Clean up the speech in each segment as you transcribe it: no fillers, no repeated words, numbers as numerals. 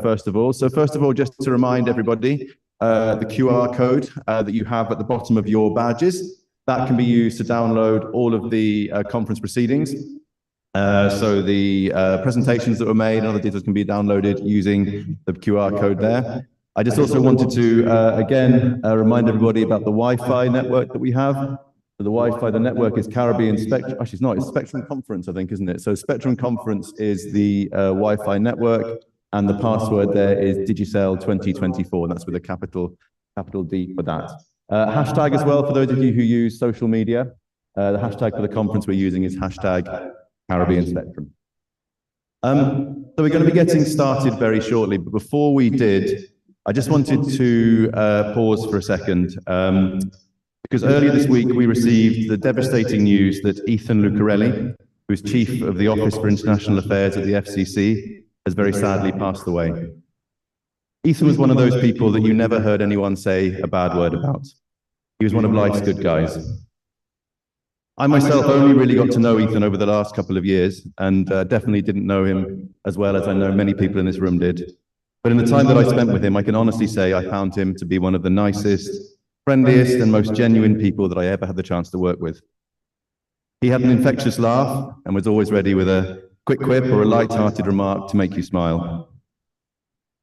first of all. So first of all, just to remind everybody, the QR code that you have at the bottom of your badges, that can be used to download all of the conference proceedings. So the presentations that were made and other details can be downloaded using the QR code there. I just also wanted to, again, remind everybody about the Wi-Fi network that we have. So the Wi-Fi, the network is Caribbean Spectrum. Actually, it's not. It's Spectrum Conference, I think, isn't it? So Spectrum Conference is the Wi-Fi network, and the password there is Digicel 2024. And that's with a capital D for that. Hashtag as well for those of you who use social media. The hashtag for the conference we're using is hashtag Caribbean Spectrum. So we're going to be getting started very shortly, but before we did, I just wanted to pause for a second, because earlier this week we received the devastating news that Ethan Lucarelli, who's Chief of the Office for International Affairs at the FCC, has very sadly passed away. Ethan was one of those people that you never heard anyone say a bad word about. He was one of life's good guys. I myself only really got to know Ethan over the last couple of years, and definitely didn't know him as well as I know many people in this room did. But in the time that I spent with him, I can honestly say I found him to be one of the nicest, friendliest, and most genuine people that I ever had the chance to work with. He had an infectious laugh and was always ready with a quick quip or a light-hearted remark to make you smile.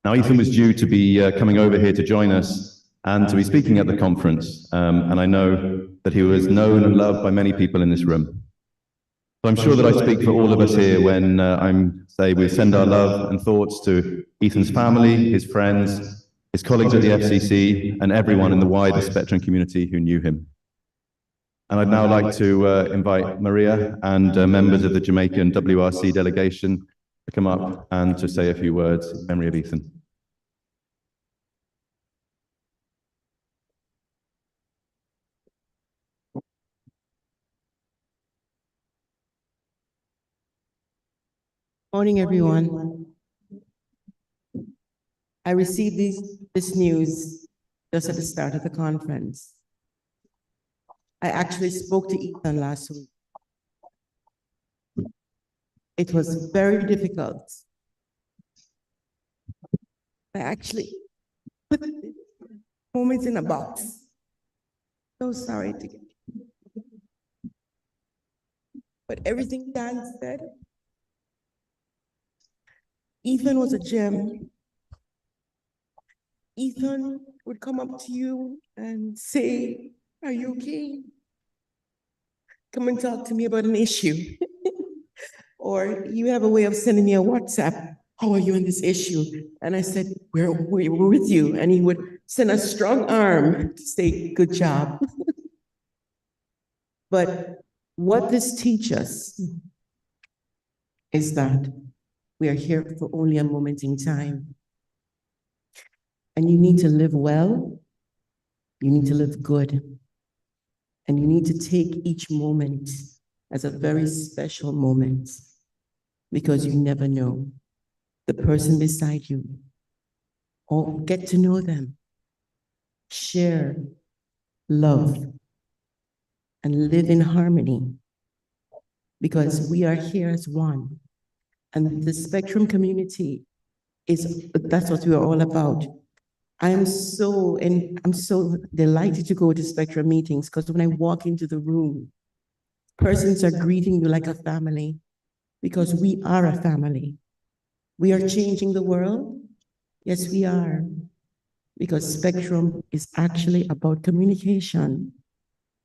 Now, Ethan was due to be coming over here to join us and to be speaking at the conference, and I know that he was known and loved by many people in this room. So I'm sure that I speak for all of us here when we send our love and thoughts to Ethan's family, his friends, his colleagues at the FCC, and everyone in the wider Spectrum community who knew him. And I'd now like to invite Maria and members of the Jamaican WRC delegation to come up and to say a few words in memory of Ethan. Morning, everyone. I received this news just at the start of the conference. I actually spoke to Ethan last week. It was very difficult. I actually put moments in a box. So sorry to get. But everything Dan said, Ethan was a gem. Ethan would come up to you and say, "Are you okay? Come and talk to me about an issue." Or you have a way of sending me a WhatsApp, "How are you on this issue?" And I said, we're with you. And he would send a strong arm to say, "Good job." But what this teaches us is that we are here for only a moment in time. And you need to live well, you need to live good, and you need to take each moment as a very special moment, because you never know the person beside you, or get to know them, share, love, and live in harmony, because we are here as one. And the Spectrum community that's what we are all about. I'm so delighted to go to Spectrum meetings, because when I walk into the room, persons are greeting you like a family, because we are a family. We are changing the world. Yes, we are. Because Spectrum is actually about communication.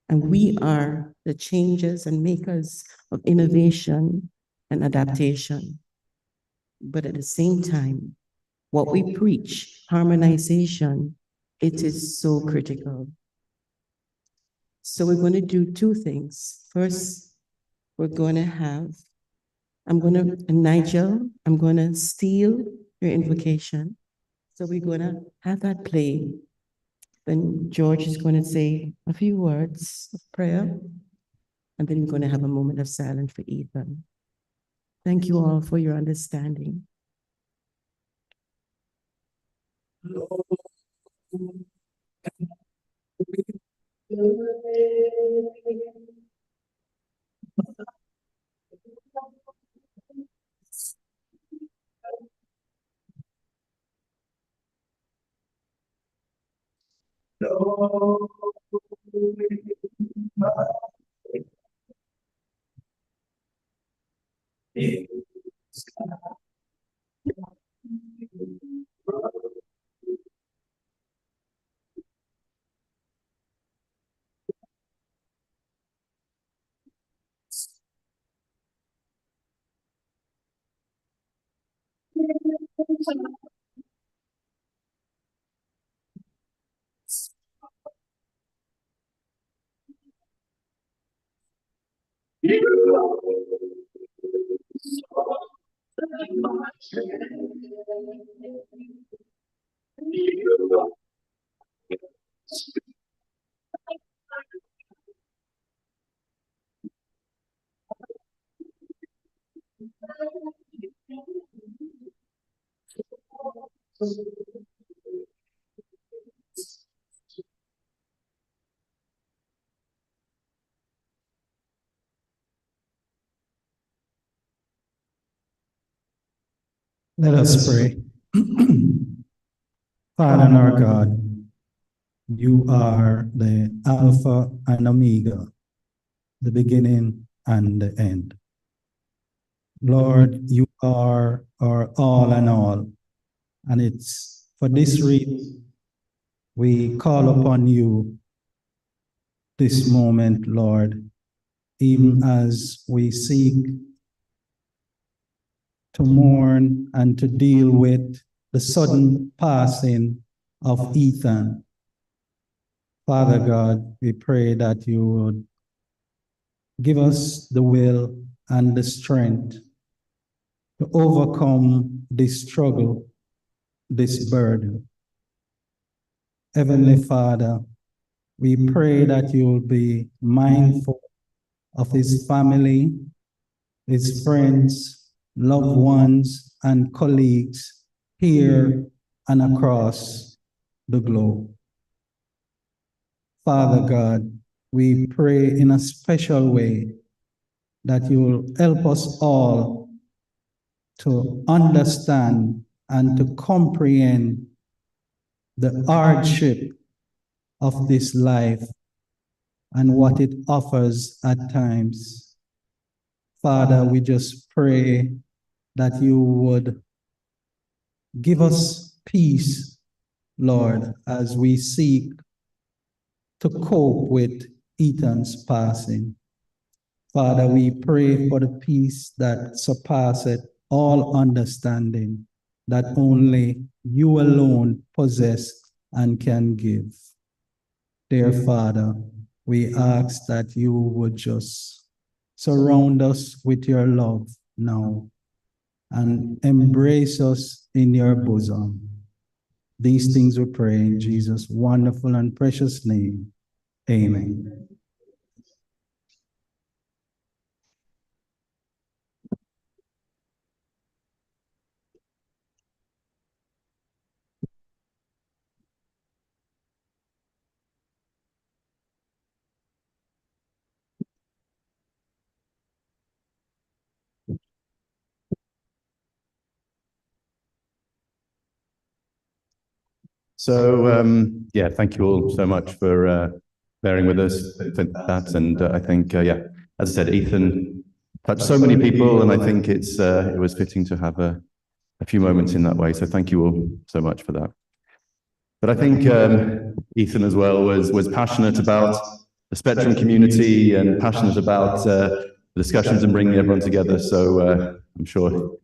And we are the changers and makers of innovation and adaptation. But at the same time, what we preach, harmonization, it is so critical. So we're going to do two things. First, Nigel, I'm going to steal your invocation. So we're going to have that play. Then George is going to say a few words of prayer. And then we're going to have a moment of silence for Ethan. Thank you all for your understanding. Let us pray. Father and our God, you are the Alpha and Omega, the beginning and the end. Lord, you are our all and all, and it's for this reason we call upon you this moment, Lord, even as we seek to mourn and to deal with the sudden passing of Ethan. Father God, we pray that you would give us the will and the strength to overcome this struggle, this burden. Heavenly Father, we pray that you will be mindful of his family, his friends, loved ones, and colleagues here and across the globe. Father God, we pray in a special way that you will help us all to understand and to comprehend the hardship of this life and what it offers at times. Father, we just pray that you would give us peace, Lord, as we seek to cope with Ethan's passing. Father, we pray for the peace that surpasseth all understanding, that only you alone possess and can give. Dear Father, we ask that you would just surround us with your love now and embrace us in your bosom. These things we pray in Jesus' wonderful and precious name. Amen. So, yeah, thank you all so much for bearing with us for that. And I think, yeah, as I said, Ethan touched so many people, and I think it was fitting to have a few moments in that way. So thank you all so much for that. But I think Ethan as well was passionate about the Spectrum community and passionate about the discussions and bringing everyone together. So I'm sure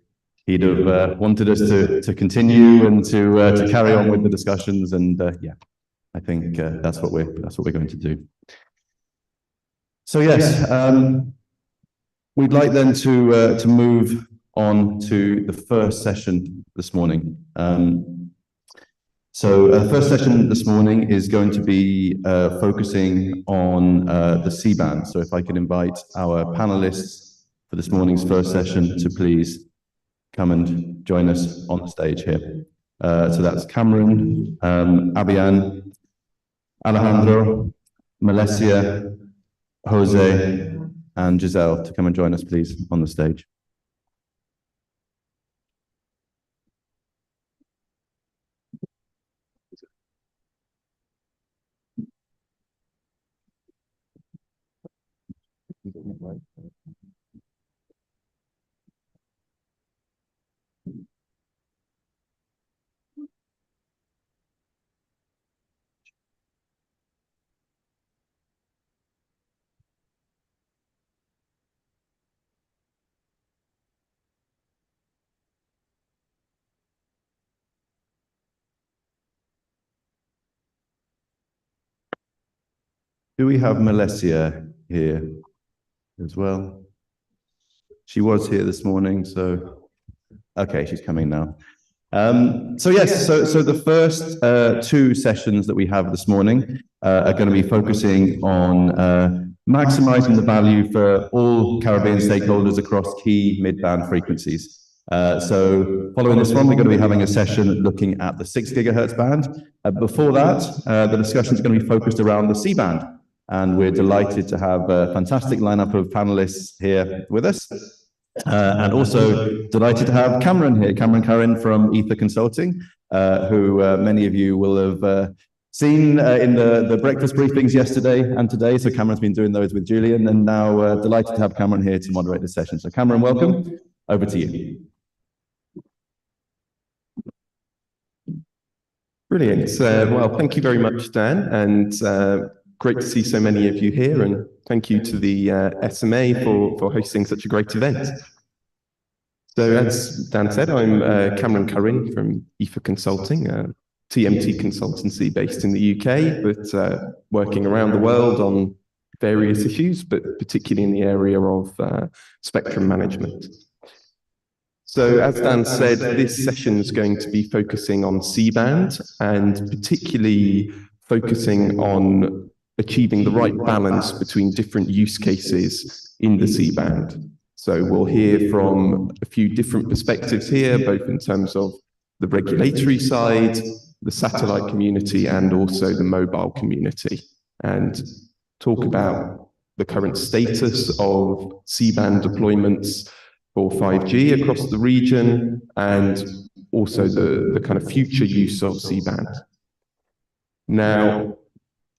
he'd have wanted us to continue and to carry on with the discussions. And yeah, I think that's what we're going to do. So yes, we'd like then to move on to the first session this morning. So the first session this morning is going to be focusing on the C-band. So if I could invite our panelists for this morning's first session to please come and join us on the stage here. So that's Cameron, Abian, Alejandro, Melessia, Jose, and Giselle to come and join us, please, on the stage. Do we have Melessia here as well? She was here this morning, so okay, she's coming now. So the first two sessions that we have this morning are going to be focusing on maximizing the value for all Caribbean stakeholders across key mid-band frequencies. So following this one, we're going to be having a session looking at the 6 gigahertz band. Before that, the discussion is going to be focused around the C-band. And we're delighted to have a fantastic lineup of panelists here with us. And also delighted to have Cameron here, Cameron Curran from Ether Consulting, who many of you will have seen in the breakfast briefings yesterday and today. So Cameron's been doing those with Julian, and now delighted to have Cameron here to moderate the session. So Cameron, welcome. Over to you. Brilliant. Well, thank you very much, Dan, and great to see so many of you here, and thank you to the SMA for hosting such a great event. So as Dan said, I'm Cameron Curran from Ether Consulting, a TMT consultancy based in the UK, but working around the world on various issues, but particularly in the area of spectrum management. So as Dan said, this session is going to be focusing on C-band and particularly focusing on achieving the right balance between different use cases in the C-band. So we'll hear from a few different perspectives here, both in terms of the regulatory side, the satellite community, and also the mobile community, and talk about the current status of C-band deployments for 5G across the region, and also the kind of future use of C-band. Now,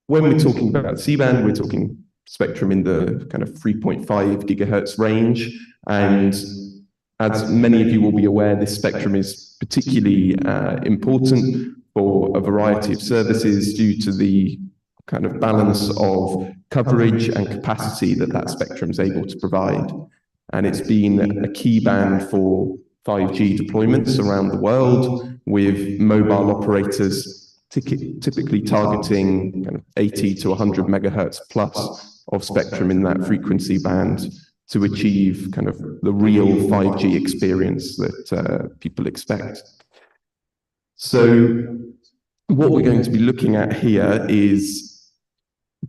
when we're talking about C-band, we're talking spectrum in the kind of 3.5 gigahertz range. And as many of you will be aware, this spectrum is particularly important for a variety of services due to the kind of balance of coverage and capacity that spectrum is able to provide. And it's been a key band for 5G deployments around the world, with mobile operators typically targeting kind of 80 to 100 megahertz plus of spectrum in that frequency band to achieve kind of the real 5G experience that people expect. So what we're going to be looking at here is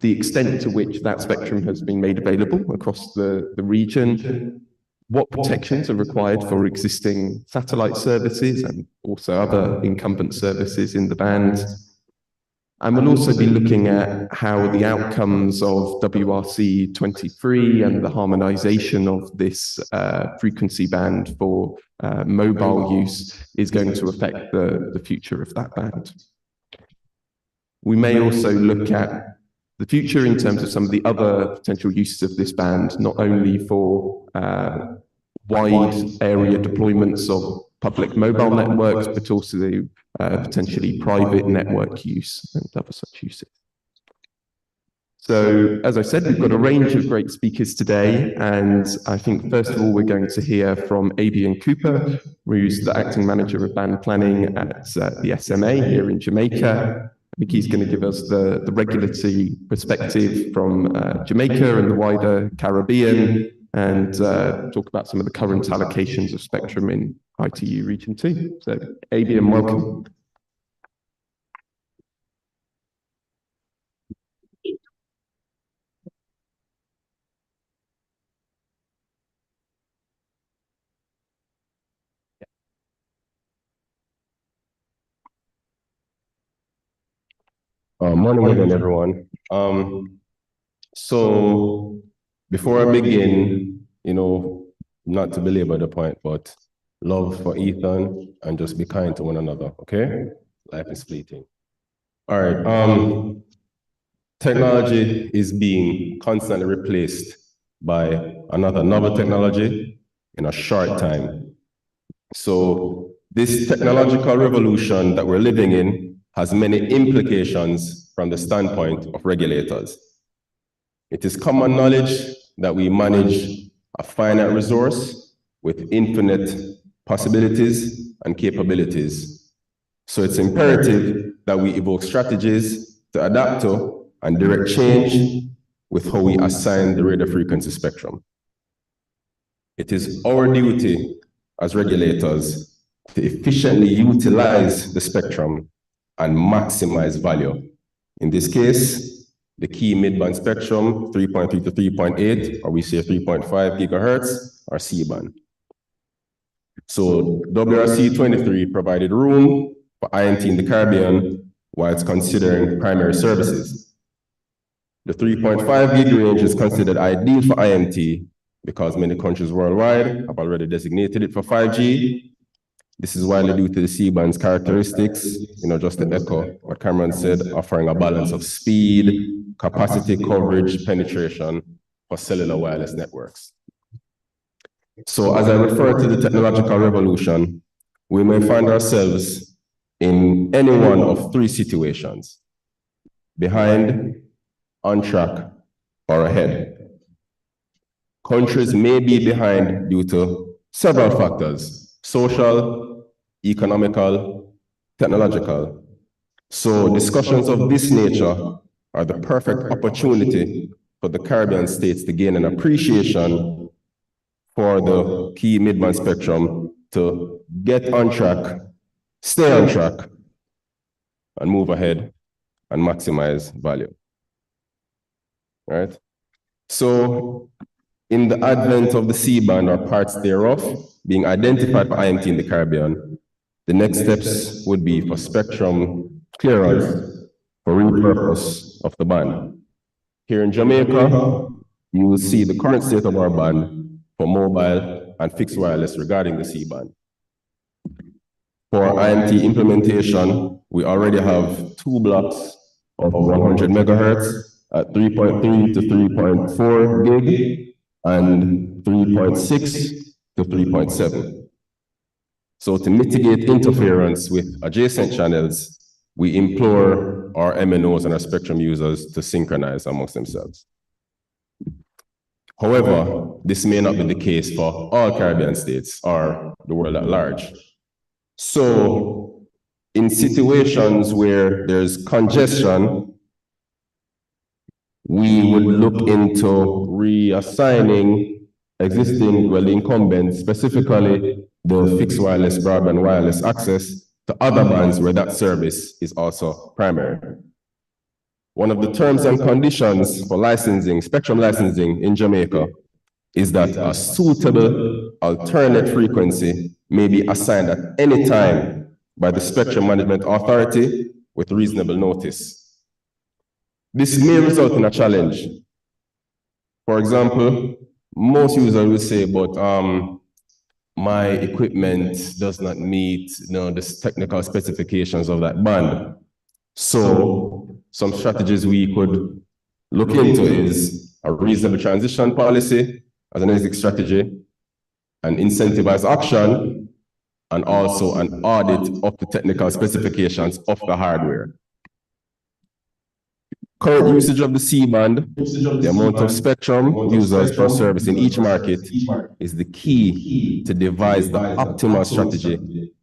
the extent to which that spectrum has been made available across the region, what protections are required for existing satellite services and also other incumbent services in the band. And we'll also be looking at how the outcomes of WRC-23 and the harmonization of this frequency band for mobile use is going to affect the future of that band. We may also look at the future in terms of some of the other potential uses of this band, not only for wide area deployments of public mobile networks, but also the potentially private network use and other such uses. So, as I said, we've got a range of great speakers today, and I think first of all we're going to hear from Abian Cooper, who's the acting manager of band planning at the SMA here in Jamaica. I think he's going to give us the regulatory perspective from Jamaica and the wider Caribbean, and talk about some of the current allocations of spectrum in ITU Region 2. So, Abian, welcome. Morning again, everyone. So before I begin, not to belabor the point, but love for Ethan and just be kind to one another, okay? Life is fleeting. All right. Technology is being constantly replaced by another novel technology in a short time. So this technological revolution that we're living in has many implications from the standpoint of regulators. It is common knowledge that we manage a finite resource with infinite possibilities and capabilities. So it's imperative that we evoke strategies to adapt to and direct change with how we assign the radio frequency spectrum. It is our duty as regulators to efficiently utilize the spectrum and maximize value. In this case, the key mid-band spectrum, 3.3 to 3.8, or we say 3.5 gigahertz, or C-band. So WRC-23 provided room for IMT in the Caribbean while it's considering primary services. The 3.5 gig range is considered ideal for IMT because many countries worldwide have already designated it for 5G. This is widely due to the C-band's characteristics, just to echo what Cameron said, offering a balance of speed, capacity, coverage, penetration for cellular wireless networks. So as I refer to the technological revolution, we may find ourselves in any one of three situations: behind, on track, or ahead. Countries may be behind due to several factors: social, economical, technological. So discussions of this nature are the perfect opportunity for the Caribbean states to gain an appreciation for the key mid-band spectrum to get on track, stay on track, and move ahead and maximize value. All right? So in the advent of the C-band or parts thereof being identified by IMT in the Caribbean, the next steps would be for spectrum clearance for repurpose of the band. Here in Jamaica, you will see the current state of our band for mobile and fixed wireless regarding the C-band. For IMT implementation, we already have 2 blocks of 100 megahertz at 3.3 to 3.4 gig and 3.6 to 3.7. So to mitigate interference with adjacent channels, we implore our MNOs and our spectrum users to synchronize amongst themselves. However, this may not be the case for all Caribbean states or the world at large. So in situations where there's congestion, we would look into reassigning existing, the incumbents, specifically the fixed wireless broadband wireless access, to other bands where that service is also primary. One of the terms and conditions for licensing, spectrum licensing in Jamaica, is that a suitable alternate frequency may be assigned at any time by the Spectrum Management Authority with reasonable notice. This may result in a challenge. For example, most users will say, but my equipment does not meet the technical specifications of that band. So some strategies we could look into is a reasonable transition policy as an exit strategy, an incentivized action, and also an audit of the technical specifications of the hardware. Current usage of the C-band, the amount of spectrum users per service in each market, is the key to devise the optimal strategy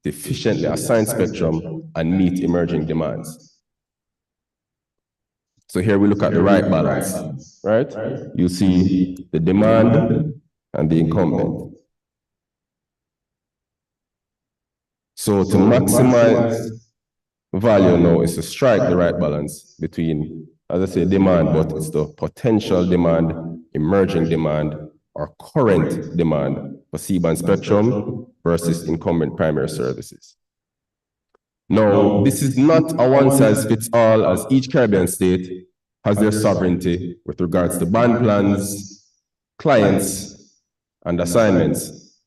to efficiently assign spectrum and meet emerging demands. So here we look at the right balance, right? You see the demand and the incumbent. So to maximize value now is to strike the right balance between, as I say, demand, but it's the potential demand, emerging demand, or current demand for C-band spectrum versus incumbent primary services. Now, this is not a one-size-fits-all, as each Caribbean state has their sovereignty with regards to band plans, clients, and assignments.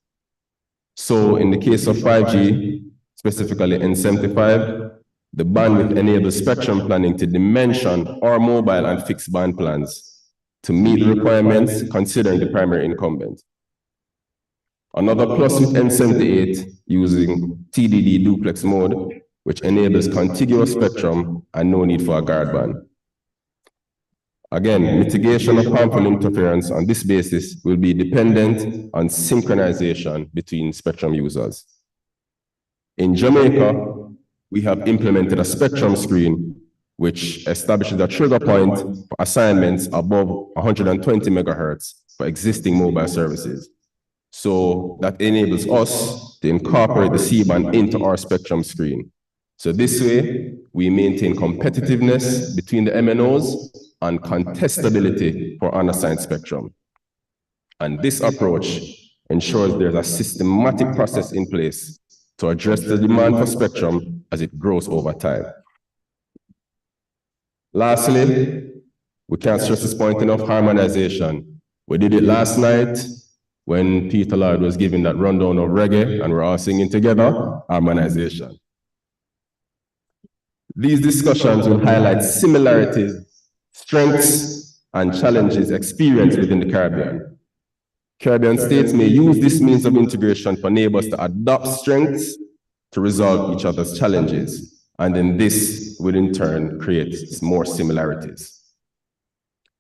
So in the case of 5G, specifically N75, the bandwidth enables spectrum planning to dimension our mobile and fixed band plans to meet the requirements considering the primary incumbent. Another plus with N78 using TDD duplex mode, which enables contiguous spectrum and no need for a guard band. Again, mitigation of harmful interference on this basis will be dependent on synchronization between spectrum users. In Jamaica, we have implemented a spectrum screen which establishes a trigger point for assignments above 120 megahertz for existing mobile services. So that enables us to incorporate the C-band into our spectrum screen. So this way, we maintain competitiveness between the MNOs and contestability for unassigned spectrum. And this approach ensures there's a systematic process in place to address the demand for spectrum as it grows over time. Lastly, we can't stress this point enough, harmonization. We did it last night when Peter Lloyd was giving that rundown of reggae and we're all singing together, harmonization. These discussions will highlight similarities, strengths, and challenges experienced within the Caribbean. Caribbean states may use this means of integration for neighbors to adopt strengths to resolve each other's challenges, and then this will in turn create more similarities.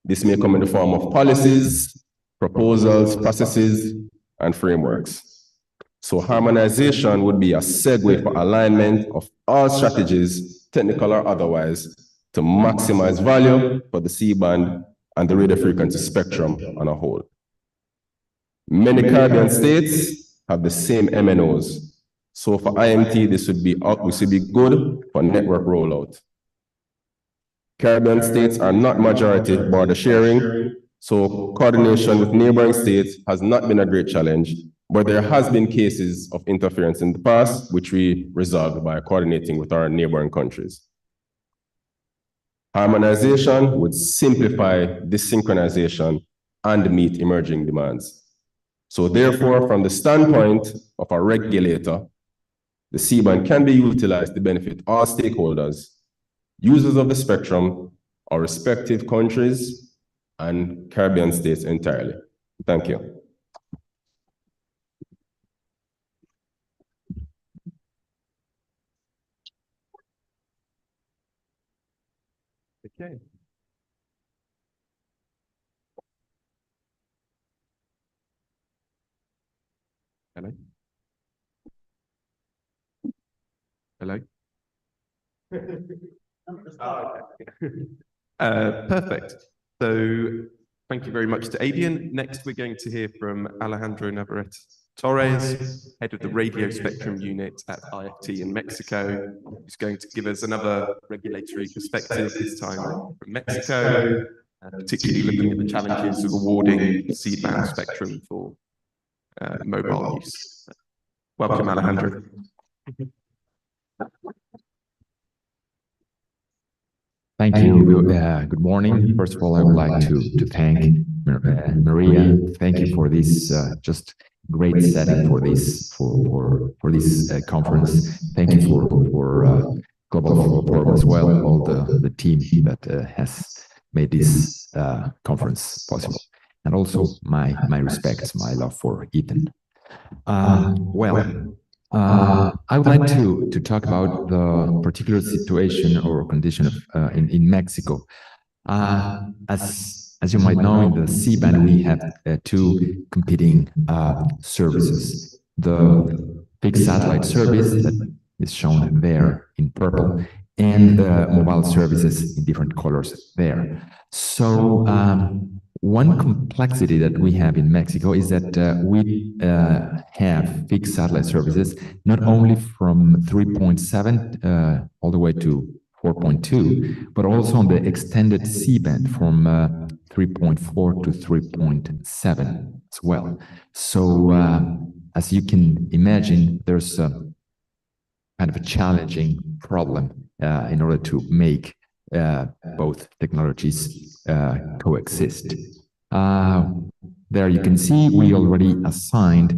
This may come in the form of policies, proposals, processes, and frameworks. So harmonization would be a segue for alignment of all strategies, technical or otherwise, to maximize value for the C-band and the radio frequency spectrum on a whole. Many Caribbean states have the same MNOs. So for IMT, this would be good for network rollout. Caribbean states are not majority border sharing, so coordination with neighboring states has not been a great challenge, but there has been cases of interference in the past, which we resolved by coordinating with our neighboring countries. Harmonization would simplify this synchronization and meet emerging demands. So therefore, from the standpoint of a regulator, the C-band can be utilized to benefit all stakeholders, users of the spectrum, our respective countries, and Caribbean states entirely. Thank you. Okay. Hello? Hello? Perfect. So thank you very much to Avian. Next, we're going to hear from Alejandro Navarrete Torres, head of the Radio Spectrum Unit at IFT in Mexico, who's going to give us another regulatory perspective, this time from Mexico, particularly looking at the challenges of awarding C-band spectrum for mobile use. Welcome, Alejandro. Thank you. Good morning. First of all, I would like to thank Maria. Thank you for this just great setting for this conference. Thank you for Global Forum as well, all the team that has made this conference possible, and also my respects, my love for Ethan. I would like to talk about the particular situation or condition of in Mexico. As you might know, in the C-band we have two competing services: the fixed satellite service that is shown there in purple, and the mobile services in different colors there. So one complexity that we have in Mexico is that we have fixed satellite services not only from 3.7 all the way to 4.2, but also on the extended C-band from 3.4 to 3.7 as well. So as you can imagine, there's a kind of a challenging problem in order to make both technologies coexist. There you can see we already assigned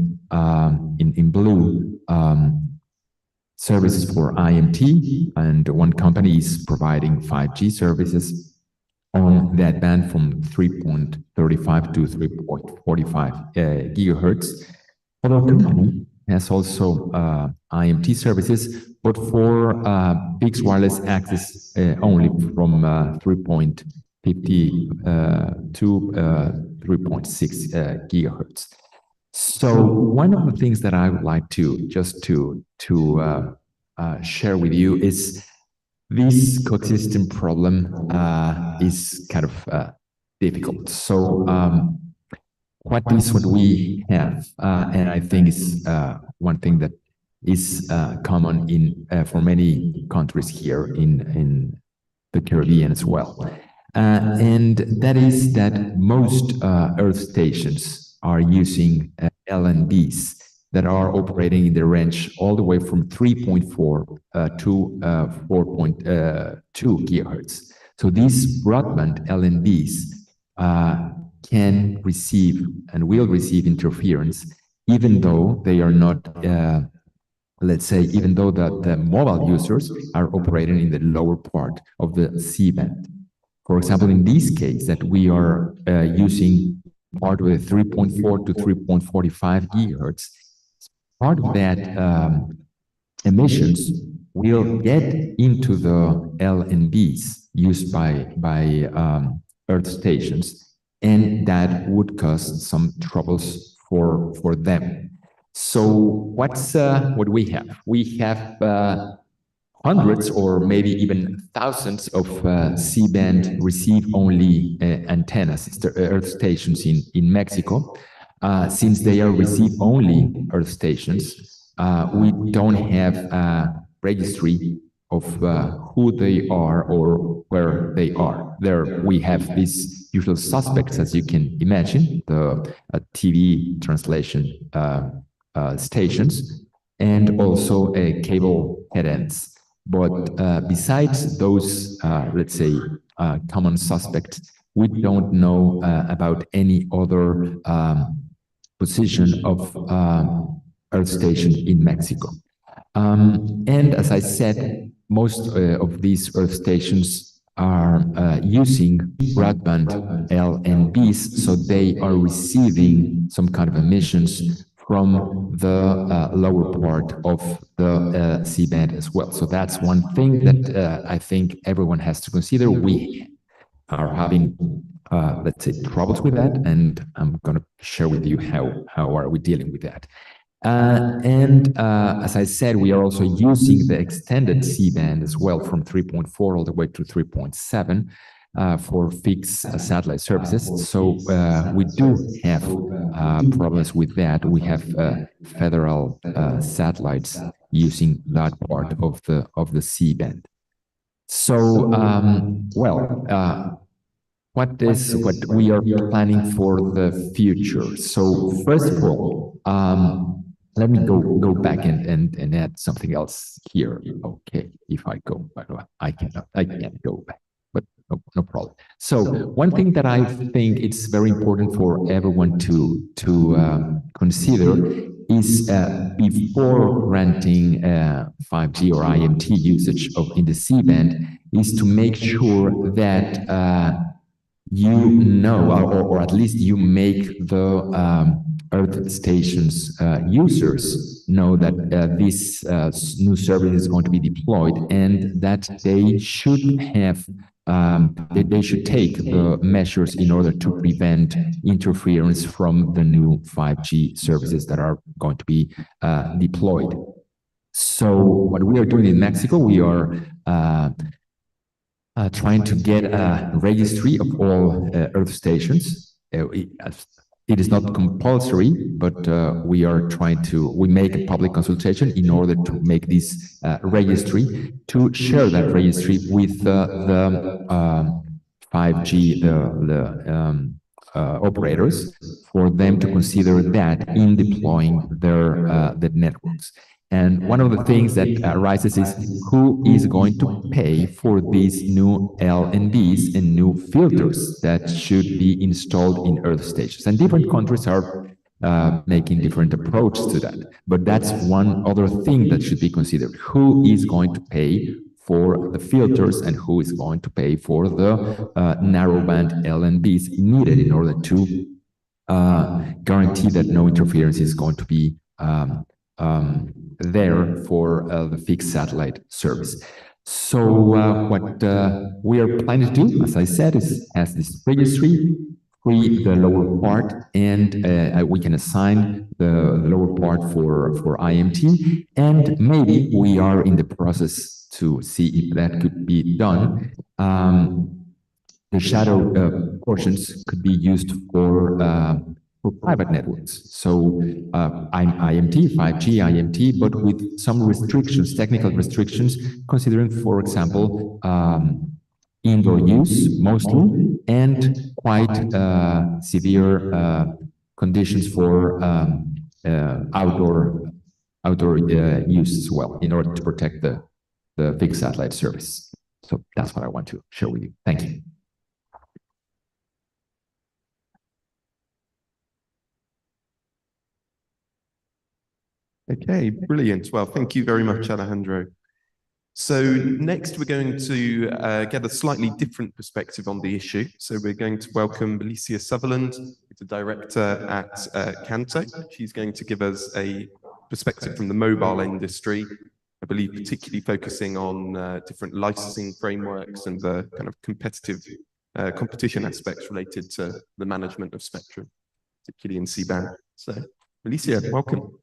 in blue services for IMT, and one company is providing 5G services on that band from 3.35 to 3.45 gigahertz. Other company has also IMT services, but for fixed wireless access only from 3.50 to 3.6 gigahertz. So one of the things that I would like to just to share with you is this coexistence problem is kind of difficult. So what is what we have? And I think it's one thing that is common in for many countries here in the Caribbean as well. And that is that most Earth stations are using LNBs that are operating in the range all the way from 3.4 to 4.2 gigahertz. So these broadband LNBs can receive and will receive interference, even though they are not, let's say, even though the mobile users are operating in the lower part of the C-band. For example, in this case, that we are using part of the 3.4 to 3.45 gigahertz, part of that emissions will get into the LNBs used by Earth stations, and that would cause some troubles for them. So what's what we have? We have hundreds or maybe even thousands of C-band receive-only antennas, Earth stations in Mexico. Since they are receive-only Earth stations, we don't have a registry of who they are or where they are. There we have these usual suspects, as you can imagine, the TV translation stations, and also cable headends. But besides those, let's say, common suspects, we don't know about any other position of Earth station in Mexico. And as I said, most of these Earth stations are using broadband LNBs, so they are receiving some kind of emissions from the lower part of the C-band as well. So that's one thing that I think everyone has to consider. We are having, let's say, troubles with that, and I'm going to share with you how are we dealing with that. As I said, we are also using the extended C-band as well, from 3.4 all the way to 3.7. For fixed satellite services. So we do have problems with that. We have federal satellites using that part of the C-band. So, what we are planning for the future? So first of all, let me go back and add something else here. Okay, if I go, I can't go back. No problem. So one thing that I think it's very important for everyone to consider is before renting 5G or IMT usage in the C-band is to make sure that you know, or at least you make the Earth stations users know that this new service is going to be deployed, and that they should have they should take the measures in order to prevent interference from the new 5G services that are going to be deployed. So what we are doing in Mexico, we are trying to get a registry of all Earth stations. It is not compulsory, but we are trying to, we make a public consultation in order to make this registry, to share that registry with the 5G, the operators, for them to consider that in deploying their the networks. And one of the things that arises is who is going to pay for these new LNBs and new filters that should be installed in Earth stations. And different countries are making different approaches to that. But that's one other thing that should be considered. Who is going to pay for the filters and who is going to pay for the narrowband LNBs needed in order to guarantee that no interference is going to be there for the fixed satellite service. So what we are planning to do, as I said, is as this registry, free the lower part, and we can assign the lower part for IMT, and maybe we are in the process to see if that could be done. The shadow portions could be used for private networks. So I'm IMT, 5G IMT, but with some restrictions, technical restrictions, considering, for example, indoor use mostly, and quite severe conditions for outdoor use as well, in order to protect the fixed satellite service. So that's what I want to share with you. Thank you. Okay, brilliant. Well, thank you very much, Alejandro. So next, we're going to get a slightly different perspective on the issue. So we're going to welcome Alicia Sutherland, the director at Canto. She's going to give us a perspective from the mobile industry, I believe particularly focusing on different licensing frameworks and the kind of competitive competition aspects related to the management of spectrum, particularly in C-band. So Alicia, welcome.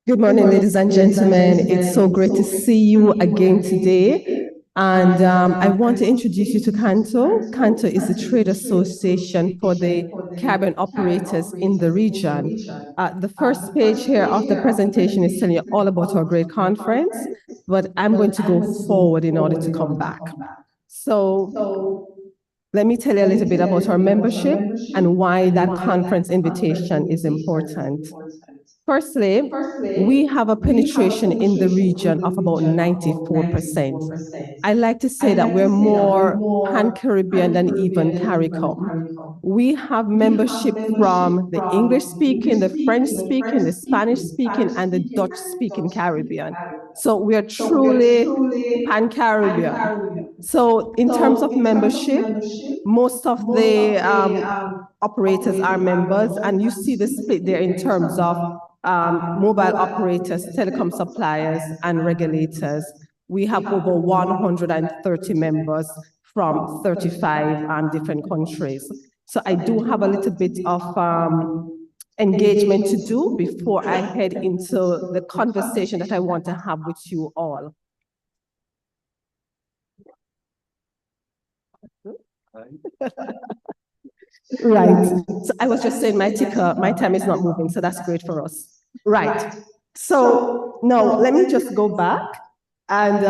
Good morning, ladies and gentlemen. It's so great to see you again today. And I want to introduce you to Canto. Canto is the trade association for the Caribbean operators in the region. The first page here of the presentation is telling you all about our great conference, but I'm going to go forward in order to come back. So let me tell you a little bit about our membership and why that conference invitation is important. Firstly, we have a penetration in the region of about 94%. I like to say that we're more Pan-Caribbean than even CARICOM. We have membership from the English-speaking, the French-speaking, the Spanish-speaking, and the Dutch-speaking Caribbean. So we are truly Pan-Caribbean. So in terms of membership, most of the operators are members, and you see the split there in terms of mobile operators, telecom suppliers, and regulators. We have over 130 members from 35 different countries. So I do have a little bit of engagement to do before I head into the conversation that I want to have with you all. Right. So I was just saying my ticker, my time is not moving, so that's great for us. Right. So now let me just go back and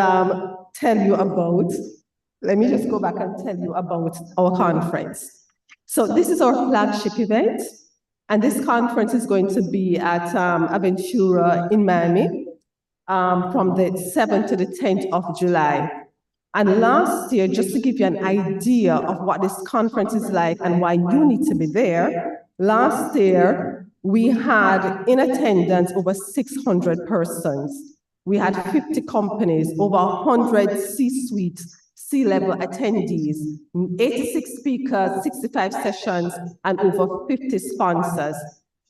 tell you about, our conference. So this is our flagship event, and this conference is going to be at Aventura in Miami from the 7th to the 10th of July. And last year, just to give you an idea of what this conference is like and why you need to be there, last year, we had in attendance over 600 persons. We had 50 companies, over 100 C-suite, C-level attendees, 86 speakers, 65 sessions, and over 50 sponsors.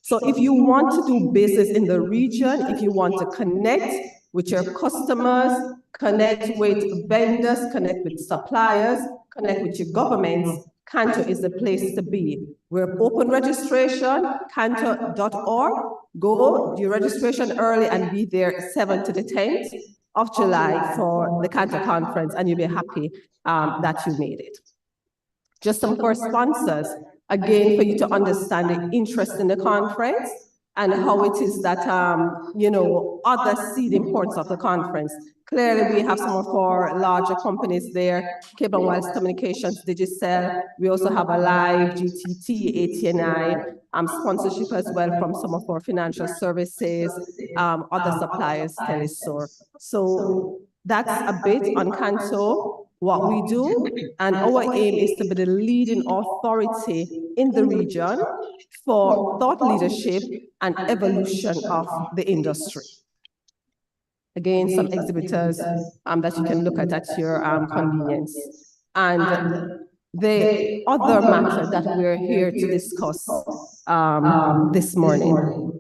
So if you want to do business in the region, if you want to connect with your customers, connect with vendors, connect with suppliers, connect with your governments, Canto is the place to be. We're open registration, canto.org. Go do your registration early and be there 7th to the 10th of July for the Canto conference, and you'll be happy that you made it. Just some for sponsors, again, for you to understand the interest in the conference and how it is that, others see the importance of the conference. Clearly, we have some of our larger companies there, Cable and Wireless Communications, Digicel. We also have Alive, GTT, ATNI, sponsorship as well from some of our financial services, other suppliers, Telesur. So that's a bit on Canto, what we do, and our aim is to be the leading authority in the region for thought leadership and evolution of the industry. Again, some exhibitors that you can look at your convenience. And the other matter that we're here to discuss this morning.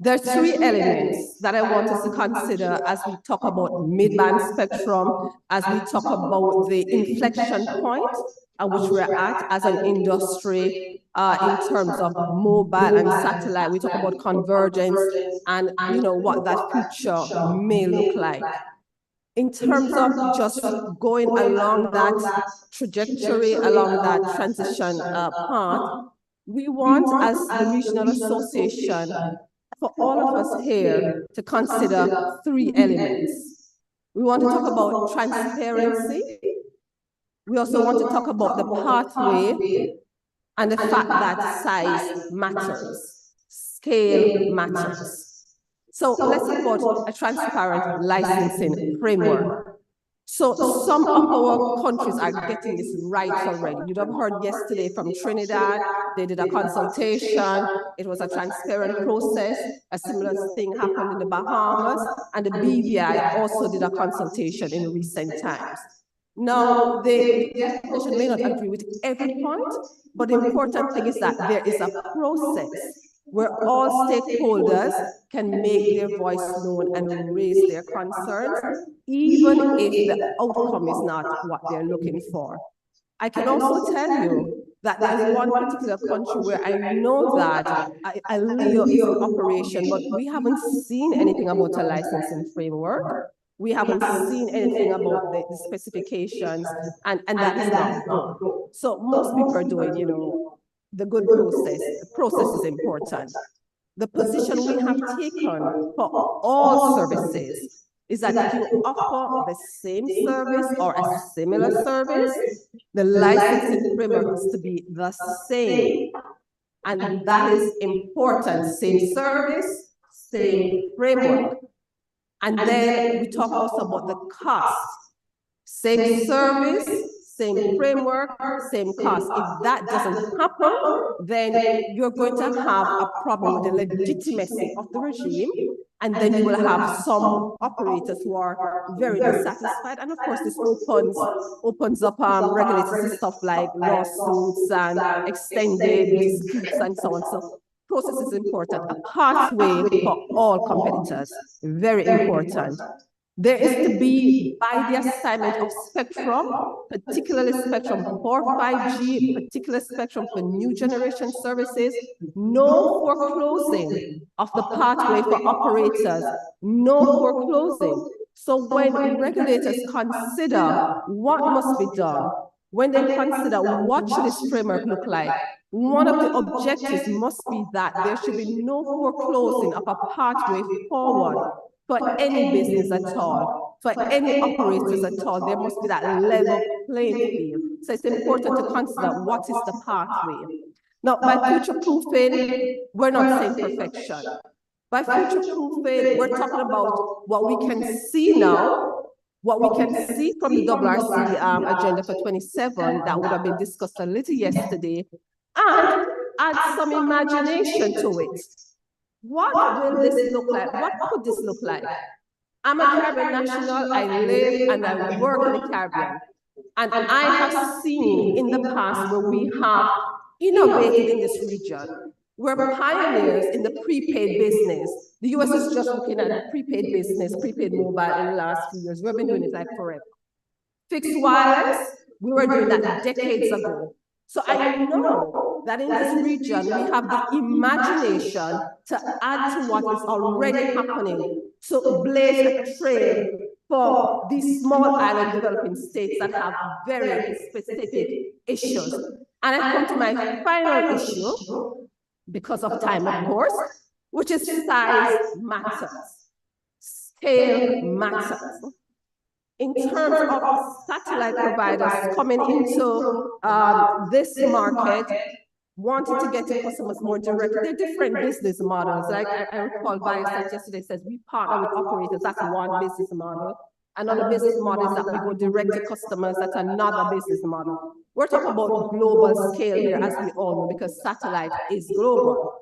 There are three elements that I want us to consider as we talk about mid-band spectrum, as we talk about the inflection point at which we're at as an industry in terms of mobile and satellite. We talk about convergence and what that future may look like. In terms of just going along that trajectory, along that transition path, we want, as the Regional Association, for all of us here to consider three elements. We want to talk about transparency. We also want to talk about the pathway and the fact that size matters, scale matters. So let's talk about a transparent licensing framework. So some of our countries are getting this right already. You'd have heard yesterday from Trinidad, they did a consultation. It was a transparent process. A similar thing happened in the Bahamas, and the BVI also did a consultation in recent times. Now, the association may not agree with every point, but the important thing is that there is a process where all stakeholders can make their voice known and raise their concerns, even if the outcome is not what they're looking for. I can also tell you that there's one particular country where I know that a LEO is in operation, but we haven't seen anything about a licensing framework. We haven't seen anything about the specifications, and that is not good. So most people are doing, the good process. The process is important. The position we have taken for all services is that if you offer the same service or a similar service, the licensing framework is to be the same. And that is important. Same service, same framework. And then we talk also about the cost. Same service, same framework, same cost. If that doesn't happen, then you're going to have a problem with the legitimacy of the regime. And then you will have some operators who are very dissatisfied. And of course, this opens up regulatory stuff like lawsuits and extended disputes and so on. So process is important. A pathway for all competitors, very important. There is to be, by the assignment of spectrum, particularly spectrum for 5G, particular spectrum for new generation services, no foreclosing of the pathway for operators, no foreclosing. So when regulators consider what must be done, when they consider what should this framework look like, one of the objectives must be that there should be no foreclosing of a pathway forward for any business at all, for any operators at all. There must be that level playing field. So it's important to consider what is the pathway. Now, by future-proofing, we're not saying perfection. By future-proofing, we're talking about what we can see now, what we can see from the RRC agenda for 27 that would have been discussed a little yesterday, and add some imagination to it. What will this look like? What could this look like? I'm a Caribbean national. I live and I work in the Caribbean. And I have seen in the past where we have innovated in this region. We're pioneers in the prepaid business. The US is just looking at prepaid business, prepaid mobile in the last few years. We've been doing it like forever. Fixed wireless, we were doing that decades ago. So I know that in this region, we have the imagination to add to what is already happening, to blaze a trail for these small island developing states that have very specific issues. And I come to my final issue, because of time, of course, which is size matters, scale matters. In terms of satellite providers coming into this market, wanting to get to customers more directly, they're different business models. Like I recall Viasat yesterday says we partner with operators, that's one business model. Another business model is that we go direct to customers, that's another business model. We're talking about global scale here, as we all know, because satellite is global.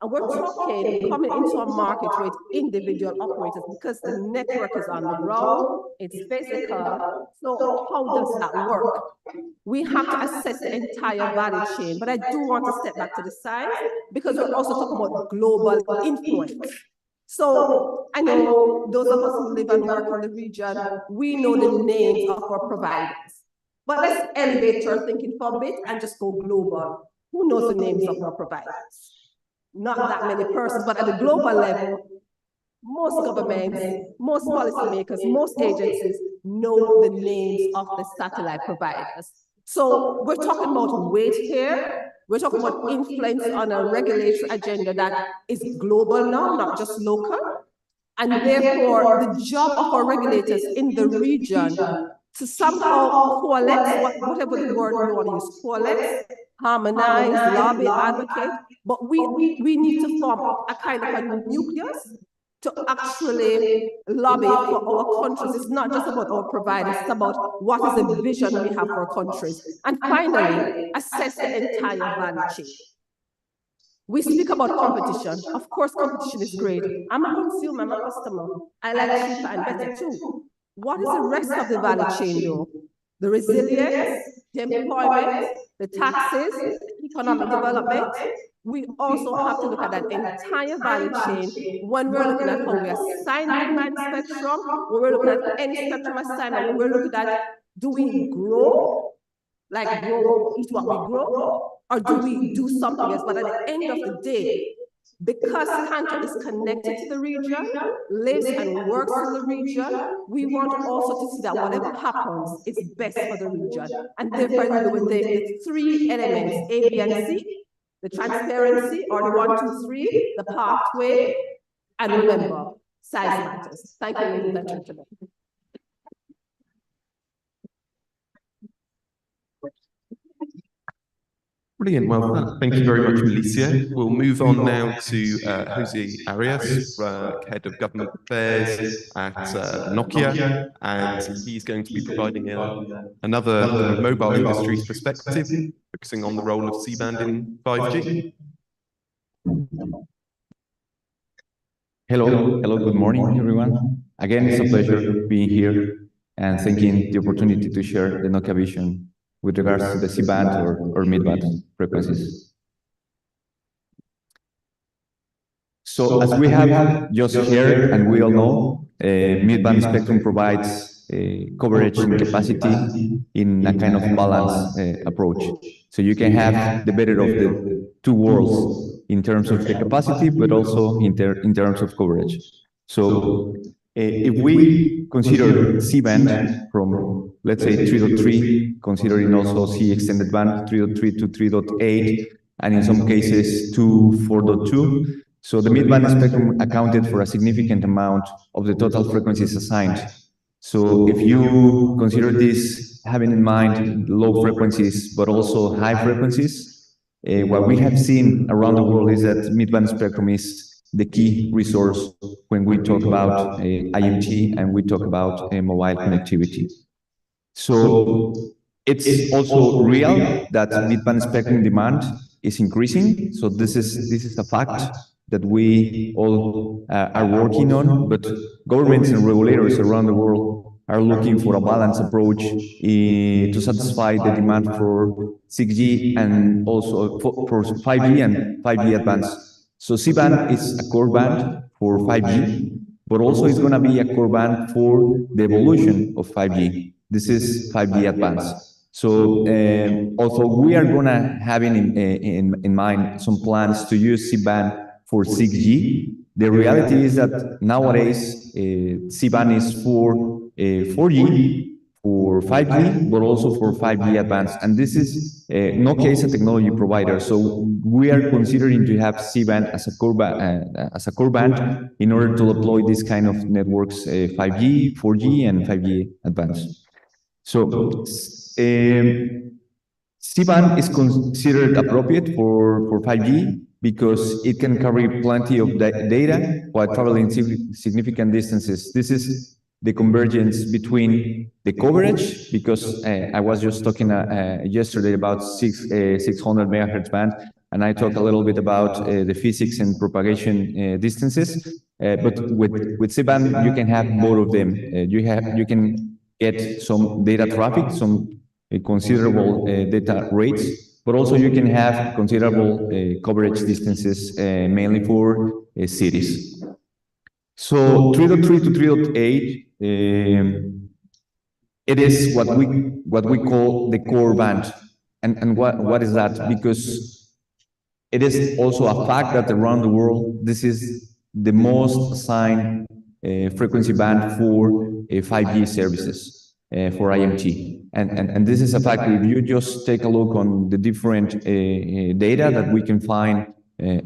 And we're talking coming into a market with individual operators because the network is on the ground, it's physical. So how does that work? We have to assess the entire value chain, but I do want to step back to the side because we're also talking about global influence. So I know those of us who live and work in the region, we know the names of our providers. But let's elevate our thinking for a bit and just go global. Who knows the names of our providers? Not that many persons, but at the global level, most governments, most policymakers, most agencies know the names of the satellite providers. So we're talking about weight here. We're talking about influence on a regulatory agenda that is global now, not just local. And therefore, the job of our regulators in the region to somehow coalesce, whatever the word we want to use, coalesce, harmonize, lobby, advocate, but we need to form a kind of a nucleus to actually lobby for our countries. It's not just about our providers, it's about what is the vision we have for our countries. And finally, assess the entire value chain. We speak about competition. Of course, competition is great. I'm a consumer, I'm a customer. I like cheaper and better too. What is the rest of the value chain though? The resilience, the employment, the taxes, economic development. We also have to look at that entire value chain when we're looking at how we assign mid-band spectrum, when we're looking at any spectrum assignment, when we're looking at do we grow, like grow, eat what we grow, or do we do something else? But at the end of the day, because Kanto is connected to the region, lives and works in the region, we want also to see that whatever happens is best for the region. And therefore, with the three elements, A, B, and C, the transparency, or the 1, 2, 3, the pathway, and remember, size matters. Thank you, ladies and gentlemen. Brilliant. Well, thank you very much, Milicia. We'll move on now to Jose Arias, Head of Government Affairs at Nokia, and he's going to be providing another mobile industry's perspective, focusing on the role of C-band in 5G. Hello, good morning, everyone. Again, it's a pleasure being here and thanking the opportunity to share the Nokia vision with regards to the C-band or mid-band frequencies. So as we have just heard, and we all know, mid-band spectrum provides coverage and capacity in a kind of balanced approach. So you can have the better of the two worlds in terms of the capacity, but also in terms of coverage. So if we consider C-band from, let's say, 3.3, considering also C extended band, 3.3 to 3.8, and in some cases to 4.2, so the mid-band spectrum accounted for a significant amount of the total frequencies assigned. So if you consider this, having in mind low frequencies, but also high frequencies, what we have seen around the world is that mid-band spectrum is the key resource when we talk about IoT and we talk about mobile connectivity. So it's also real that mid-band spectrum demand is increasing. So this is a fact that we all are working on, but governments and regulators around the world are looking for a balanced approach to satisfy the demand for 6G and also for 5G and 5G advanced. So C-band is a core band for 5G, but also it's going to be a core band for the evolution of 5G. This is 5G advanced. So although we are going to have in mind some plans to use C-band for 6G, the reality is that nowadays C-band is for 4G, for 5G, but also for 5G advanced. And this is Nokia is a technology provider, so we are considering to have C-band as a core band in order to deploy this kind of networks, 5G, 4G, and 5G advanced. So C-band is considered appropriate for 5G because it can carry plenty of data while traveling significant distances. This is the convergence between the coverage, because I was just talking yesterday about 600 megahertz band. and I talk a little bit about the physics and propagation distances. But with C-band, you can have both of them. You can get some data traffic, some considerable data rates, but also you can have considerable coverage distances, mainly for cities. So 3.3 to 3.8, it is what we call the core band. And what is that? Because it is also a fact that around the world, this is the most assigned frequency band for 5G services, for IMT. And this is a fact. If you just take a look on the different data that we can find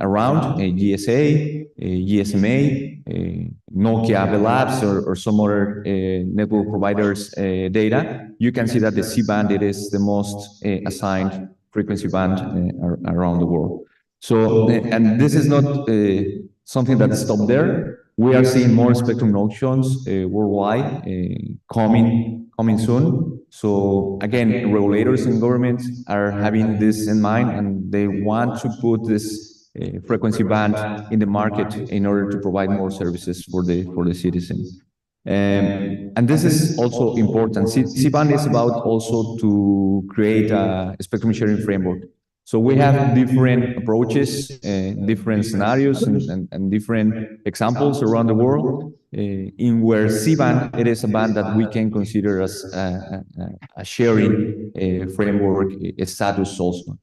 around GSA, GSMA, Nokia, Bell Labs, or some other network providers' data, you can see that the C-band, it is the most assigned frequency band around the world. So, and this is not something that stopped there. We are seeing more spectrum auctions worldwide coming soon. So again, regulators and governments are having this in mind, and they want to put this frequency band in the market in order to provide more services for the citizens. And this is also important. C-band is about also to create a spectrum sharing framework. So we have different approaches, different scenarios, and different examples around the world. In where C-band, it is a band that we can consider as a sharing framework status also.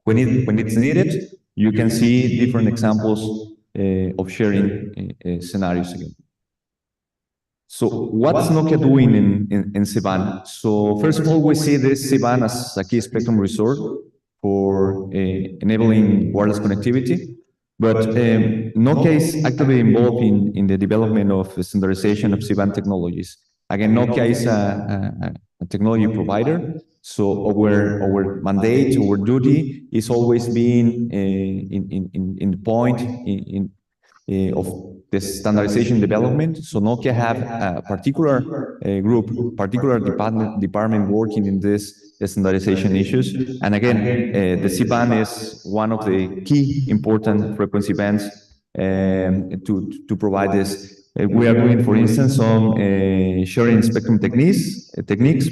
When it's needed, you can see different examples of sharing scenarios again. So what's Nokia doing in C-band? So first of all, we see this C-band as a key spectrum resource for enabling wireless connectivity. But Nokia is actively involved in the development of the standardization of C-band technologies. Again, Nokia is a technology provider, so our mandate, our duty is always being in the point of the standardization development. So Nokia have a particular group, particular department working in this standardization issues. And again, the C-band is one of the key important frequency bands to provide this. We are doing, for instance, some sharing spectrum techniques,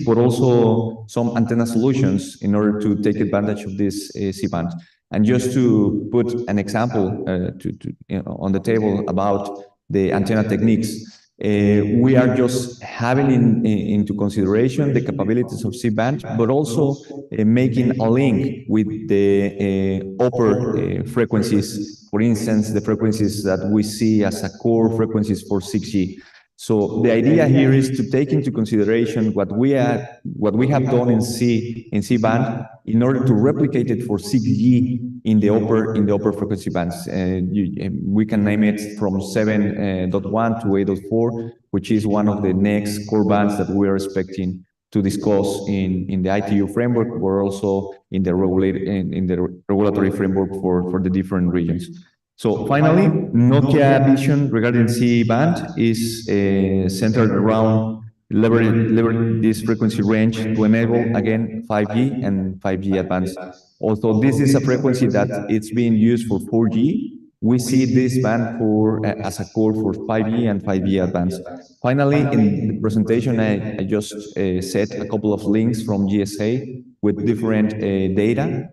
but also some antenna solutions in order to take advantage of this C-band. And just to put an example on the table about the antenna techniques, we are just having into consideration the capabilities of C-band, but also making a link with the upper frequencies, for instance, the frequencies that we see as a core frequencies for 6G. So the idea here is to take into consideration what we have done in C-band in order to replicate it for 6G in the upper frequency bands. We can name it from 7.1 to 8.4, which is one of the next core bands that we are expecting to discuss in the ITU framework, or also in the regulatory framework for the different regions. So finally, Nokia vision regarding C-band is centered around leveraging this frequency range to enable, again, 5G and 5G advanced. Although this is a frequency that it's being used for 4G, we see this band as a core for 5G and 5G advanced. Finally, in the presentation, I just set a couple of links from GSA with different data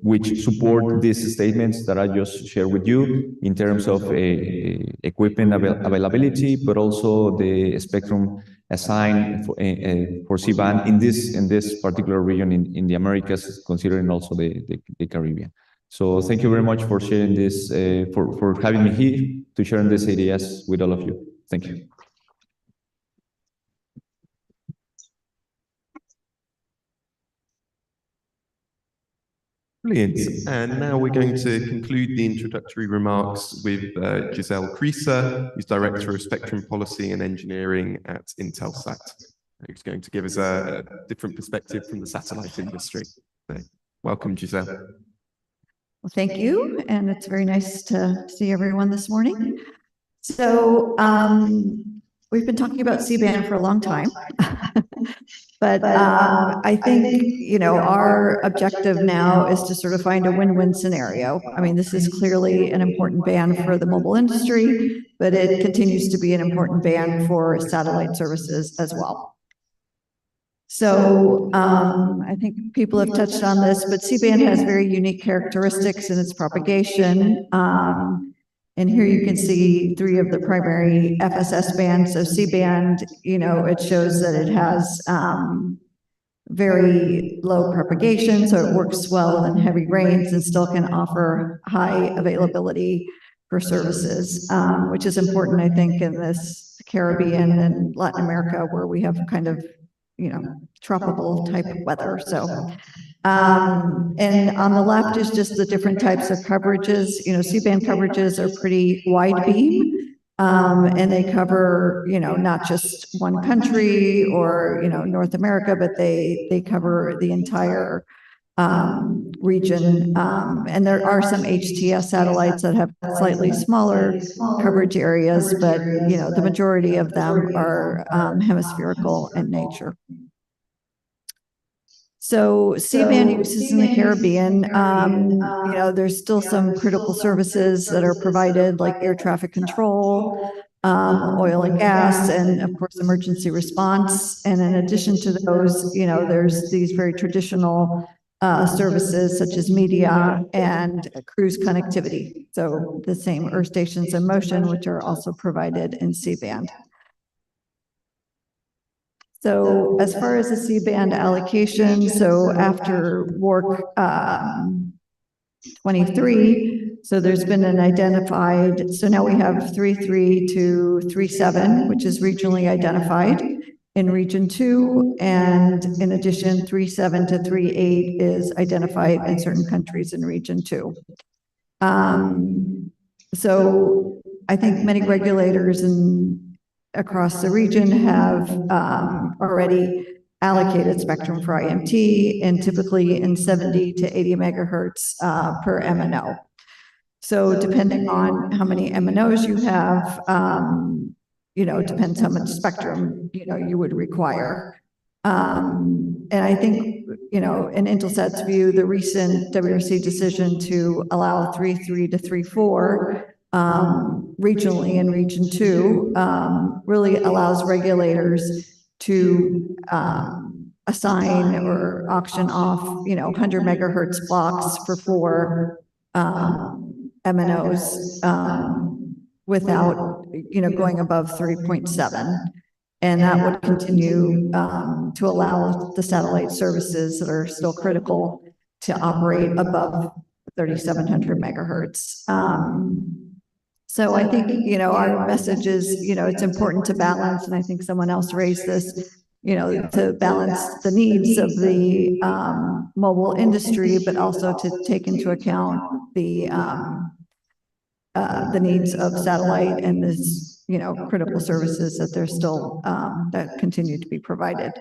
which support these statements that I just shared with you in terms of equipment availability, but also the spectrum assigned for C-band in this particular region in the Americas, considering also the Caribbean. So thank you very much for sharing this, for having me here to share these ideas with all of you. Thank you. Brilliant. And now we're going to conclude the introductory remarks with Giselle Creaser, who's Director of Spectrum Policy and Engineering at Intelsat, who's going to give us a different perspective from the satellite industry. So, welcome, Giselle. Well, thank you. And it's very nice to see everyone this morning. So we've been talking about C-band for a long time, But I think, you know, our objective now is to sort of find a win-win scenario. I mean, this is clearly an important band for the mobile industry, but it continues to be an important band for satellite services as well. So I think people have touched on this, but C-band has very unique characteristics in its propagation. And here you can see 3 of the primary FSS bands. So C-band, you know, it shows that it has very low propagation, so it works well in heavy rains and still can offer high availability for services, which is important, I think, in this Caribbean and Latin America where we have kind of, you know, tropical type weather. So, and on the left is just the different types of coverages. You know, C-band coverages are pretty wide beam, and they cover, you know, not just one country or, you know, North America, but they cover the entire region. And there are some HTS satellites that have slightly smaller coverage areas, but, you know, the majority of them are hemispherical in nature. So C-band uses in the Caribbean, you know, there's still some critical services that are provided, like air traffic control, oil and gas, and of course, emergency response. And in addition to those, you know, there's these very traditional services such as media and cruise connectivity. So the same earth stations in motion, which are also provided in C-band. So as far as the C-band allocation, so after WARC 23, so there's been an identified, so now we have 3.3 to 3.7, which is regionally identified in Region 2, and in addition, 3.7 to 3.8 is identified in certain countries in Region 2. So I think many regulators across the region have already allocated spectrum for IMT, and typically in 70 to 80 megahertz per MNO. So depending on how many MNOs you have, you know, it depends how much spectrum, you know, you would require. And I think, you know, in Intelsat's view, the recent WRC decision to allow 3.3 to 3.4 regionally in Region 2 really allows regulators to assign or auction off, you know, 100 megahertz blocks for 4 MNOs without, you know, going above 3.7. And that would continue to allow the satellite services that are still critical to operate above 3,700 megahertz. So I think, you know, our message is, you know, it's important to balance, and I think someone else raised this, you know, to balance the needs of the mobile industry, but also to take into account the needs of satellite and this, you know, critical services that they're still, that continue to be provided.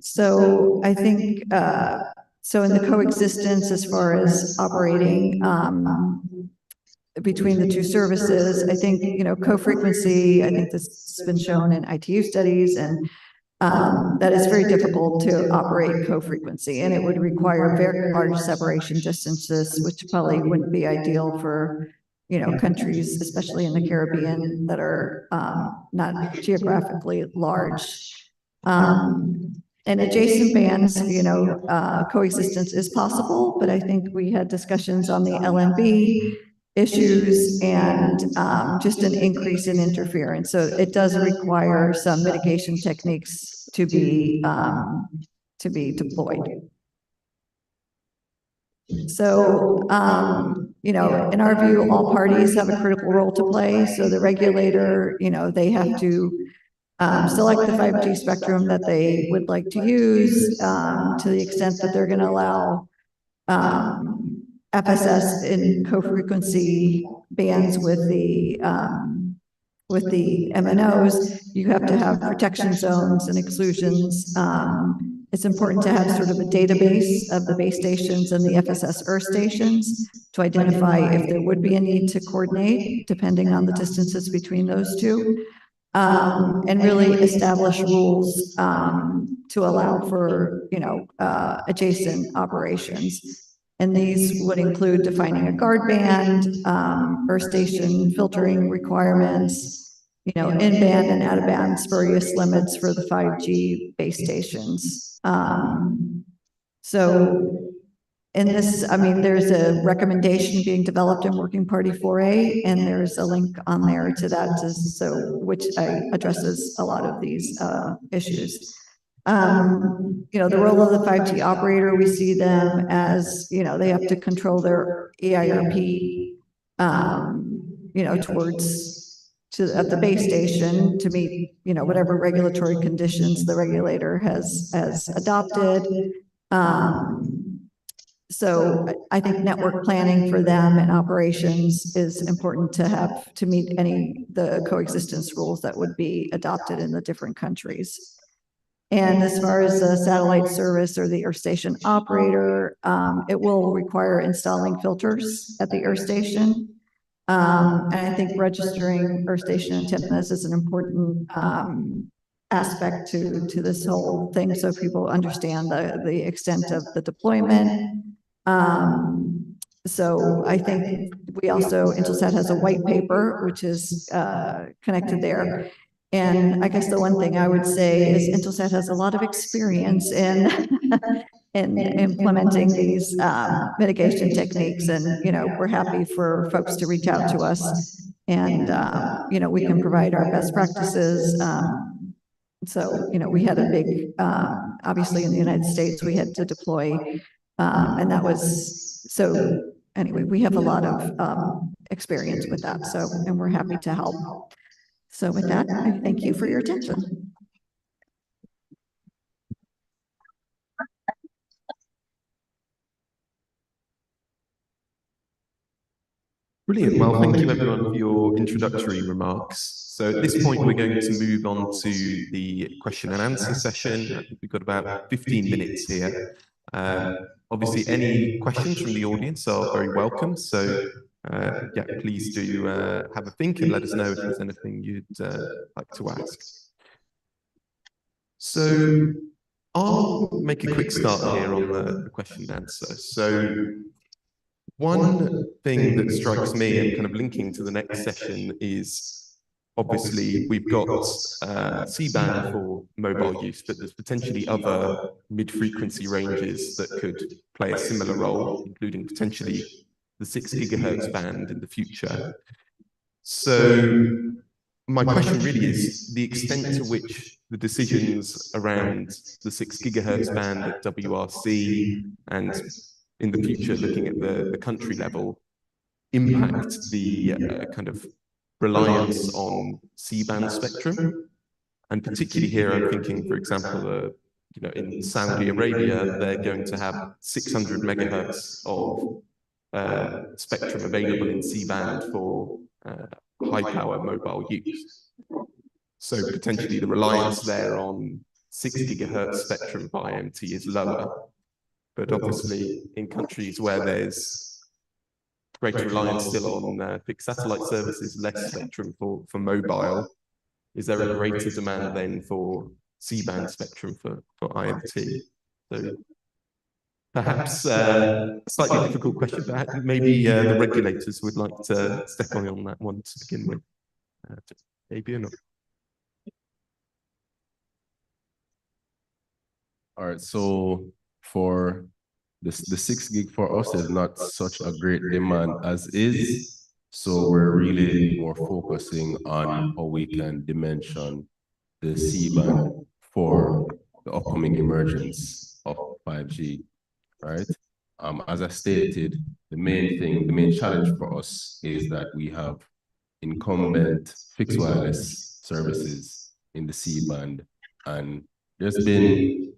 So I think, so in the coexistence as far as operating between the two services, I think, you know, co-frequency, I think this has been shown in ITU studies, and that is very difficult to operate co-frequency, and it would require very large separation distances, which probably wouldn't be ideal for, you know, countries, especially in the Caribbean, that are not geographically large. And adjacent bands, you know, coexistence is possible, but I think we had discussions on the LNB issues and just an increase in interference. So it does require some mitigation techniques to be deployed. So, you know, in our view, all parties have a critical role to play. So the regulator, you know, they have to select the 5G spectrum that they would like to use to the extent that they're going to allow FSS in co-frequency bands with the MNOs. You have to have protection zones and exclusions. It's important to have sort of a database of the base stations and the FSS earth stations to identify if there would be a need to coordinate depending on the distances between those two. and really establish rules to allow for, adjacent operations. And these would include defining a guard band, earth station filtering requirements, in-band and out-of-band spurious limits for the 5G base stations. So in this, there's a recommendation being developed in Working Party 4A, and there's a link on there to that, which addresses a lot of these issues. The role of the 5G operator, we see them as, they have to control their EIRP, at the base station to meet, whatever regulatory conditions the regulator has adopted. So I think network planning for them and operations is important to have to meet the coexistence rules that would be adopted in the different countries. And as far as the satellite service or the earth station operator, it will require installing filters at the earth station. And I think registering earth station antennas is an important aspect to this whole thing, so people understand the extent of the deployment. So I think Intelsat has a white paper, which is connected there. And I guess the one thing I would say is Intelsat has a lot of experience in implementing these mitigation techniques. And, we're happy for folks to reach out to us, and, we can provide our best practices. So, we had a big, obviously in the United States, we had to deploy, and that was, so anyway, we have a lot of experience with that. So, and we're happy to help. So with that, I thank you for your attention. Brilliant. Well, thank you everyone for your introductory remarks. So at this point, we're going to move on to the question and answer session. We've got about 15 minutes here. Obviously, any questions from the audience are very welcome. So yeah, please do have a think and let us know if there's anything you'd like to ask. So I'll make a quick start here on the question and answer. So one thing that strikes me, and kind of linking to the next session, is obviously we've got C-band for mobile use, but there's potentially other mid-frequency ranges that could play a similar role, including potentially the 6 gigahertz band in the future. So my question really is the extent to which the decisions around the 6 gigahertz band at WRC and in the future looking at the country level impact the kind of reliance on C-band spectrum. And particularly here, I'm thinking, for example, in Saudi Arabia, they're going to have 600 megahertz of spectrum available in C-band for high-power mobile use. So potentially the reliance there on 6 gigahertz spectrum for IMT is lower. But obviously in countries where there's greater reliance still on fixed satellite services, less spectrum for mobile, is there a greater demand then for C-band spectrum for IMT? So perhaps a slightly difficult question, but maybe the regulators would like to step on that one to begin with. Maybe or not. All right, so for the 6 gig for us is not such a great demand as is. So we're really more focusing on how we can dimension the C-band for the upcoming emergence of 5G, right? As I stated, the main challenge for us is that we have incumbent fixed wireless services in the C-band, and there's been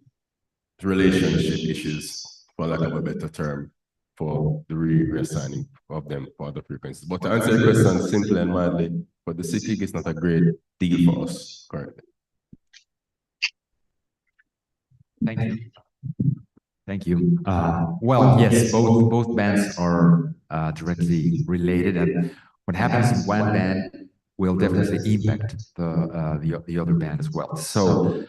relationship issues, for lack of a better term, for the reassigning of them for other frequencies. But to answer your question simply and mildly, for the 6 gig is not a great deal for us currently. Thank you. Thank you. Well, yes, both bands are directly related, and what happens in one band will definitely impact the other band as well. So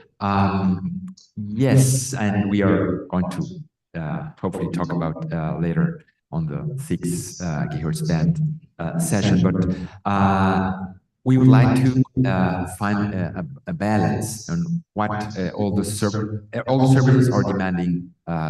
yes, and we are going to hopefully talk about later on the 6 gigahertz band session, but we would like to find a balance on what all the services are demanding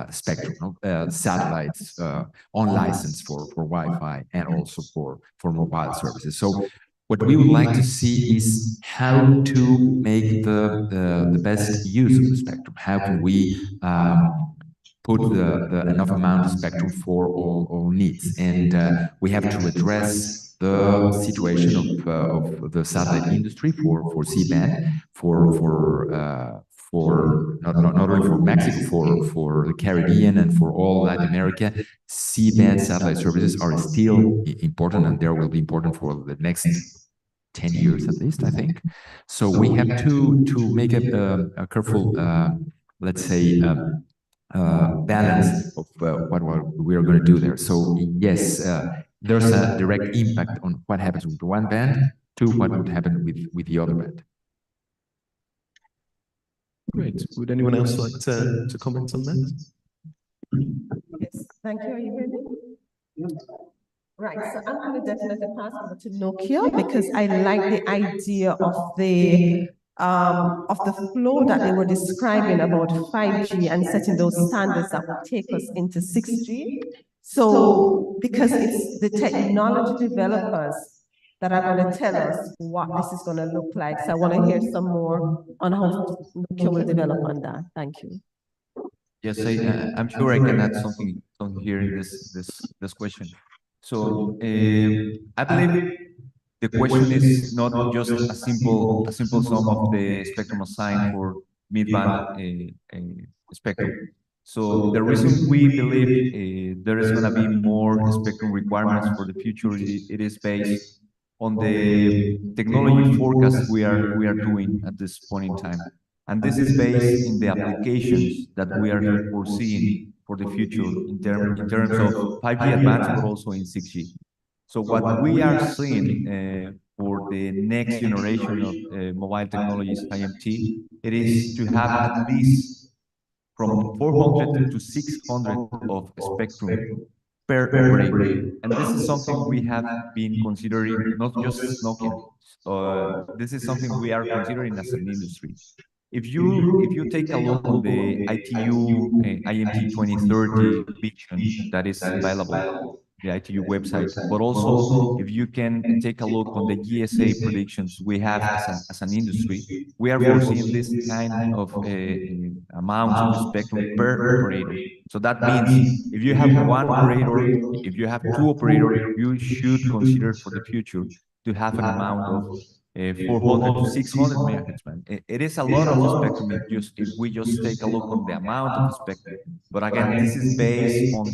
spectrum, satellites on license for Wi-Fi and also for mobile services. So what we would like to see is how to make the best use of the spectrum. How can we put the enough amount of spectrum for all needs? And we have to address the situation of the satellite industry for C-band, for not only for Mexico, for the Caribbean and for all Latin America. C-band satellite services are still important, and they will be important for the next 10 years at least, I think. So we have to make a careful, let's say, balance of what we are going to do there. So yes, there's a direct impact on what happens with one band to what would happen with the other band. Great. Would anyone else like to comment on that? Yes, thank you. Are you ready? Right, so I'm going to definitely pass over to Nokia because I like the idea of the flow that they were describing about 5G and setting those standards that will take us into 6G. So, because it's the technology developers that are going to tell us what this is going to look like. So I want to hear some more on how Nokia will develop on that. Thank you. Yes, I'm sure I can add something here in this question. So I believe the question is not just a simple sum of the spectrum assigned for mid-band spectrum. So the reason we believe there is going to be more spectrum requirements for the future, it is based on the technology forecast we are doing at this point in time. And this is based in the applications that we are foreseeing for the future in terms of 5G advanced, but also in 6G. So what we are seeing for the next generation of mobile technologies, IMT, it is to have at least from 400 to 600 of spectrum per operator. And this is something we have been considering, not just Nokia. This is something we are considering as an industry. If you take a look on the ITU IMT 2030 vision that is available, the ITU website, but also if you can take a look on the GSA predictions we have as an industry, we are foreseeing this kind of amounts of spectrum per operator. So that means if you have one operator, if you have two operators, you should consider for the future to have an amount of 400 to 600 megahertz band. It is a lot of spectrum if we just take a look on the amount of spectrum. But again, this is based on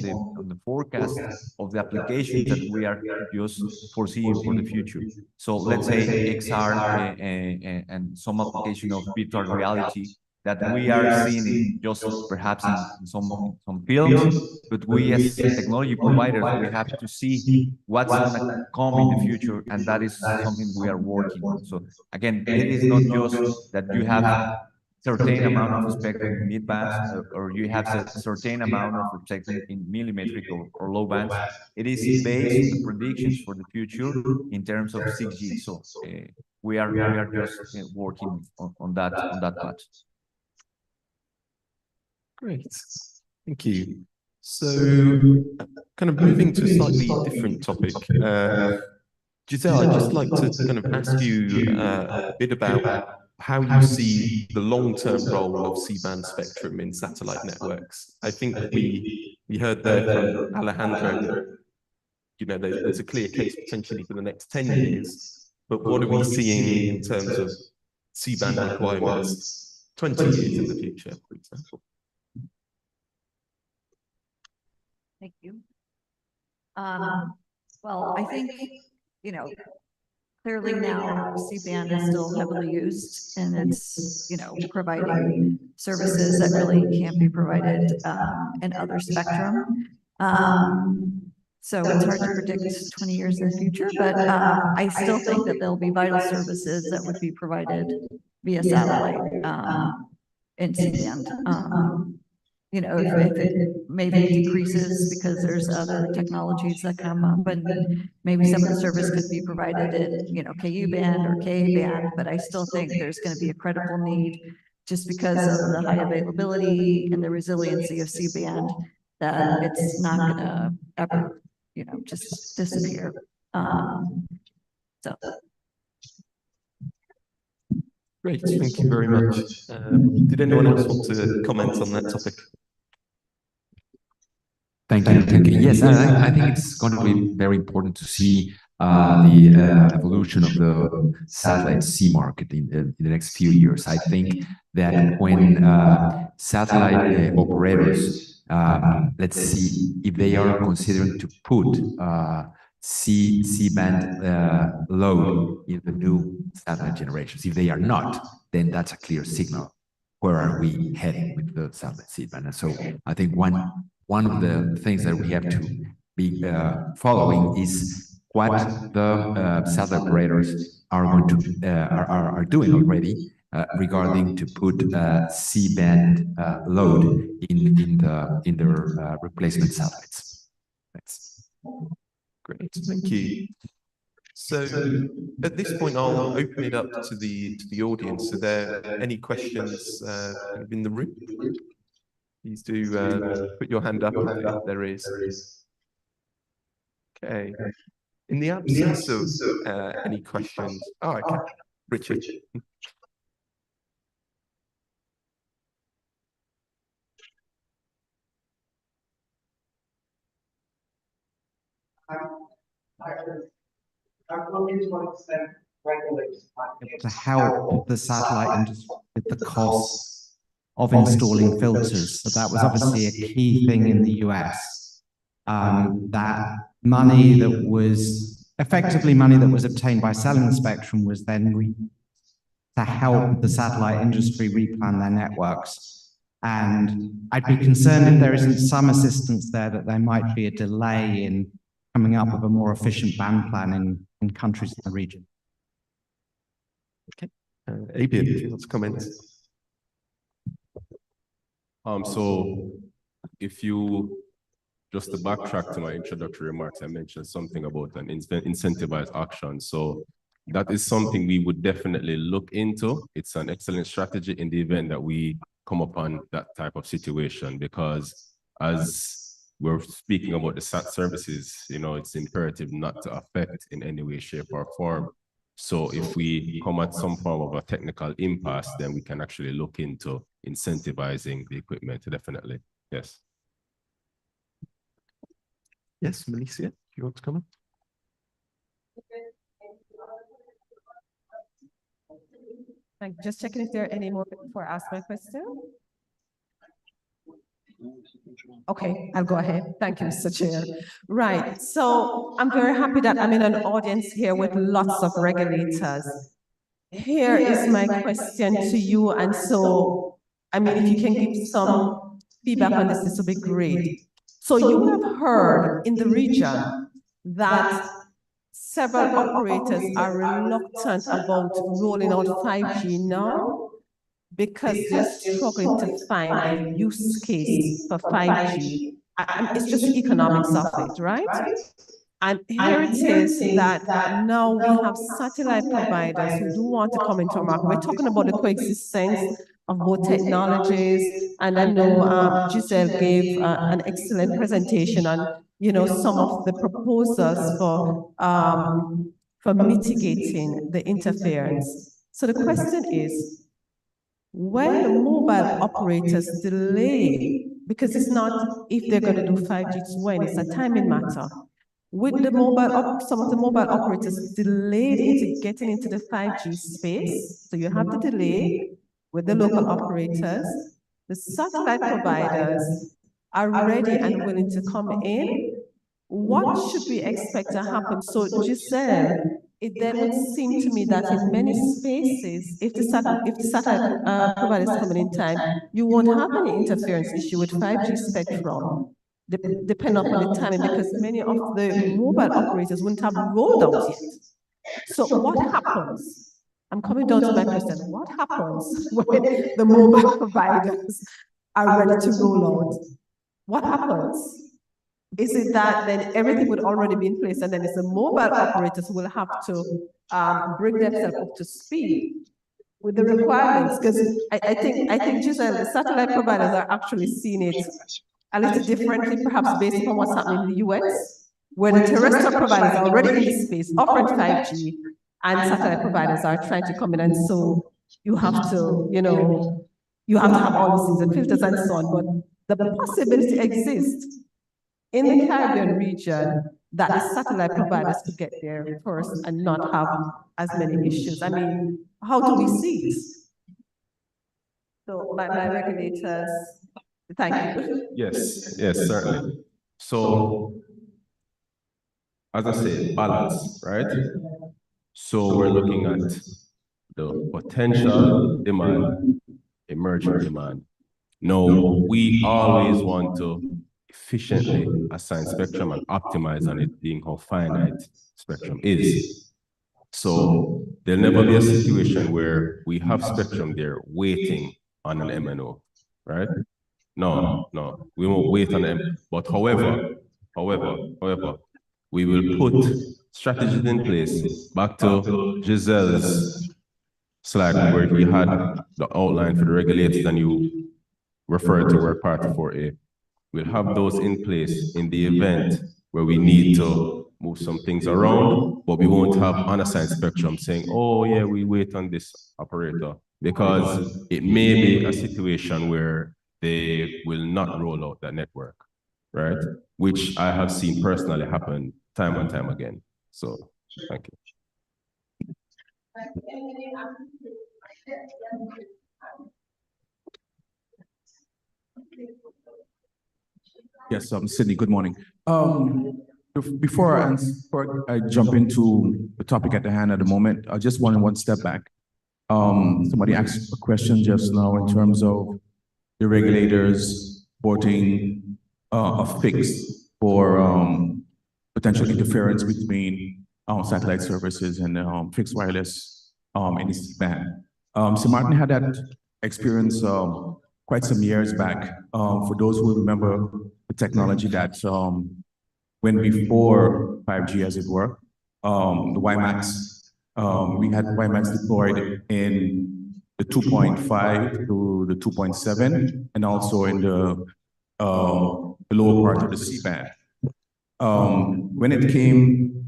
the forecast of the applications that we are just foreseeing for the future. So let's say XR and some application of virtual reality that we are seeing just perhaps in some films, but we as technology providers, we have to see what's going to come in the future, and that is something we are working on. So again, it is not just that you have certain amount of spectrum in mid bands or you have a certain amount of spectrum in millimetric or low bands. It is based on the predictions for the future in terms of 6G. So we are just working on that part. Great, thank you. So, kind of moving to a slightly different topic, Giselle, I'd just like to kind of ask you a bit about how you see the long-term role of C-band spectrum in satellite networks. I think we heard there from Alejandro that, you know, there's a clear case potentially for the next 10 years, but what are we seeing in terms of C-band requirements 20 years in the future, for example? Thank you. Well, I think, you know, clearly now C-band is still heavily used and it's, you know, providing services that really can't be provided in other spectrum. So it's hard to predict 20 years in the future, but I still think that there'll be vital services that would be provided via satellite in C-band. You know, if it maybe decreases because there's other technologies that come up, and maybe some of the service could be provided in, you know, KU band or Ka band, but I still think there's going to be a credible need just because of the high availability and the resiliency of C-band, that it's not going to ever, you know, just disappear. So. Great, thank you very much. Did anyone else want to comment on that topic? Thank you. Thank you. Yes, I think it's going to be very important to see the evolution of the satellite C market in the next few years. I think that when satellite operators, let's see if they are considering to put C-band load in the new satellite generations. If they are not, then that's a clear signal. Where are we heading with the satellite C-band? And so I think one of the things that we have to be following is what the satellite operators are going to are doing already regarding to put C-band load in their replacement satellites. Thanks. Great, thank you. So at this point, I'll open it up to the audience. Are there any questions in the room? Please do put your hand up if there is. Okay. In the absence of any questions, okay, Richard. To help the satellite industry with the cost of installing filters. So that was obviously a key thing in the US. That money that was effectively money that was obtained by selling the spectrum was then to help the satellite industry replan their networks. And I'd be concerned if there isn't some assistance there, that there might be a delay in coming up with a more efficient band plan in countries in the region. Okay. Abian, if you want to comment. So if you just to backtrack to my introductory remarks, I mentioned something about an incentivized auction. So that is something we would definitely look into. It's an excellent strategy in the event that we come upon that type of situation, because as we're speaking about the SAT services, you know, it's imperative not to affect in any way, shape, or form. So if we come at some form of a technical impasse, then we can actually look into incentivizing the equipment, definitely. Yes. Yes, Melissa, you want to comment? Just checking if there are any more before I ask my question. Okay, I'll go ahead. Thank you, Mr. Chair. Right, so I'm very happy that I'm in an audience here with lots of regulators. Here is my question to you, and so, I mean, if you can give some feedback on this, this will be great. So you have heard in the region that several operators are reluctant about rolling out 5G now because they're struggling to find a use case for 5G. It's just the economics of it, right? And here it is that now we have satellite providers who do want to come into our market. We're talking about the coexistence of both technologies, and I know Giselle gave an excellent presentation on, you know, some of the proposals for mitigating the interference. So the question is, when mobile operators delay, because it's not if they're going to do 5G, it's when, it's a timing matter. With the some of the mobile operators delayed into getting into the 5G space, so you have the delay with the local operators, the satellite providers are ready and willing to come in. What should we expect to happen? So Giselle, it then would seem to me that in many spaces, if the satellite providers coming in time, you won't have any interference issue with 5G spectrum. depend upon the timing, because many of the mobile operators wouldn't have rolled out yet. So what happens? I'm coming down to my question. What happens when the mobile providers are ready to roll out? What happens? Is it that then everything would already be in place, and then it's the mobile operators who will have to bring themselves up to speed with the requirements? Because I think Giselle, the satellite providers are actually seeing it a little differently, perhaps based on what's happening in the US, where the terrestrial providers are already in the space offering 5G, and satellite providers are trying to come in, and so you have to, you have to have all these things and filters and so on. But the possibility exists in the Caribbean region that the satellite providers could get there first and not have as many issues. I mean, how do we see it? So my regulators, thank you. Yes, certainly. So, as I said, balance, right? So we're looking at the potential demand, emerging demand. No, we always want to efficiently assign spectrum and optimize on it being how finite spectrum is. So there'll never be a situation where we have spectrum there waiting on an MNO, right? No, we won't wait on them. But however, we will put strategies in place. Back to Giselle's slide where we had the outline for the regulators and you referred to work part 4A. We'll have those in place in the event where we need to move some things around, but we won't have unassigned spectrum saying, oh yeah, we wait on this operator, because it may be a situation where they will not roll out that network, right? Which I have seen personally happen time and time again. So, thank you. Yes, Sydney, good morning. Before I jump into the topic at the hand at the moment, I just want one step back. Somebody asked a question just now in terms of the regulators supporting a fix for potential interference between satellite services and fixed wireless in the C-band. So Martin had that experience quite some years back. For those who remember the technology that went before 5G, as it were, the WiMAX. We had WiMAX deployed in the 2.5 to the 2.7, and also in the lower part of the C-band. When it came,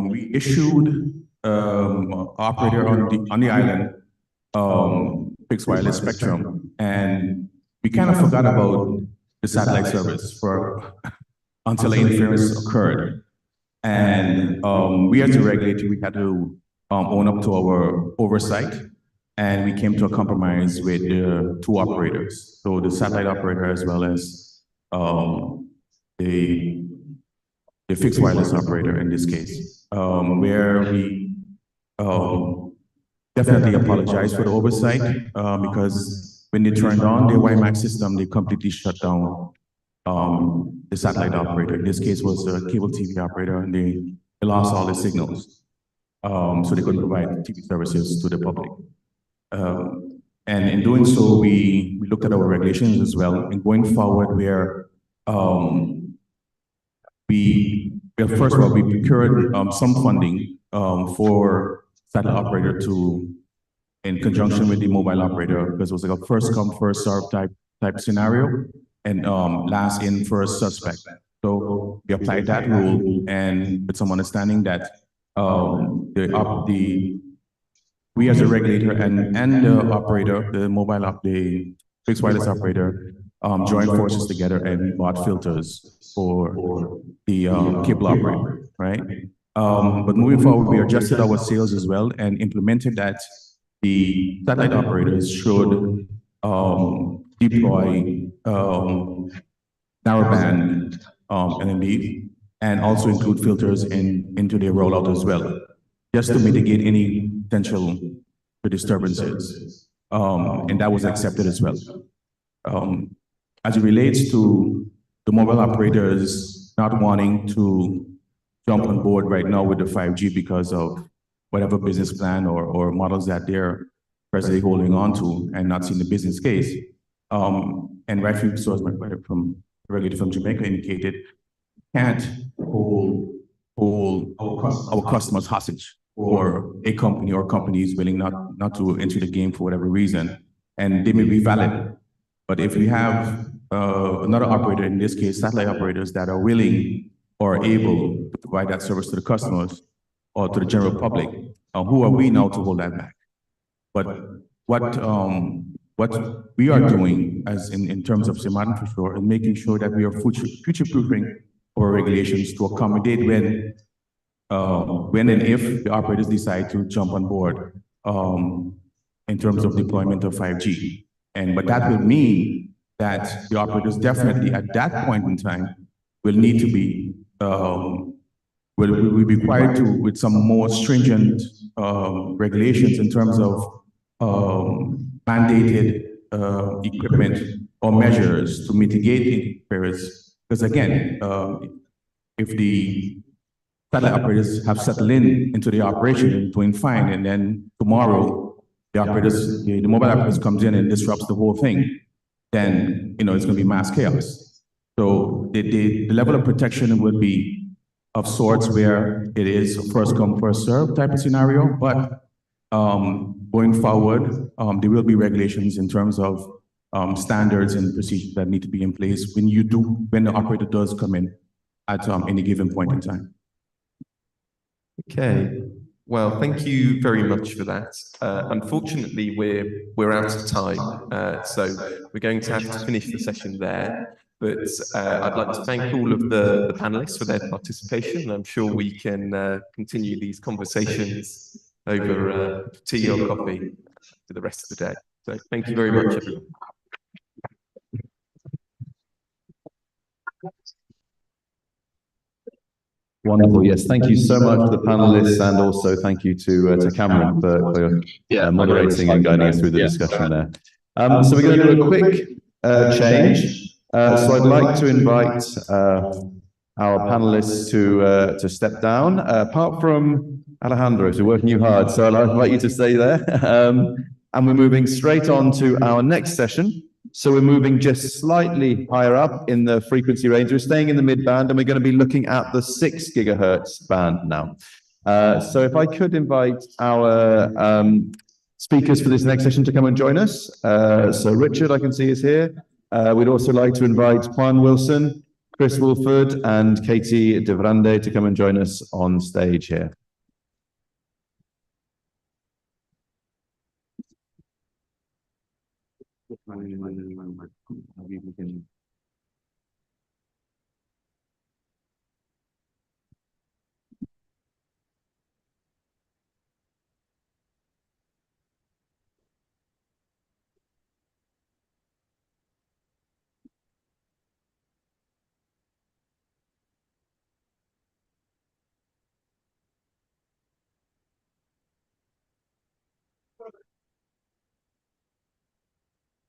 we issued operator on the island fixed wireless spectrum, and we kind of forgot about the satellite service until interference occurred. And we as a regulator, we had to own up to our oversight, and we came to a compromise with the two operators, so the satellite operator as well as the fixed wireless operator in this case, where we definitely apologize for the oversight, because when they turned on the WiMAX system, they completely shut down the satellite operator. In this case was the cable TV operator, and they lost all the signals. So they couldn't provide TV services to the public. And in doing so, we looked at our regulations as well. And going forward, first of all, we procured some funding for satellite operator in conjunction with the mobile operator, because it was like a first come, first served type scenario, and last in, first suspect. So we applied that rule, and with some understanding that we as a regulator and the operator, the fixed wireless operator, joined forces together, and we bought filters for the cable operator, right? But moving forward, we adjusted our sales as well and implemented that the satellite operators should deploy narrowband NMB, and also include filters into their rollout as well, just to mitigate any potential disturbances. And that was accepted as well. As it relates to the mobile operators not wanting to jump on board right now with the 5G because of whatever business plan or models that they're presently holding on to and not seeing the business case. And rightfully so, as my brother from regulator from Jamaica indicated, can't hold our customers hostage, or a company or companies willing not to enter the game for whatever reason, and they may be valid. But if we have another operator, in this case, satellite operators that are willing or able to provide that service to the customers or to the general public, who are we now to hold that back? But what we are doing as in terms of St. Martin for sure, is making sure that we are future-proofing our regulations to accommodate when and if the operators decide to jump on board in terms of deployment of 5G. But that will mean that the operators definitely at that point in time will need to be will be required to, with some more stringent regulations in terms of mandated equipment or measures to mitigate interference. Because again, if the satellite operators have settled into the operation and doing fine, and then tomorrow the mobile operators comes in and disrupts the whole thing, then it's going to be mass chaos. So the level of protection would be of sorts where it is a first come, first serve type of scenario. But going forward, there will be regulations in terms of standards and procedures that need to be in place when the operator does come in at any given point in time. Okay. Well, thank you very much for that. Unfortunately, we're out of time, so we're going to have to finish the session there. But I'd like to thank all of the panelists for their participation. I'm sure we can continue these conversations over tea or coffee for the rest of the day. So thank you very much, everyone. Wonderful. Yes, thank you so much to the panelists, and also thank you to Cameron for moderating and guiding us through the discussion there. So we're going to do a quick change. So I'd like to invite our panelists to step down, apart from Alejandro, who's working you hard. So I'll invite you to stay there. And we're moving straight on to our next session. So we're moving just slightly higher up in the frequency range. We're staying in the mid-band, and we're going to be looking at the 6 gigahertz band now. So if I could invite our speakers for this next session to come and join us. So Richard, I can see, is here. We'd also like to invite Juan Wilson, Chris Wolford, and Katie Devrande to come and join us on stage here.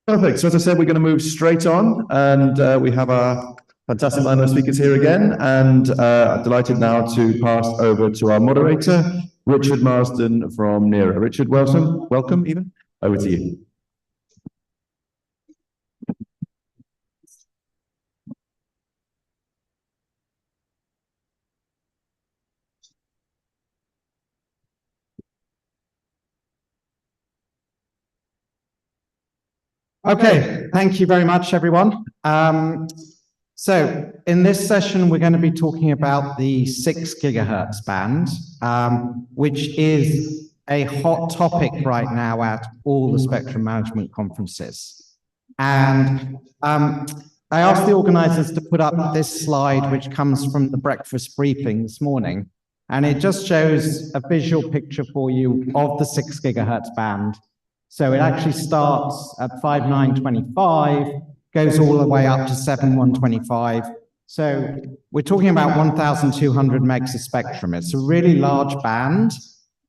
Perfect. So as I said, we're going to move straight on, and we have our fantastic line of speakers here again, and I'm delighted now to pass over to our moderator, Richard Marsden from NERA. Richard, welcome, even. Over to you. Okay, thank you very much, everyone. So in this session, we're going to be talking about the 6 gigahertz band, which is a hot topic right now at all the spectrum management conferences. And I asked the organizers to put up this slide, which comes from the breakfast briefing this morning. And it just shows a visual picture for you of the 6 gigahertz band. So it actually starts at 5925, goes all the way up to 7125. So we're talking about 1,200 megs of spectrum. It's a really large band.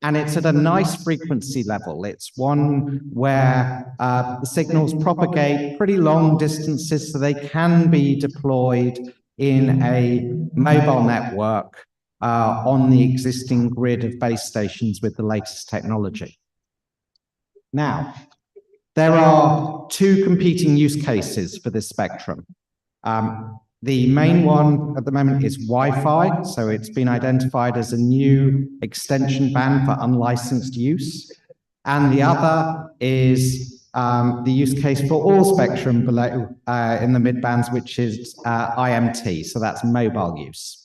and it's at a nice frequency level. It's one where the signals propagate pretty long distances, so they can be deployed in a mobile network on the existing grid of base stations with the latest technology. Now, there are two competing use cases for this spectrum. The main one at the moment is Wi-Fi, so it's been identified as a new extension band for unlicensed use. And the other is the use case for all spectrum below in the mid-bands, which is IMT, so that's mobile use.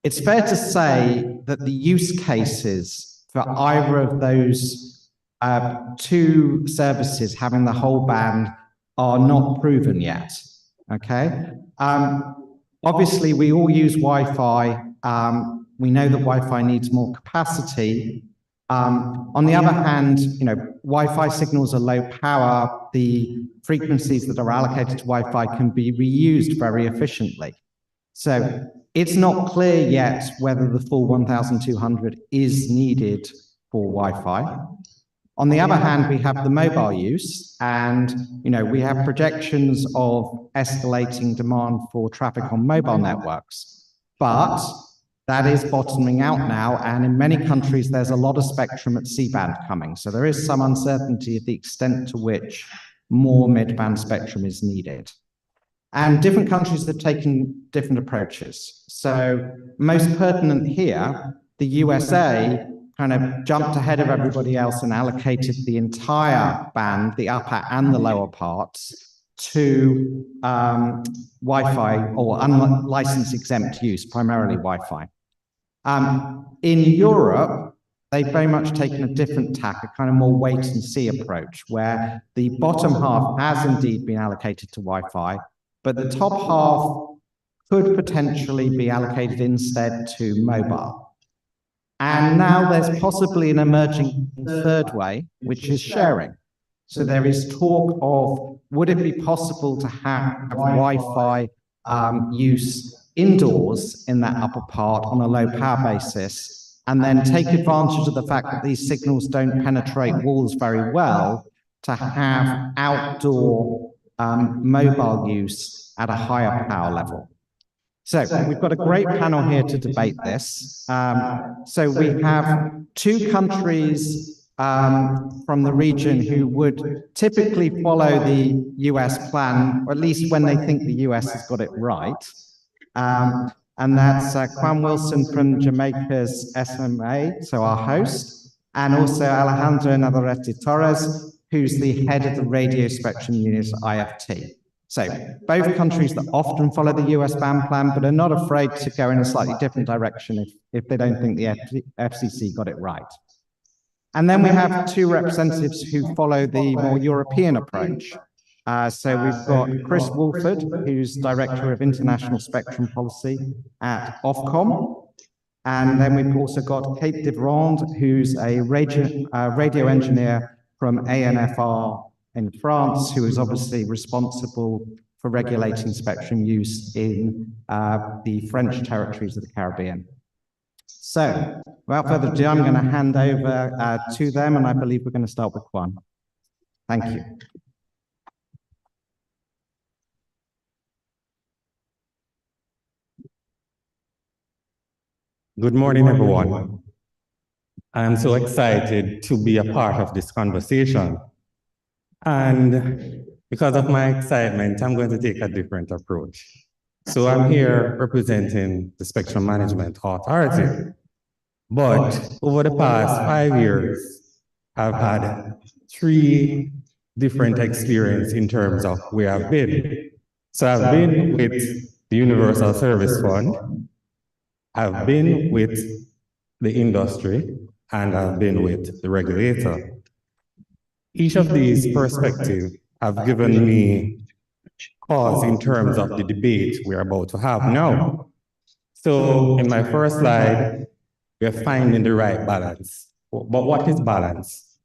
It's fair to say that the use cases for either of those two services having the whole band are not proven yet, okay? Obviously, we all use Wi-Fi. We know that Wi-Fi needs more capacity. On the other hand, Wi-Fi signals are low power. The frequencies that are allocated to Wi-Fi can be reused very efficiently. So it's not clear yet whether the full 1,200 is needed for Wi-Fi. On the other hand, we have the mobile use, and we have projections of escalating demand for traffic on mobile networks. But that is bottoming out now, and in many countries, there's a lot of spectrum at C-band coming. So there is some uncertainty of the extent to which more mid-band spectrum is needed. And different countries have taken different approaches. So most pertinent here, the USA kind of jumped ahead of everybody else and allocated the entire band, the upper and the lower parts, to Wi-Fi or unlicensed exempt use, primarily Wi-Fi. In Europe, they've very much taken a different tack, a kind of more wait and see approach, where the bottom half has indeed been allocated to Wi-Fi, but the top half could potentially be allocated instead to mobile. And now there's possibly an emerging third way, which is sharing. So there is talk of, would it be possible to have Wi-Fi use indoors in that upper part on a low power basis, and then take advantage of the fact that these signals don't penetrate walls very well to have outdoor mobile use at a higher power level. So we've got a great panel here to debate this. So we have two countries from the region who would typically follow the US plan, or at least when they think the US has got it right. And that's Quan Wilson from Jamaica's SMA, so our host, and also Alejandro Navarrete Torres, who's the head of the Radio Spectrum Unit, IFT. So both countries that often follow the US band plan, but are not afraid to go in a slightly different direction if they don't think the FCC got it right. And then we have two representatives who follow the more European approach. So we've got Chris Wolford, who's Director of International Spectrum Policy at Ofcom. And then we've also got Kate Devrand, who's a radio engineer from ANFR in France, who is obviously responsible for regulating spectrum use in the French territories of the Caribbean. So, without further ado, I'm going to hand over to them, and I believe we're going to start with Quan. Thank you. Good morning, everyone. I am so excited to be a part of this conversation. And because of my excitement, I'm going to take a different approach. So I'm here representing the Spectrum Management Authority. But over the past 5 years, I've had 3 different experiences in terms of where I've been. So I've been with the Universal Service Fund, I've been with the industry, and I've been with the regulator. Each of these perspectives have given me pause in terms of the debate we're about to have now. So in my first slide, we're finding the right balance. But what is balance?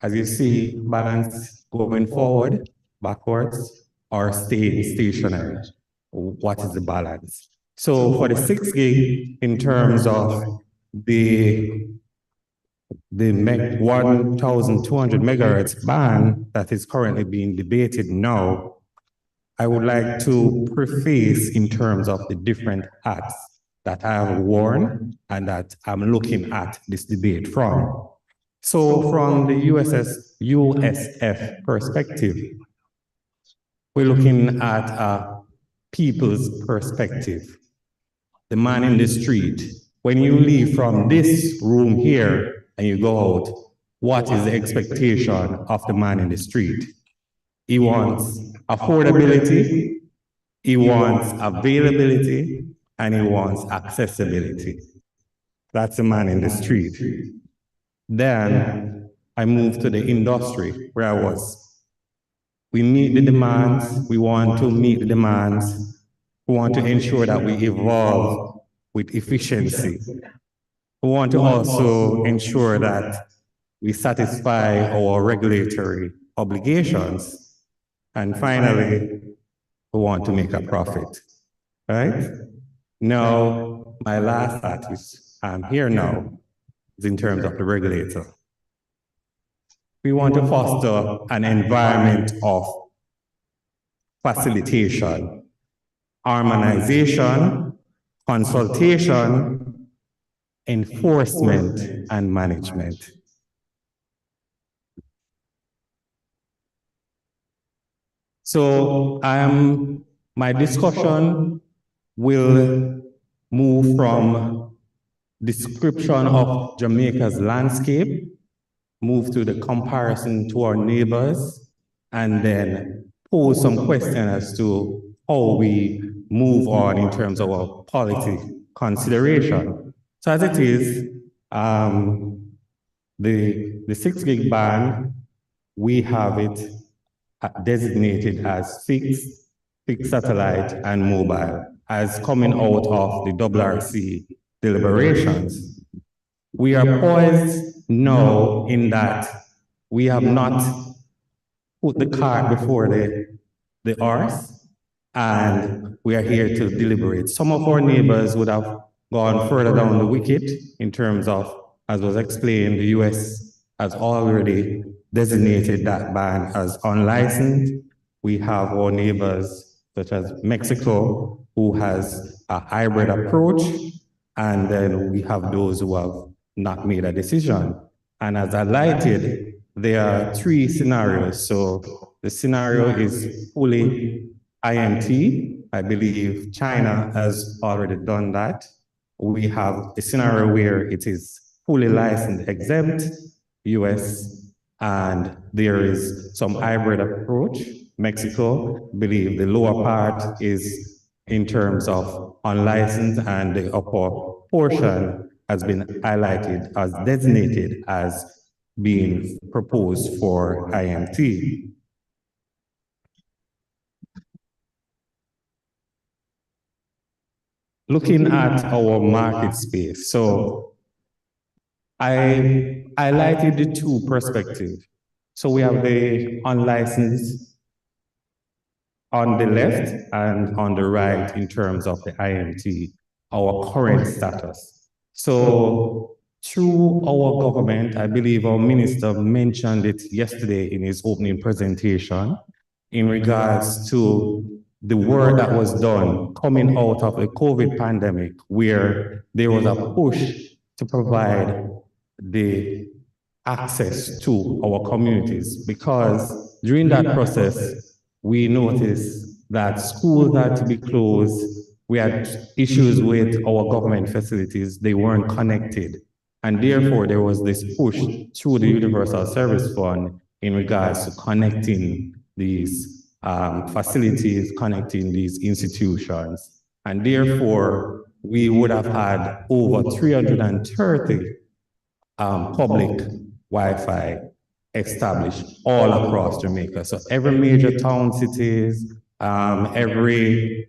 As you see, balance going forward, backwards, or staying stationary. What is the balance? So for the 6 gig, in terms of the 1,200 megahertz band that is currently being debated now, I would like to preface in terms of the different hats that I have worn and that I'm looking at this debate from. So from the USF perspective, we're looking at a people's perspective. The man in the street. When you leave from this room here and you go out, what is the expectation of the man in the street? He wants affordability, he wants availability, and he wants accessibility. That's the man in the street. Then I moved to the industry where I was. We meet the demands, we want to meet the demands, we want to ensure that we evolve with efficiency. We want to also ensure that we satisfy our regulatory obligations. And finally, we want to make a profit, right? Now, my last thought is, I'm here now, is in terms of the regulator. We want to foster an environment of facilitation, harmonization, consultation, enforcement, and management. So my discussion will move from description of Jamaica's landscape, move to the comparison to our neighbors, and then pose some questions as to how we move on in terms of our policy consideration. So as it is, the 6 gig band, we have it designated as fixed satellite and mobile, as coming out of the RRC deliberations. We are poised now in that we have not put the cart before the horse, and we are here to deliberate. Some of our neighbors would have gone further down the wicket in terms of, as was explained, the US has already designated that band as unlicensed. We have our neighbors such as Mexico, who has a hybrid approach, and then we have those who have not made a decision. And as I highlighted, there are 3 scenarios. So the scenario is fully IMT. I believe China has already done that. We have a scenario where it is fully licensed exempt, US, and there is some hybrid approach. Mexico, believe the lower part is in terms of unlicensed, and the upper portion has been highlighted as designated as being proposed for IMT. Looking at our market space, so I highlighted the 2 perspectives. So we have the unlicensed on the left and on the right in terms of the IMT, our current status. So through our government, I believe our minister mentioned it yesterday in his opening presentation in regards to the work that was done coming out of the COVID pandemic, where there was a push to provide the access to our communities, because during that process, we noticed that schools had to be closed. We had issues with our government facilities. They weren't connected. And therefore, there was this push through the Universal Service Fund in regards to connecting these facilities, connecting these institutions. And therefore, we would have had over 330 public Wi-Fi established all across Jamaica. So every major town, cities, every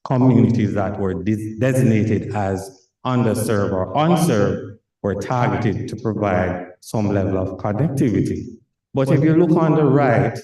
communities that were designated as underserved or unserved were targeted to provide some level of connectivity. But if you look on the right,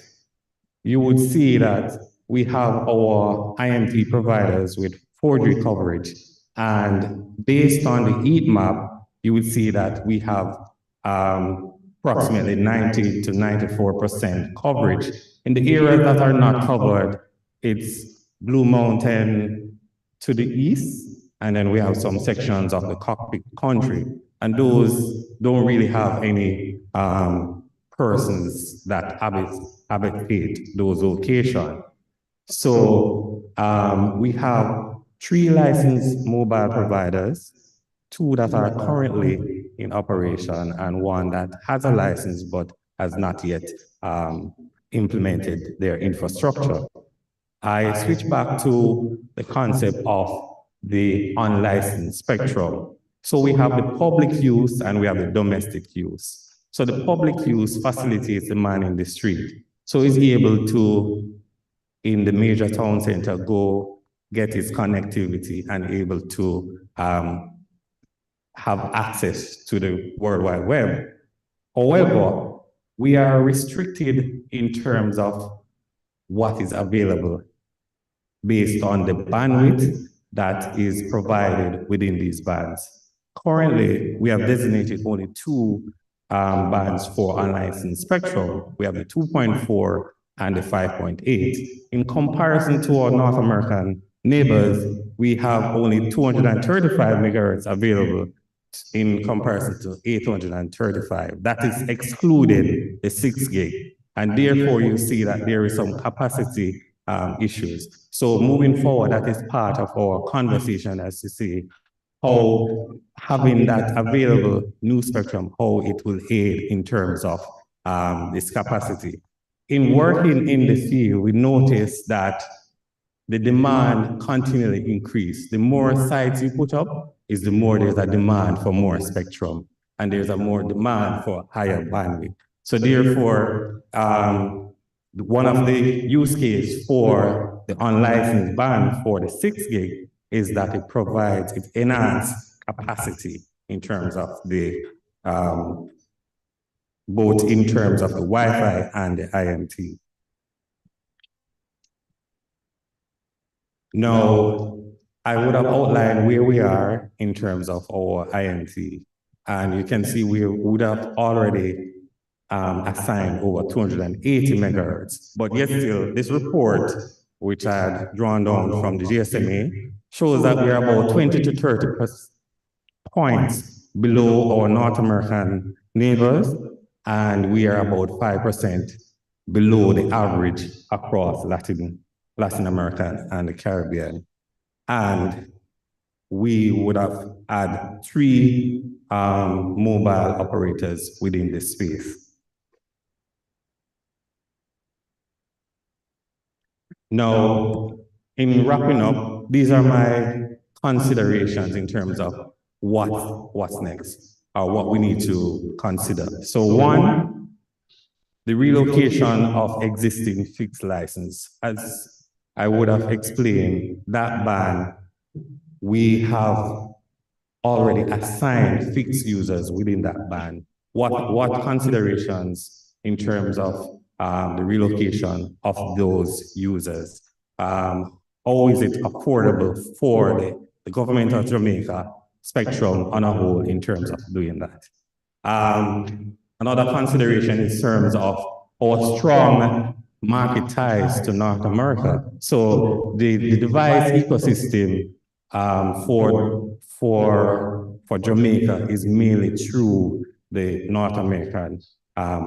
you would see that we have our IMT providers with 4G coverage. And based on the heat map, you will see that we have approximately 90 to 94% coverage. In the areas that are not covered, it's Blue Mountain to the east, and then we have some sections of the cockpit country, and those don't really have any persons that habitate those locations. So we have 3 licensed mobile providers, 2 that are currently in operation, and 1 that has a license but has not yet implemented their infrastructure. I switch back to the concept of the unlicensed spectrum. So we have the public use and we have the domestic use. So the public use facilitates the man in the street. So he's able to, in the major town center, go get his connectivity and able to have access to the World Wide Web. However, we are restricted in terms of what is available based on the bandwidth that is provided within these bands. Currently, we have designated only 2 bands for unlicensed spectrum. We have the 2.4 and the 5.8. In comparison to our North American neighbors, we have only 235 megahertz available in comparison to 835. That is excluded the 6 gig. And therefore, you see that there is some capacity issues. So moving forward, that is part of our conversation as to see how having that available new spectrum, how it will aid in terms of this capacity. In working in the field, we noticed that the demand continually increased. The more sites you put up, is the more there's a demand for more spectrum, and there's a more demand for higher bandwidth. So therefore, one of the use cases for the unlicensed band for the 6 gig is that it provides, it enhances capacity in terms of the, both in terms of the Wi-Fi and the IMT. Now, I would have outlined where we are in terms of our IMT, and you can see we would have already assigned over 280 megahertz. But yet still, this report, which I had drawn down from the GSMA, shows that we are about 20 to 30 points below our North American neighbors, and we are about 5% below the average across Latin America and the Caribbean. And we would have had 3 mobile operators within this space. Now, in wrapping up, these are my considerations in terms of what's next, or what we need to consider. So 1, the relocation of existing fixed license. As I would have explained, that band, we have already assigned fixed users within that band. What considerations in terms of the relocation of those users? How is it affordable for the government of Jamaica spectrum on a whole in terms of doing that? Another consideration in terms of our strong market ties to North America. So the device ecosystem for Jamaica is mainly through the North American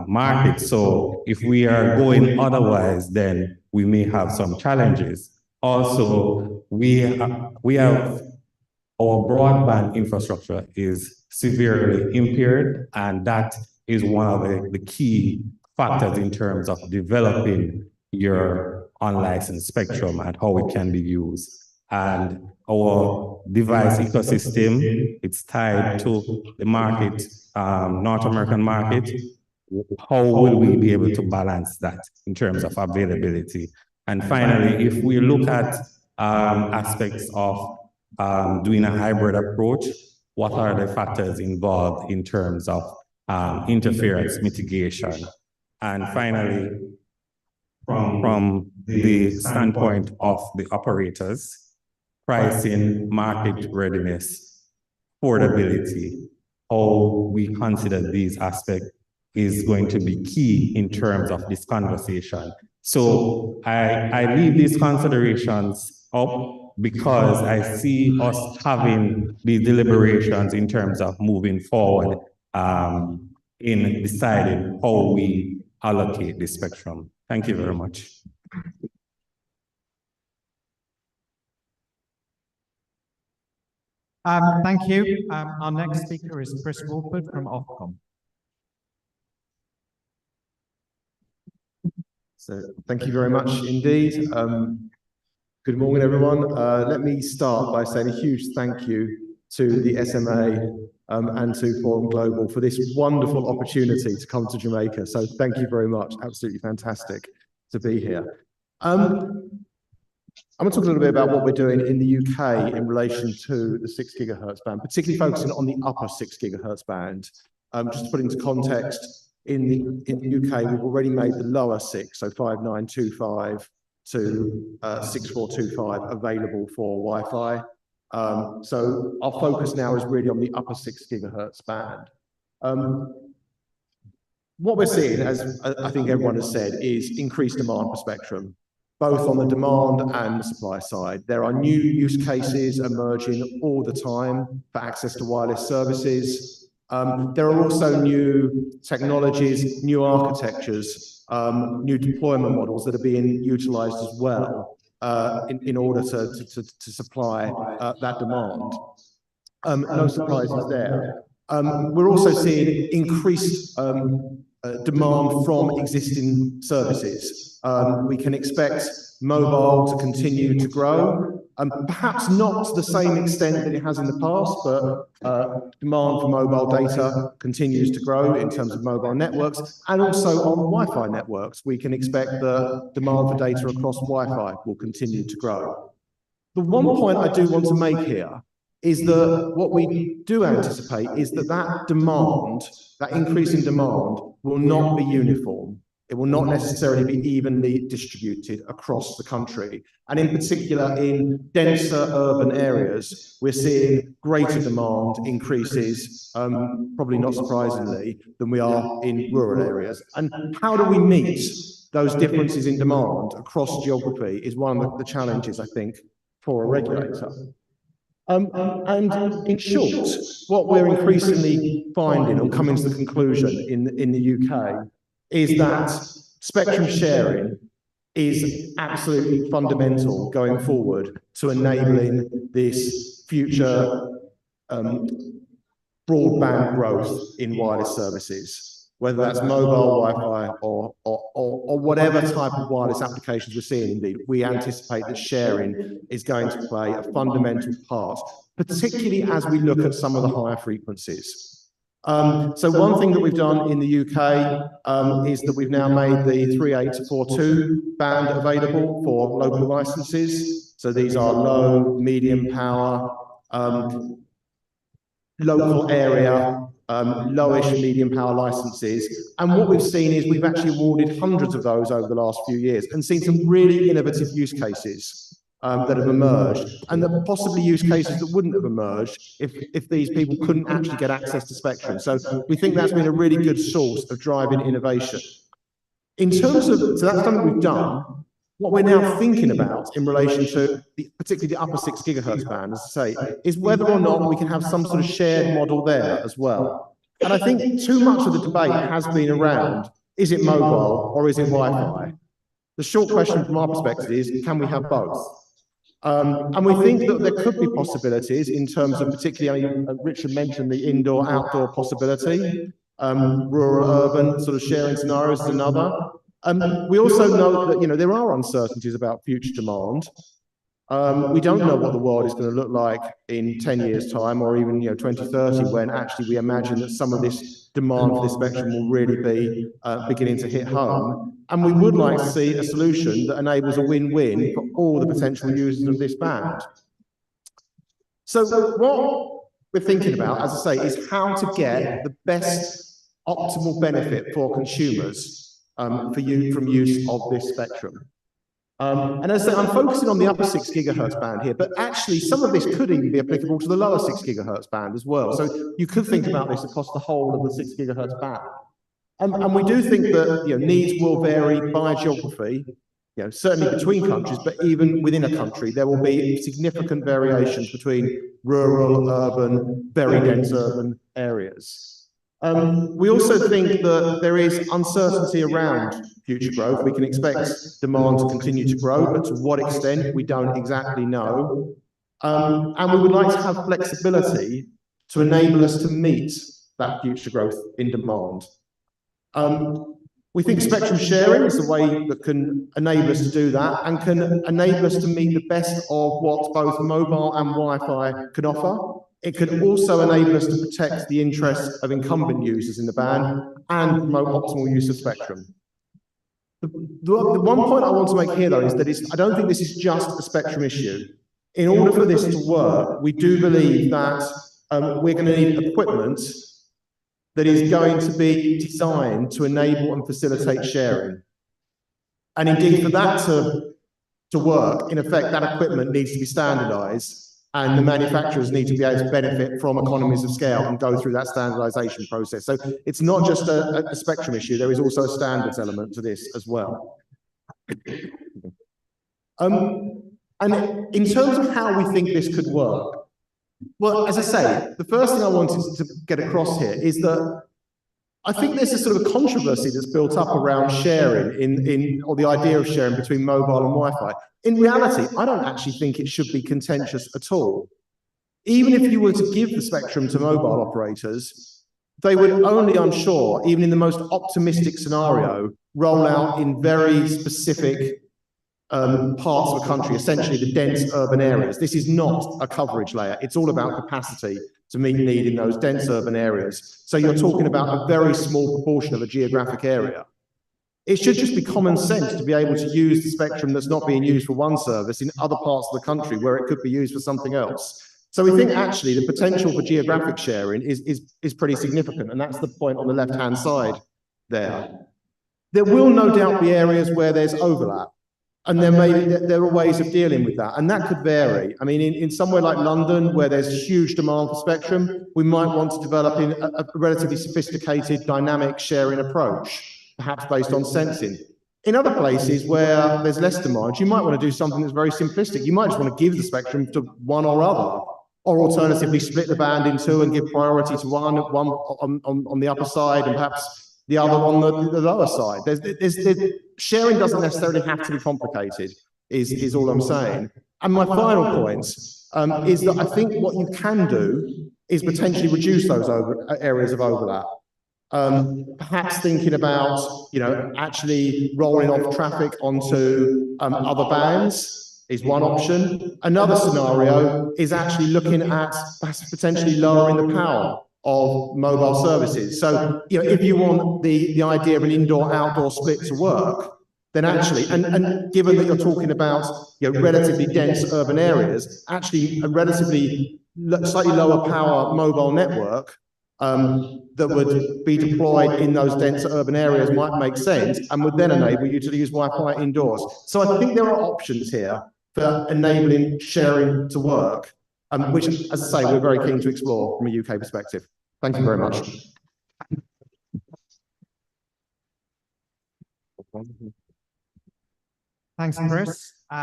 market. So if we are going otherwise, then we may have some challenges. Also, we have our broadband infrastructure is severely impaired, and that is one of the key factors in terms of developing your unlicensed spectrum and how it can be used. And our device ecosystem, it's tied to the market, North American market. How will we be able to balance that in terms of availability? And finally, if we look at aspects of doing a hybrid approach, what are the factors involved in terms of interference mitigation? And finally, from the standpoint of the operators, pricing, market readiness, affordability, how we consider these aspects is going to be key in terms of this conversation. So I leave these considerations up because I see us having these deliberations in terms of moving forward in deciding how we allocate the spectrum. Thank you very much. Thank you. Our next speaker is Chris Wolford from Ofcom. So thank you very much indeed. Good morning, everyone. Let me start by saying a huge thank you to the SMA and to Forum Global for this wonderful opportunity to come to Jamaica. So thank you very much. Absolutely fantastic to be here. I'm going to talk a little bit about what we're doing in the UK in relation to the 6 gigahertz band, particularly focusing on the upper 6 gigahertz band. Just to put into context, in the UK, we've already made the lower 6, so 5925 to 6425 available for Wi-Fi. So our focus now is really on the upper 6 gigahertz band. What we're seeing, as I think everyone has said, is increased demand for spectrum, both on the demand and the supply side. There are new use cases emerging all the time for access to wireless services. There are also new technologies, new architectures, new deployment models that are being utilized as well in order to supply that demand. No surprises there. We're also seeing increased demand from existing services. We can expect mobile to continue to grow, perhaps not to the same extent that it has in the past, but demand for mobile data continues to grow in terms of mobile networks, and also on Wi-Fi networks. We can expect the demand for data across Wi-Fi will continue to grow. The one point I do want to make here is that what we do anticipate is that demand, that increase in demand, will not be uniform. It will not necessarily be evenly distributed across the country. And in particular, in denser urban areas, we're seeing greater demand increases, probably not surprisingly, than we are in rural areas. And how do we meet those differences in demand across geography is one of the challenges, I think, for a regulator. And in short, what we're increasingly finding or coming to the conclusion in the UK is that spectrum sharing is absolutely fundamental going forward to enabling this future broadband growth in wireless services, whether that's mobile, Wi-Fi, or whatever type of wireless applications we're seeing. Indeed, we anticipate that sharing is going to play a fundamental part, particularly as we look at some of the higher frequencies. So one thing that we've done in the UK is that we've now made the 3842 band available for local licenses. So these are low, medium power, local area, lowish, medium power licenses. And what we've seen is we've actually awarded hundreds of those over the last few years and seen some really innovative use cases that have emerged, and that possibly use cases that wouldn't have emerged if these people couldn't actually get access to spectrum. So we think that's been a really good source of driving innovation. In terms of, so that's something we've done. What we're now thinking about in relation to particularly the upper 6 gigahertz band, as I say, is whether or not we can have some sort of shared model there as well. And I think too much of the debate has been around, is it mobile or is it Wi-Fi? The short question from our perspective is, can we have both? And we think that there could be possibilities in terms of particularly, Richard mentioned the indoor-outdoor possibility, rural-urban sort of sharing scenarios is another. We also know that, there are uncertainties about future demand. We don't know what the world is going to look like in 10 years' time, or even 2030, when actually we imagine that some of this demand for this spectrum will really be beginning to hit home. And we would like to see a solution that enables a win-win for all the potential users of this band. So what we're thinking about, as I say, is how to get the best optimal benefit for consumers from use of this spectrum. And as I say, I'm focusing on the upper 6 gigahertz band here, but actually some of this could even be applicable to the lower 6 gigahertz band as well. So you could think about this across the whole of the 6 gigahertz band. And we do think that needs will vary by geography, certainly between countries, but even within a country, there will be significant variations between rural, urban, very dense urban areas. We also think that there is uncertainty around future growth. We can expect demand to continue to grow, but to what extent, we don't exactly know. And we would like to have flexibility to enable us to meet that future growth in demand. We think spectrum sharing is a way that can enable us to do that and can enable us to meet the best of what both mobile and Wi-Fi can offer. It could also enable us to protect the interests of incumbent users in the band and promote optimal use of spectrum. The one point I want to make here, though, is that I don't think this is just a spectrum issue. In order for this to work, we do believe that we're going to need equipment that is going to be designed to enable and facilitate sharing. And indeed, for that to work, in effect, that equipment needs to be standardized, and the manufacturers need to be able to benefit from economies of scale and go through that standardization process. So it's not just a spectrum issue, there is also a standards element to this as well. And in terms of how we think this could work, well, as I say, the first thing I wanted to get across here is that I think there's a sort of a controversy that's built up around sharing or the idea of sharing between mobile and Wi-Fi. In reality, I don't actually think it should be contentious at all. Even if you were to give the spectrum to mobile operators, they would only, I'm sure, even in the most optimistic scenario, roll out in very specific parts of the country, essentially the dense urban areas. This is not a coverage layer. It's all about capacity to meet need in those dense urban areas. So you're talking about a very small proportion of a geographic area. It should just be common sense to be able to use the spectrum that's not being used for one service in other parts of the country where it could be used for something else. So we think actually the potential for geographic sharing is pretty significant, and that's the point on the left-hand side there. There will no doubt be areas where there's overlap, and there are ways of dealing with that, and that could vary. I mean, in somewhere like London, where there's huge demand for spectrum, we might want to develop a relatively sophisticated dynamic sharing approach, perhaps based on sensing. In other places where there's less demand, you might want to do something that's very simplistic. You might just want to give the spectrum to one or other, or alternatively split the band in two and give priority to one on the upper side and perhaps the other on the lower side. Sharing doesn't necessarily have to be complicated, is all I'm saying. And my final point is that I think what you can do is potentially reduce those areas of overlap. Perhaps thinking about, actually rolling off traffic onto other bands is one option. Another scenario is actually looking at potentially lowering the power of mobile services. So, if you want the idea of an indoor-outdoor split to work, then actually, and given that you're talking about relatively dense urban areas, actually a relatively slightly lower power mobile network that would be deployed in those dense urban areas might make sense and would then enable you to use Wi-Fi indoors. So I think there are options here for enabling sharing to work, which, as I say, we're very keen to explore from a UK perspective. Thank you very much. Thanks, Chris. So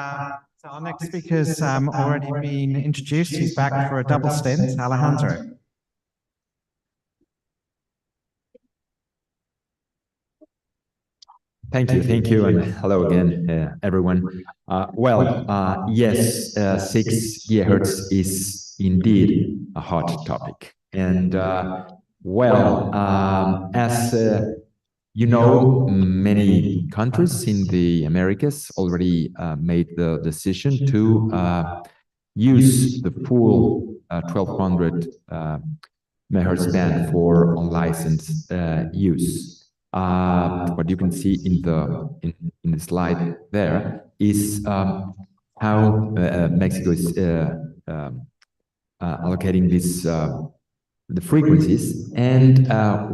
our next speaker's already been introduced. He's back for a double stint, Alejandro. Thank you, and hello again, everyone. Yes, 6 gigahertz is indeed a hot topic. And, as you know, many countries in the Americas already made the decision to use the full 1200 megahertz band for unlicensed use. What you can see in the slide there is how Mexico is allocating this the frequencies. And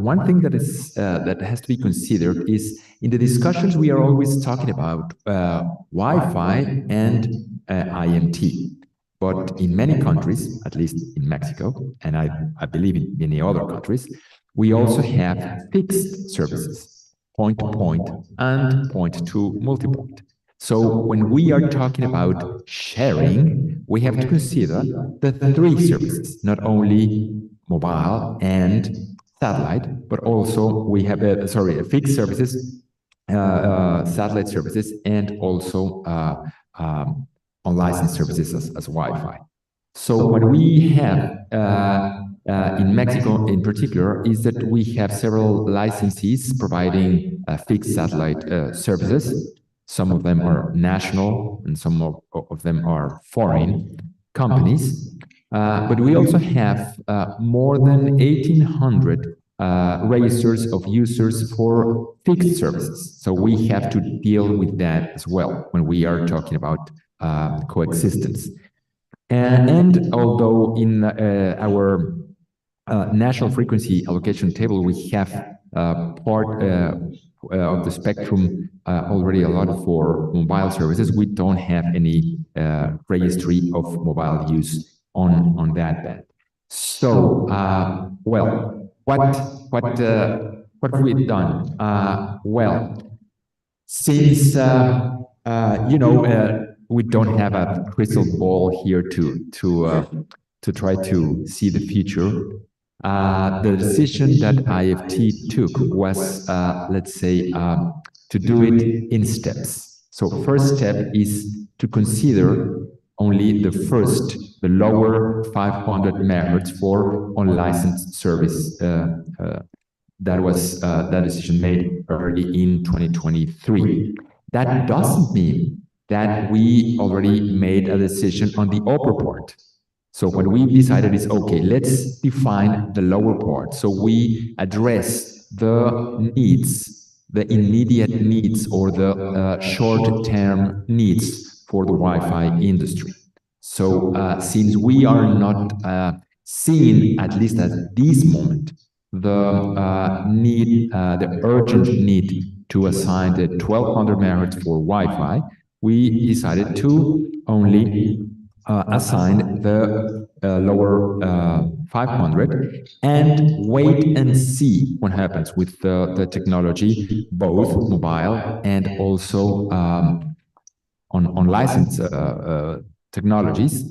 one thing that is that has to be considered is in the discussions we are always talking about Wi-Fi and IMT. But in many countries, at least in Mexico, and I believe in many other countries, we also have fixed services, point-to-point and point-to-multipoint. So when we are talking about sharing, we have to consider the three services, not only mobile and satellite, but also we have fixed services, satellite services, and also unlicensed services as Wi-Fi. So what we have in Mexico in particular is that we have several licensees providing fixed satellite services. Some of them are national and some of them are foreign companies. But we also have more than 1,800 registers of users for fixed services. So we have to deal with that as well when we are talking about coexistence. And although in our national frequency allocation table we have part of the spectrum already allotted for mobile services, we don't have any registry of mobile use on that band. So, well, what have we done? Well, since you know, we don't have a crystal ball here to try to see the future. The decision that IFT took was, let's say, to do it in steps. So first step is to consider only the lower 500 megahertz for unlicensed service. That was that decision made early in 2023. That doesn't mean that we already made a decision on the upper part. So what we decided is, okay, let's define the lower part. So we address the needs, the immediate needs or the short-term needs for the Wi-Fi industry. So since we are not seeing, at least at this moment, the need, the urgent need to assign the 1200 megahertz for Wi-Fi, we decided to only assign the lower 500 and wait and see what happens with the technology, both mobile and also on licensed technologies,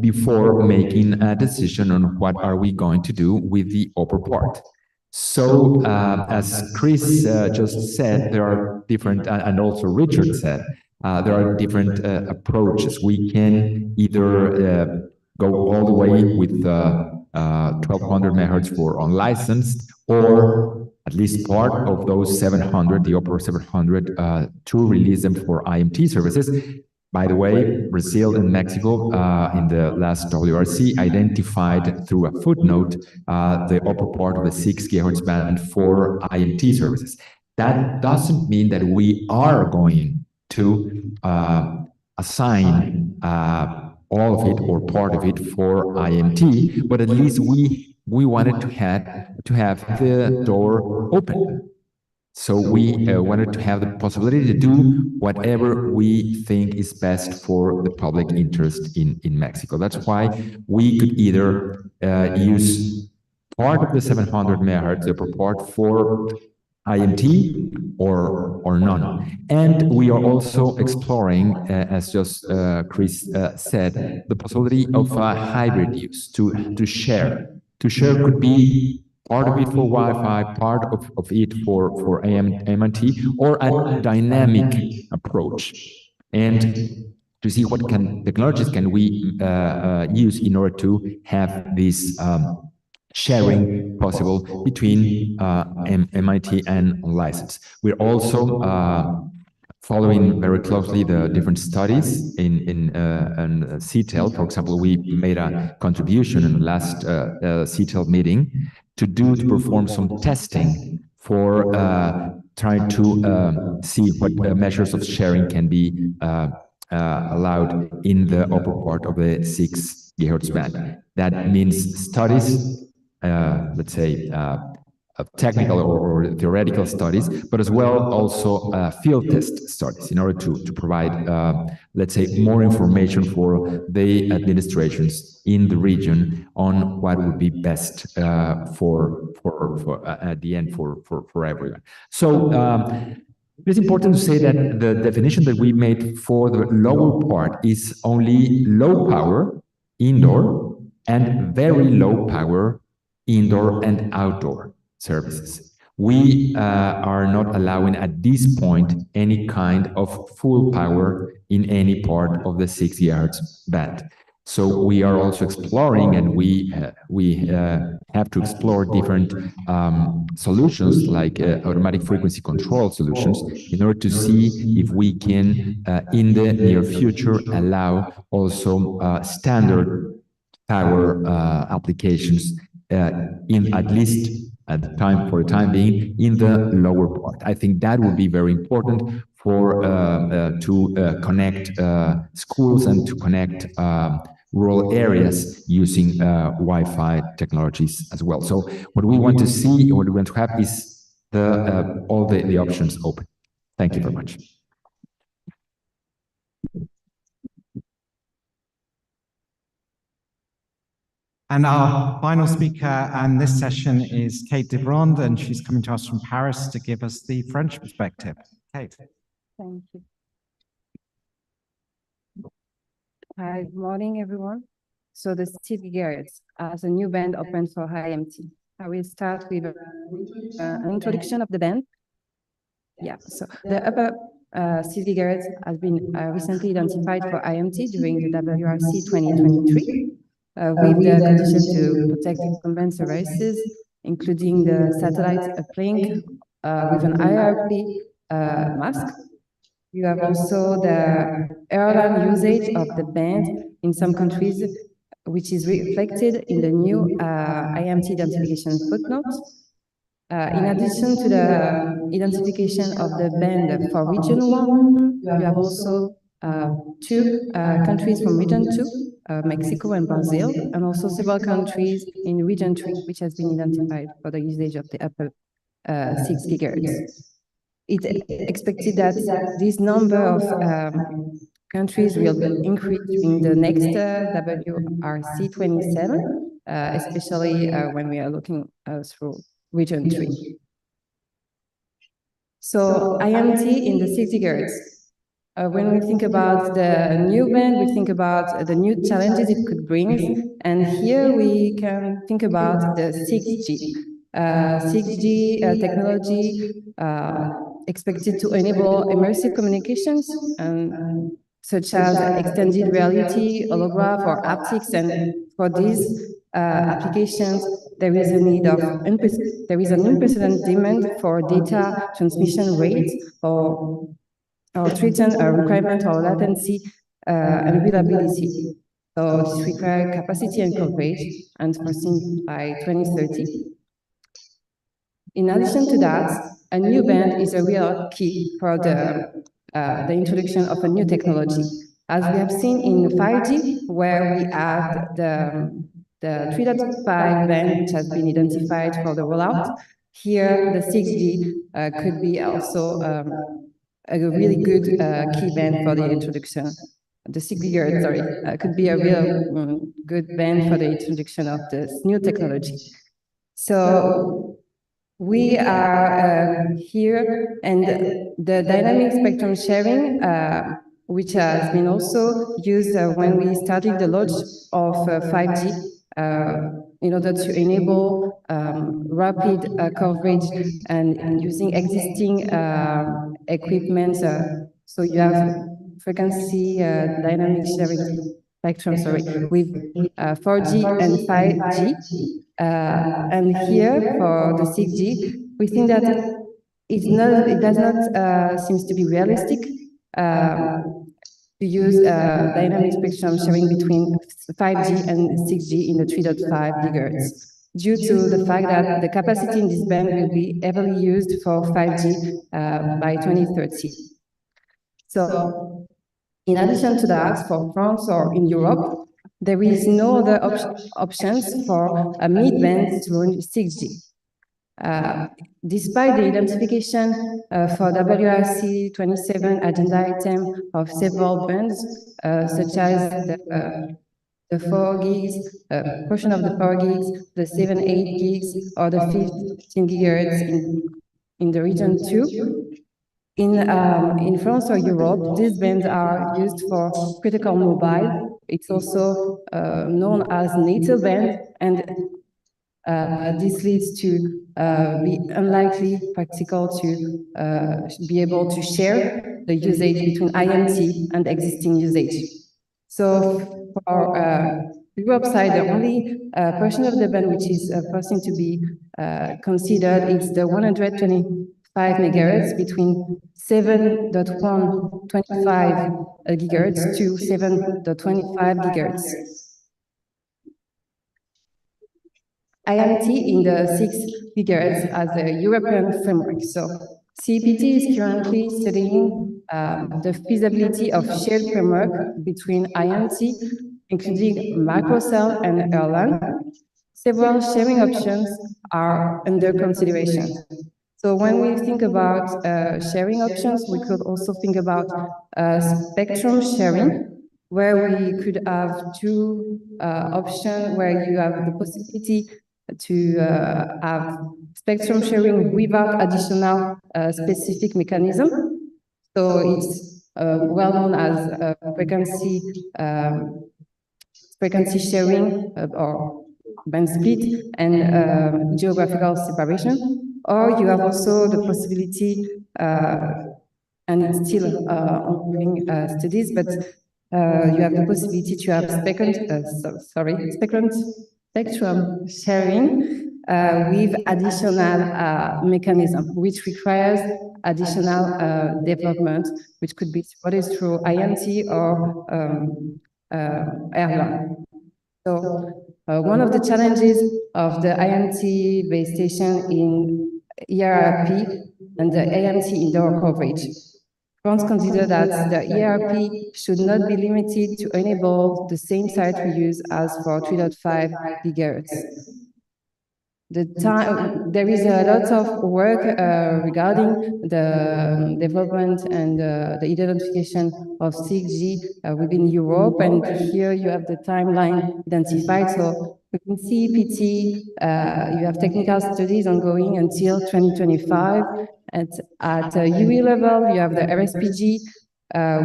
before making a decision on what are we going to do with the upper part. So, as Chris just said, there are different, and also Richard said, there are different approaches. We can either go all the way with 1200 megahertz for unlicensed, or at least part of those 700, the upper 700, to release them for IMT services. By the way, Brazil and Mexico in the last WRC identified through a footnote the upper part of the 6 gigahertz band for IMT services. That doesn't mean that we are going to assign all of it or part of it for IMT, but at least we wanted to have the door open. So we wanted to have the possibility to do whatever we think is best for the public interest in Mexico. That's why we could either use part of the 700 megahertz, the upper part, for IMT or none. And we are also exploring, as just Chris said, the possibility of hybrid use, to share. To share could be part of it for Wi-Fi, part of it for AMT, or a dynamic approach. And to see what technologies can we use in order to have this sharing possible between MIT and unlicensed. We're also following very closely the different studies in CTEL. For example, we made a contribution in the last CTEL meeting to perform some testing for trying to see what measures of sharing can be allowed in the upper part of the 6 gigahertz band. That means studies let's say, technical or theoretical studies, but as well also field test studies in order to provide, let's say, more information for the administrations in the region on what would be best for at the end for everyone. So it's important to say that the definition that we made for the lower part is only low power indoor and very low power indoor and outdoor services. We are not allowing at this point any kind of full power in any part of the 6 GHz band. So we are also exploring, and we have to explore different solutions like automatic frequency control solutions in order to see if we can, in the near future, allow also standard power applications in at least at the time, for the time being, in the lower part. I think that would be very important for to connect schools and to connect rural areas using Wi-Fi technologies as well. So what we want to see, what we want to have is all the options open. Thank you very much. And our final speaker and this session is Kate Debronde, and she's coming to us from Paris to give us the French perspective. Kate. Thank you. Hi, good morning, everyone. So the 6 GHz as a new band open for IMT. I will start with an introduction of the band. Yeah, so the upper 6 GHz has been recently identified for IMT during the WRC 2023. With the condition to protect incumbent services, including the satellite uplink with an IRP mask. You have also the airline usage of the band in some countries, which is reflected in the new IMT identification footnotes. In addition to the identification of the band for Region 1, you have also 2 countries from Region 2, Mexico and Brazil, and also several countries in Region 3, which has been identified for the usage of the upper 6 GHz. It's expected that this number of countries will increase in the next WRC 27, especially when we are looking through Region 3. So IMT in the 6 GHz. When we think about the new band, we think about the new challenges it could bring. And here we can think about the 6G. 6G technology expected to enable immersive communications, such as extended reality, holograph, or haptics. And for these applications, there is an unprecedented demand for data transmission rates or threaten a requirement or latency and reliability. So this requires capacity and coverage, and foreseen by 2030. In addition to that, a new band is a real key for the introduction of a new technology. As we have seen in 5G, where we have the 3.5 band, which has been identified for the rollout, here the 6G could be also a really good key band for the introduction. The 6 GHz, sorry, could be a real good band for the introduction of this new technology. So we are here, and the dynamic spectrum sharing, which has been also used when we started the launch of 5G, in order to enable rapid coverage and using existing equipment. So you have frequency dynamic sharing spectrum, with 4G and 5G. And here for the 6G, we think that it does not seems to be realistic to use dynamic spectrum sharing between 5G and 6G in the 3.5 GHz, due to the fact that the capacity in this band will be heavily used for 5G by 2030. So in addition to that, for France or in Europe, There is no other options for a mid-band to 6G. Despite the identification for WRC 27 agenda item of several bands, such as the 4 gigs, portion of the 4 gigs, the 7, 8 gigs, or the 15 gigahertz in the region 2. In France or Europe, these bands are used for critical mobile. It's also known as native band, and this leads to be unlikely practical to be able to share the usage between INT and existing usage. So for Europe side, the only portion of the band which is foreseen to be considered is the 125 megahertz between 7.125 gigahertz to 7.25 gigahertz. IMT in the 6 gigahertz as a European framework. So CEPT is currently studying the feasibility of shared framework between IMT, including microcell and Erlang. Several sharing options are under consideration. So when we think about sharing options, we could also think about spectrum sharing, where we could have two options where you have the possibility to have spectrum sharing without additional specific mechanism. So it's well known as frequency sharing or band split and geographical separation. Or you have also the possibility, and it's still ongoing studies, but you have the possibility to have spectrum sharing with additional mechanism, which requires additional development, which could be supported through IMT or Erlang. So one of the challenges of the IMT base station in ERP and the AMT indoor coverage. France consider that the ERP should not be limited to enable the same site reuse as for 3.5 gigahertz. There is a lot of work regarding the development and the identification of 6G within Europe, and here you have the timeline identified. So within CEPT, you have technical studies ongoing until 2025. At UE level, you have the RSPG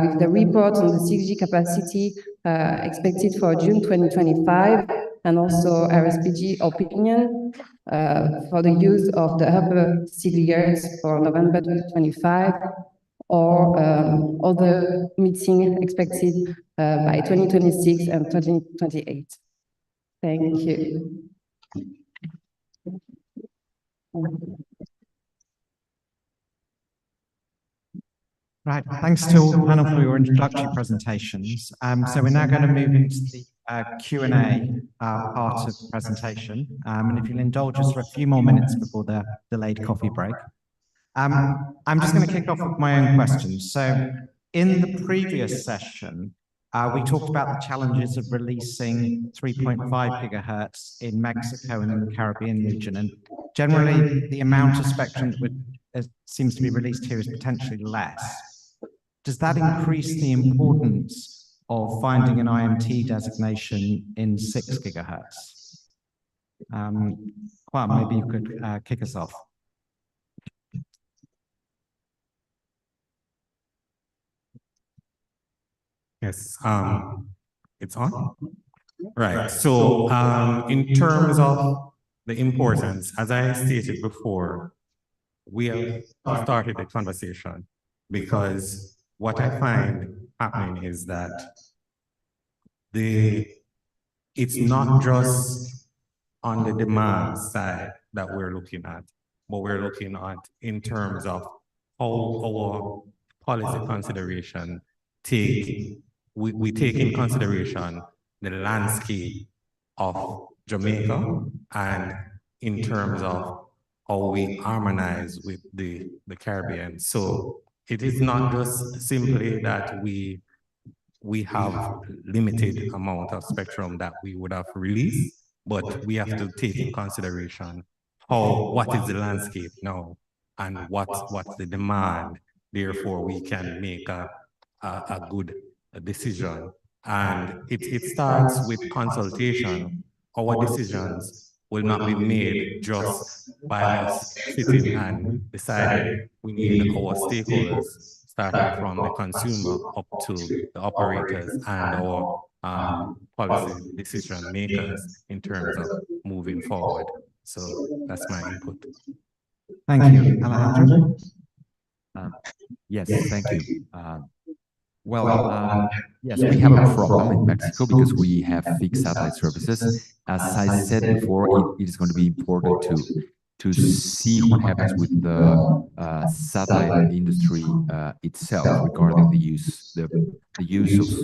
with the report on the 6G capacity expected for June 2025, and also RSPG opinion for the use of the upper 6 gigahertz for November 2025, or other meeting expected by 2026 and 2028. Thank you. Right, thanks to all the panel for your introductory presentations. So we're now going to move into the Q&A part of the presentation. And if you'll indulge us for a few more minutes before the delayed coffee break. I'm just going to kick off with my own questions. So in the previous session, we talked about the challenges of releasing 3.5 gigahertz in Mexico and in the Caribbean region. And generally, the amount of spectrum that seems to be released here is potentially less. Does that increase the importance of finding an IMT designation in 6 gigahertz? Well, maybe you could kick us off. Yes, it's on. Right. So in terms of the importance, as I stated before, we have started the conversation because what I find happening is that it's not just on the demand side that we're looking at, but we're looking at in terms of how our policy consideration we take in consideration the landscape of Jamaica and in terms of how we harmonize with the Caribbean. So it is not just simply that we we have limited amount of spectrum that we would have released, but we have to take in consideration what is the landscape now and what's the demand. Therefore, we can make a good decision. And it starts with consultation. Our decisions will not be made just by us sitting and deciding. We need our stakeholders, starting from the consumer up to the operators and our policy decision makers in terms of moving forward. So that's my input. Thank you. Alejandro? Yes, thank you. Yes, we have a problem in Mexico because we have fixed satellite services. As I said before, it is going to be important to see what happens with the satellite industry itself regarding the use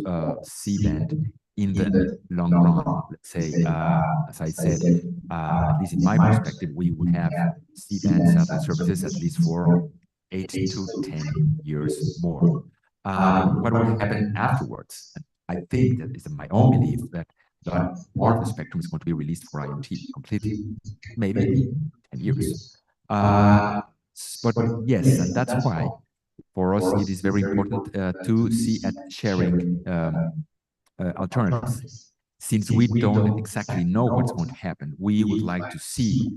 of C-band in the long run. Let's say, as I said, at least in my perspective, we would have C-band satellite services at least for 8 to 10 years more. What will happen afterwards? I think that is my own belief that part of the spectrum is going to be released for IoT completely, maybe 10 years. But yes, and that's why for us it is very important to see at sharing alternatives. Since we don't exactly know what's going to happen, we would like to see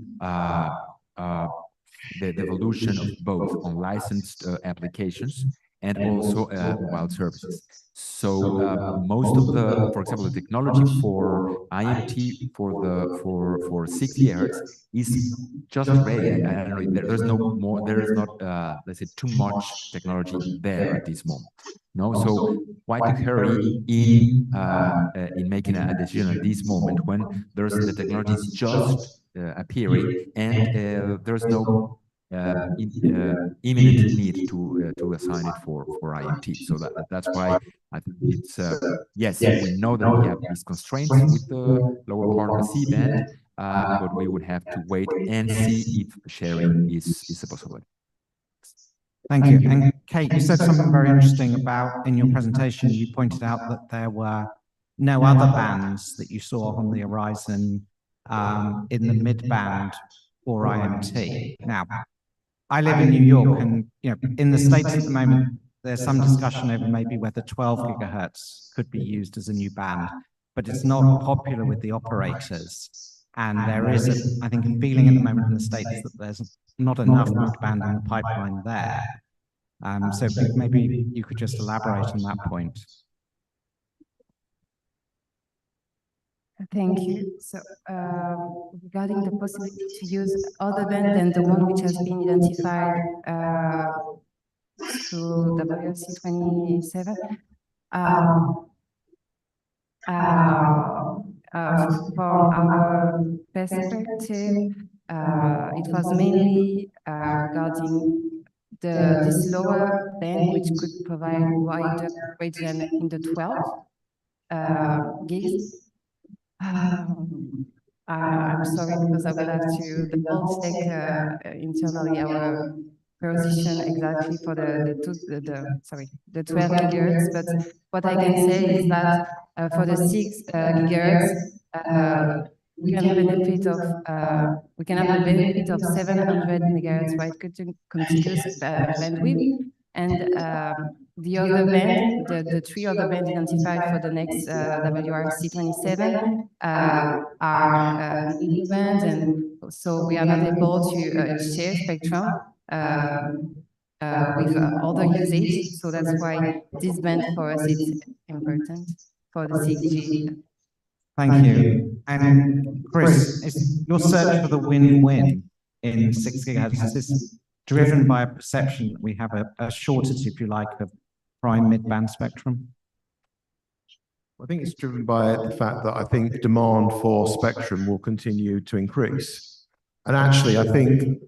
the evolution of both unlicensed applications and also mobile services. So most of the, for example, the technology for IoT for 6 GHz is just ready. I don't know. There's no more. There is not, let's say, too much technology there at this moment. No, so why to hurry in making a decision at this moment when there's the technology is just appearing and there's no imminent need to assign it for IoT. So that's why I think it's yes, we know that we have these constraints with the lower part of the C-band, but we would have to wait and see if sharing is a possibility. Thank you. And Kate, you said something very interesting about in your presentation. You pointed out that there were no other bands that you saw on the horizon in the mid-band for IMT. Now, I live in New York, and in the States at the moment, there's some discussion over maybe whether 12 gigahertz could be used as a new band, but it's not popular with the operators. And there is, I think, a feeling at the moment in the States that there's not enough mid-band in the pipeline there. So maybe you could just elaborate on that point. Thank you. So regarding the possibility to use other band than the one which has been identified through WRC 27, from our perspective, it was mainly regarding this lower band, which could provide wider coverage than in the 12 gigs. I'm sorry, because I will have to double check internally our position exactly for the 12 gigahertz. But what I can say is that for the 6 gigahertz, we can benefit of we can have the benefit of 700 megahertz wide contiguous bandwidth, and the other band, the 3 other bands identified for the next WRC 27 are new bands, and so we are not able to share spectrum with other usage. So that's why this band for us is important for the 6G. Thank you. And Chris, is your search for the win-win in 6 gigahertz, is this driven by a perception that we have a shortage, if you like, of prime mid-band spectrum? I think it's driven by the fact that I think demand for spectrum will continue to increase. And actually, I think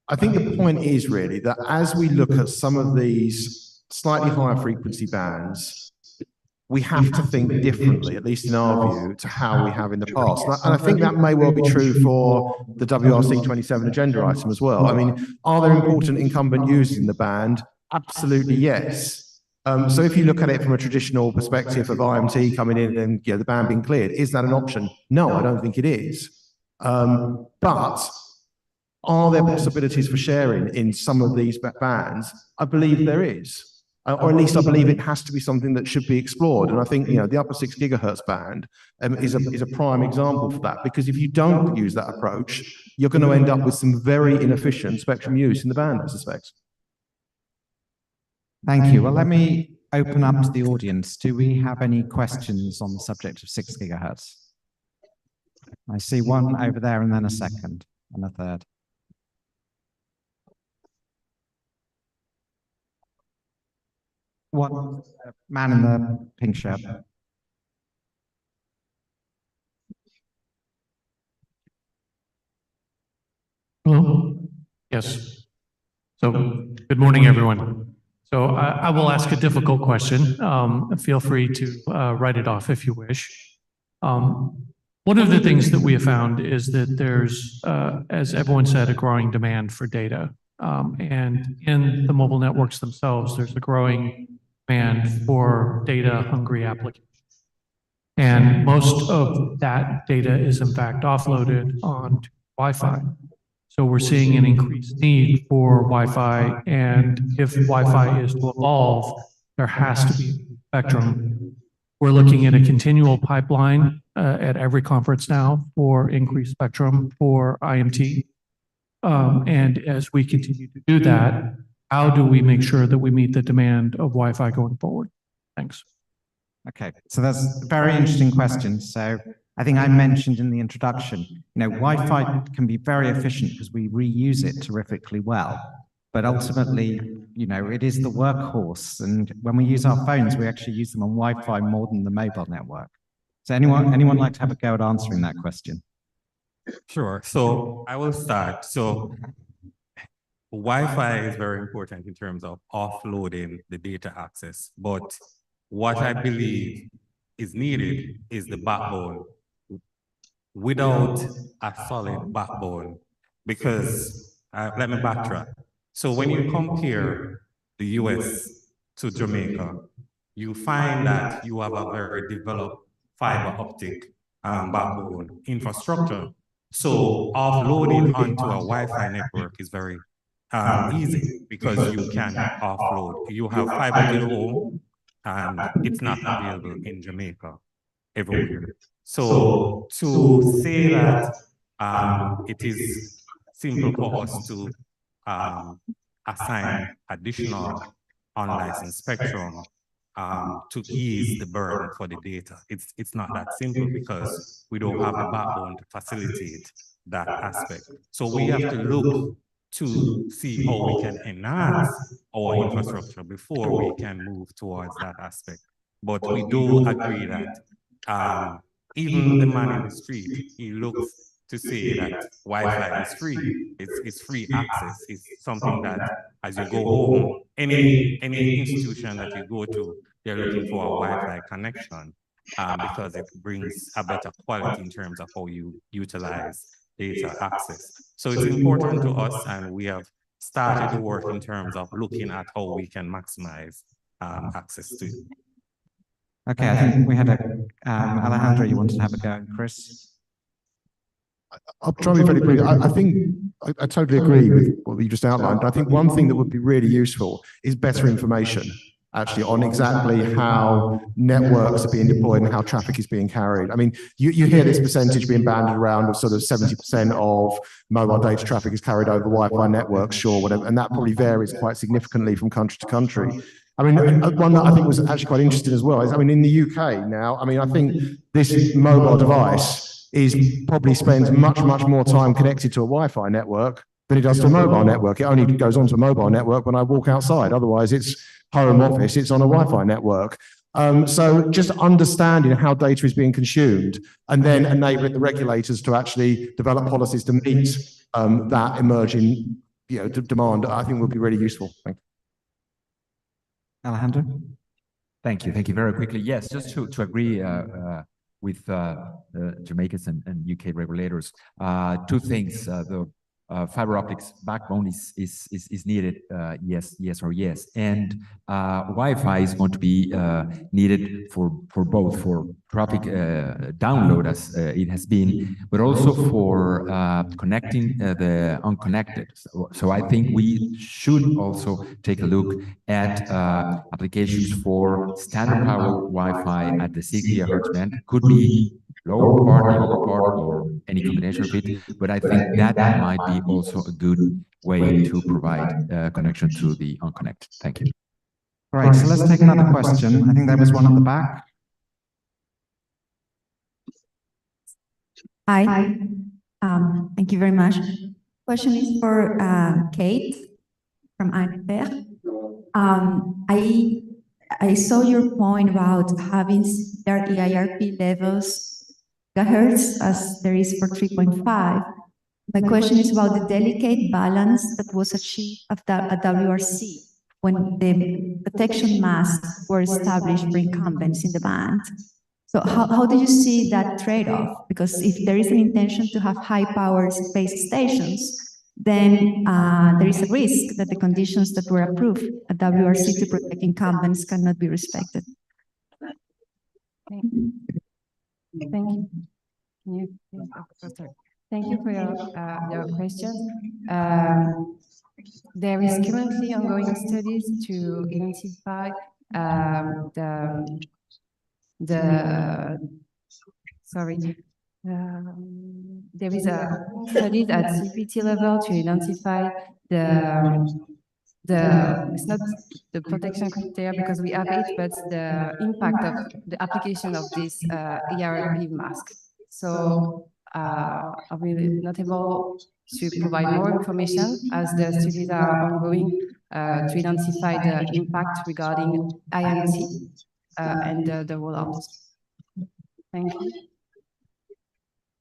the point is really that as we look at some of these slightly higher frequency bands, we have to think differently, at least in our view, to how we have in the past. And I think that may well be true for the WRC 27 agenda item as well. I mean, are there important incumbent users in the band? Absolutely, yes. So if you look at it from a traditional perspective of IMT coming in and the band being cleared, is that an option? No, I don't think it is. But are there possibilities for sharing in some of these bands? I believe there is. Or at least I believe it has to be something that should be explored. And I think, the upper 6 gigahertz band is a prime example for that, because if you don't use that approach, you're going to end up with some very inefficient spectrum use in the band, I suspect. Thank you. Well, let me open up to the audience. Do we have any questions on the subject of 6 gigahertz? I see one over there and then a second and a third. One man in the pink shirt. Hello? Yes. So, good morning, everyone. So I will ask a difficult question. Feel free to write it off if you wish. One of the things that we have found is that there's, as everyone said, a growing demand for data. And in the mobile networks themselves, there's a growing demand for data-hungry applications. And most of that data is in fact offloaded onto Wi-Fi. So we're seeing an increased need for Wi-Fi, and if Wi-Fi is to evolve, there has to be spectrum. We're looking at a continual pipeline at every conference now for increased spectrum for IMT. And as we continue to do that, how do we make sure that we meet the demand of Wi-Fi going forward? Thanks. Okay, so that's a very interesting question. So I think I mentioned in the introduction, Wi-Fi can be very efficient because we reuse it terrifically well. But ultimately, it is the workhorse. And when we use our phones, we actually use them on Wi-Fi more than the mobile network. So anyone like to have a go at answering that question? Sure. So I will start. So Wi-Fi is very important in terms of offloading the data access. But what I believe is needed is the backbone. Without a solid backbone, because let me backtrack. So when you compare the US to Jamaica, you find that you have a very developed fiber optic backbone infrastructure. So offloading onto a Wi-Fi network is very easy because you can offload. You have fiber to the home, and it's not available in Jamaica everywhere. So to say that it is simple for us to assign additional unlicensed spectrum to ease the burden for the data, it's not that simple because we don't have the backbone to facilitate that aspect. So we have to look to see how we can enhance our infrastructure before we can move towards that aspect. But we do agree that even the man in the street, he looks to say that Wi-Fi is free. It's free access. It's something that as you go home, any institution that you go to, they're looking for a Wi-Fi connection because it brings a better quality in terms of how you utilize data access. So it's important to us, and we have started to work in terms of looking at how we can maximize access to it. Okay, I think we had Alejandro, you wanted to have a go, and Chris? I'll try to be very brief. I think I totally agree with what you just outlined. But I think one thing that would be really useful is better information, actually, on exactly how networks are being deployed and how traffic is being carried. I mean, you hear this percentage being banded around of sort of 70% of mobile data traffic is carried over Wi-Fi networks, sure, whatever, and that probably varies quite significantly from country to country. I mean, one that I think was actually quite interesting as well is, I mean, in the UK now, I mean, I think this mobile device probably spends much more time connected to a Wi-Fi network than it does to a mobile network. It only goes onto a mobile network when I walk outside. Otherwise, it's home office, it's on a Wi-Fi network. So just understanding how data is being consumed and then enabling the regulators to actually develop policies to meet that emerging demand, I think would be really useful. Thank you. Alejandro? Thank you. Thank you. Very quickly. Yes, just to agree with Jamaicans and UK regulators. Two things. The fiber optics backbone is needed, yes or yes. And Wi-Fi is going to be needed for both, for traffic download as it has been, but also for connecting the unconnected. So I think we should also take a look at applications for standard power Wi-Fi at the 6 GHz band. Could be lower part, the upper part, or any combination of it. But I think that might be also a good way to provide connection to the unconnected. Thank you. Right, so let's take another question. I think there was one at the back. Hi. Thank you very much. Question is for Kate from ANPR. I saw your point about having their EIRP levels gigahertz as there is for 3.5. My question is about the delicate balance that was achieved at WRC when the protection masks were established for incumbents in the band. So how do you see that trade-off? Because if there is an intention to have high-power space stations, then there is a risk that the conditions that were approved at WRC to protect incumbents cannot be respected. Thank you. Thank you for your question. There is currently ongoing studies to identify there is a study at CPT level to identify it's not the protection criteria because we have it, but the impact of the application of this EIRP mask. So I will not able to provide more information as the studies are ongoing to identify the impact regarding IMT and the rollout. Thank you.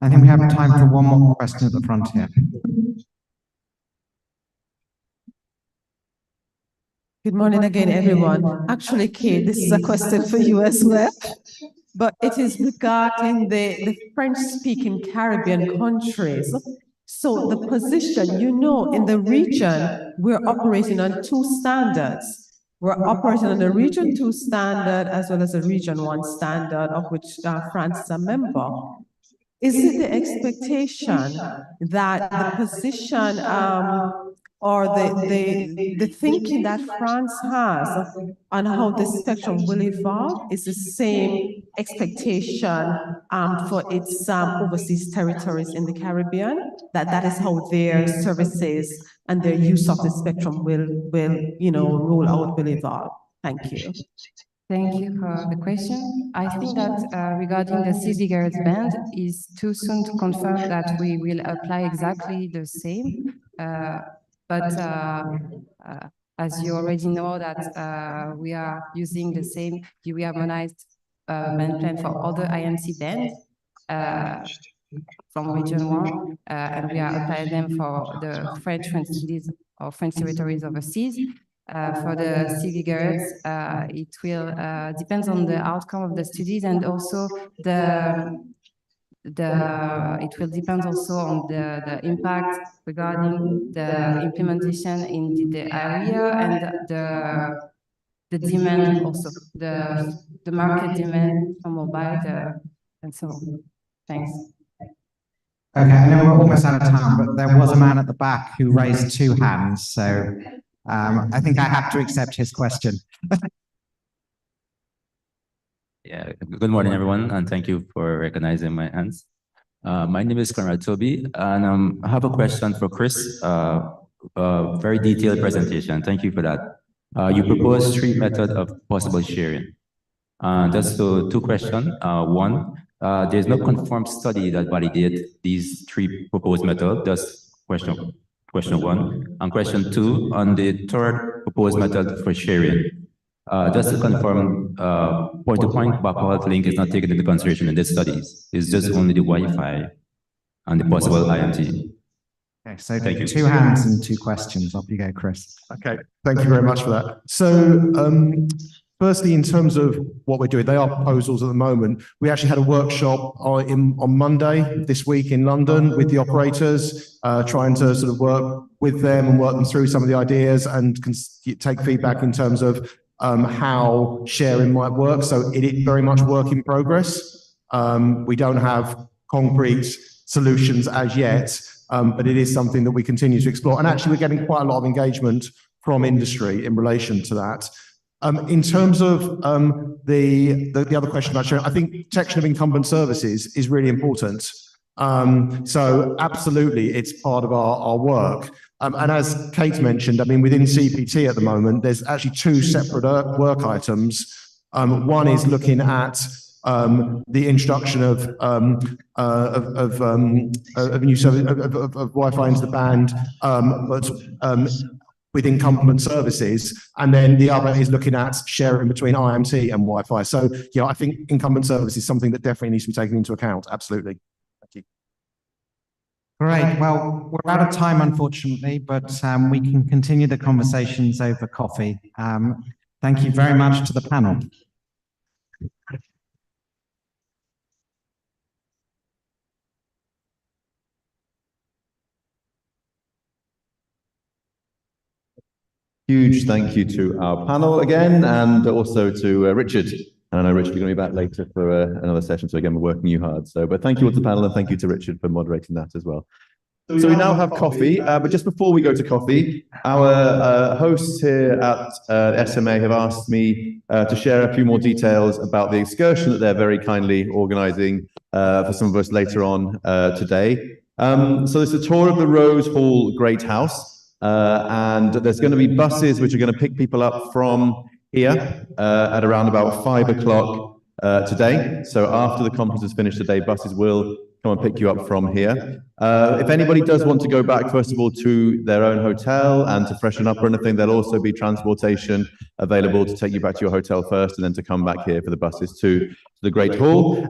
I think we have time for one more question at the front here. Good morning again, everyone. Actually, Kate, this is a question for you as well, but it is regarding the French-speaking Caribbean countries. So the position, you know, in the region, we're operating on two standards. We're operating on the Region 2 standard as well as a Region 1 standard, of which France is a member. Is it the expectation that the position or the thinking that France has on how the spectrum will evolve is the same expectation for its overseas territories in the Caribbean, that is how their services and their use of the spectrum will roll out, will evolve? Thank you. Thank you for the question. I think that regarding the 6 GHz band, is too soon to confirm that we will apply exactly the same. But as you already know that we are using the same harmonized band plan for other IMT bands from Region 1, and we are applying them for the French cities or French territories overseas. For the 6 GHz, it will depends on the outcome of the studies, and also it will depend also on the impact regarding the implementation in the area and the demand also, the market demand for mobile and so on. Thanks. Okay, I know we're almost out of time, but there was a man at the back who raised two hands, so I think I have to accept his question. Yeah, good morning, everyone, and thank you for recognizing my hands. My name is Conrad Toby, and I have a question for Chris. Very detailed presentation. Thank you for that. You proposed 3 methods of possible sharing. Just so 2 questions. One, there's no confirmed study that validated these 3 proposed methods. That's question 1. And question 2, on the 3rd proposed method for sharing. Just to confirm, point-to-point backhaul link is not taken into consideration in these studies. It's just only the Wi-Fi and the possible IMT. Okay, so thank you. 2 hands and 2 questions. Off you go, Chris. Okay, thank you very much for that. So Firstly, in terms of what we're doing, they are proposals at the moment. We actually had a workshop on Monday this week in London with the operators, trying to sort of work with them and work them through some of the ideas and take feedback in terms of how sharing might work. So it is very much work in progress. We don't have concrete solutions as yet, but it is something that we continue to explore. And actually, we're getting quite a lot of engagement from industry in relation to that. In terms of the other question about sharing, I think protection of incumbent services is really important. So absolutely, it's part of our work. And as Kate mentioned, I mean, within CPT at the moment, there's actually two separate work items. One is looking at the introduction of new service of Wi-Fi into the band, but with incumbent services, and then the other is looking at sharing between IMT and Wi-Fi. So, yeah, I think incumbent service is something that definitely needs to be taken into account. Absolutely. Thank you. Great. Well, we're out of time, unfortunately, but we can continue the conversations over coffee. Thank you very much to the panel. Huge thank you to our panel again, and also to Richard. And I know, Richard, you're going to be back later for another session, so again, we're working you hard. So, but thank you all to the panel, and thank you to Richard for moderating that as well. So we now have coffee, but just before we go to coffee, our hosts here at SMA have asked me to share a few more details about the excursion that they're very kindly organising for some of us later on today. So there's a tour of the Rose Hall Great House. And there's going to be buses which are going to pick people up from here at around about 5 o'clock today. So after the conference is finished today, buses will come and pick you up from here. If anybody does want to go back, first of all, to their own hotel and to freshen up or anything, there'll also be transportation available to take you back to your hotel first and then to come back here for the buses to the Great Hall.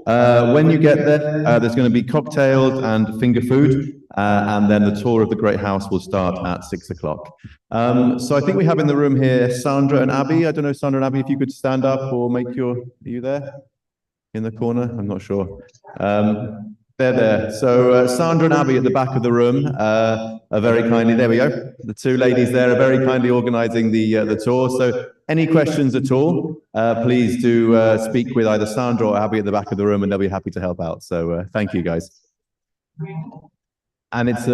When you get there, there's going to be cocktails and finger food. And then the tour of the Great House will start at 6 o'clock. So I think we have in the room here Sandra and Abby. I don't know, Sandra and Abby, if you could stand up or make are you there? In the corner? I'm not sure. They're there. So Sandra and Abby at the back of the room are very kindly, there we go. The two ladies there are very kindly organising the tour. So any questions at all, please do speak with either Sandra or Abby at the back of the room and they'll be happy to help out. So thank you, guys. And it's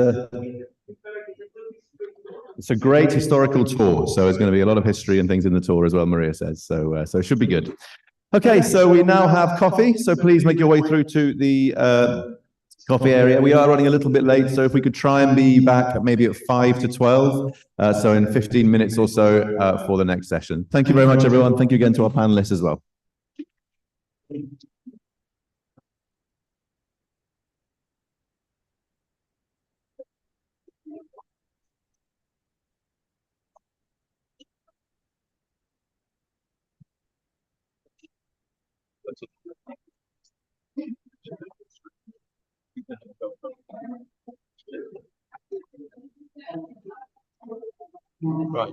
a great historical tour, so there's going to be a lot of history and things in the tour as well, Maria says, so it should be good. Okay, so we now have coffee, so please make your way through to the coffee area. We are running a little bit late, so if we could try and be back maybe at 5 to 12, so in 15 minutes or so for the next session. Thank you very much, everyone. Thank you again to our panelists as well. Right.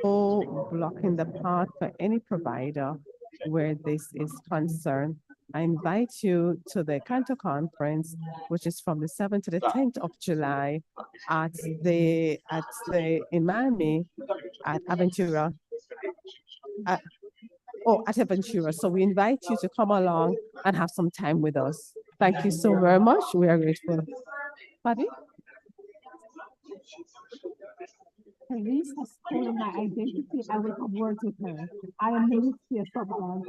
Blocking the path for any provider where this is concerned. I invite you to the Cantor Conference, which is from the 7th to the 10th of July in Miami at Aventura. At Aventura. So we invite you to come along and have some time with us. Thank you so very much. We are grateful. Pardon? Therese has stolen my identity. I will have words with her. I am Ministry of God.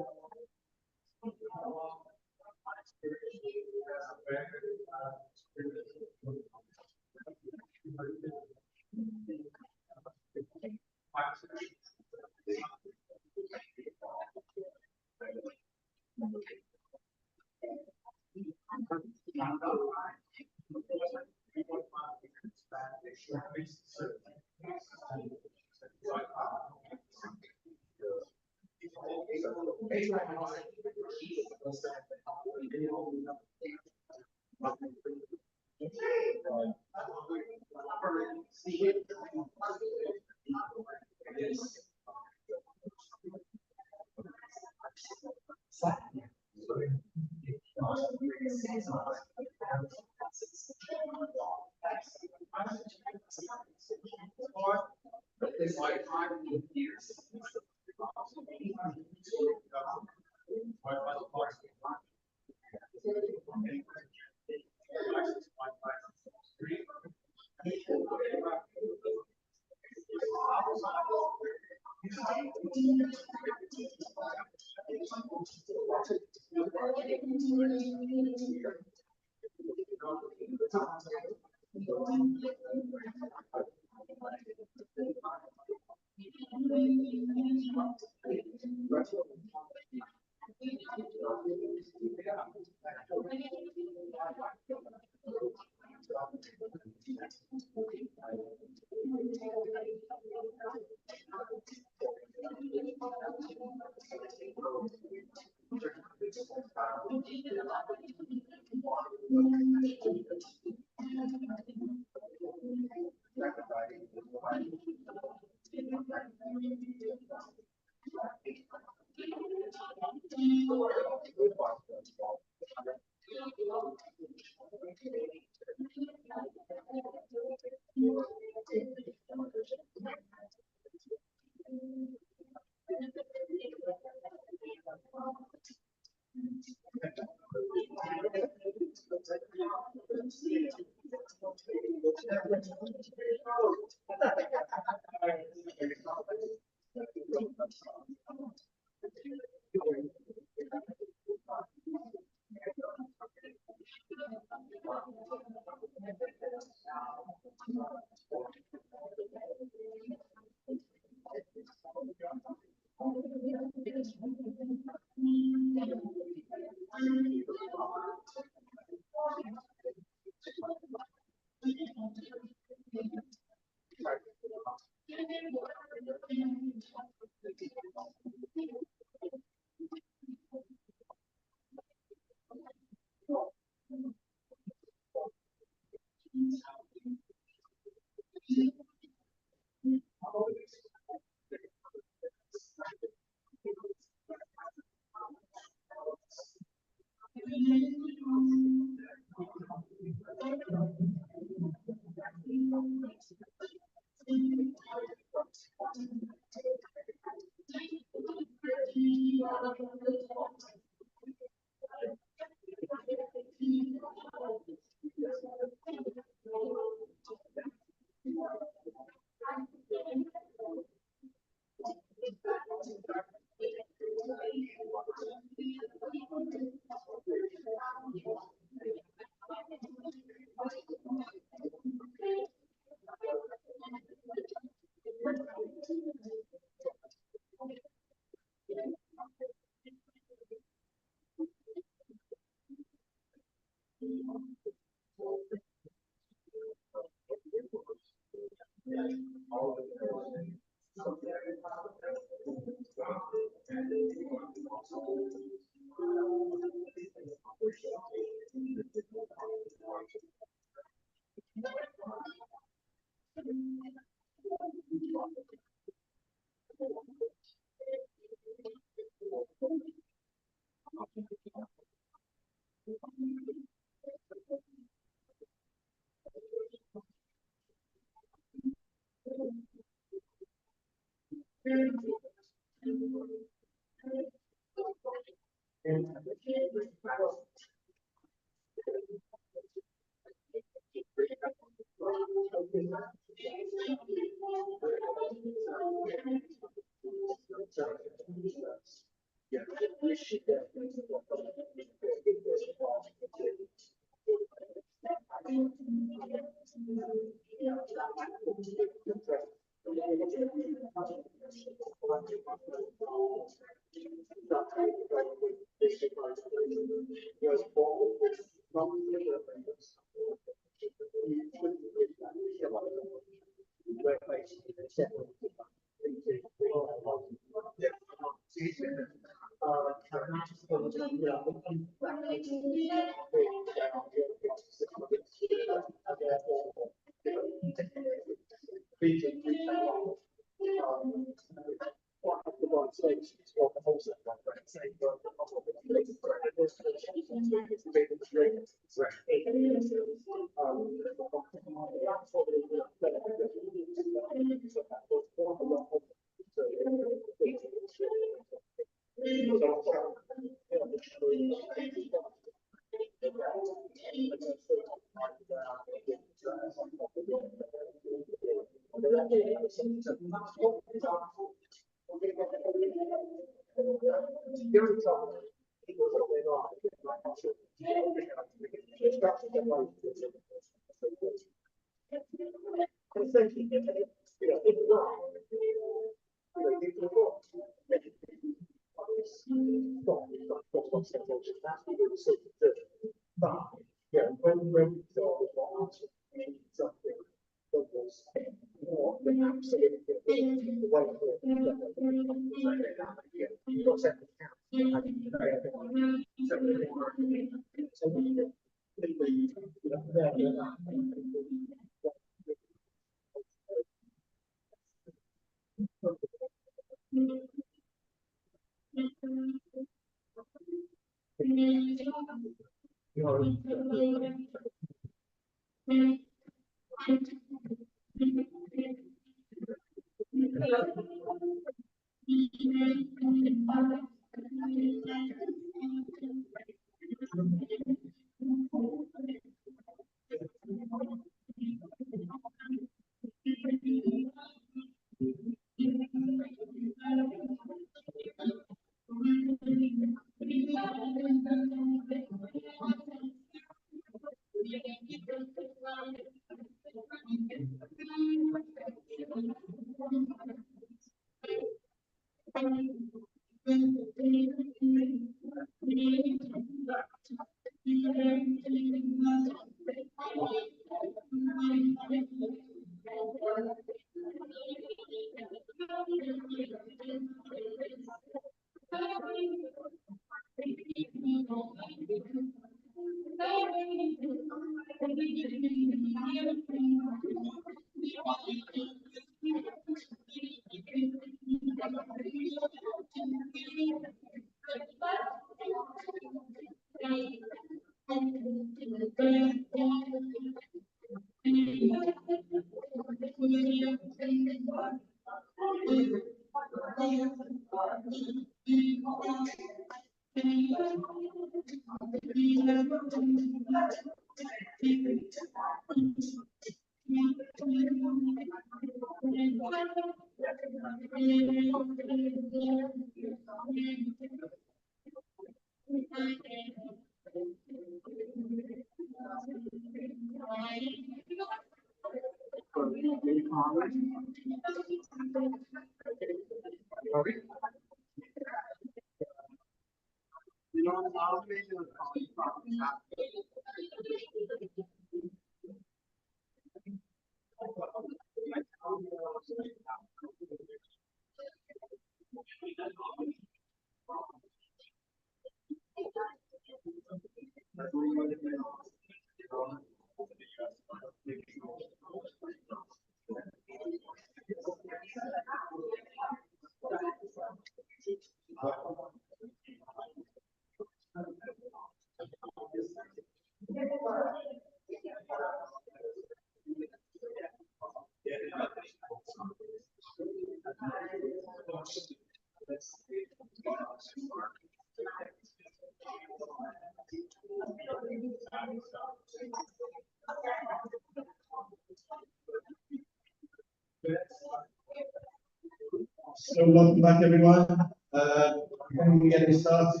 So welcome back, everyone. We're going to be getting started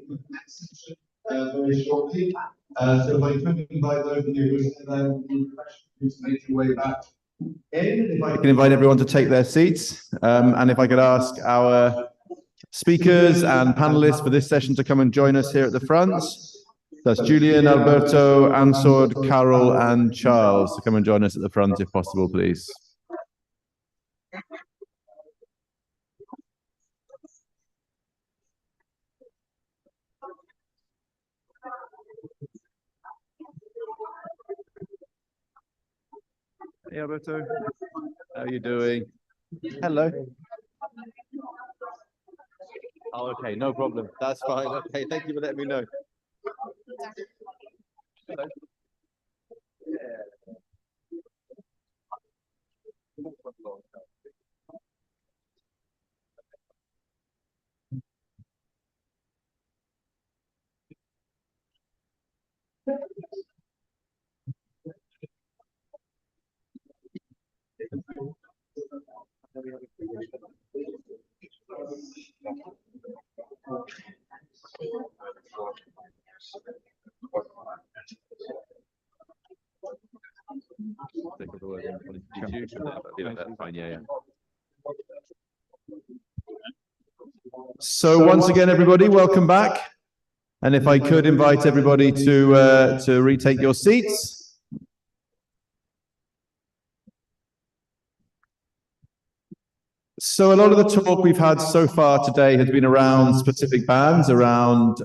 with the next session very shortly. So if I could invite those of you who to make your way back in. If I can invite everyone to take their seats, and if I could ask our speakers and panelists for this session to come and join us here at the front. That's Julian, Alberto, Ansord, Carol, and Charles to come and join us at the front if possible, please. Hey, Alberto. How are you doing? Hello. Oh, okay, no problem. That's fine. Okay, thank you for letting me know. Hello. So once again, everybody, welcome back. And if I could invite everybody to retake your seats. So a lot of the talk we've had so far today has been around specific bands, around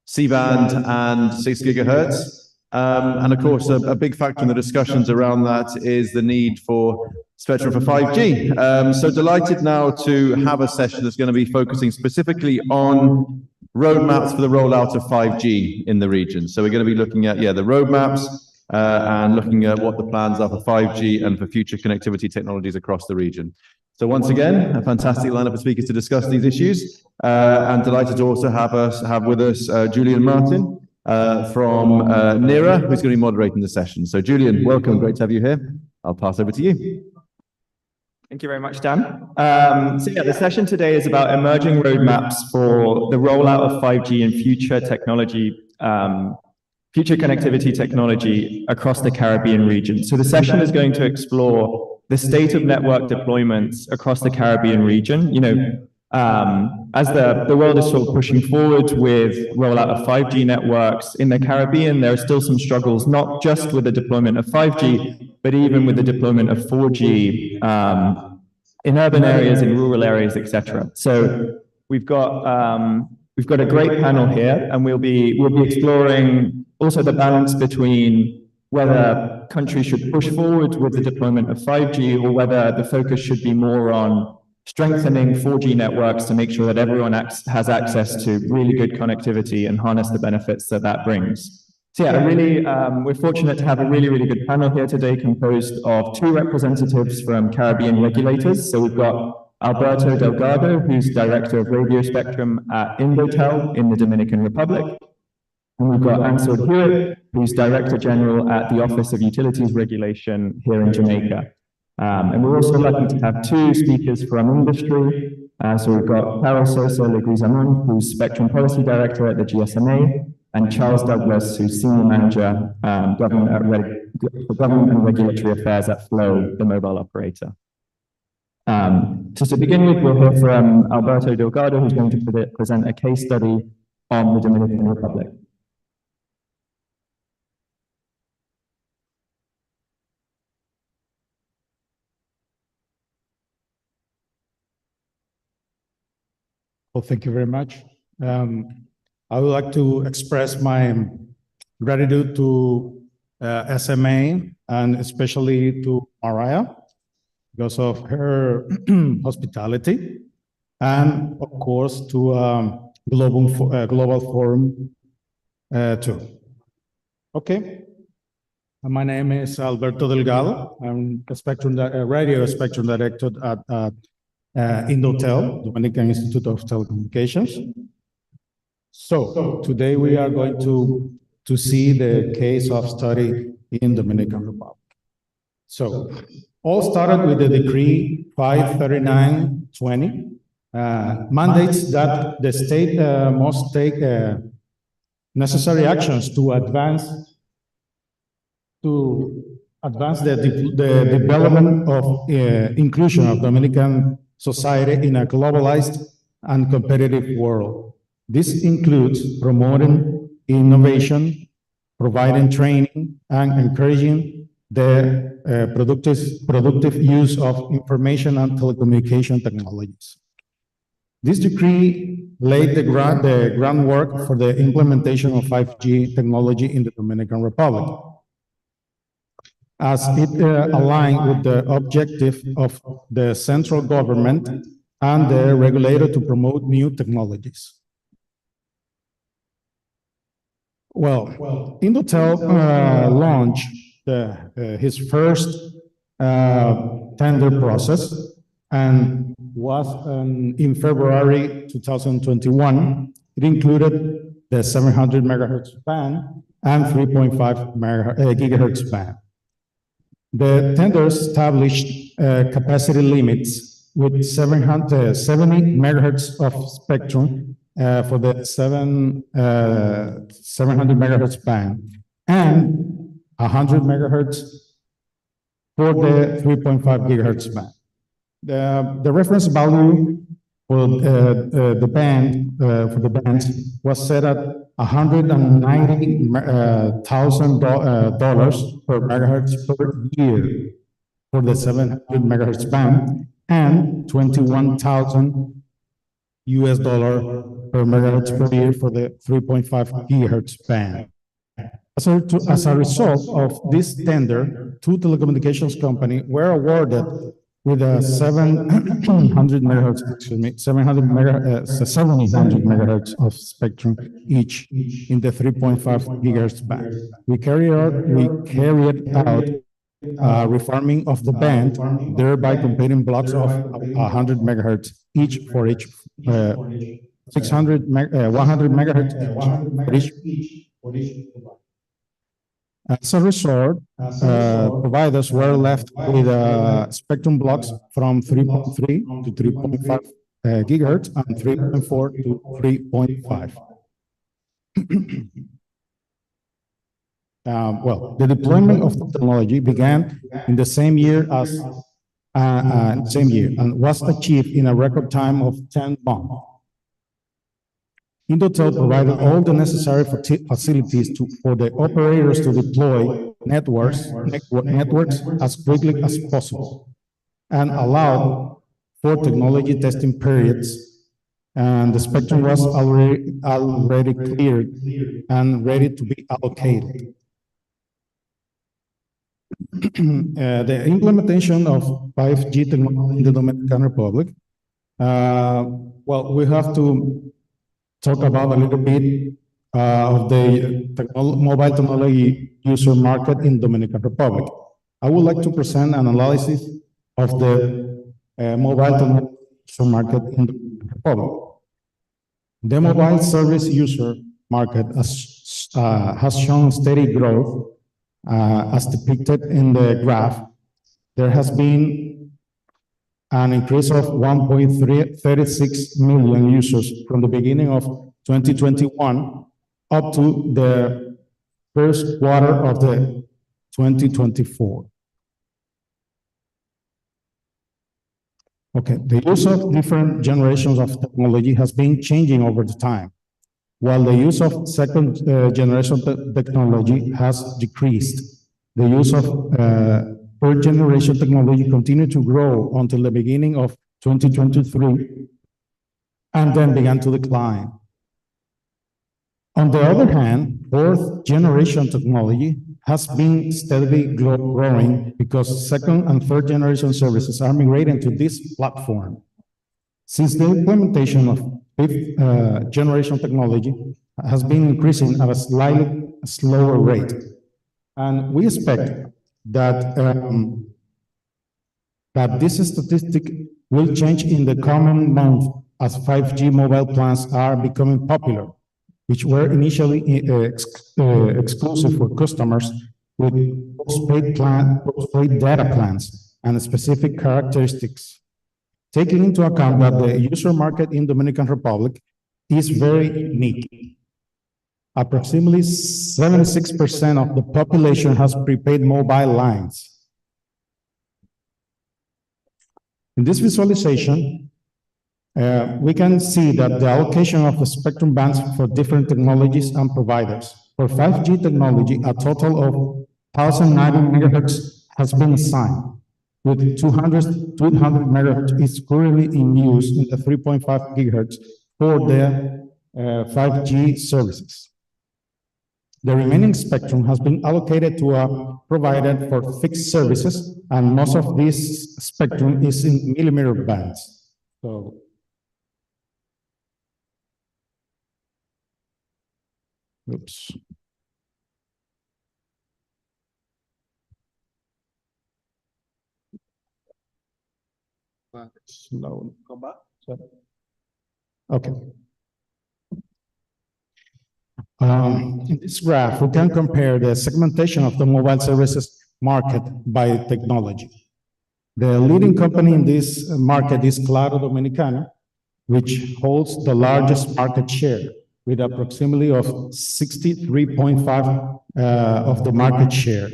C-band and 6 gigahertz. And of course, a big factor in the discussions around that is the need for spectrum for 5G. So delighted now to have a session that's going to be focusing specifically on roadmaps for the rollout of 5G in the region. So we're going to be looking at, the roadmaps and looking at what the plans are for 5G and for future connectivity technologies across the region. So once again, a fantastic lineup of speakers to discuss these issues, and delighted to also have with us Julian Martin from NERA, who's going to be moderating the session. So Julian, welcome, great to have you here. I'll pass over to you. Thank you very much, Dan. The session today is about emerging roadmaps for the rollout of 5G and future technology, future connectivity technology across the Caribbean region. So the session is going to explore the state of network deployments across the Caribbean region. As the world is sort of pushing forward with rollout of 5G networks in the Caribbean, there are still some struggles, not just with the deployment of 5G, but even with the deployment of 4G in urban areas, in rural areas, etc. So we've got a great panel here, and we'll be exploring also the balance between whether countries should push forward with the deployment of 5G or whether the focus should be more on strengthening 4G networks to make sure that everyone has access to really good connectivity and harness the benefits that brings. So we're fortunate to have a really, really good panel here today composed of 2 representatives from Caribbean regulators. So we've got Alberto Delgado, who's Director of Radio Spectrum at Indotel in the Dominican Republic. And we've got Ansel Hewitt, who's Director General at the Office of Utilities Regulation here in Jamaica. And we're also lucky to have two speakers from industry. So we've got Carol Sosa Leguizamon, who's Spectrum Policy Director at the GSMA, and Charles Douglas, who's Senior Manager, Government and Regulatory Affairs at Flow, the mobile operator. So to begin with, we'll hear from Alberto Delgado, who's going to present a case study on the Dominican Republic. Well, thank you very much. I would like to express my gratitude to SMA and especially to Mariah because of her hospitality, and of course to Global Forum too. Okay. My name is Alberto Delgado. I'm the Radio Spectrum Director at Indotel, Dominican Institute of Telecommunications. So today we are going to see the case of study in Dominican Republic. So all started with the Decree 539/20, mandates that the state must take necessary actions to advance the development of inclusion of Dominican society in a globalized and competitive world. This includes promoting innovation, providing training, and encouraging the productive use of information and telecommunication technologies. This decree laid the groundwork for the implementation of 5G technology in the Dominican Republic, as it aligned with the objective of the central government and the regulator to promote new technologies. Well, Indotel launched his first tender process and was in February 2021. It included the 700 megahertz band and 3.5 gigahertz band. The tenders established capacity limits with 70 megahertz of spectrum for the 700 megahertz band and 100 megahertz for the 3.5 gigahertz band. The reference value for the band for the bands was set at $190,000 per megahertz per year for the 700 megahertz band and $21,000 per megahertz per year for the 3.5 gigahertz band. As a result of this tender, two telecommunications companies were awarded with a 700 megahertz of spectrum each in the 3.5 gigahertz band. We carried out refarming of the band, thereby completing blocks of 100 megahertz each for each 100 megahertz for each. As a result, providers were left with spectrum blocks from 3.3 to 3.5 gigahertz and 3.4 to 3.5. Well, the deployment of the technology began in the same year and was achieved in a record time of 10 months. Indotel provided all the necessary facilities for the operators to deploy networks as quickly as possible and allowed for technology testing periods. And the spectrum was already cleared and ready to be allocated. The implementation of 5G technology in the Dominican Republic, well, we have to talk about a little bit of the mobile technology user market in Dominican Republic. I would like to present an analysis of the mobile technology market in the Republic. The mobile service user market has shown steady growth, as depicted in the graph. There has been an increase of 1.36 million users from the beginning of 2021 up to the first quarter of the 2024. Okay, the use of different generations of technology has been changing over the time, while the use of second generation technology has decreased. The use of third generation technology continued to grow until the beginning of 2023 and then began to decline. On the other hand, fourth generation technology has been steadily growing because second and third generation services are migrating to this platform. Since the implementation of fifth generation technology has been increasing at a slightly slower rate. And we expect that, that this statistic will change in the coming month as 5G mobile plans are becoming popular, which were initially exclusive for customers with postpaid data plans and specific characteristics. Taking into account that the user market in Dominican Republic is very unique. Approximately 76% of the population has prepaid mobile lines. In this visualization, we can see that the allocation of the spectrum bands for different technologies and providers. For 5G technology, a total of 1,090 megahertz has been assigned, with 200 megahertz is currently in use in the 3.5 gigahertz for the 5G services. The remaining spectrum has been allocated to a provider for fixed services, and most of this spectrum is in millimeter bands. So, oops. Slow. Go back. Okay. In this graph, we can compare the segmentation of the mobile services market by technology. The leading company in this market is Claro Dominicana, which holds the largest market share with approximately of 63.5% of the market share.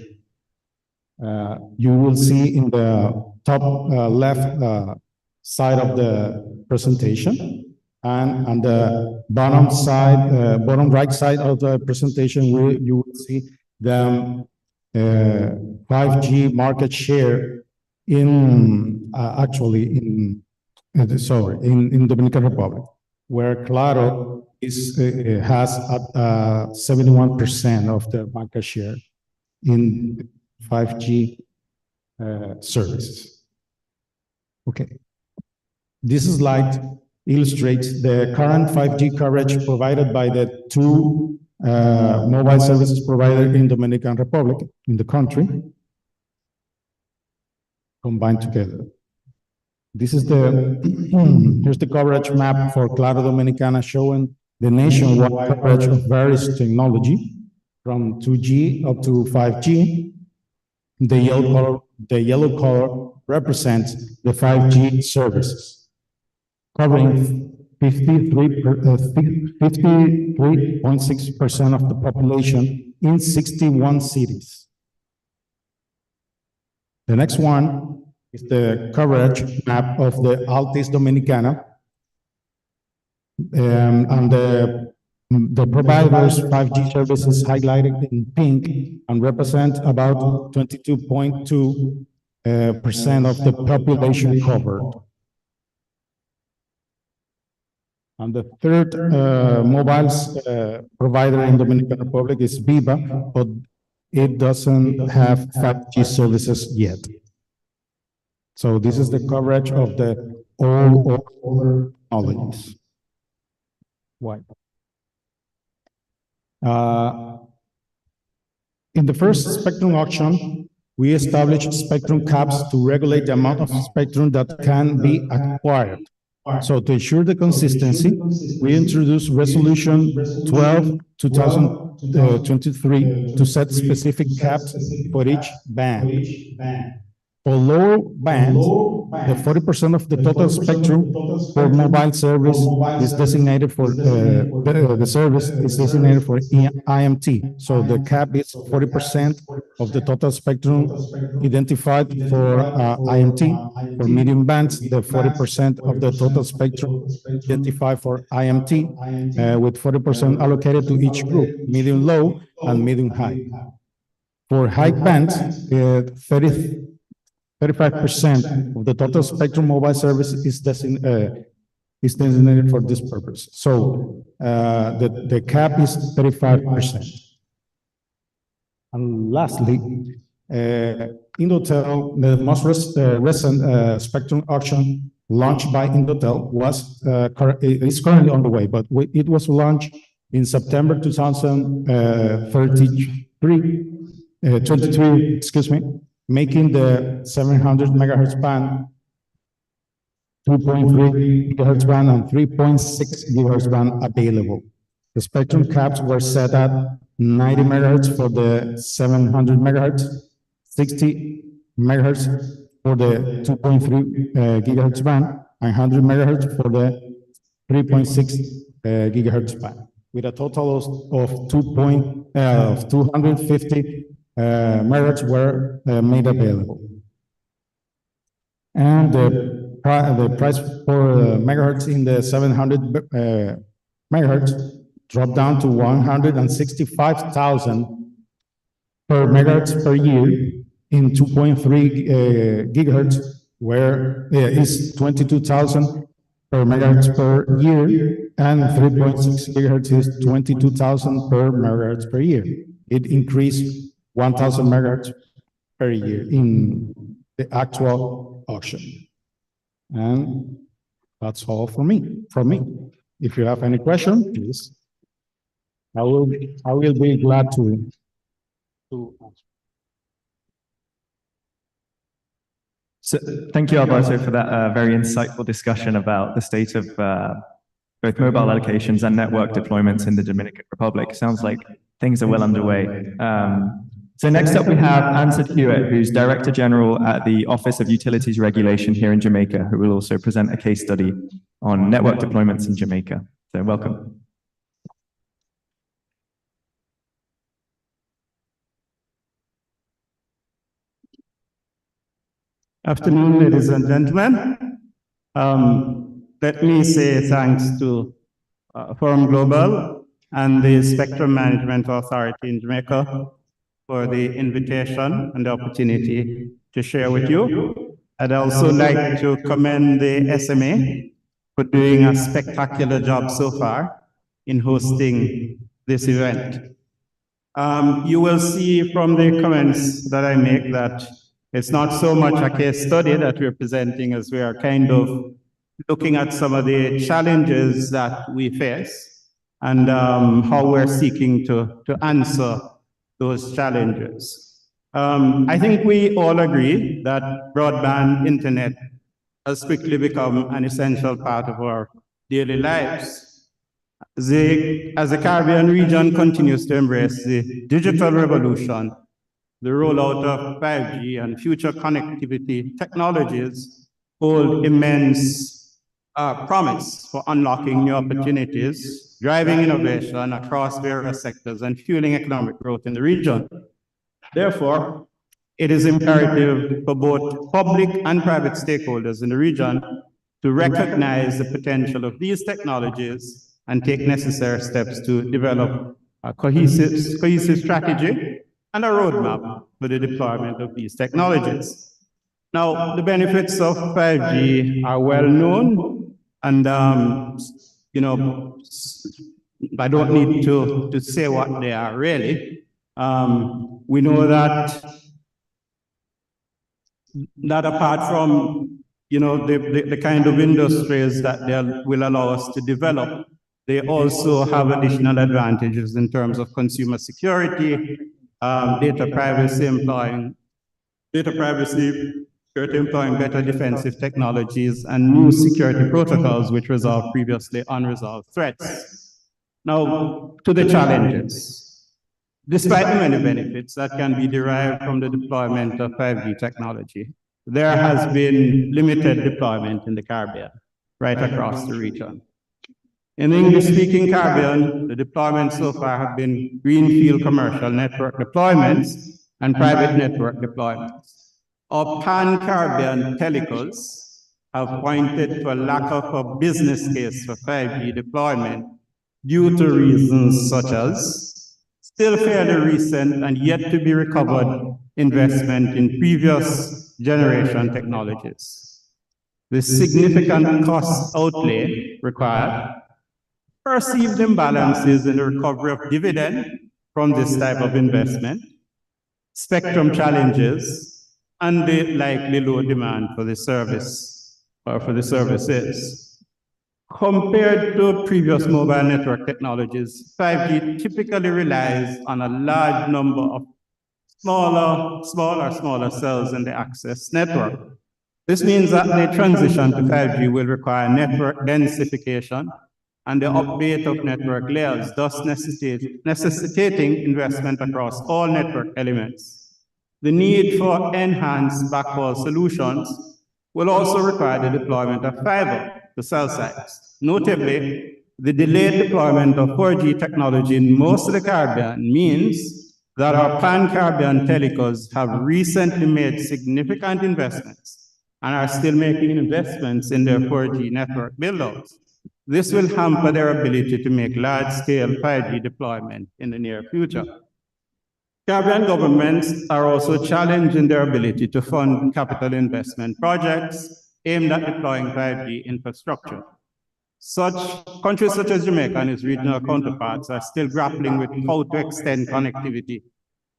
You will see in the top left side of the presentation, and on the bottom side, bottom right side of the presentation, you will see the 5G market share in in Dominican Republic, where Claro has 71% of the market share in 5G services. Okay, this slide illustrates the current 5G coverage provided by the two mobile services providers in Dominican Republic, in the country, combined together. This is here's the coverage map for Claro Dominicana, showing the nationwide coverage of various technology from 2G up to 5G. The yellow color represents the 5G services, covering 53.6% of the population in 61 cities. The next one is the coverage map of the Altice Dominicana, and the providers' 5G services highlighted in pink and represent about 22.2% of the population covered. And the third mobile provider in Dominican Republic is Viva, but it doesn't have 5G services yet. So this is the coverage of the all technologies. Why? In the first spectrum auction, we established spectrum caps to regulate the amount of spectrum that can be acquired. So to ensure the consistency, we introduced Resolution 12, 2023 to set specific caps for each band. For lower bands, the 40% of the total spectrum for mobile service is designated for, the service is designated for IMT. So the cap is 40% of the total spectrum identified for IMT. For medium bands, the 40% of the total spectrum identified for IMT, with 40% allocated to each group, medium low and medium high. For high bands, 35% of the total spectrum mobile service is designated for this purpose. So the cap is 35%. And lastly, Indotel, the most recent spectrum auction launched by Indotel is currently on the way, but it was launched in September 2023, excuse me, making the 700 megahertz band, 2.3 gigahertz band, and 3.6 gigahertz band available. The spectrum caps were set at 90 megahertz for the 700 megahertz, 60 megahertz for the 2.3 gigahertz band, and 100 megahertz for the 3.6 gigahertz band, with a total of 250 megahertz were made available. And the price for megahertz in the 700 megahertz dropped down to 165,000 per megahertz per year. In 2.3 gigahertz, where is 22,000 per megahertz per year, and 3.6 gigahertz is 22,000 per megahertz per year. It increased 1,000 megahertz per year in the actual auction. And that's all from me. If you have any question, please, I will be glad to answer. So thank you, Alberto, for that very insightful discussion about the state of both mobile allocations and network deployments in the Dominican Republic. Sounds like things are well underway. So next up we have Ansad Hewitt, who's Director General at the Office of Utilities Regulation here in Jamaica, who will also present a case study on network deployments in Jamaica. So welcome. Afternoon, ladies and gentlemen. Let me say thanks to Forum Global and the Spectrum Management Authority in Jamaica for the invitation and the opportunity to share with you. I'd also like to commend the SMA for doing a spectacular job so far in hosting this event. You will see from the comments that I make that it's not so much a case study that we're presenting as we are kind of looking at some of the challenges that we face and how we're seeking to answer those challenges. I think we all agree that broadband internet has quickly become an essential part of our daily lives. As the Caribbean region continues to embrace the digital revolution, the rollout of 5G and future connectivity technologies hold immense promise for unlocking new opportunities, driving innovation across various sectors, and fueling economic growth in the region. Therefore, it is imperative for both public and private stakeholders in the region to recognize the potential of these technologies and take necessary steps to develop a cohesive strategy and a roadmap for the deployment of these technologies. Now, the benefits of 5G are well known, and you know, I don't need to say what they are really. We know that apart from the kind of industries that they will allow us to develop, they also have additional advantages in terms of consumer security, data privacy, security employing better defensive technologies and new security protocols which resolve previously unresolved threats. Now, to the challenges. Despite the many benefits that can be derived from the deployment of 5G technology, there has been limited deployment in the Caribbean, right across the region. In the English-speaking Caribbean, the deployments so far have been greenfield commercial network deployments and private network deployments. Our pan-Caribbean telcos have pointed to a lack of a business case for 5G deployment due to reasons such as still fairly recent and yet to be recovered investment in previous generation technologies. The significant cost outlay required, perceived imbalances in the recovery of dividend from this type of investment, spectrum challenges, and the likely low demand for the service or for the services. Compared to previous mobile network technologies, 5G typically relies on a large number of smaller cells in the access network. This means that the transition to 5G will require network densification and the update of network layers, thus necessitating investment across all network elements. The need for enhanced backhaul solutions will also require the deployment of fiber to cell sites. Notably, the delayed deployment of 4G technology in most of the Caribbean means that our pan-Caribbean telcos have recently made significant investments and are still making investments in their 4G network build-outs. This will hamper their ability to make large-scale 5G deployment in the near future. Caribbean governments are also challenged in their ability to fund capital investment projects aimed at deploying 5G infrastructure. Countries such as Jamaica and its regional counterparts are still grappling with how to extend connectivity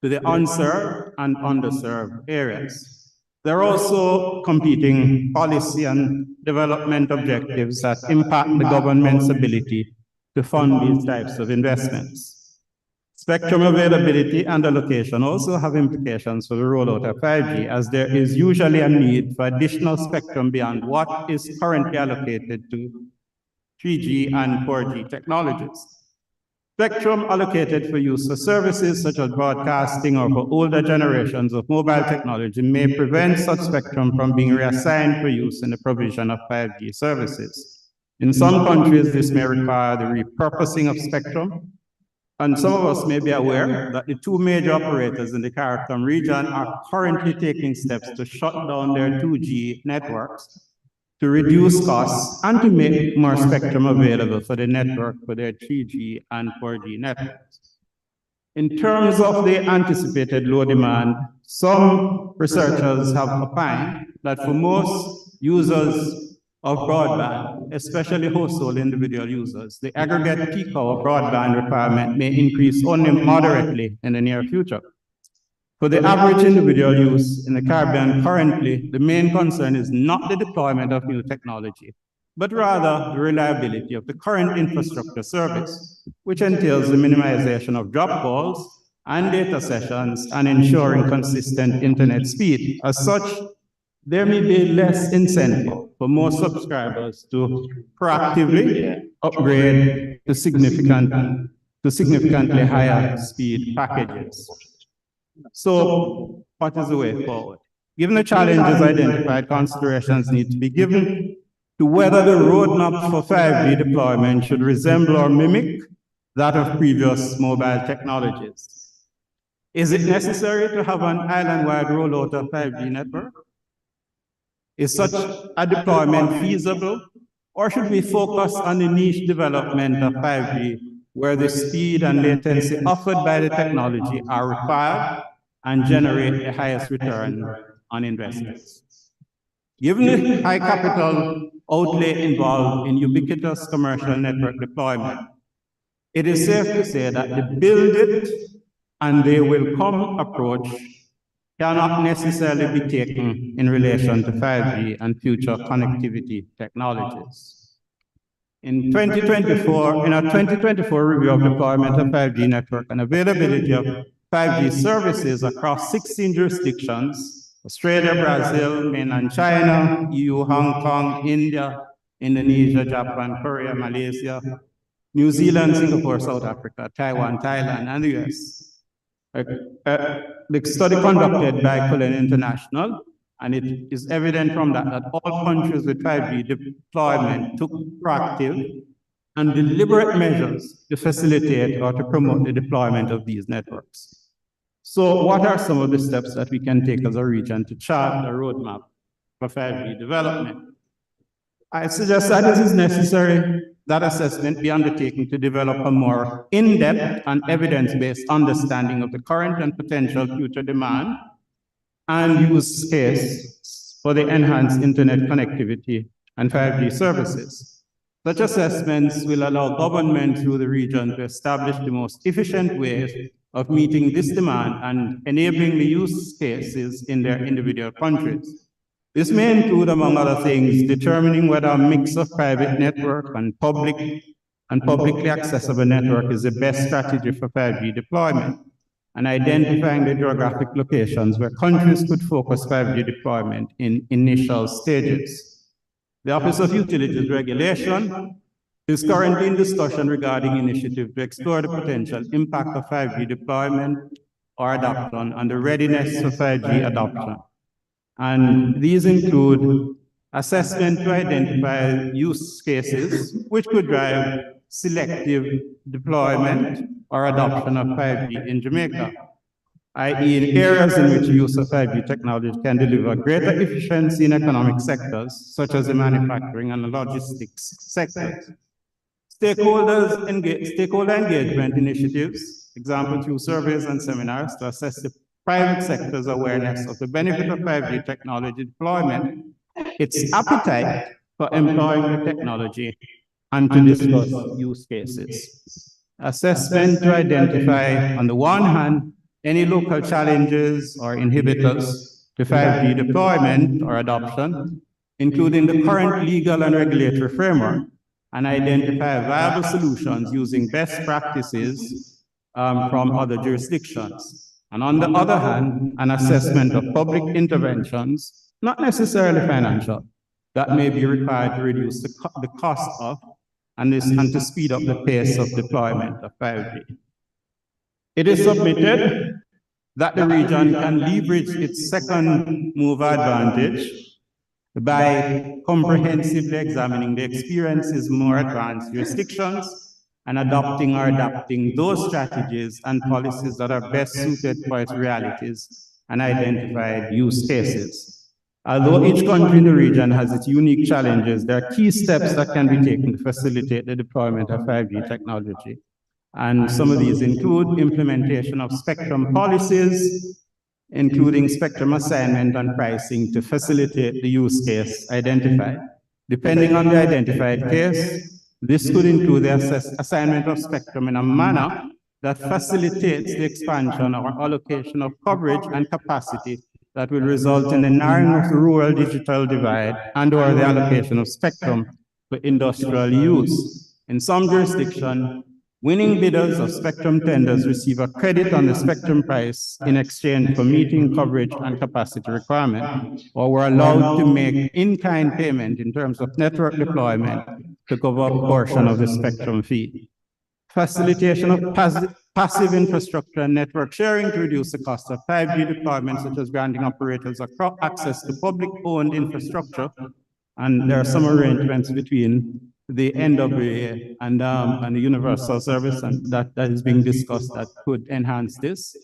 to the unserved and underserved areas. There are also competing policy and development objectives that impact the government's ability to fund these types of investments. Spectrum availability and allocation also have implications for the rollout of 5G, as there is usually a need for additional spectrum beyond what is currently allocated to 3G and 4G technologies. Spectrum allocated for use for services such as broadcasting or for older generations of mobile technology may prevent such spectrum from being reassigned for use in the provision of 5G services. In some countries, this may require the repurposing of spectrum, and some of us may be aware that the two major operators in the CARICOM region are currently taking steps to shut down their 2G networks to reduce costs and to make more spectrum available for the network for their 3G and 4G networks. In terms of the anticipated low demand, some researchers have opined that for most users of broadband, especially household individual users, the aggregate peak hour broadband requirement may increase only moderately in the near future. For the average individual use in the Caribbean currently, the main concern is not the deployment of new technology, but rather the reliability of the current infrastructure service, which entails the minimization of drop calls and data sessions and ensuring consistent internet speed. As such, there may be less incentive for most subscribers to proactively upgrade to significantly higher speed packages. So, what is the way forward? Given the challenges identified, considerations need to be given to whether the roadmap for 5G deployment should resemble or mimic that of previous mobile technologies. Is it necessary to have an island-wide rollout of 5G network? Is such a deployment feasible, or should we focus on the niche development of 5G, where the speed and latency offered by the technology are required and generate the highest return on investments? Given the high capital outlay involved in ubiquitous commercial network deployment, it is safe to say that the build it and they will come approach cannot necessarily be taken in relation to 5G and future connectivity technologies. In a 2024 review of deployment of 5G network and availability of 5G services across 16 jurisdictions, Australia, Brazil, mainland China, EU, Hong Kong, India, Indonesia, Japan, Korea, Malaysia, New Zealand, Singapore, South Africa, Taiwan, Thailand, and the US. The study conducted by Cullen International, and it is evident from that all countries with 5G deployment took proactive and deliberate measures to facilitate or to promote the deployment of these networks. So what are some of the steps that we can take as a region to chart a roadmap for 5G development? I suggest that it is necessary that assessment be undertaken to develop a more in-depth and evidence-based understanding of the current and potential future demand and use case for the enhanced internet connectivity and 5G services. Such assessments will allow government through the region to establish the most efficient ways of meeting this demand and enabling the use cases in their individual countries. This may include, among other things, determining whether a mix of private network and publicly accessible network is the best strategy for 5G deployment, and identifying the geographic locations where countries could focus 5G deployment in initial stages. The Office of Utilities Regulation is currently in discussion regarding initiative to explore the potential impact of 5G deployment or adoption and the readiness for 5G adoption. And these include assessment to identify use cases which could drive selective deployment or adoption of 5G in Jamaica, i.e. in areas in which use of 5G technology can deliver greater efficiency in economic sectors, such as the manufacturing and the logistics sectors. Stakeholder engagement initiatives, example through surveys and seminars to assess the private sector's awareness of the benefit of 5G technology deployment, its appetite for employing the technology, and to discuss use cases. Assessment to identify, on the one hand, any local challenges or inhibitors to 5G deployment or adoption, including the current legal and regulatory framework, and identify viable solutions using best practices from other jurisdictions. And on the other hand, an assessment of public interventions, not necessarily financial, that may be required to reduce the cost of and to speed up the pace of deployment of 5G. It is submitted that the region can leverage its second mover advantage by comprehensively examining the experiences of more advanced jurisdictions and adopting or adapting those strategies and policies that are best suited for its realities and identified use cases. Although each country in the region has its unique challenges, there are key steps that can be taken to facilitate the deployment of 5G technology. And some of these include implementation of spectrum policies, including spectrum assignment and pricing to facilitate the use case identified. Depending on the identified case, this could include the assignment of spectrum in a manner that facilitates the expansion or allocation of coverage and capacity that will result in the narrowing of the rural digital divide and/or the allocation of spectrum for industrial use. In some jurisdictions, winning bidders of spectrum tenders receive a credit on the spectrum price in exchange for meeting coverage and capacity requirement, or were allowed to make in-kind payment in terms of network deployment to cover a portion of the spectrum fee. Facilitation of passive infrastructure and network sharing to reduce the cost of 5G deployment, such as granting operators access to public-owned infrastructure. And there are some arrangements between the NWA and the Universal Service, and that is being discussed that could enhance this.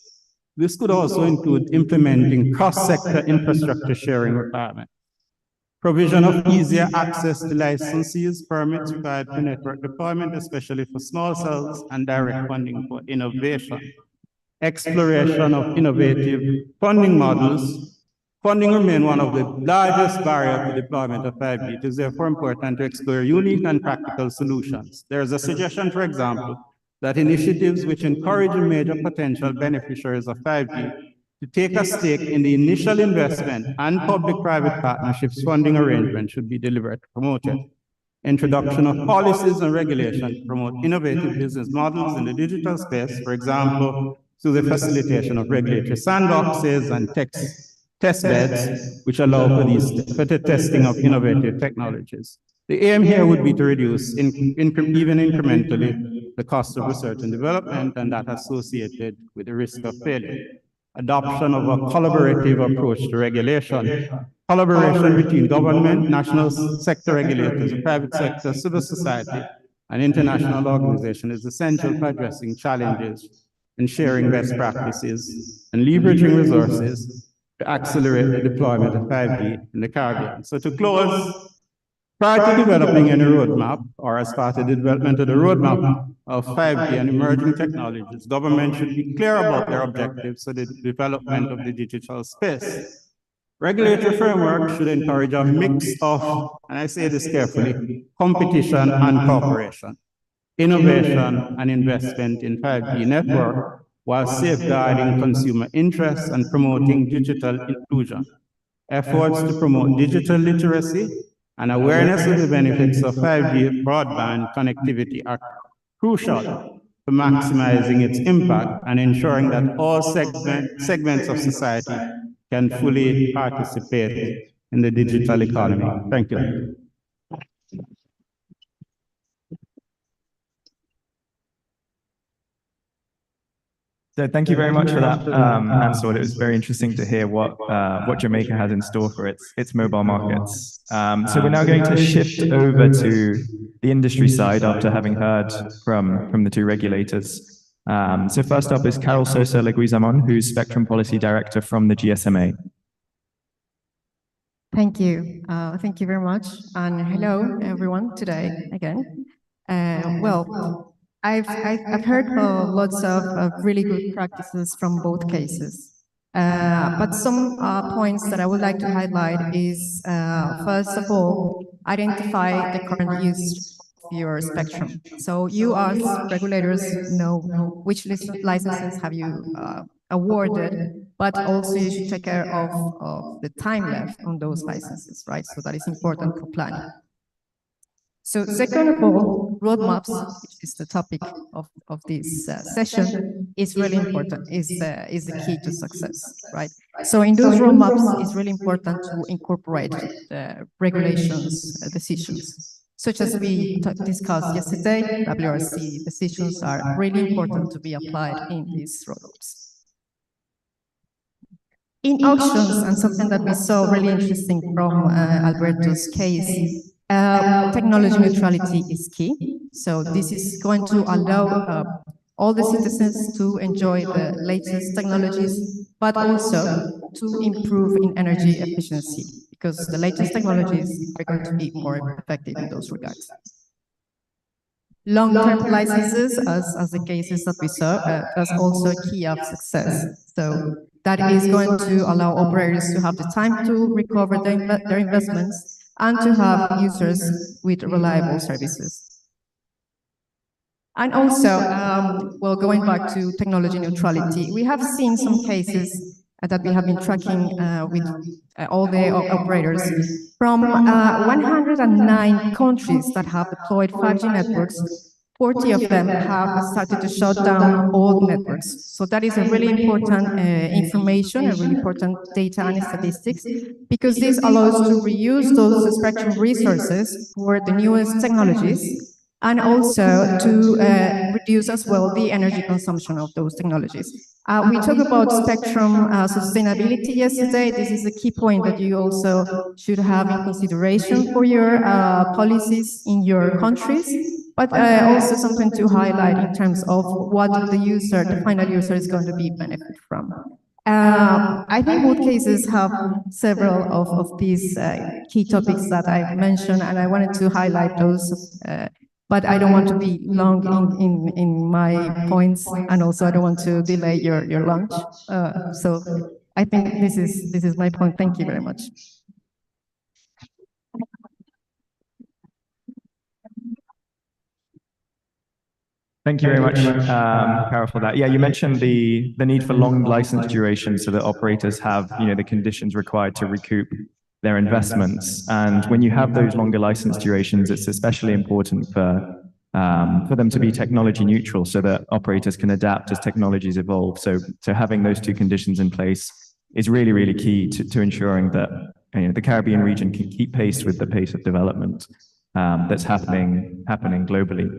This could also include implementing cross-sector infrastructure sharing requirements. Provision of easier access to licenses, permits required for network deployment, especially for small cells, and direct funding for innovation. Exploration of innovative funding models. Funding remains one of the largest barriers to deployment of 5G. It is therefore important to explore unique and practical solutions. There is a suggestion, for example, that initiatives which encourage major potential beneficiaries of 5G to take a stake in the initial investment and public-private partnerships funding arrangement should be deliberately promoted. Introduction of policies and regulations to promote innovative business models in the digital space, for example, through the facilitation of regulatory sandboxes and test beds, which allow for the testing of innovative technologies. The aim here would be to reduce, even incrementally, the cost of research and development and that associated with the risk of failure. Adoption of a collaborative approach to regulation. Collaboration between government, national sector regulators, the private sector, civil society, and international organizations is essential for addressing challenges and sharing best practices and leveraging resources to accelerate the deployment of 5G in the Caribbean. So to close, prior to developing any roadmap, or as part of the development of the roadmap of 5G and emerging technologies, government should be clear about their objectives for the development of the digital space. Regulatory framework should encourage a mix of, and I say this carefully, competition and cooperation, innovation and investment in 5G network, while safeguarding consumer interests and promoting digital inclusion. Efforts to promote digital literacy and awareness of the benefits of 5G broadband connectivity are crucial for maximizing its impact and ensuring that all segments of society can fully participate in the digital economy. Thank you. So thank you very much for that answer. It was very interesting to hear what Jamaica has in store for its mobile markets. So we're now going to shift over to the industry side after having heard from the two regulators. So first up is Carol Sosa Leguizamon, who's Spectrum Policy Director from the GSMA. Thank you. Thank you very much. And hello, everyone, today again. Well, I've heard lots of really good practices from both cases. But some points that I would like to highlight is, first of all, identify the current use your spectrum. So you as regulators know which licenses have you awarded, but also you should take care of the time left on those licenses, right? So that is important for planning. So second of all, roadmaps, which is the topic of this session, is really important, is the key to success, right? So in those roadmaps, it's really important to incorporate the regulations decisions. Such as we discussed yesterday, WRC decisions are really important to be applied in these roadmaps. In auctions, and something that we saw really interesting from Alberto's case, technology neutrality is key. So this is going to allow all the citizens to enjoy the latest technologies, but also to improve in energy efficiency, because the latest technologies are going to be more effective in those regards. Long-term licenses, as the cases that we saw, is also a key of success. So that is going to allow operators to have the time to recover their investments and to have users with reliable services. And also, well, going back to technology neutrality, we have seen some cases that we have been tracking with all the operators from 109 countries that have deployed 5G networks. 40 of them have started to shut down old networks. So that is a really important information, a really important data and statistics, because this allows to reuse those spectrum resources for the newest technologies, and also to reduce as well the energy consumption of those technologies. We talked about spectrum sustainability yesterday. This is a key point that you also should have in consideration for your policies in your countries, but also something to highlight in terms of what the user, the final user, is going to be benefit from. I think both cases have several of these key topics that I've mentioned, and I wanted to highlight those. But I don't want to be long in my points, and also I don't want to delay your lunch. So I think this is my point. Thank you very much. Thank you very much, Carol, for that. Yeah, you mentioned the need for long license duration so that operators have, the conditions required to recoup their investments. And when you have those longer license durations, it's especially important for them to be technology neutral so that operators can adapt as technologies evolve. So having those two conditions in place is really, really key to ensuring that the Caribbean region can keep pace with the pace of development that's happening globally.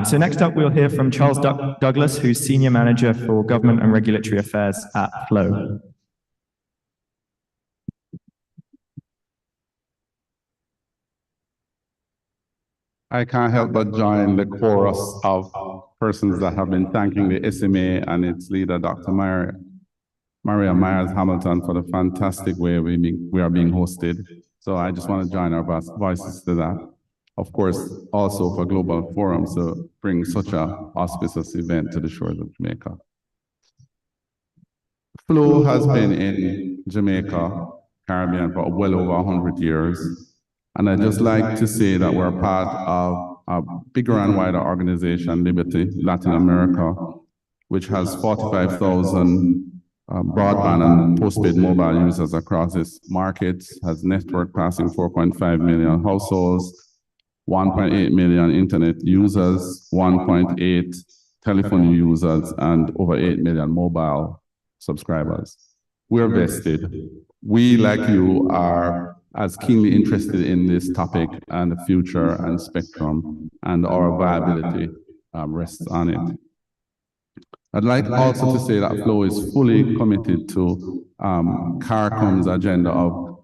So next up, we'll hear from Charles Douglas, who's Senior Manager for Government and Regulatory Affairs at Flow. I can't help but join the chorus of persons that have been thanking the SMA and its leader, Dr. Maria Myers Hamilton, for the fantastic way we are being hosted. So I just want to join our voices to that. Of course, also for Global Forum to bring such an auspicious event to the shores of Jamaica. Flow has been in Jamaica, Caribbean for well over 100 years. And I'd just like to say that we're part of a bigger and wider organization, Liberty Latin America, which has 45,000 broadband and postpaid mobile users across its markets, has network passing 4.5 million households, 1.8 million internet users, 1.8 telephone users, and over 8 million mobile subscribers. We're vested. We, like you, are as keenly interested in this topic and the future and spectrum, and our viability rests on it. I'd like also to say that Flow is fully committed to CARICOM's agenda of,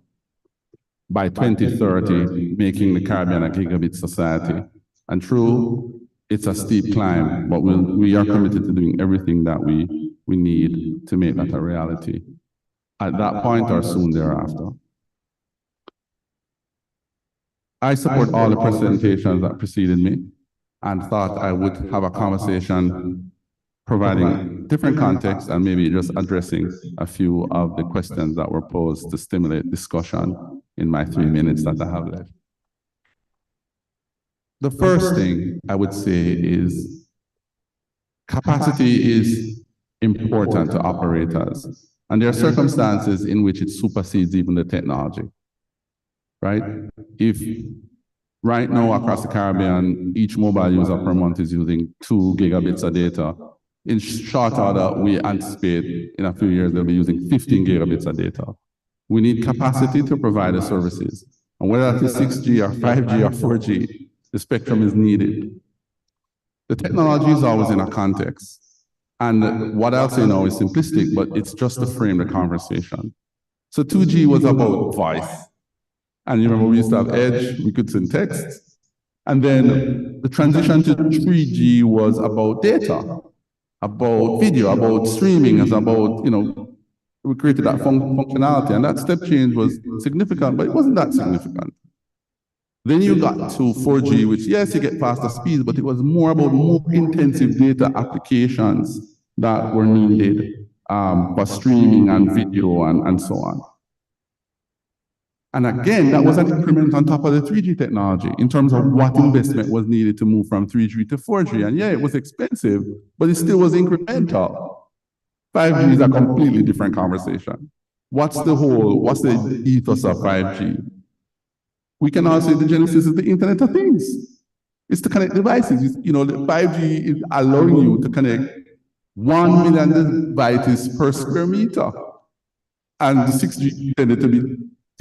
by 2030, making the Caribbean a gigabit society. And true, it's a steep climb, but we are committed to doing everything that we need to make that a reality at that point or soon thereafter. I support all the presentations that preceded me and thought I would have a conversation providing different context and maybe just addressing a few of the questions that were posed to stimulate discussion in my 3 minutes that I have left. The first thing I would say is capacity is important to operators, and there are circumstances in which it supersedes even the technology. Right? If right now across the Caribbean, each mobile user per month is using 2 gigabits of data, in short order, we anticipate in a few years they'll be using 15 gigabits of data. We need capacity to provide the services. And whether that is 6G or 5G or 4G, the spectrum is needed. The technology is always in a context. And what I'll say now is simplistic, but it's just to frame the conversation. So 2G was about voice. And you remember we used to have Edge, we could send text. And then the transition to 3G was about data, about video, about streaming, it's about, we created that functionality. And that step change was significant, but it wasn't that significant. Then you got to 4G, which yes, you get faster speeds, but it was more about more intensive data applications that were needed for streaming and video and so on. And again, that was an increment on top of the 3G technology in terms of what investment was needed to move from 3G to 4G. And yeah, it was expensive, but it still was incremental. 5G is a completely different conversation. What's the ethos of 5G? We can also say the genesis is the Internet of Things. It's to connect devices. The 5G is allowing you to connect 1 million devices per square meter. And the 6G tended to be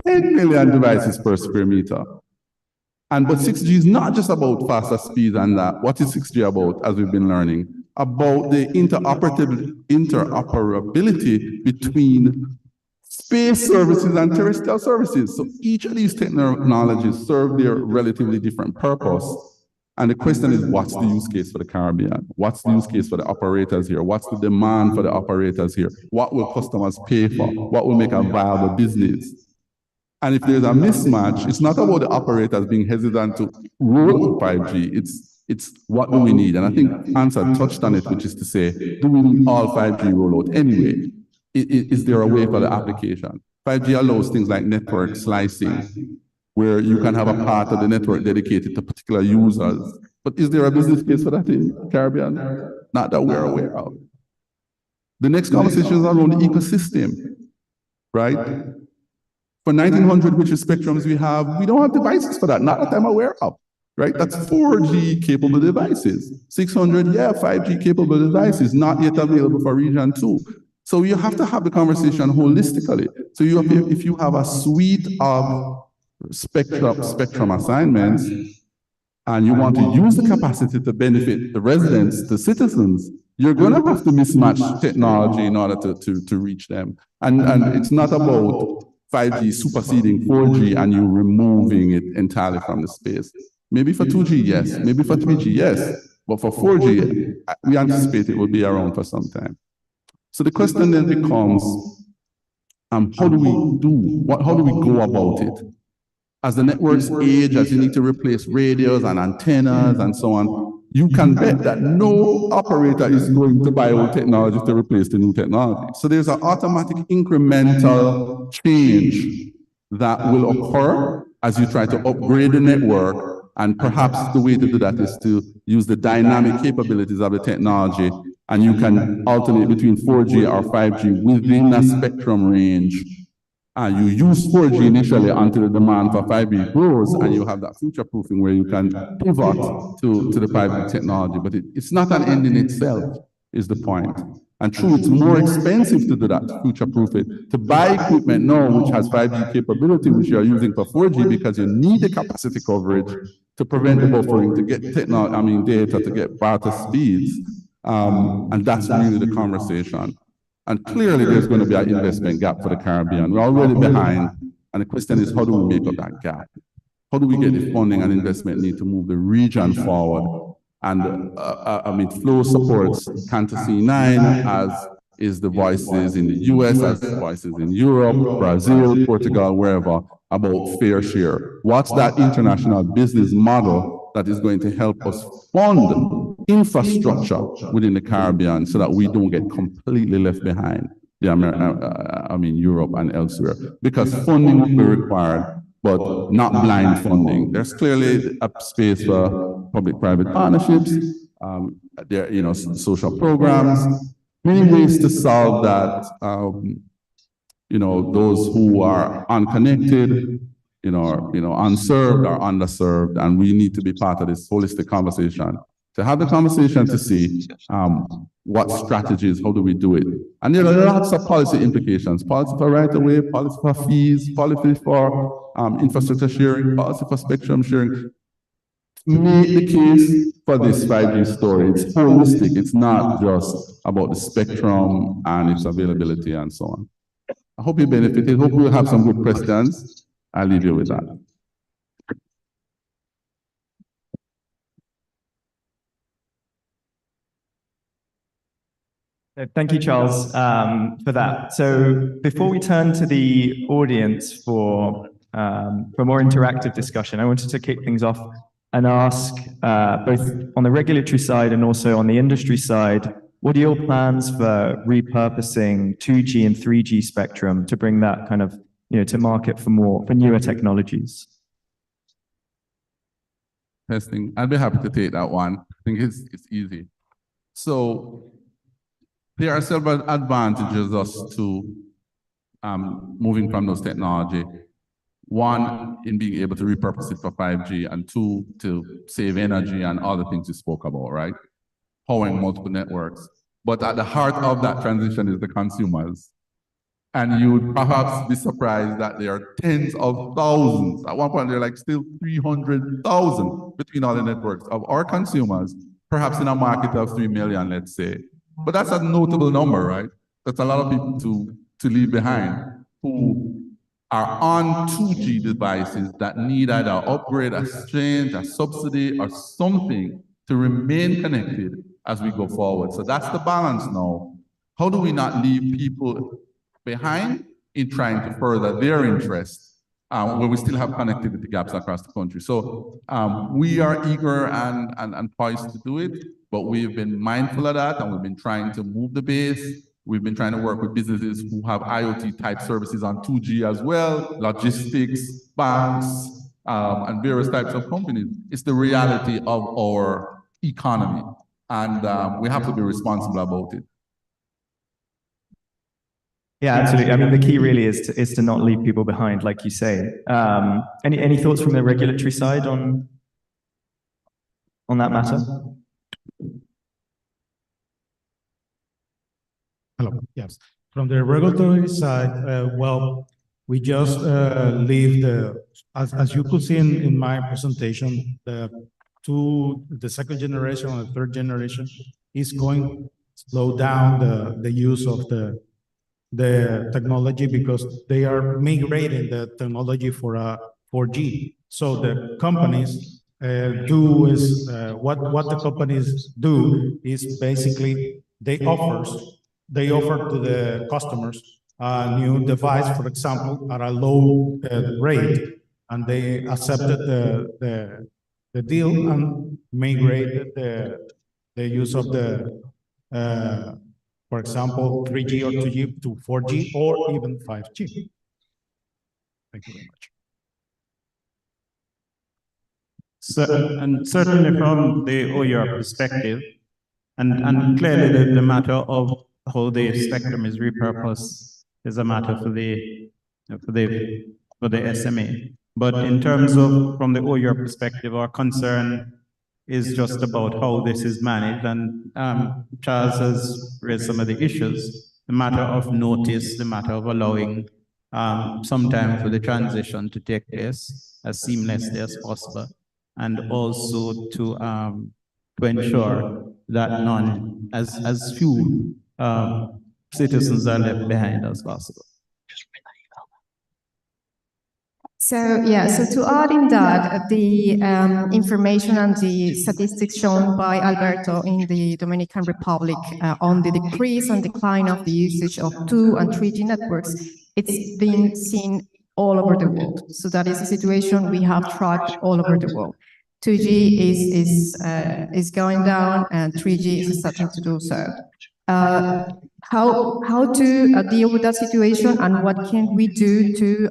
10 million devices per square meter. But 6G is not just about faster speed and that. What is 6G about, as we've been learning? About the interoperability between space services and terrestrial services. So each of these technologies serve their relatively different purpose. And the question is, what's the use case for the Caribbean? What's the use case for the operators here? What's the demand for the operators here? What will customers pay for? What will make a viable business? And if there's a mismatch, it's not about the operators being hesitant to roll out 5G. It's what do we need? And I think Ansar touched on it, which is to say, do we need all 5G rollout anyway? Is there a way for the application? 5G allows things like network slicing, where you can have a part of the network dedicated to particular users. But is there a business case for that in the Caribbean? Not that we're aware of. The next conversation is around the ecosystem, right? For 1900, which is spectrums we don't have devices for that, not that I'm aware of, right? That's 4G capable devices. 600, yeah, 5G capable devices, not yet available for region 2. So you have to have the conversation holistically. So if you have a suite of spectrum assignments, and you want to use the capacity to benefit the residents, the citizens, you're going to have to mismatch technology in order to reach them. And it's not about 5G superseding 4G and you removing it entirely from the space. Maybe for 2G, yes. Maybe for 3G, yes. But for 4G, we anticipate it will be around for some time. So the question then becomes, how do we go about it? As the networks age, as you need to replace radios and antennas and so on, you can bet that no operator is going to buy old technology to replace the new technology. So there's an automatic incremental change that will occur as you try to upgrade the network. And perhaps the way to do that is to use the dynamic capabilities of the technology, and you can alternate between 4G or 5G within a spectrum range. You use 4G initially until the demand for 5G grows, and you have that future proofing where you can pivot to the 5G technology. But it's not an end in itself, is the point. And true, it's more expensive to do that, future proof it. To buy equipment now which has 5G capability, which you are using for 4G, because you need the capacity coverage to prevent the buffering, to get data, to get barter speeds. And that's really the conversation. And clearly, there's going to be an investment gap for the Caribbean. We're already behind. And the question is, how do we make up that gap? How do we get the funding and investment need to move the region forward? And Flow supports Cantasy 9, as is the voices in the US, as voices in Europe, Brazil, Portugal, wherever, about fair share. What's that international business model that is going to help us fund infrastructure within the Caribbean so that we don't get completely left behind Europe and elsewhere? Because funding will be required, but not blind funding. There's clearly a space for public-private partnerships, social programs, many ways to solve that. Those who are unconnected, unserved or underserved, and we need to be part of this holistic conversation. To have the conversation to see what strategies, how do we do it? And there are lots of policy implications. Policy for right-of-way, policy for fees, policy for infrastructure sharing, policy for spectrum sharing. Make the case for this 5G story. It's holistic. It's not just about the spectrum and its availability and so on. I hope you benefited. Hope we'll have some good questions. I'll leave you with that. Thank you, Charles, for that. So before we turn to the audience for more interactive discussion, I wanted to kick things off and ask, both on the regulatory side and also on the industry side, what are your plans for repurposing 2G and 3G spectrum to bring that kind of, to market for newer technologies? Testing. I'd be happy to take that one. I think it's easy. So there are several advantages to moving from those technology. One, in being able to repurpose it for 5G, and two, to save energy and all the things you spoke about, right? Powering multiple networks. But at the heart of that transition is the consumers. And you would perhaps be surprised that there are tens of thousands. At one point, there are like still 300,000 between all the networks of our consumers, perhaps in a market of 3 million, let's say. But that's a notable number, right? That's a lot of people to leave behind who are on 2G devices that need either upgrade, a exchange, a subsidy, or something to remain connected as we go forward. So that's the balance now. How do we not leave people behind in trying to further their interests when we still have connectivity gaps across the country? So we are eager and poised to do it, but we've been mindful of that, and we've been trying to move the base. We've been trying to work with businesses who have IoT-type services on 2G as well, logistics, banks, and various types of companies. It's the reality of our economy, and we have to be responsible about it. Yeah, absolutely. I mean, the key really is to not leave people behind, like you say. Any thoughts from the regulatory side on that matter? Hello. Yes. from the regulatory side, well, we just leave as you could see in my presentation, the second generation and the third generation is going to slow down the use of the technology because they are migrating the technology for 4G. So the companies what the companies do is basically they offer to the customers a new device, for example, at a low rate, and they accepted the deal and migrated the use of for example, 3G or 2G to 4G or even 5G. Thank you very much. So, and certainly from the OER perspective, and clearly the matter of how the spectrum is repurposed is a matter for the SMA. But in terms of from the OER perspective, our concern is just about how this is managed. And Charles has raised some of the issues, the matter of notice, the matter of allowing some time for the transition to take place as seamlessly as possible, and also to ensure that as few citizens are left behind as possible. So yeah, so to add in that, the information and the statistics shown by Alberto in the Dominican Republic on the decrease and decline of the usage of 2 and 3G networks, it's been seen all over the world. So that is a situation we have tracked all over the world. 2G is going down and 3G is starting to do so. How to deal with that situation and what can we do to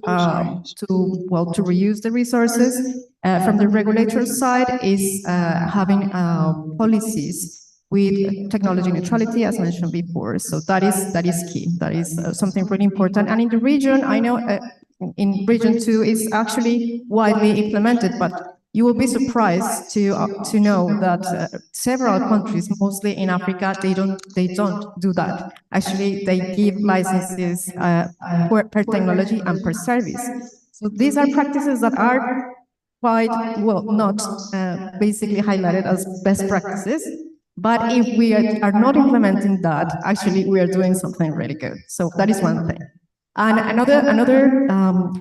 reuse the resources from the regulator side is having policies with technology neutrality, as mentioned before. So that is key. That is something really important. And in the region, I know in region 2 is actually widely implemented, but you will be surprised to know that several countries, mostly in Africa, they don't do that. Actually, they give licenses per technology and per service. So these are practices that are quite well not basically highlighted as best practices. But if we are not implementing that, actually we are doing something really good. So that is one thing. And another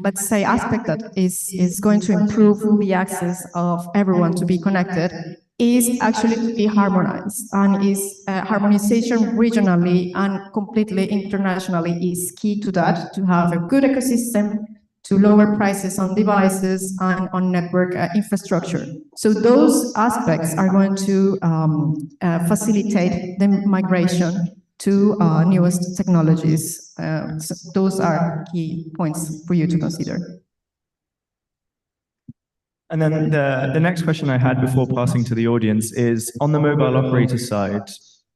let's say, aspect that is going to improve the access of everyone to be connected is actually to be harmonized, and is harmonization regionally and completely internationally is key to that, to have a good ecosystem, to lower prices on devices and on network infrastructure. So those aspects are going to facilitate the migration to newest technologies. So those are key points for you to consider. And then the next question I had before passing to the audience is, on the mobile operator side,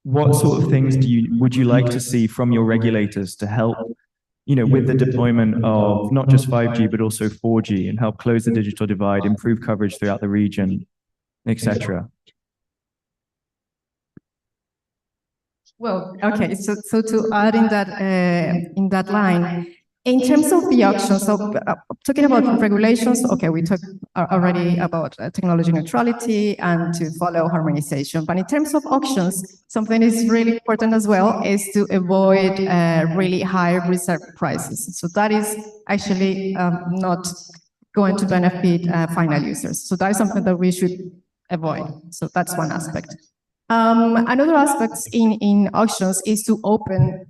what sort of things would you like to see from your regulators to help, with the deployment of not just 5G, but also 4G, and help close the digital divide, improve coverage throughout the region, etc.? Well, okay, so to add in that line, in terms of the auction, so talking about regulations, okay, we talked already about technology neutrality and to follow harmonization. But in terms of auctions, something is really important as well is to avoid really high reserve prices. So that is actually not going to benefit final users. So that is something that we should avoid. So that's one aspect. Another aspect in auctions is to open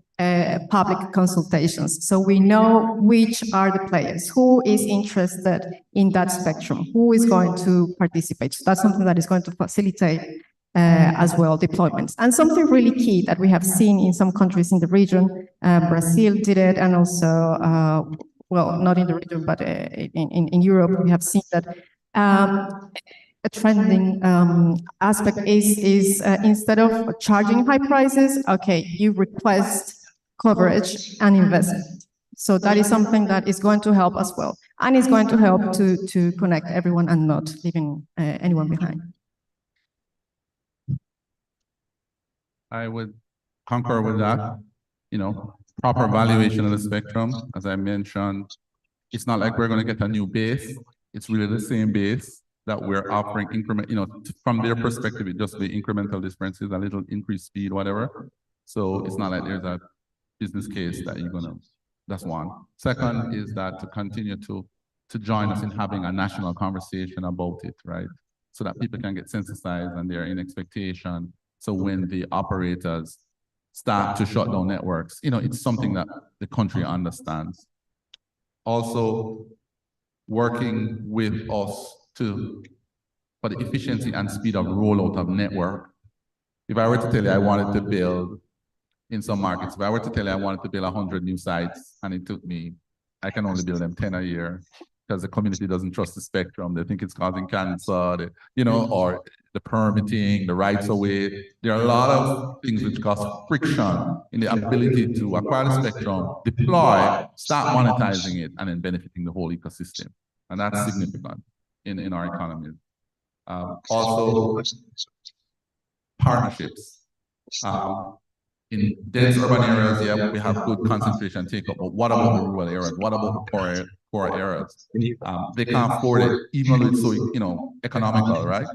public consultations. So we know which are the players, who is interested in that spectrum, who is going to participate. So that's something that is going to facilitate as well deployments. And something really key that we have seen in some countries in the region, Brazil did it, and also, well, not in the region, but in Europe, we have seen that a trending aspect is instead of charging high prices, okay, you request coverage and investment. So that is something that is going to help as well, and is going to help to connect everyone and not leaving anyone behind. I would concur with that. proper valuation of the spectrum. As I mentioned, it's not like we're going to get a new base. It's really the same base that we're offering increment, from their perspective, it just be incremental differences, a little increased speed, whatever. So it's not like there's a business case that you're gonna, that's one. Second is that to continue to join us in having a national conversation about it, right? So that people can get sensitized and they're in expectation. So when the operators start to shut down networks, it's something that the country understands. Also, working with us for the efficiency and speed of rollout of network. If I were to tell you I wanted to build in some markets, if I were to tell you I wanted to build 100 new sites and it took me, I can only build them 10 a year because the community doesn't trust the spectrum. They think it's causing cancer, or the permitting, the rights of way. There are a lot of things which cause friction in the ability to acquire the spectrum, deploy, start monetizing it, and then benefiting the whole ecosystem. And that's significant in our economy. Also, partnerships. In dense urban areas, yeah, we have good concentration take-up, but what about the rural areas? What about the poor areas? They can't afford it, even though it's so, economical, right?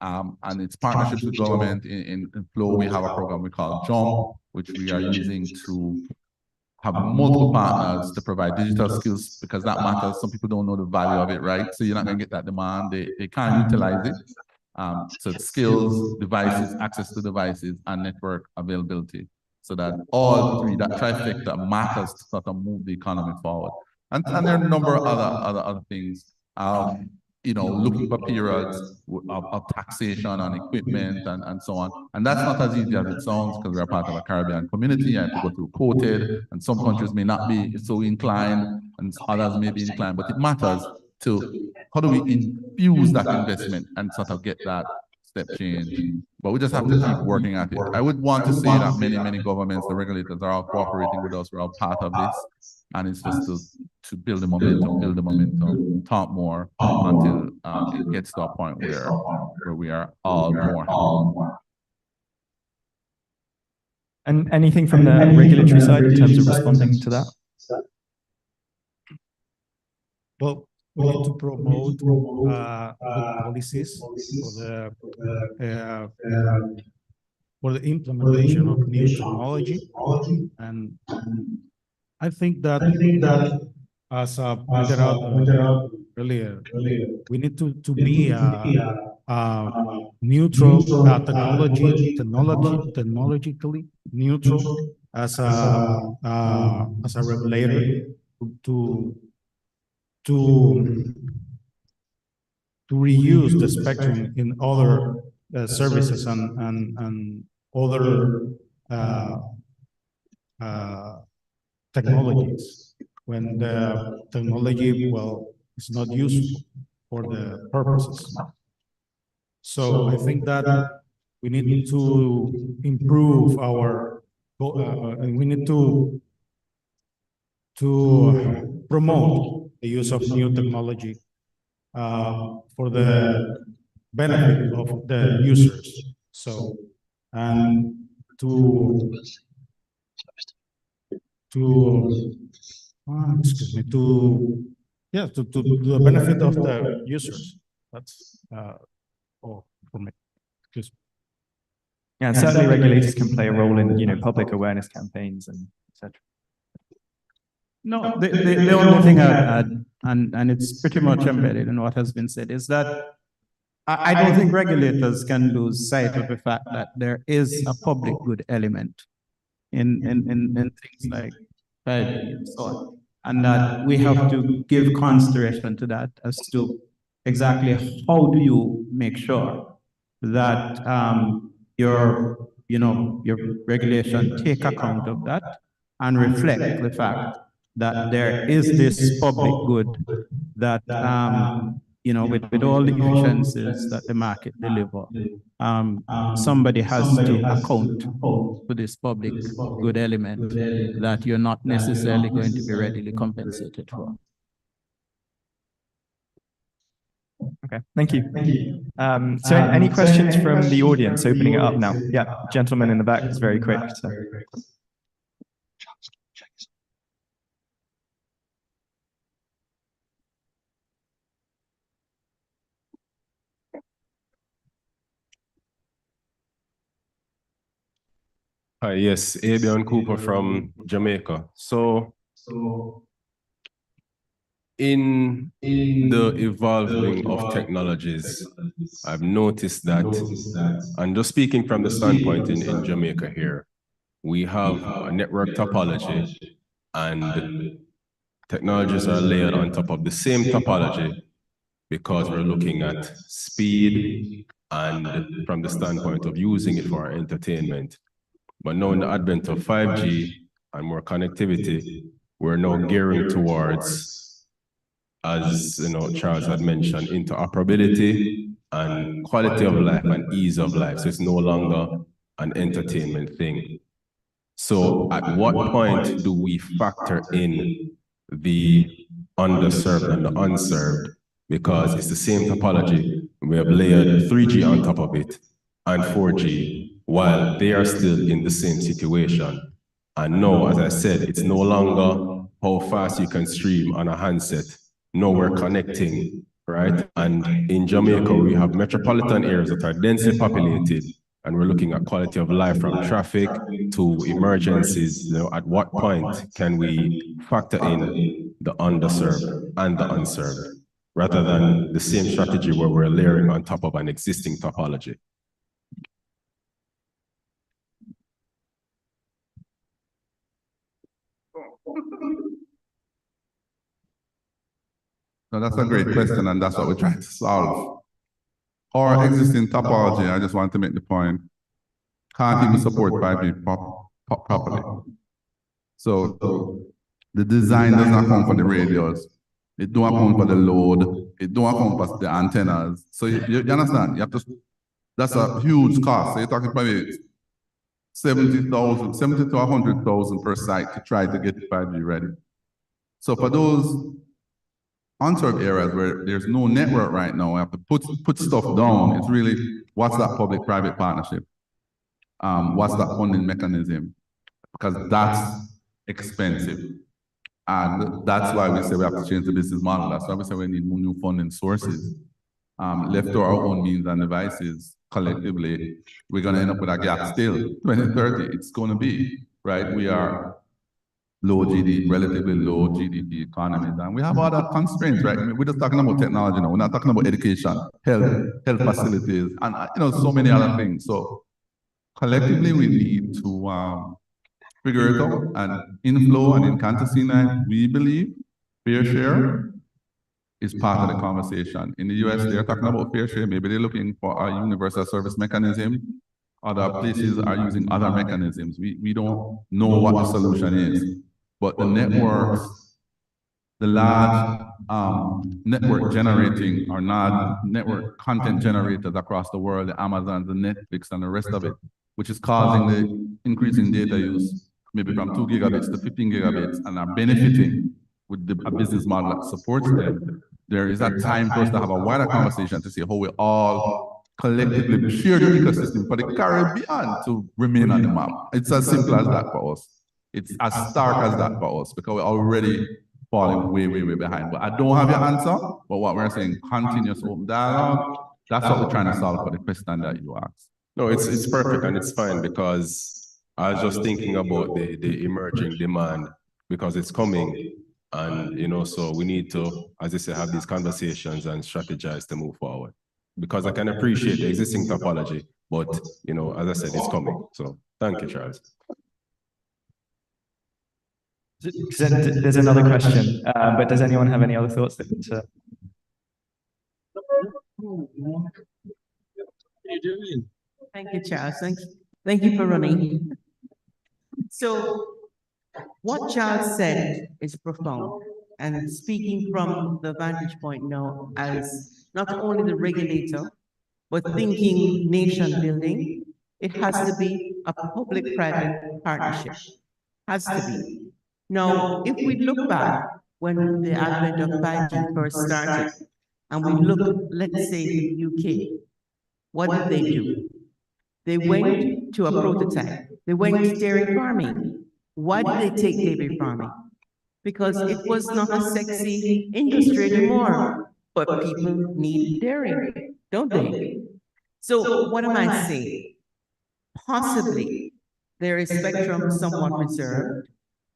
And it's partnerships with government. In Flow, we have a program we call JUMP, which we are using to have multiple partners to provide digital skills, because that matters. Some people don't know the value of it, right? So you're not going to get that demand. They can't utilize it. So skills, devices, access to devices, and network availability. So that all three, that trifecta matters to sort of move the economy forward. And there are a number of other things. Looking for periods of taxation on equipment and so on. And that's not as easy as it sounds, because we're part of a Caribbean community and to go through quoted, and some countries may not be so inclined and others may be inclined, but it matters to how do we infuse that investment and sort of get that step change. But we just have to keep working at it. I would want to say that many governments, the regulators are all cooperating with us. We're all part of this. And it's just to build the momentum, talk more until it gets to a point where we are all more. And anything from the regulatory side in terms of responding to that? Well, we need to promote good policies for the implementation of new technology, and I think that as pointed out earlier, we need to be neutral, technologically neutral as a regulator to reuse the spectrum in other services and other technologies when the technology, is not useful for the purposes. So I think that we need to improve we need to promote the use of new technology for the benefit of the users. So, and to the benefit of the users. That's all for me. Excuse me. Yeah, and certainly regulators can play a role in, public awareness campaigns and etc. No, the only thing I'd add, and it's pretty much embedded in what has been said, is that I don't think regulators can lose sight of the fact that there is a public good element in things like 5G and so on, and that we have to give consideration to that as to exactly how do you make sure that your regulation take account of that and reflect the fact that there is this public good that with all the efficiencies that the market deliver, somebody has to account for this public good element that you're not necessarily going to be readily compensated for. Okay, thank you. So any questions from the audience? Opening it up now. Yeah, gentleman in the back is very quick. So. Hi, yes, Abion Cooper from Jamaica. So in the evolving of technologies, I've noticed that, and just speaking from the standpoint in Jamaica here, we have a network topology and technologies are layered on top of the same topology because we're looking at speed and from the standpoint of using it for our entertainment. But now in the advent of 5G and more connectivity, we're now gearing towards, as you know, Charles had mentioned, interoperability and quality of life and ease of life. So it's no longer an entertainment thing. So at what point do we factor in the underserved and the unserved? Because it's the same topology. We have layered 3G on top of it and 4G, while they are still in the same situation. And now, as I said, it's no longer how fast you can stream on a handset. Now we're connecting, right? And in Jamaica, we have metropolitan areas that are densely populated, and we're looking at quality of life from traffic to emergencies. You know, at what point can we factor in the underserved and the unserved, rather than the same strategy where we're layering on top of an existing topology? No, that's a great question, and that's what we're trying to solve. Our existing topology, I just want to make the point, can't even support 5G properly. So the design does not come for the radios. It don't account for the load. It don't account for the antennas. So you understand? You have to. That's a huge cost. So you're talking probably 70,000, 70 to 100,000 per site to try to get 5G ready. So for those unserved areas where there's no network right now, we have to put stuff down. It's really, what's that public-private partnership? What's that funding mechanism? Because that's expensive. And that's why we say we have to change the business model. That's why we say we need more new funding sources. Left to our own means and devices, collectively, we're going to end up with a gap still. 2030, it's going to be, right? We are low GDP, relatively low GDP economies, and we have other constraints, right? I mean, we're just talking about technology now. We're not talking about education, health facilities, and so many other things. So collectively, we need to figure it out. And in Flow and in Cantacina, we believe fair share is part of the conversation. In the US, they're talking about fair share. Maybe they're looking for a universal service mechanism. Other places are using other mechanisms. We don't know what the solution is. But the networks, the large network generating or network content generators across the world, the Amazon, the Netflix, and the rest of it, which is causing the increasing data use, maybe from 2 gigabits to 15 gigabits, and are benefiting with a business model that supports them. There is a time for us to have a wider conversation to see how we all collectively share the ecosystem for the Caribbean to remain on the map. It's as simple as that for us. It's as stark as that for us, because we're already falling way, way, way behind. But I don't have your answer, but what we're saying, continuous open dialogue, that's what we're trying to solve for the question that you asked. No, it's perfect and it's fine, because I was just thinking about the emerging demand, because it's coming, and so we need to, as I say, have these conversations and strategize to move forward. Because I can appreciate the existing topology, but as I said, it's coming. So thank you, Charles. There's another question, but does anyone have any other thoughts? Thank you, Charles. Thank you for running. So what Charles said is profound, and speaking from the vantage point now as not only the regulator, but thinking nation building, it has to be a public-private partnership. Has to be. Now, if we look back when the advent of 5G first started, and we look, let's say, in the UK, what did they do? They went to a prototype. They went to dairy farming. Why did they take dairy farming? Because it was not a sexy industry anymore, but people need dairy, don't they? So what am I saying? Possibly there is spectrum somewhat reserved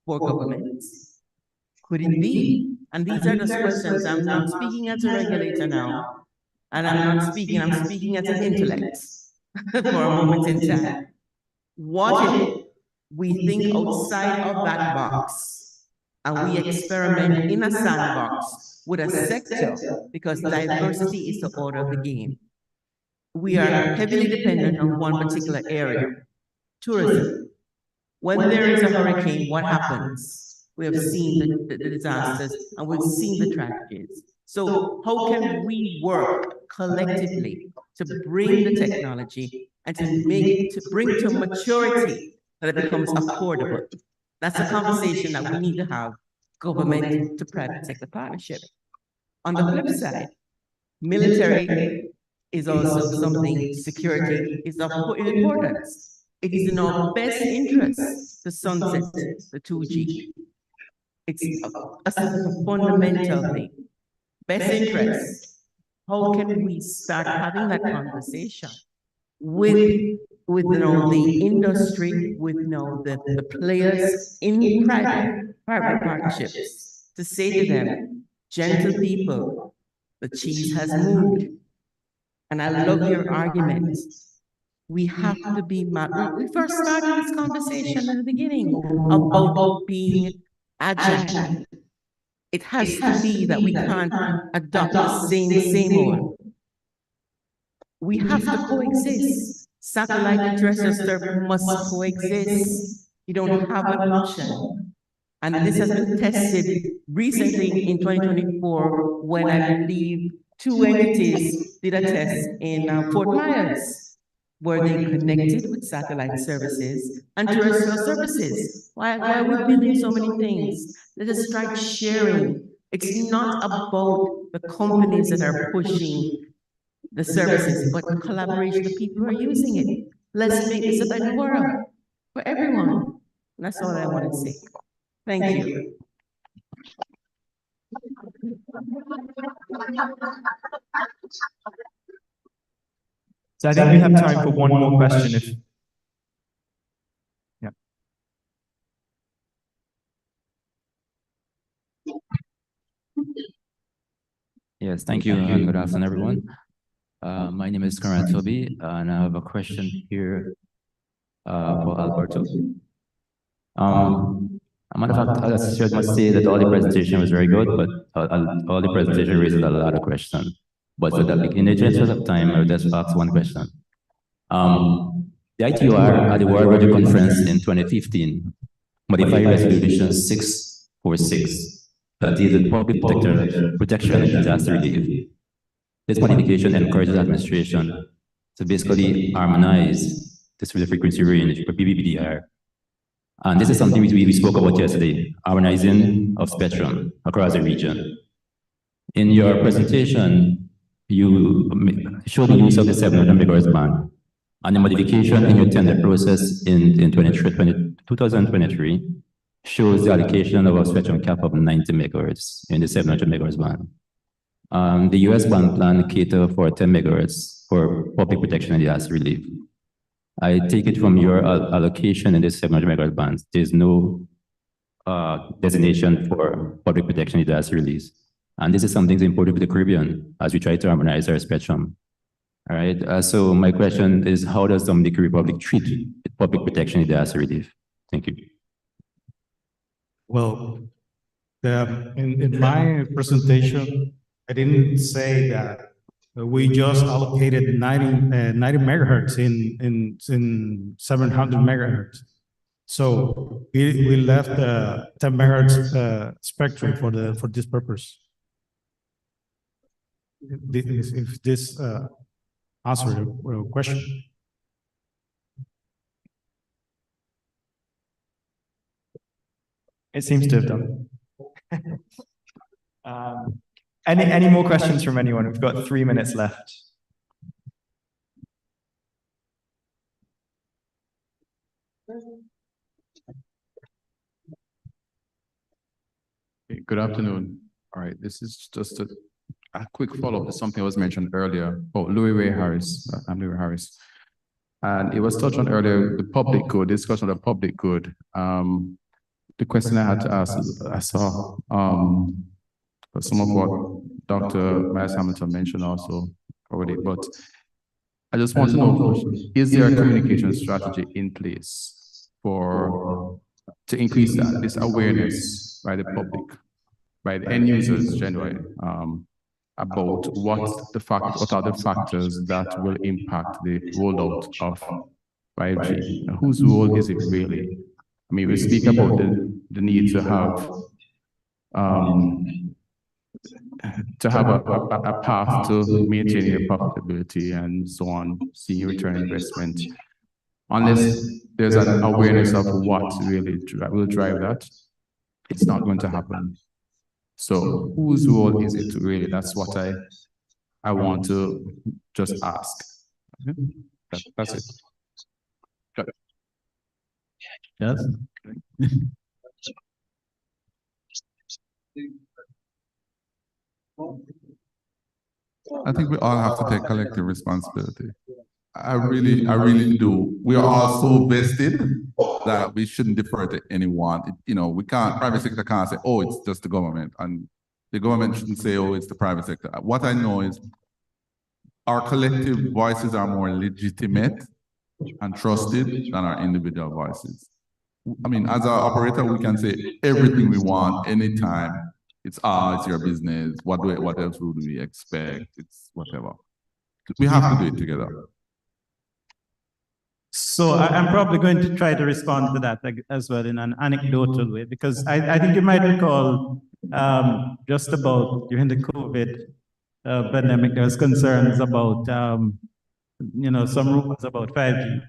for governments? Could it be? And these are just questions. I'm not speaking as a regulator now, and I'm speaking as an intellect for a moment in time. What if we think outside of that box and we experiment in a sandbox with a sector, because diversity is the order of the game. We are heavily dependent on one particular area, tourism. When there is a hurricane, what happens? We have seen the disasters and we've seen the tragedies. So how can we work collectively to bring the technology and to bring to maturity that it becomes affordable? That's a conversation that we need to have, government to private sector partnership. On the flip side, military is also something, security is of importance. It is in our best interest to sunset the 2G. It's a fundamental thing. Best interest. How can we start having that conversation with the industry, with the players in private partnerships, to say to them, gentle people, the cheese has moved. And I love your argument. We have to be, we first started this conversation in the beginning about being agile. It has to be that we can't adopt the same old. We have to coexist. Satellite and terrestrial service must coexist. You don't have an option. And this has been tested recently in 2024 when I believe 2 entities did a test in Fort Myers, where they connected with satellite services and terrestrial services. Why are we building so many things? Let us start sharing. It's not about the companies that are pushing the services, but collaboration of people who are using it. Let's make this a better world for everyone. And that's all I want to say. Thank you. So I think we have time for one more question. Yeah. Yes, thank you, and good afternoon, everyone. My name is Conrad Toby, and I have a question here for Alberto. A matter of fact, I must say that all the presentation was very good, but all the presentation raises a lot of questions. But so that in the interest of time, I will just ask one question. The ITUR at the World Radio Conference in 2015 modified Resolution 646 that deals with public protection and disaster relief. This modification encourages administration to basically harmonize this with the frequency range for PBBDR. And this is something we spoke about yesterday, harmonizing of spectrum across the region. In your presentation, you showed the use of the 700 megahertz band and the modification in your tender process in 2023 shows the allocation of a spectrum cap of 90 megahertz in the 700 megahertz band. The US band plan cater for 10 megahertz for public protection and disaster relief. I take it from your allocation in this 700 megahertz band, there's no designation for public protection and disaster relief. And this is something that's important for the Caribbean as we try to harmonize our spectrum. All right, so my question is, how does the Dominican Republic treat public protection and disaster relief? Thank you. Well, in my presentation, I didn't say that we just allocated 90 megahertz in 700 megahertz. So we left the 10 megahertz spectrum for this purpose. If this answers your question. It seems to have done. Any more questions from anyone? We've got 3 minutes left. Good afternoon. All right, this is just a quick follow-up to something that was mentioned earlier. Oh, Louis Ray Harris. I'm Louis Harris. And it was touched on earlier, the public good, discussion of the public good. The question I had to ask, I saw some of what Dr. Myers Hamilton mentioned also already, but I just want to know, is there a communication strategy in place to increase this awareness by the public, by the end users generally, about what are the factors that will impact the rollout of 5G? Now, whose role is it really? I mean, we speak about the need to have a path to maintaining the profitability and so on, seeing return on investment. Unless there's an awareness of what really will drive that, it's not going to happen. So whose role is it really? That's what I want to just ask. That's it. Yes. I think we all have to take collective responsibility. I really do. We are all so vested that we shouldn't defer to anyone. We can't, private sector can't say, oh, it's just the government. And the government shouldn't say, oh, it's the private sector. What I know is our collective voices are more legitimate and trusted than our individual voices. I mean, as an operator, we can say everything we want anytime. It's your business. What else would we expect? It's whatever. We have to do it together. So I'm probably going to try to respond to that as well in an anecdotal way, because I think you might recall just about during the COVID pandemic, there was concerns about, some rumors about 5G.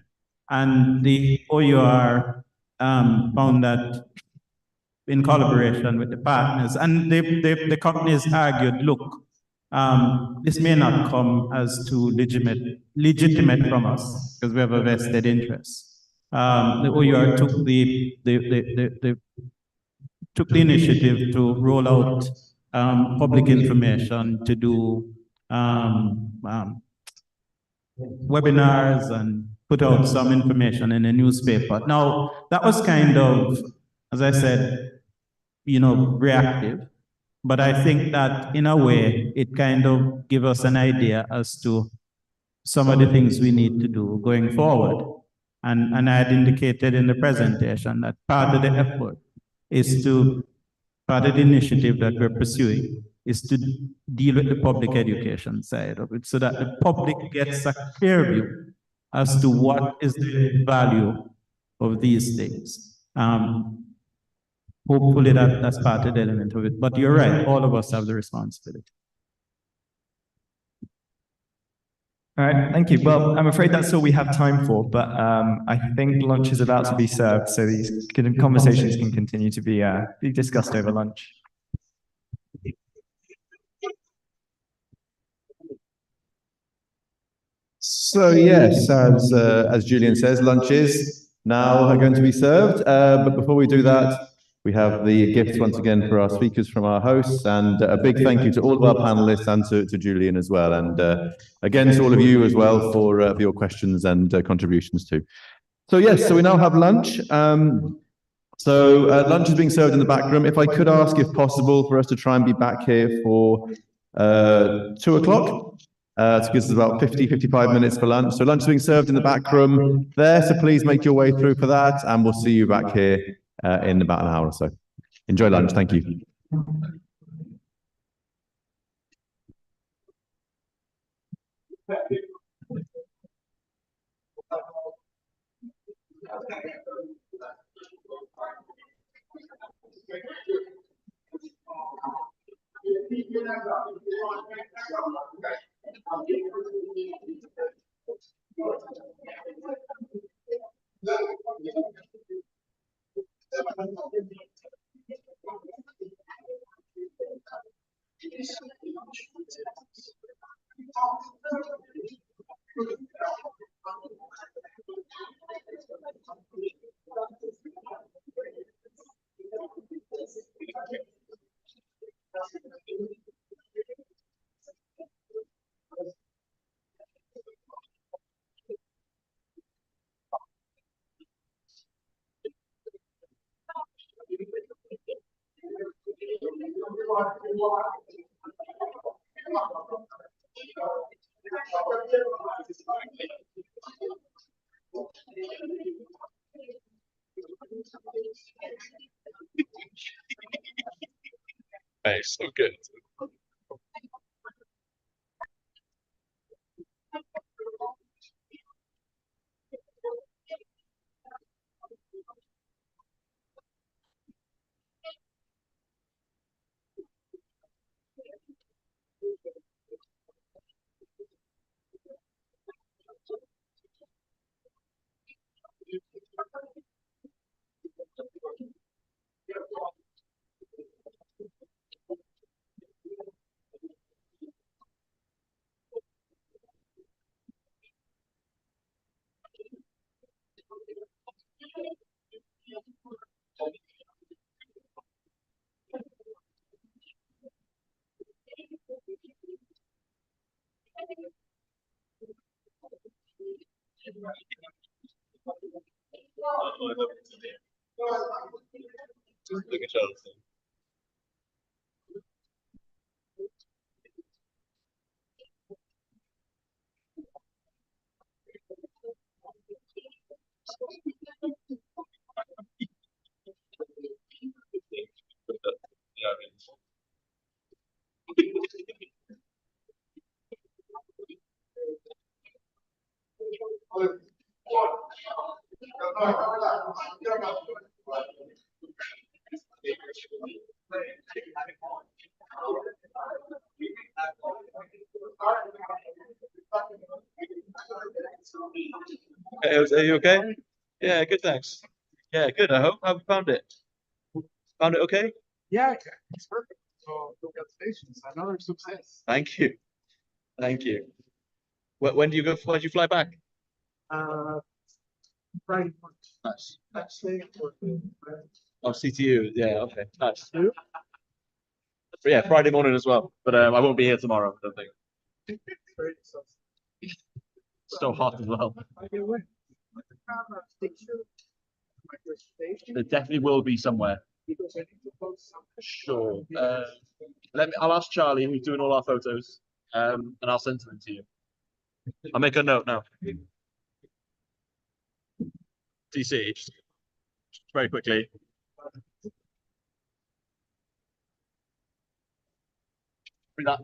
And the OUR found that in collaboration with the partners, and the companies argued, look, this may not come as too legitimate from us because we have a vested interest. The OUR took the initiative to roll out public information, to do webinars and put out some information in a newspaper. Now, that was kind of, as I said, reactive. But I think that in a way, it kind of gives us an idea as to some of the things we need to do going forward. And I had indicated in the presentation that part of the effort is part of the initiative that we're pursuing is to deal with the public education side of it, so that the public gets a clear view as to what is the value of these things. Hopefully that's part of the element of it. But you're right, all of us have the responsibility. All right, thank you. Well, I'm afraid that's all we have time for, but I think lunch is about to be served, so these conversations can continue to be discussed over lunch. So yes, as Julian says, lunch is now going to be served. But before we do that, we have the gifts once again for our speakers from our hosts, and a big thank you to all of our panelists and to Julian as well, and again to all of you as well for your questions and contributions too. So yes, so we now have lunch. Lunch is being served in the back room. If I could ask, if possible, for us to try and be back here for 2 o'clock. It gives us about 55 minutes for lunch. So lunch is being served in the back room there. So please make your way through for that, and we'll see you back here in about an hour or so. Enjoy lunch. Thank you. Hey, so good. Look at Chelsea. Hey, are you okay? Yeah, good, thanks. Yeah, good, I hope. How have you found it? Found it okay? Yeah, it's perfect. So congratulations, another success. Thank you. Thank you. When do you go? When do you fly back? Friday morning. Nice. Next day for the Oh, CTU. Yeah, okay. Nice. Yeah, Friday morning as well. But I won't be here tomorrow, I don't think. So hot as well. There definitely will be somewhere. Sure. I'll ask Charlie, who's doing all our photos, and I'll send them to you. I'll make a note now. DC, just very quickly. That.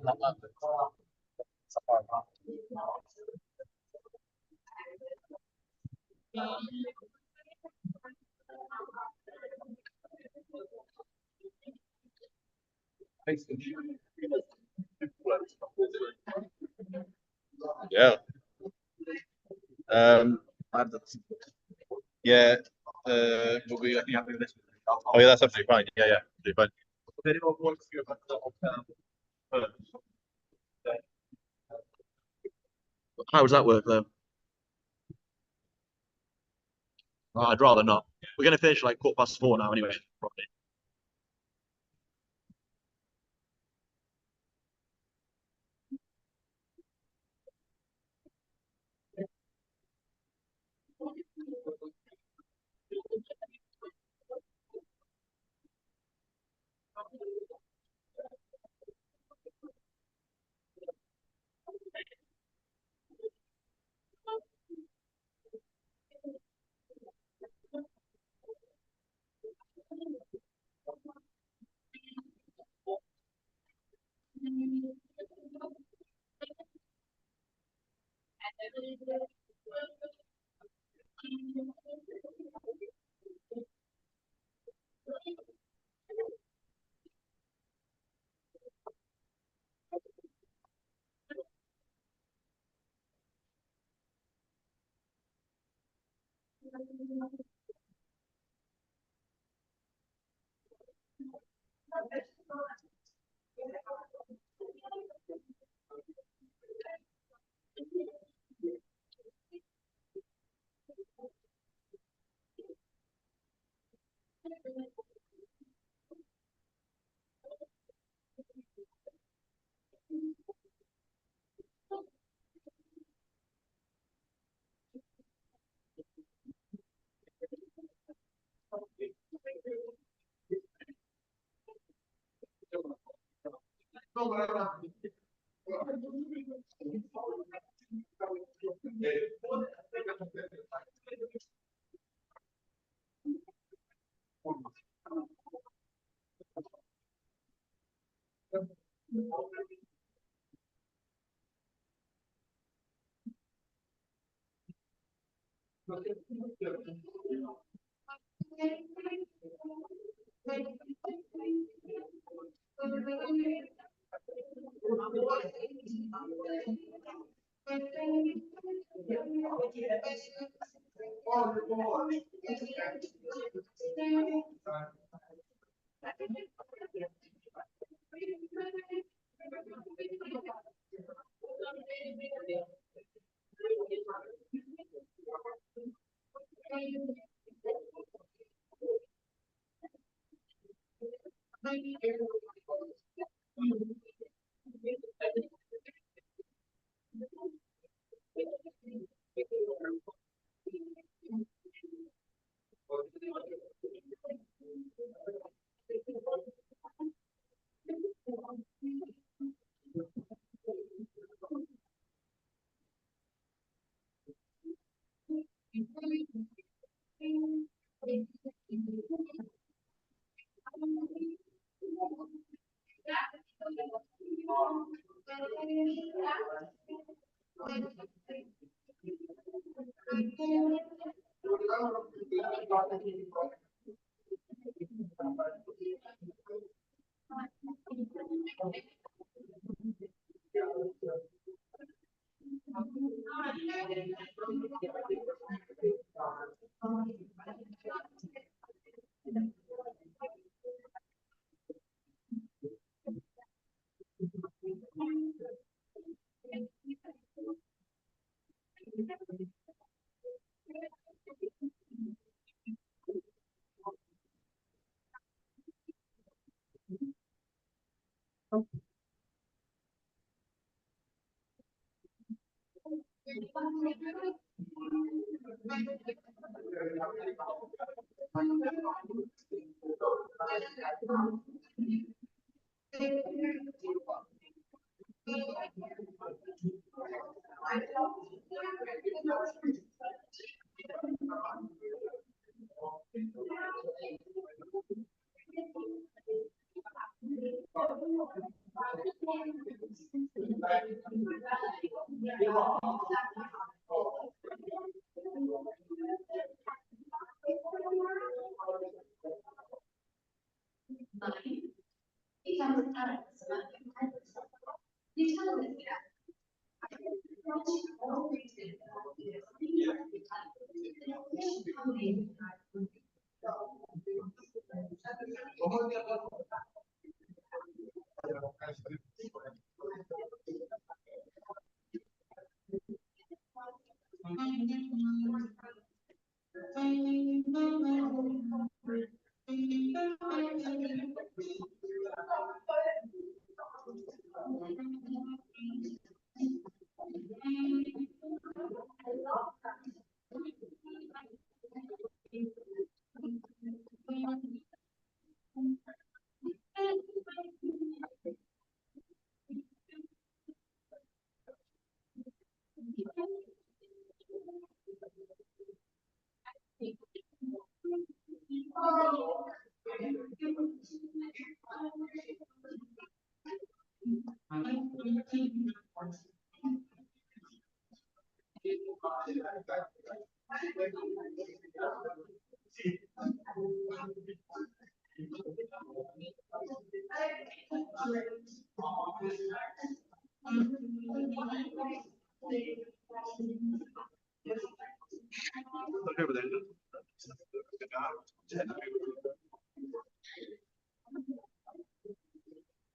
Yeah. Yeah. We'll be. Oh yeah, that's absolutely fine. Yeah, yeah, absolutely fine. How does that work though? Oh, I'd rather not. We're gonna finish like 4:15 now anyway, probably.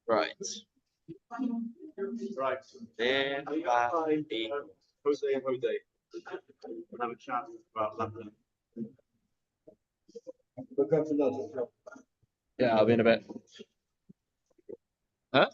Right. Right. Then Jose and Jose. We'll have a chat about London. Yeah, I'll be in a bit. Huh?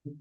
Yeah,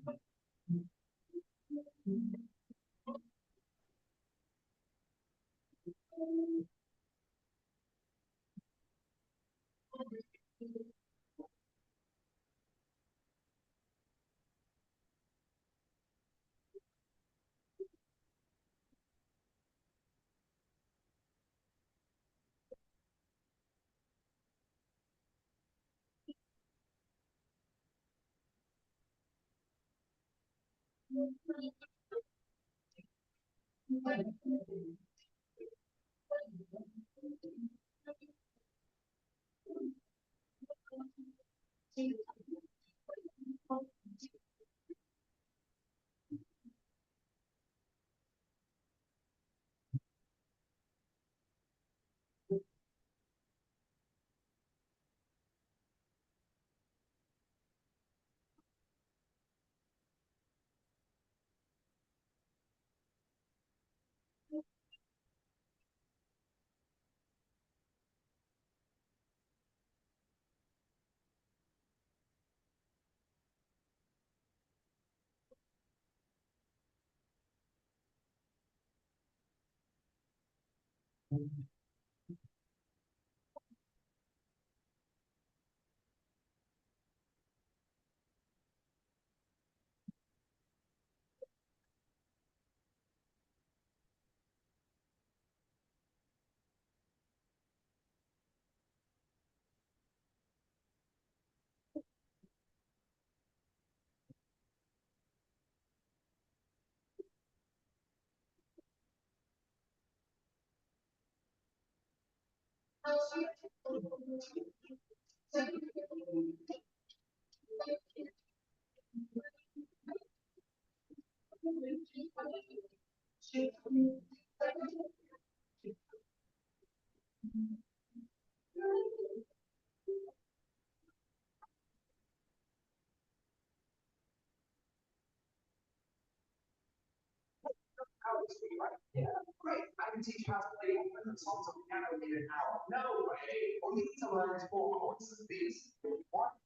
great. I can teach you how to play the songs on the piano in an hour. No way. All you need to learn is 4 chords and these. 1,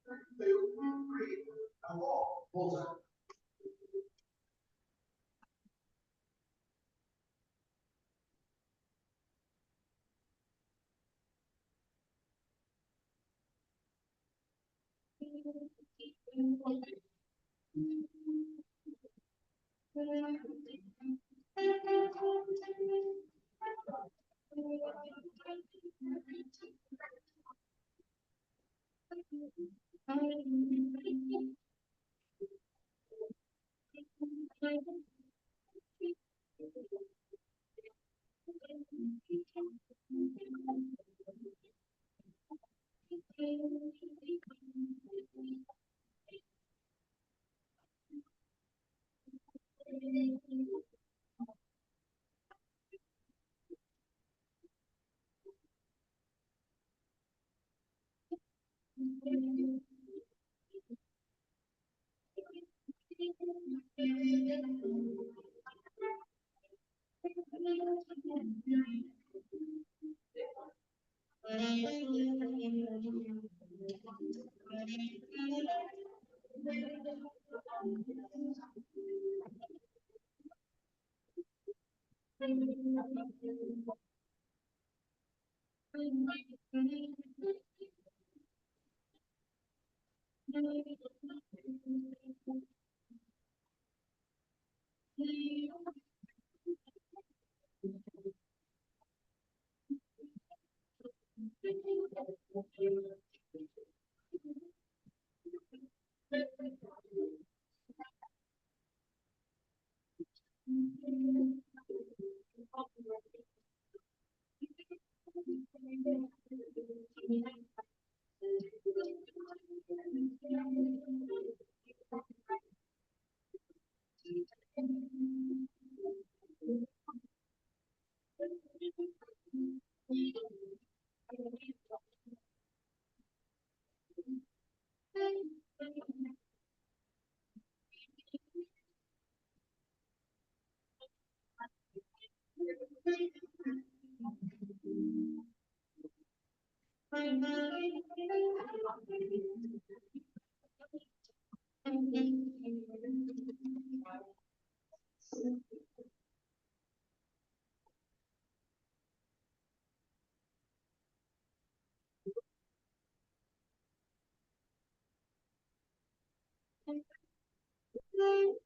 2, 3, and 4. Water. No,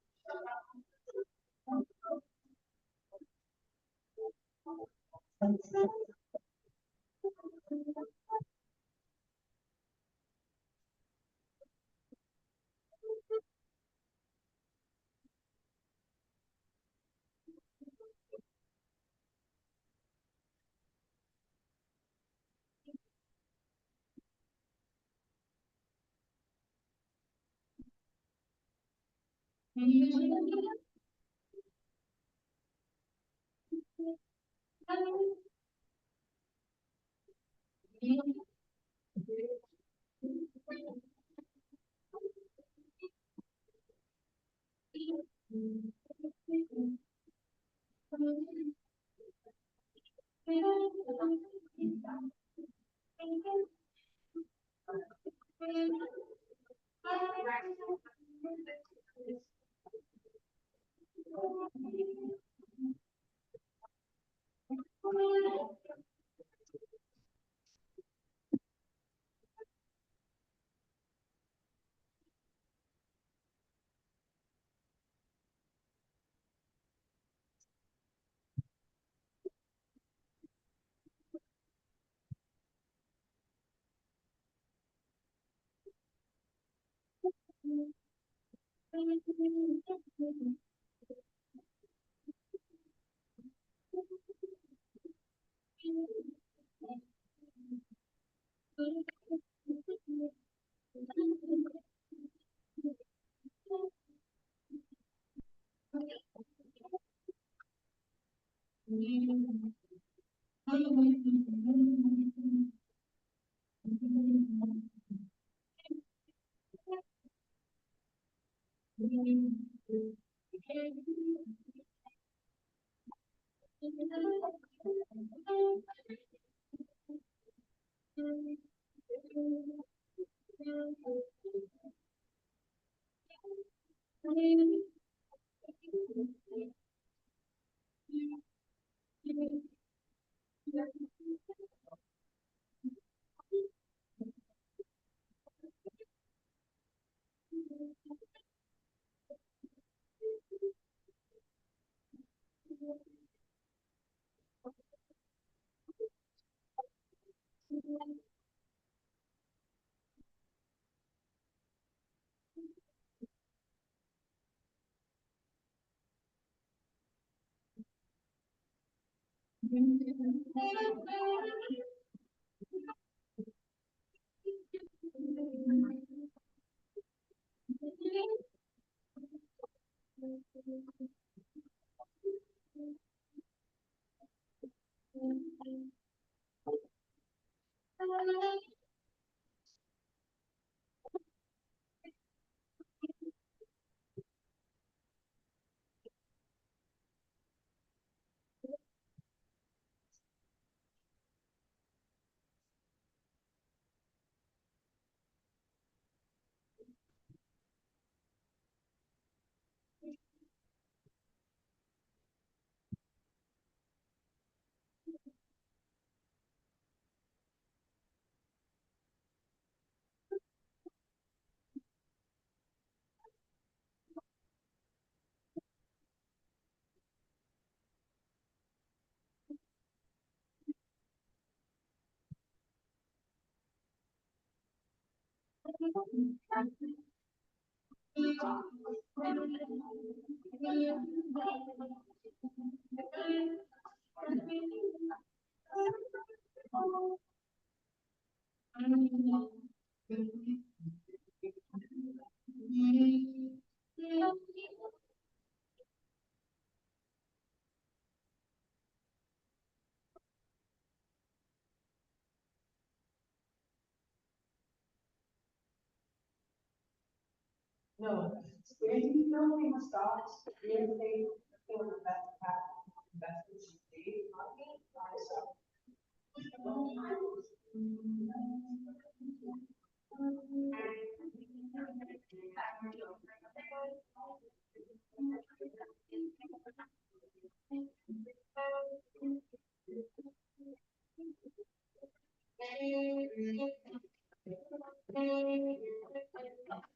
creating building starts really feeling the best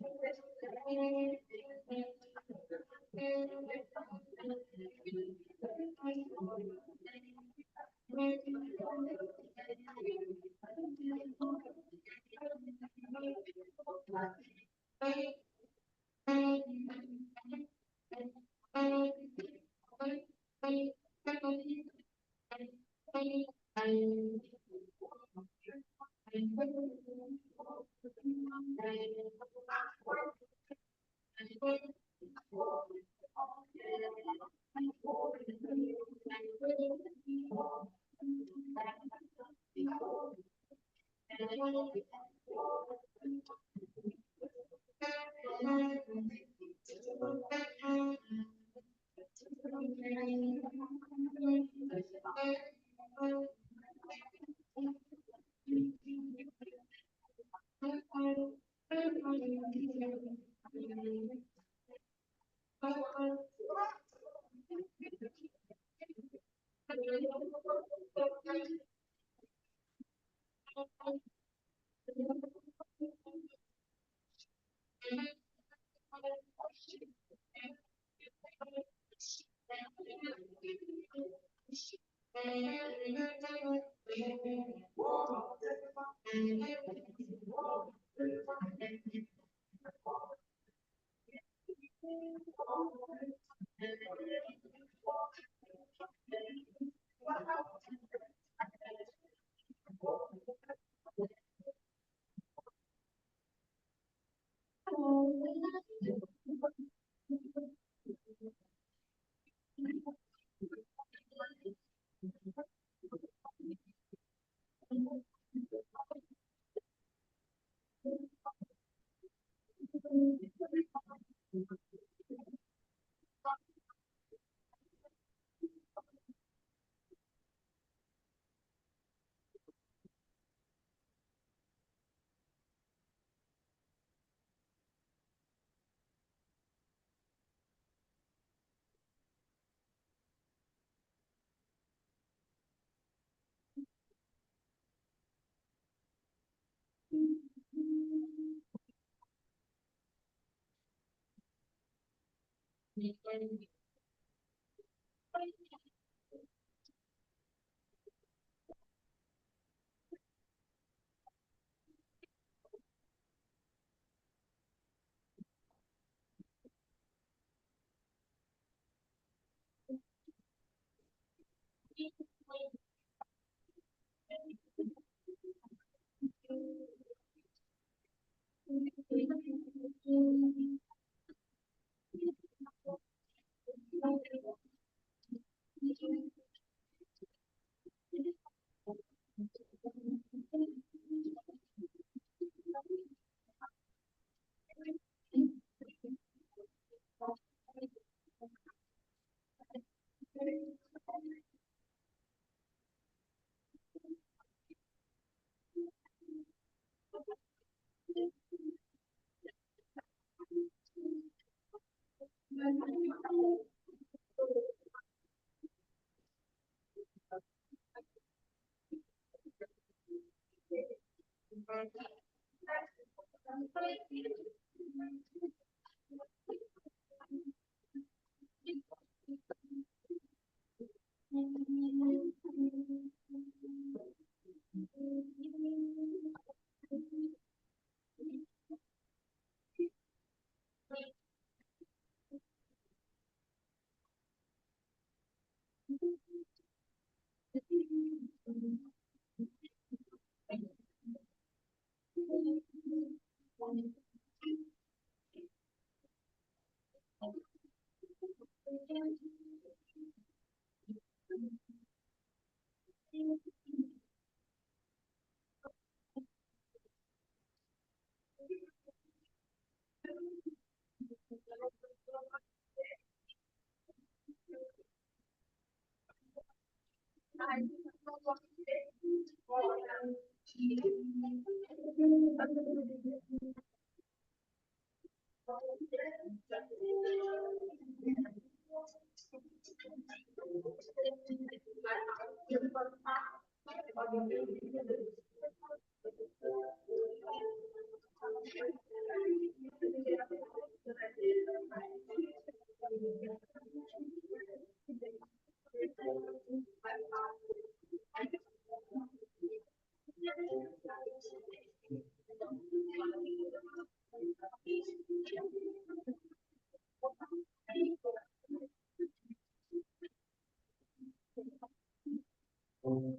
investments you This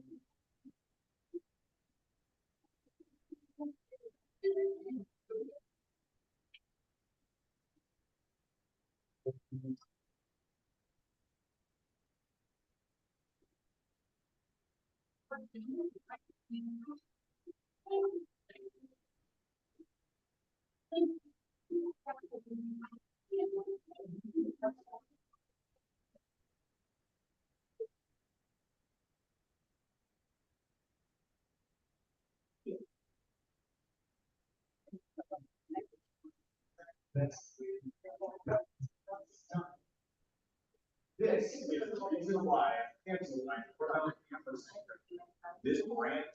is the reason why this brand.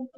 You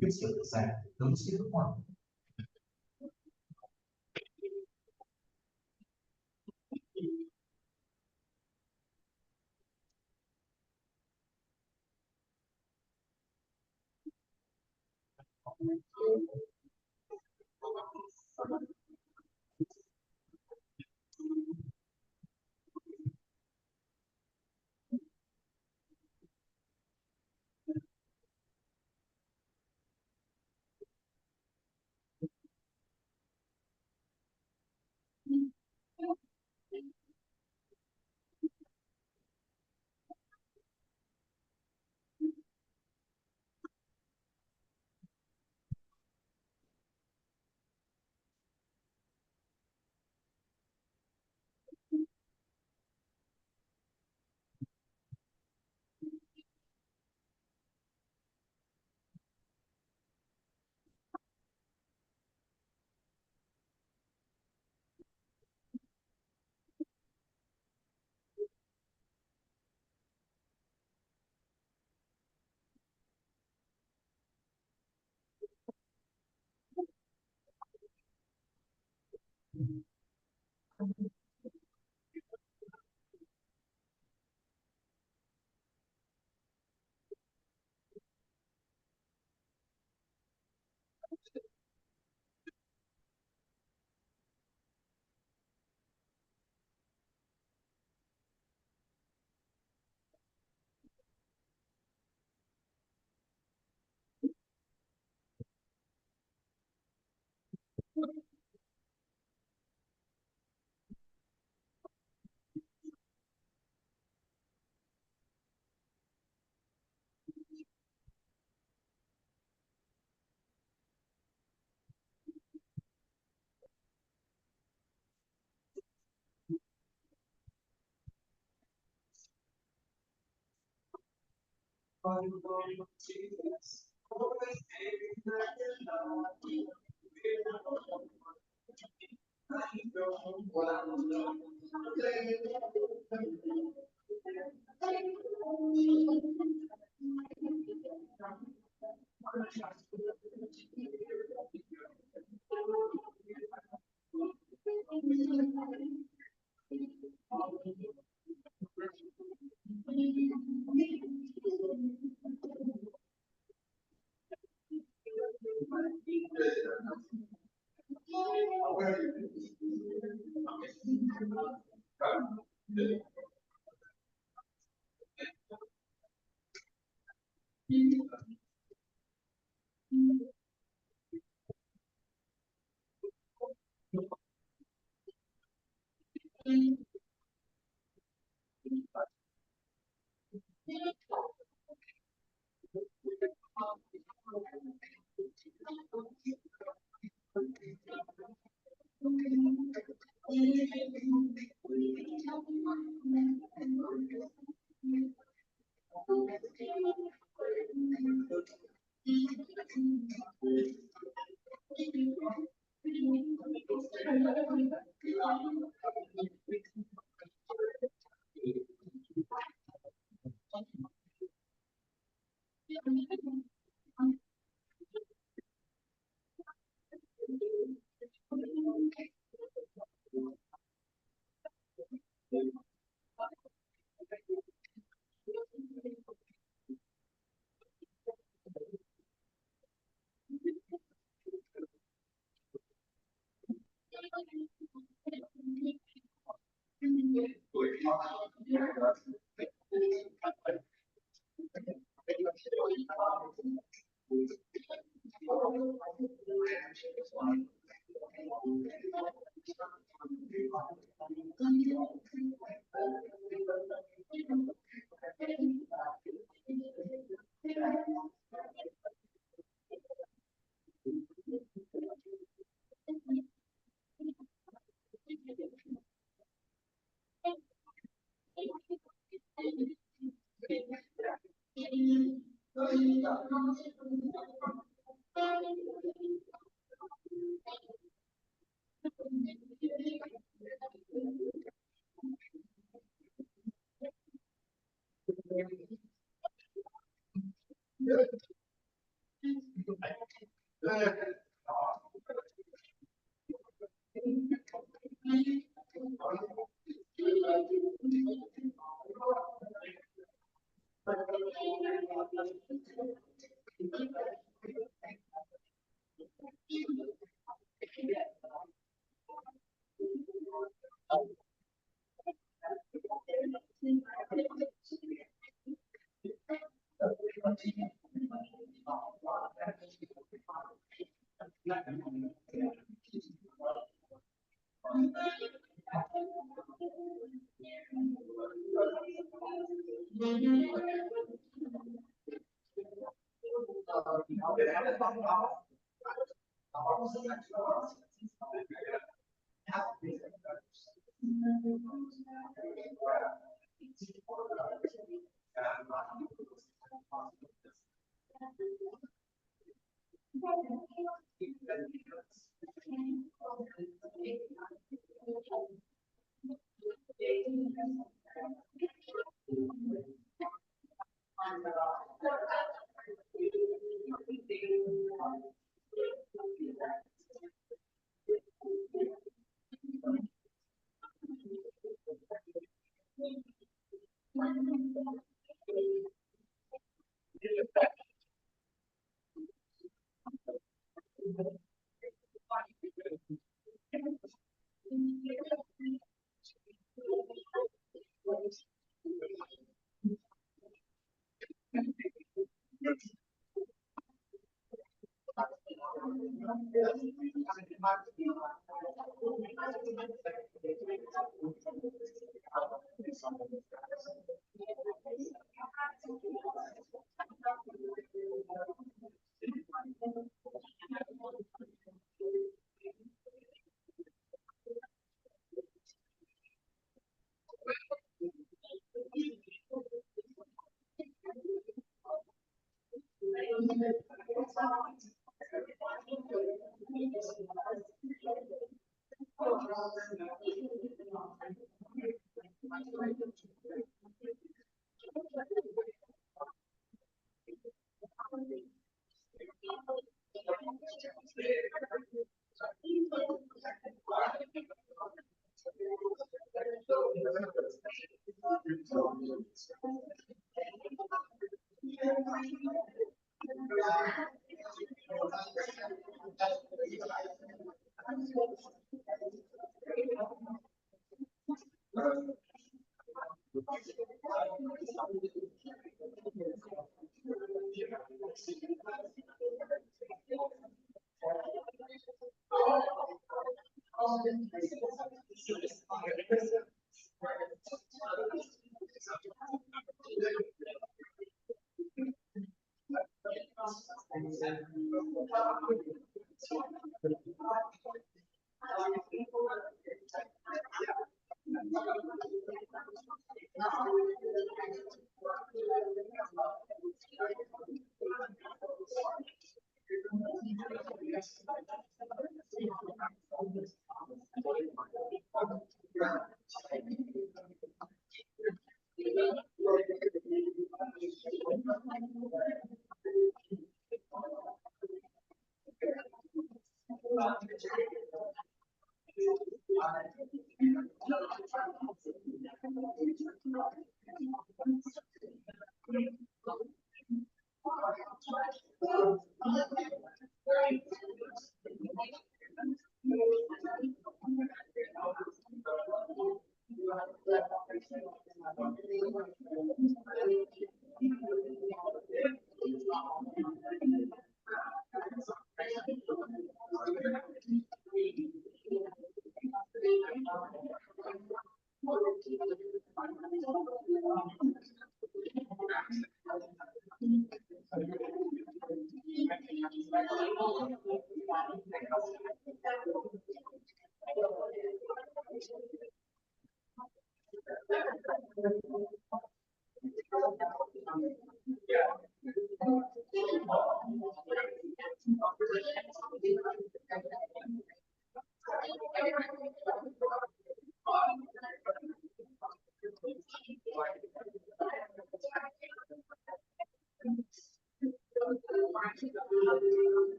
can skip the second, don't skip the one.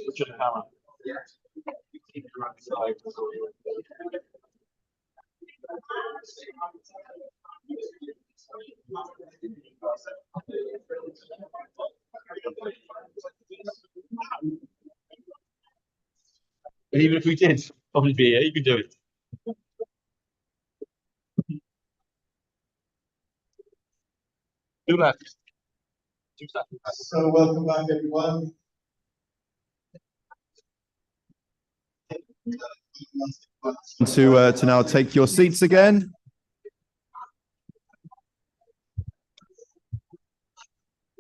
Richard Hammer. And even if we did, probably be here, you could do it. Who left? 2 seconds. So welcome back, everyone. To now take your seats again.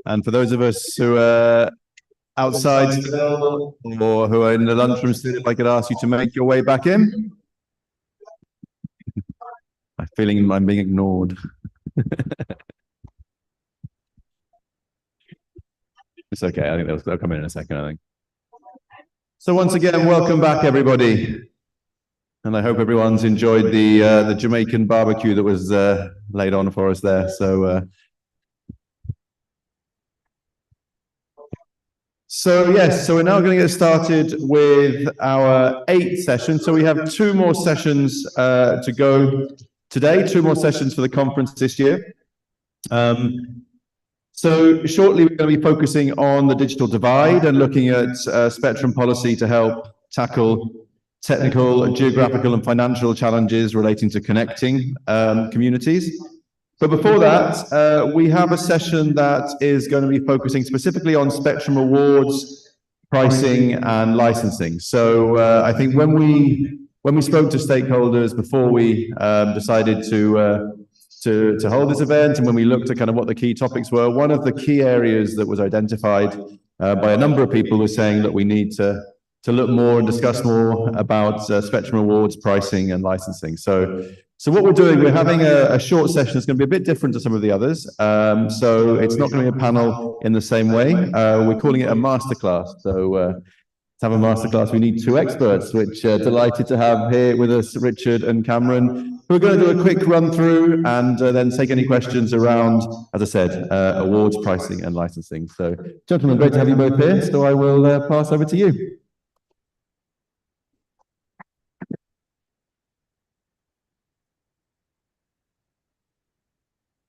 And for those of us who are outside still, or who are in the lunchroom still, if I could ask you to make your way back in. I'm feeling I'm being ignored. It's okay. I think they'll come in a second, I think. So once again, welcome back, everybody. And I hope everyone's enjoyed the Jamaican barbecue that was laid on for us there. So yes, so we're now going to get started with our 8th session. So we have 2 more sessions to go today, 2 more sessions for the conference this year. So shortly, we're going to be focusing on the digital divide and looking at spectrum policy to help tackle technical, geographical, and financial challenges relating to connecting communities. But before that, we have a session that is going to be focusing specifically on spectrum awards, pricing, and licensing. So I think when we spoke to stakeholders before we decided to hold this event, and when we looked at kind of what the key topics were, one of the key areas that was identified by a number of people was saying that we need to look more and discuss more about spectrum awards, pricing, and licensing. So what we're doing, we're having a short session that's going to be a bit different to some of the others. So it's not going to be a panel in the same way. We're calling it a masterclass. So to have a masterclass, we need 2 experts, which delighted to have here with us, Richard and Cameron. We're going to do a quick run through and then take any questions around, as I said, awards, pricing, and licensing. So gentlemen, great to have you both here. So I will pass over to you.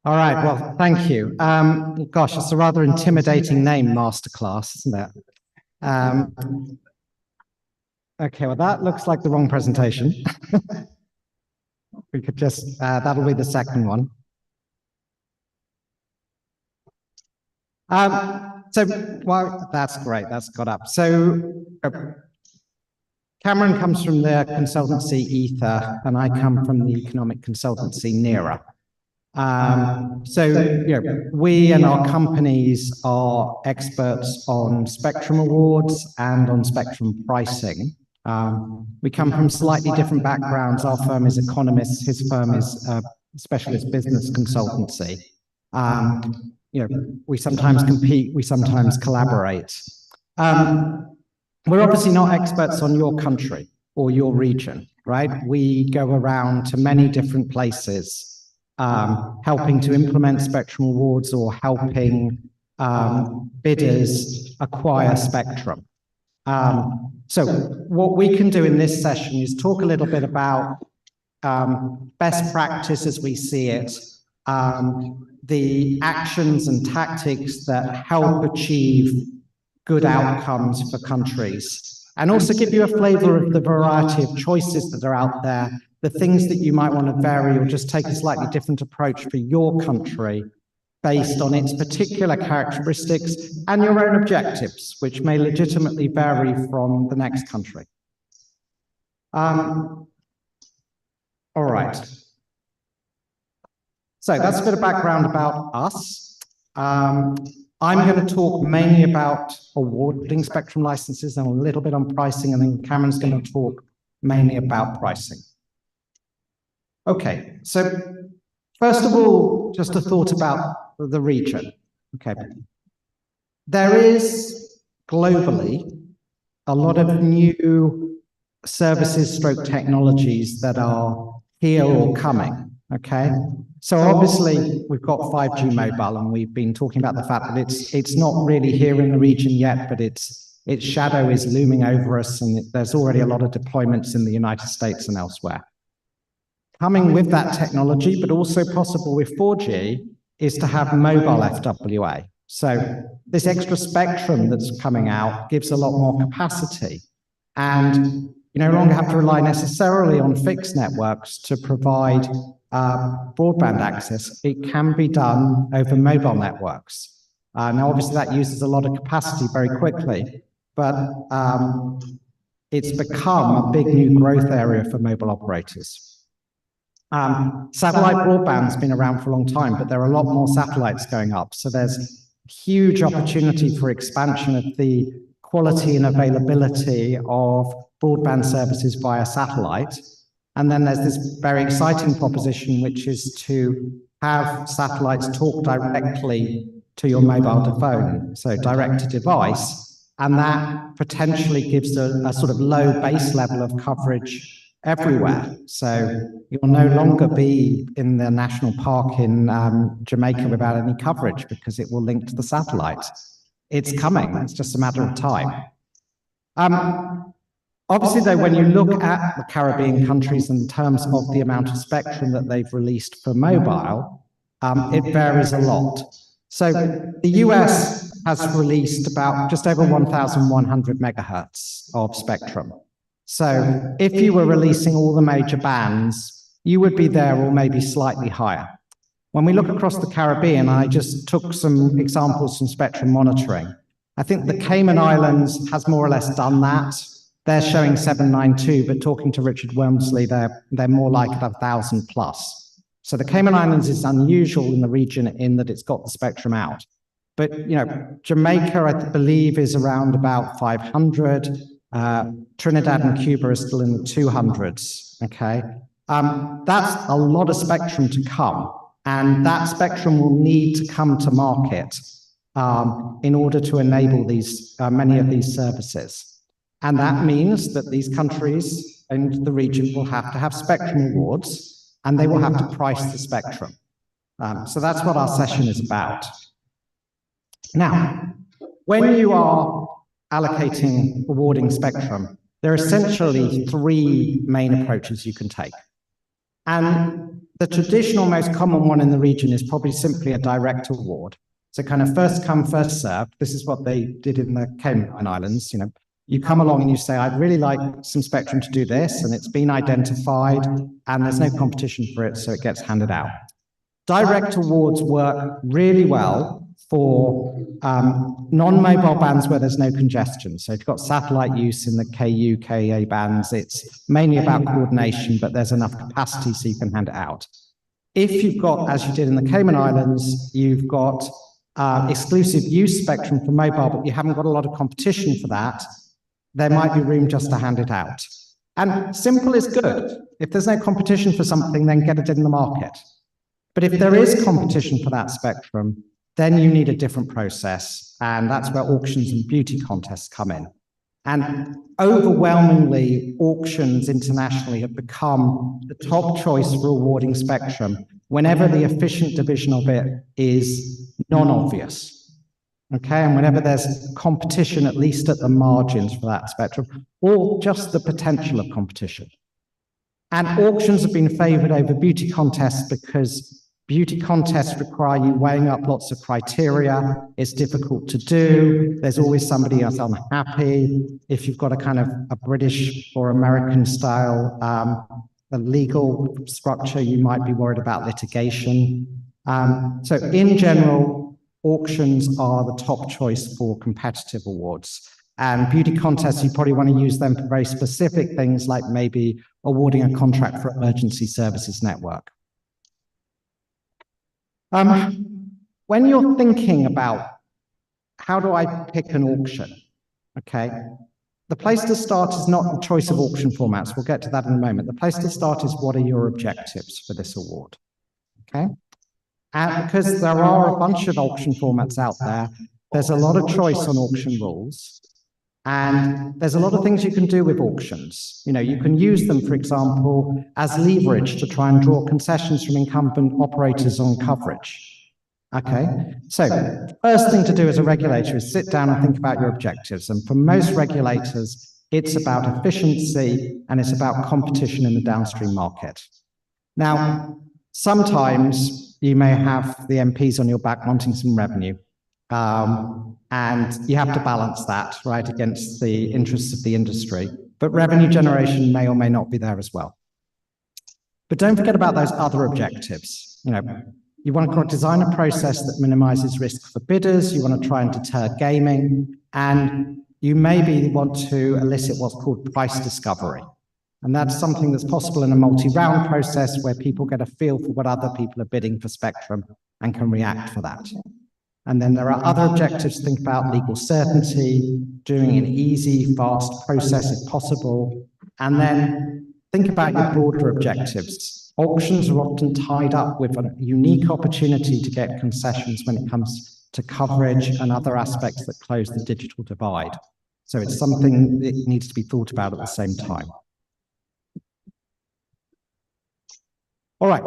All right, well, thank you. Gosh, it's a rather intimidating name, Masterclass, isn't it? Okay, well, that looks like the wrong presentation. We could just, that'll be the second one. Well, that's great, that's got up. So Cameron comes from the consultancy Ether, and I come from the economic consultancy NERA. We and our companies are experts on spectrum awards and on spectrum pricing. We come from slightly different backgrounds. Our firm is economists, his firm is specialist business consultancy. We sometimes compete, we sometimes collaborate. We're obviously not experts on your country or your region, right? We go around to many different places, helping to implement spectrum awards or helping bidders acquire spectrum. So what we can do in this session is talk a little bit about best practice as we see it, the actions and tactics that help achieve good outcomes for countries, and also give you a flavor of the variety of choices that are out there, the things that you might want to vary or just take a slightly different approach for your country based on its particular characteristics and your own objectives, which may legitimately vary from the next country. All right. So that's a bit of background about us. I'm going to talk mainly about awarding spectrum licenses and a little bit on pricing, and then Cameron's going to talk mainly about pricing. Okay, so first of all, just a thought about the region. Okay, there is globally a lot of new services stroke technologies that are here or coming. Okay, so obviously we've got 5G mobile, and we've been talking about the fact that it's not really here in the region yet, but its shadow is looming over us, and there's already a lot of deployments in the United States and elsewhere. Coming with that technology, but also possible with 4G, is to have mobile FWA. So this extra spectrum that's coming out gives a lot more capacity, and you no longer have to rely necessarily on fixed networks to provide broadband access. It can be done over mobile networks. Now, obviously, that uses a lot of capacity very quickly, but it's become a big new growth area for mobile operators. Satellite broadband's been around for a long time, but there are a lot more satellites going up. So there's huge opportunity for expansion of the quality and availability of broadband services via satellite. And then there's this very exciting proposition, which is to have satellites talk directly to your mobile phone, so direct to device. And that potentially gives a sort of low base level of coverage everywhere. So you'll no longer be in the national park in Jamaica without any coverage, because it will link to the satellite. It's coming, it's just a matter of time. Obviously, though, when you look at the Caribbean countries in terms of the amount of spectrum that they've released for mobile, it varies a lot. So the US has released about just over 1,100 megahertz of spectrum. So if you were releasing all the major bands, you would be there or maybe slightly higher. When we look across the Caribbean, I just took some examples from spectrum monitoring. I think the Cayman Islands has more or less done that. They're showing 792, but talking to Richard Wormsley, they're more like 1,000 plus. So the Cayman Islands is unusual in the region in that it's got the spectrum out. But, you know, Jamaica, I believe, is around about 500. Trinidad and Cuba are still in the 200s, okay? That's a lot of spectrum to come, and that spectrum will need to come to market in order to enable these many of these services. And that means that these countries and the region will have to have spectrum awards, and they will have to price the spectrum. So that's what our session is about. Now, when you are allocating, awarding spectrum, there are essentially three main approaches you can take. And the traditional, most common one in the region is probably simply a direct award. So kind of first come, first served. This is what they did in the Cayman Islands. You know, you come along and you say, I'd really like some spectrum to do this, and it's been identified, and there's no competition for it, so it gets handed out. Direct awards work really well for non-mobile bands where there's no congestion. So if you've got satellite use in the KU, KA bands, it's mainly about coordination, but there's enough capacity so you can hand it out. If you've got, as you did in the Cayman Islands, you've got exclusive use spectrum for mobile, but you haven't got a lot of competition for that, there might be room just to hand it out. And simple is good. If there's no competition for something, then get it in the market. But if there is competition for that spectrum, then you need a different process. And that's where auctions and beauty contests come in. And overwhelmingly, auctions internationally have become the top choice for awarding spectrum whenever the efficient division of it is non-obvious. Okay, and whenever there's competition, at least at the margins for that spectrum, or just the potential of competition. And auctions have been favored over beauty contests because beauty contests require you weighing up lots of criteria. It's difficult to do. There's always somebody else unhappy. If you've got a kind of a British or American style a legal structure, you might be worried about litigation. So in general, auctions are the top choice for competitive awards. And beauty contests, you probably want to use them for very specific things like maybe awarding a contract for emergency services network. When you're thinking about how do I pick an auction, okay, the place to start is not the choice of auction formats. We'll get to that in a moment. The place to start is what are your objectives for this award, okay? And because there are a bunch of auction formats out there, there's a lot of choice on auction rules. And there's a lot of things you can do with auctions. You know, you can use them, for example, as leverage to try and draw concessions from incumbent operators on coverage. Okay, so first thing to do as a regulator is sit down and think about your objectives. And for most regulators, it's about efficiency and it's about competition in the downstream market. Now, sometimes you may have the MPs on your back wanting some revenue. And you have to balance that, right, against the interests of the industry. But revenue generation may or may not be there as well. But don't forget about those other objectives. You know, you want to design a process that minimizes risk for bidders. You want to try and deter gaming. And you maybe want to elicit what's called price discovery. And that's something that's possible in a multi-round process where people get a feel for what other people are bidding for spectrum and can react for that. And then there are other objectives. Think about legal certainty, doing an easy, fast process if possible. And then think about your broader objectives. Auctions are often tied up with a unique opportunity to get concessions when it comes to coverage and other aspects that close the digital divide. So it's something that needs to be thought about at the same time. All right.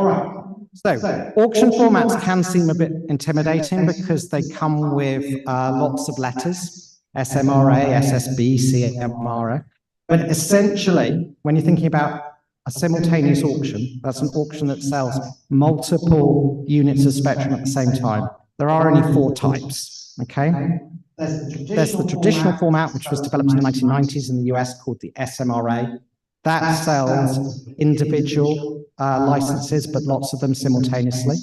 So auction formats can seem a bit intimidating because they come with lots of letters, SMRA, SSB, CMRA. But essentially, when you're thinking about a simultaneous auction, that's an auction that sells multiple units of spectrum at the same time. There are only 4 types, okay? There's the traditional format, which was developed in the 1990s in the US called the SMRA. That sells individual licenses, but lots of them simultaneously.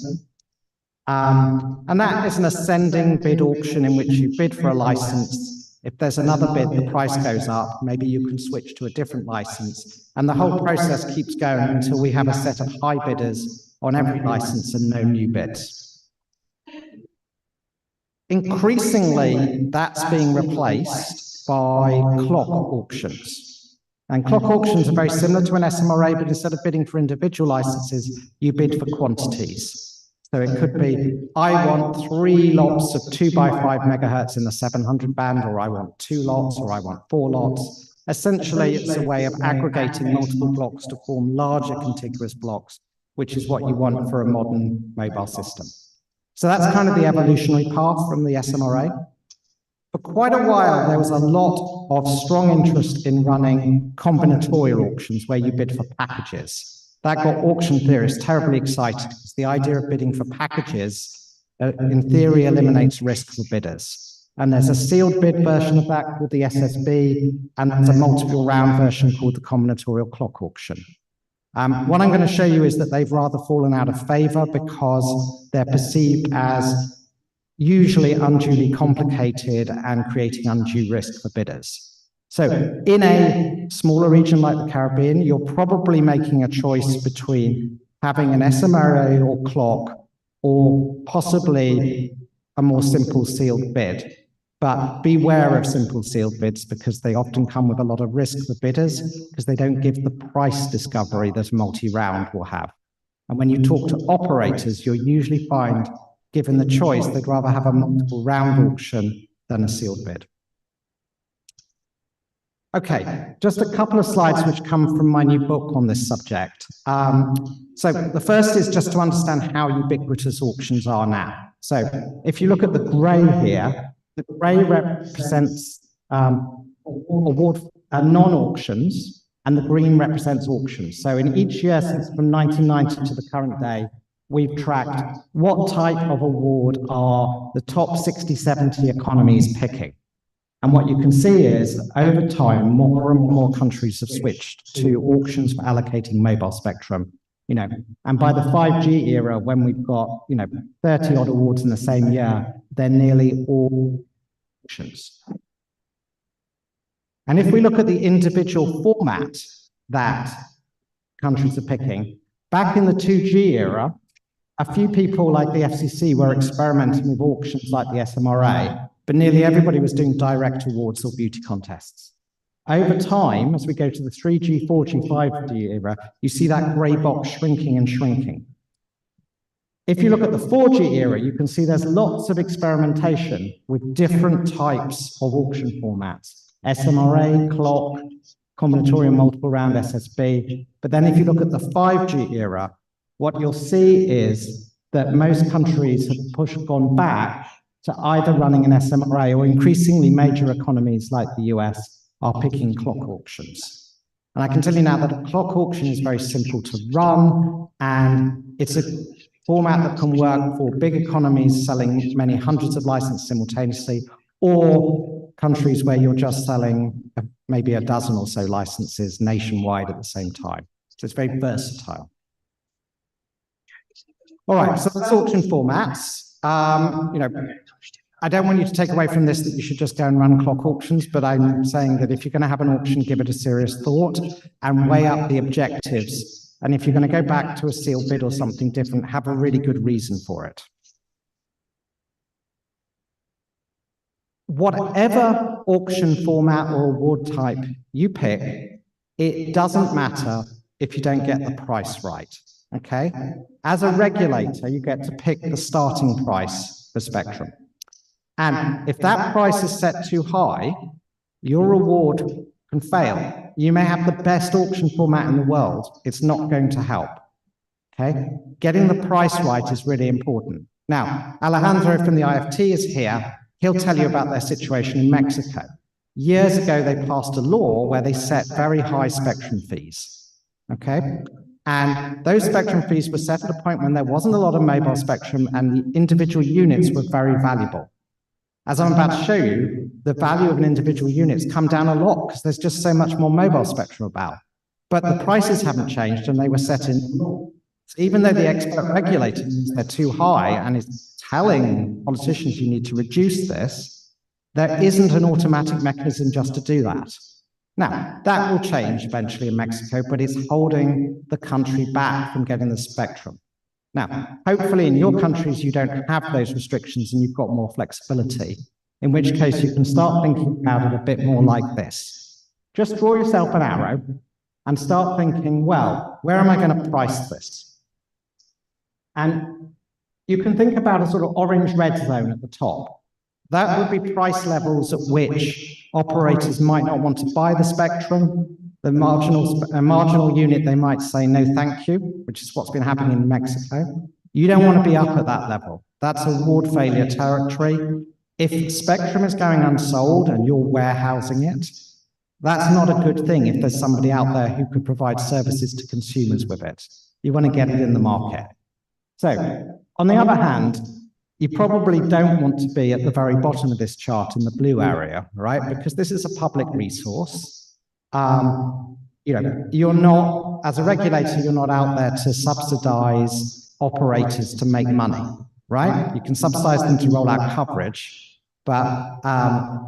And that is an ascending bid auction in which you bid for a license. If there's another bid, the price goes up. Maybe you can switch to a different license. And the whole process keeps going until we have a set of high bidders on every license and no new bids. Increasingly, that's being replaced by clock auctions. And clock auctions are very similar to an SMRA, but instead of bidding for individual licenses, you bid for quantities. So it could be, I want 3 lots of 2 by 5 megahertz in the 700 band, or I want 2 lots, or I want 4 lots. Essentially, it's a way of aggregating multiple blocks to form larger contiguous blocks, which is what you want for a modern mobile system. So that's kind of the evolutionary path from the SMRA. For quite a while, there was a lot of strong interest in running combinatorial auctions where you bid for packages. That got auction theorists terribly excited because the idea of bidding for packages, in theory, eliminates risk for bidders. And there's a sealed bid version of that called the SSB, and there's a multiple round version called the combinatorial clock auction. What I'm going to show you is that they've rather fallen out of favor because they're perceived as usually unduly complicated and creating undue risk for bidders. So in a smaller region like the Caribbean, you're probably making a choice between having an SMRA or clock, or possibly a more simple sealed bid. But beware of simple sealed bids because they often come with a lot of risk for bidders because they don't give the price discovery that a multi-round will have. And when you talk to operators, you'll usually find, given the choice, they'd rather have a multiple round auction than a sealed bid. Okay, just a couple of slides which come from my new book on this subject. So the first is just to understand how ubiquitous auctions are now. So if you look at the grey here, the grey represents award non-auctions, and the green represents auctions. So in each year since from 1990 to the current day, we've tracked what type of award are the top 60, 70 economies picking. And what you can see is, over time, more and more countries have switched to auctions for allocating mobile spectrum. And by the 5G era, when we've got 30 odd awards in the same year, they're nearly all auctions. And if we look at the individual format that countries are picking, back in the 2G era, a few people like the FCC were experimenting with auctions like the SMRA, but nearly everybody was doing direct awards or beauty contests. Over time, as we go to the 3G, 4G, 5G era, you see that grey box shrinking and shrinking. If you look at the 4G era, you can see there's lots of experimentation with different types of auction formats. SMRA, clock, combinatorial multiple round SSB. But then if you look at the 5G era, what you'll see is that most countries have gone back to either running an SMRA or increasingly major economies like the US are picking clock auctions. And I can tell you now that a clock auction is very simple to run, and it's a format that can work for big economies selling many hundreds of licenses simultaneously, or countries where you're just selling maybe a dozen or so licenses nationwide at the same time. So it's very versatile. All right, so that's auction formats. I don't want you to take away from this that you should just go and run clock auctions, but I'm saying that if you're going to have an auction, give it a serious thought and weigh up the objectives. And if you're going to go back to a sealed bid or something different, have a really good reason for it. Whatever auction format or award type you pick, it doesn't matter if you don't get the price right. Okay? As a regulator, you get to pick the starting price for spectrum. And if that price is set too high, your award can fail. You may have the best auction format in the world. It's not going to help. Okay? Getting the price right is really important. Now, Alejandro from the IFT is here. He'll tell you about their situation in Mexico. Years ago, they passed a law where they set very high spectrum fees. Okay? And those spectrum fees were set at a point when there wasn't a lot of mobile spectrum and the individual units were very valuable. As I'm about to show you, the value of an individual unit's come down a lot because there's just so much more mobile spectrum about. But the prices haven't changed and they were set in law. So even though the expert regulator thinks they're too high and is telling politicians you need to reduce this, there isn't an automatic mechanism just to do that. Now, that will change eventually in Mexico, but it's holding the country back from getting the spectrum. Now, hopefully in your countries, you don't have those restrictions and you've got more flexibility, in which case you can start thinking about it a bit more like this. Just draw yourself an arrow and start thinking, well, where am I going to price this? And you can think about a sort of orange-red zone at the top. That would be price levels at which operators might not want to buy the spectrum. The marginal unit, they might say, no, thank you, which is what's been happening in Mexico. You don't want to be up at that level. That's award failure territory. If spectrum is going unsold and you're warehousing it, that's not a good thing if there's somebody out there who could provide services to consumers with it. You want to get it in the market. So, on the other hand, you probably don't want to be at the very bottom of this chart in the blue area, right? Because this is a public resource. You're not, as a regulator, you're not out there to subsidize operators to make money, right? You can subsidize them to roll out coverage, but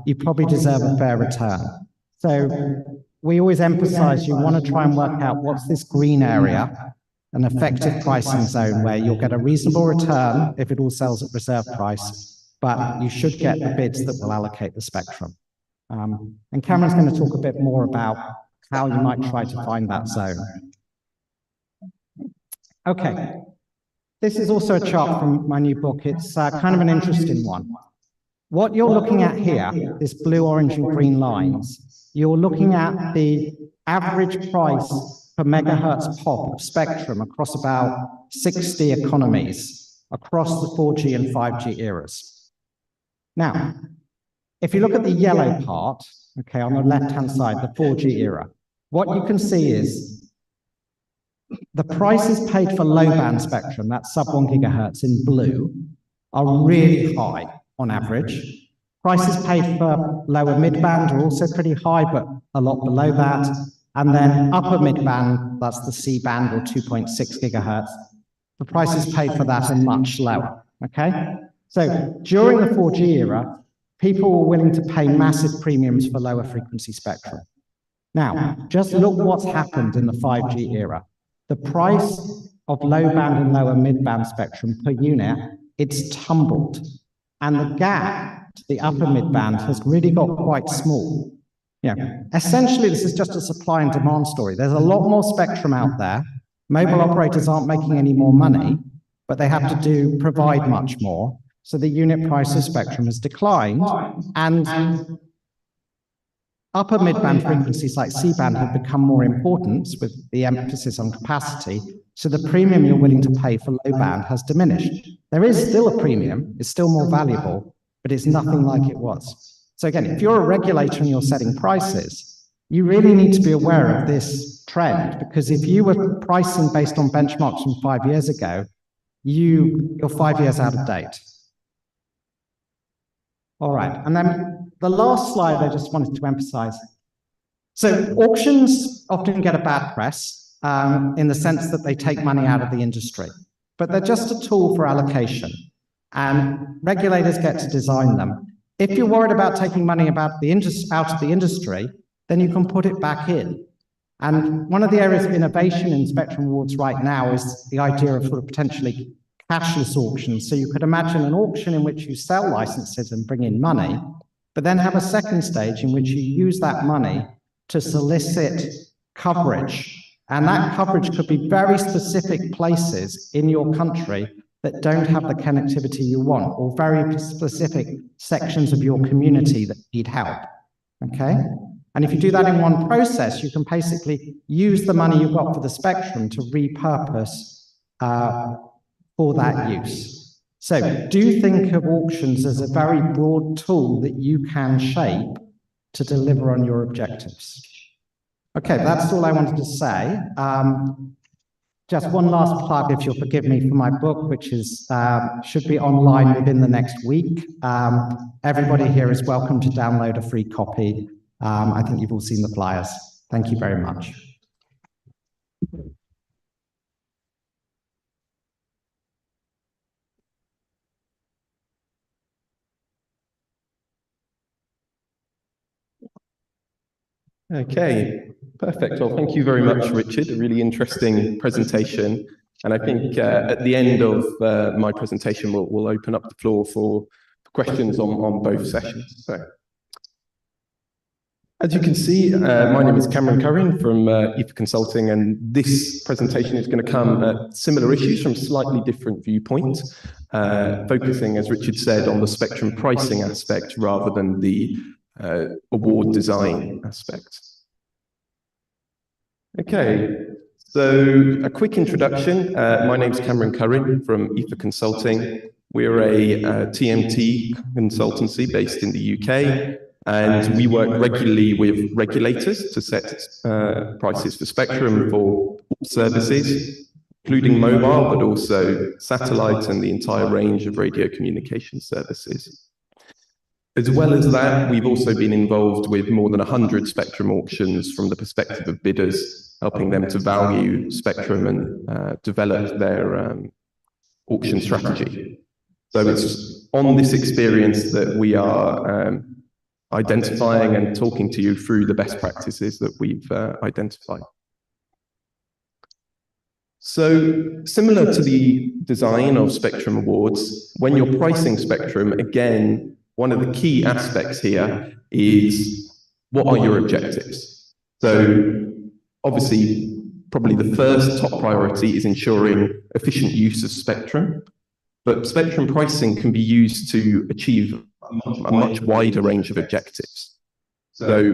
you probably deserve a fair return. So we always emphasize you want to try and work out what's this green area an effective pricing zone where you'll get a reasonable return if it all sells at reserve price, but you should get the bids that will allocate the spectrum. And Cameron's going to talk a bit more about how you might try to find that zone. Okay. This is also a chart from my new book. It's kind of an interesting one. What you're looking at here is blue, orange, and green lines. You're looking at the average price per megahertz pop of spectrum across about 60 economies across the 4G and 5G eras. Now, if you look at the yellow part, okay, on the left-hand side, the 4G era, what you can see is the prices paid for low-band spectrum, that's sub 1 gigahertz in blue, are really high on average. Prices paid for lower mid-band are also pretty high, but a lot below that. And then upper mid-band, that's the C-band or 2.6 gigahertz, the prices paid for that are much lower, okay? So during the 4G era, people were willing to pay massive premiums for lower frequency spectrum. Now, just look what's happened in the 5G era. The price of low band and lower mid-band spectrum per unit, it's tumbled. And the gap to the upper mid-band has really got quite small. Yeah. Essentially, this is just a supply and demand story. There's a lot more spectrum out there. Mobile operators aren't making any more money, but they have to provide much more. So the unit price of spectrum has declined, and upper mid-band frequencies like C-band have become more important with the emphasis on capacity, so the premium you're willing to pay for low band has diminished. There is still a premium, it's still more valuable, but it's nothing like it was. So again, if you're a regulator and you're setting prices, you really need to be aware of this trend, because if you were pricing based on benchmarks from 5 years ago, you're 5 years out of date. All right, and then the last slide I just wanted to emphasize. So auctions often get a bad press in the sense that they take money out of the industry, but they're just a tool for allocation, and regulators get to design them. If you're worried about taking money out of the industry, then you can put it back in. And one of the areas of innovation in spectrum awards right now is the idea of sort of potentially cashless auctions. So you could imagine an auction in which you sell licenses and bring in money, but then have a second stage in which you use that money to solicit coverage. And that coverage could be very specific places in your country that don't have the connectivity you want, or very specific sections of your community that need help, okay? And if you do that in one process, you can basically use the money you've got for the spectrum to repurpose for that use. So do think of auctions as a very broad tool that you can shape to deliver on your objectives. Okay, that's all I wanted to say. Just one last plug, if you'll forgive me, for my book, which is should be online within the next week. Everybody here is welcome to download a free copy. I think you've all seen the flyers. Thank you very much. Okay, perfect. Well, thank you very much, Richard. A really interesting presentation. And I think at the end of my presentation, we'll open up the floor for questions on both sessions. So, as you can see, my name is Cameron Curran from IFA Consulting, and this presentation is going to come at similar issues from slightly different viewpoints, focusing, as Richard said, on the spectrum pricing aspect rather than the award design aspect. Okay, so a quick introduction. My name is Cameron Curran from IFA Consulting. We're a TMT consultancy based in the UK, and we work regularly with regulators to set prices for spectrum for services, including mobile, but also satellite and the entire range of radio communication services. As well as that, we've also been involved with more than 100 spectrum auctions from the perspective of bidders, helping them to value spectrum and develop their auction strategy. So it's on this experience that we are identifying and talking to you through the best practices that we've identified. So similar to the design of spectrum awards, when you're pricing spectrum, again, one of the key aspects here is what are your objectives? So obviously, probably the first top priority is ensuring efficient use of spectrum, but spectrum pricing can be used to achieve a much wider range of objectives. So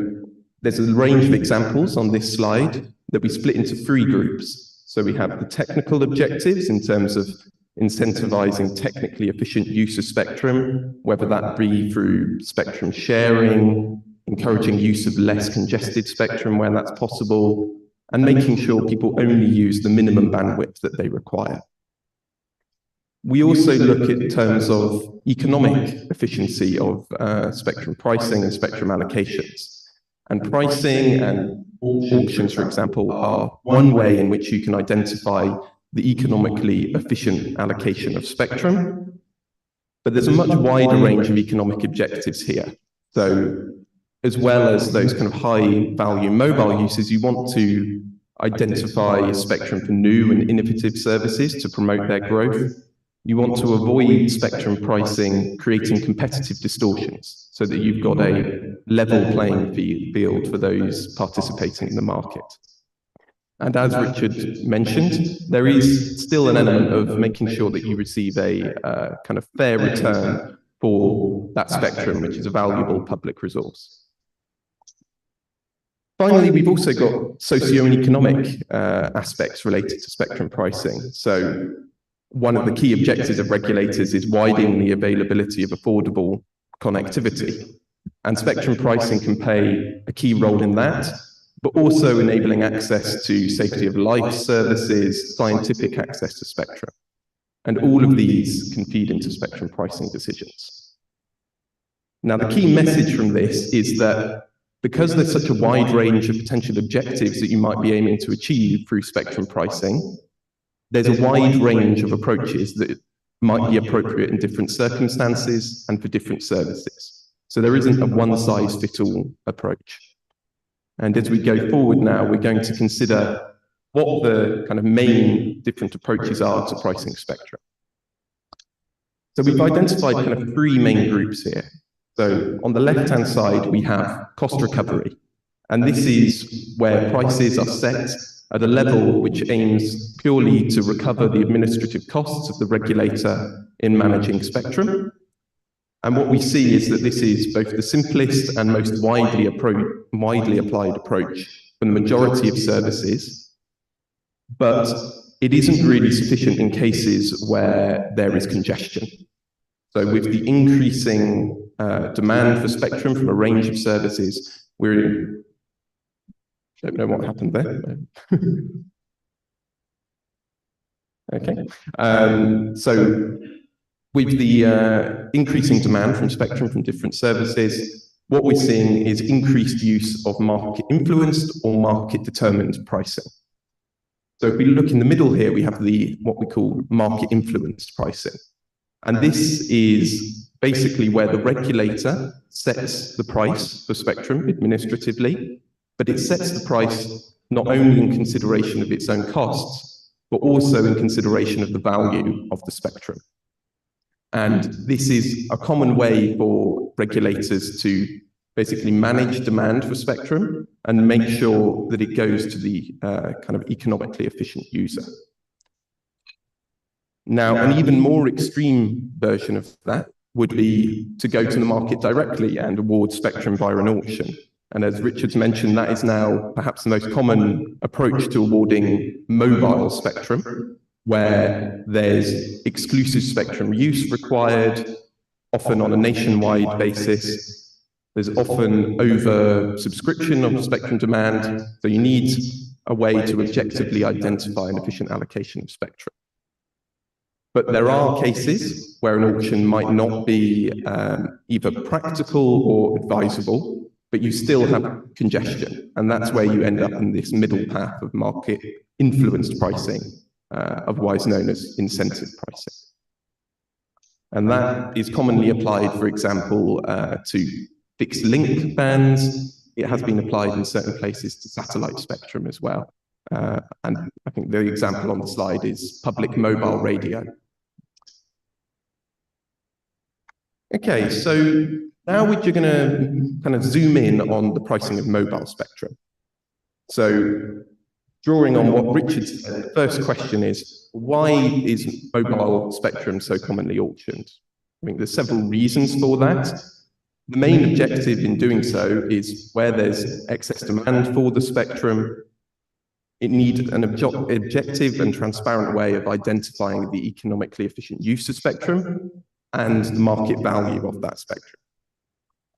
there's a range of examples on this slide that we split into 3 groups. So we have the technical objectives in terms of incentivizing technically efficient use of spectrum, whether that be through spectrum sharing, encouraging use of less congested spectrum where that's possible, and making sure people only use the minimum bandwidth that they require. We also look at terms of economic efficiency of spectrum pricing and spectrum allocations. And pricing and auctions, for example, are one way in which you can identify the economically efficient allocation of spectrum. But there's a much wider range of economic objectives here. So as well as those kind of high value mobile uses, you want to identify spectrum for new and innovative services to promote their growth. You want to avoid spectrum pricing creating competitive distortions so that you've got a level playing field for those participating in the market. And as Richard mentioned, there is still an element of making sure that you receive a kind of fair return for that spectrum, which is a valuable public resource. Finally, we've also got socio and economic aspects related to spectrum pricing. So one of the key objectives of regulators is widening the availability of affordable connectivity. And spectrum pricing can play a key role in that, but also enabling access to safety of life services, scientific access to spectrum. And all of these can feed into spectrum pricing decisions. Now, the key message from this is that because there's such a wide range of potential objectives that you might be aiming to achieve through spectrum pricing, there's a wide range of approaches that might be appropriate in different circumstances and for different services. So there isn't a one-size-fits-all approach. And as we go forward now, we're going to consider what the kind of main different approaches are to pricing spectrum. So we've identified kind of 3 main groups here. So on the left-hand side, we have cost recovery. And this is where prices are set at a level which aims purely to recover the administrative costs of the regulator in managing spectrum. And what we see is that this is both the simplest and most widely applied approach for the majority of services, but it isn't really sufficient in cases where there is congestion. So with the increasing demand for spectrum from a range of services, don't know what happened there. Okay. So with the increasing demand from spectrum from different services, what we're seeing is increased use of market-influenced or market-determined pricing. So if we look in the middle here, we have what we call market-influenced pricing. And this is basically where the regulator sets the price for spectrum administratively, but it sets the price not only in consideration of its own costs, but also in consideration of the value of the spectrum. And this is a common way for regulators to basically manage demand for spectrum and make sure that it goes to the kind of economically efficient user. Now, an even more extreme version of that would be to go to the market directly and award spectrum via an auction. And as Richard's mentioned, that is now perhaps the most common approach to awarding mobile spectrum, where there's exclusive spectrum use required, often on a nationwide basis. There's often over-subscription of spectrum demand, so you need a way to objectively identify an efficient allocation of spectrum. But there are cases where an auction might not be either practical or advisable, but you still have congestion. And that's where you end up in this middle path of market-influenced pricing, otherwise known as incentive pricing. And that is commonly applied, for example, to fixed link bands. It has been applied in certain places to satellite spectrum as well. And I think the example on the slide is public mobile radio. Okay, so now we're going to kind of zoom in on the pricing of mobile spectrum. So drawing on what Richard said, the first question is, why is mobile spectrum so commonly auctioned? I think there's several reasons for that. The main objective in doing so is where there's excess demand for the spectrum, it needs an objective and transparent way of identifying the economically efficient use of spectrum and the market value of that spectrum.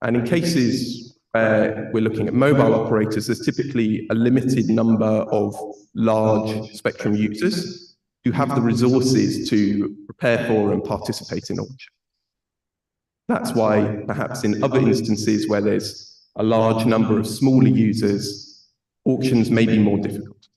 And in cases where we're looking at mobile operators, there's typically a limited number of large spectrum users who have the resources to prepare for and participate in auction. That's why perhaps in other instances where there's a large number of smaller users, auctions may be more difficult.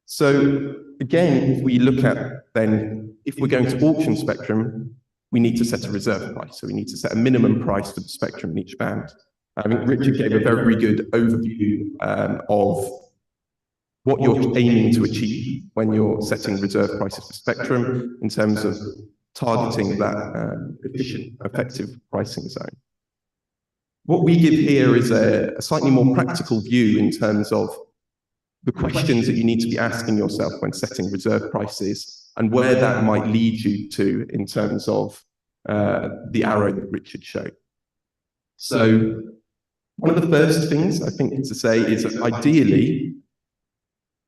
So again, if we look at then, if we're going to auction spectrum, we need to set a reserve price. So we need to set a minimum price for the spectrum in each band. I think Richard gave a very good overview of what you're aiming to achieve when you're setting reserve prices for spectrum in terms of targeting that efficient, effective pricing zone. What we give here is a slightly more practical view in terms of the questions that you need to be asking yourself when setting reserve prices and where that might lead you to in terms of the arrow that Richard showed. So one of the first things I think to say is that ideally,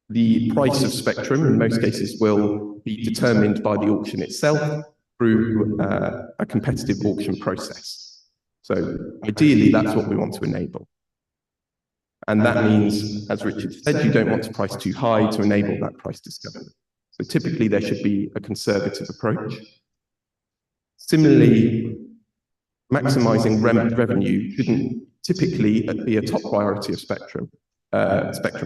the price of spectrum in most cases will be determined by the auction itself through a competitive auction process. So ideally, that's what we want to enable. And that means, as Richard said, you don't want to price too high to enable that price discovery. So typically there should be a conservative approach. Similarly, maximizing revenue shouldn't typically be a top priority of spectrum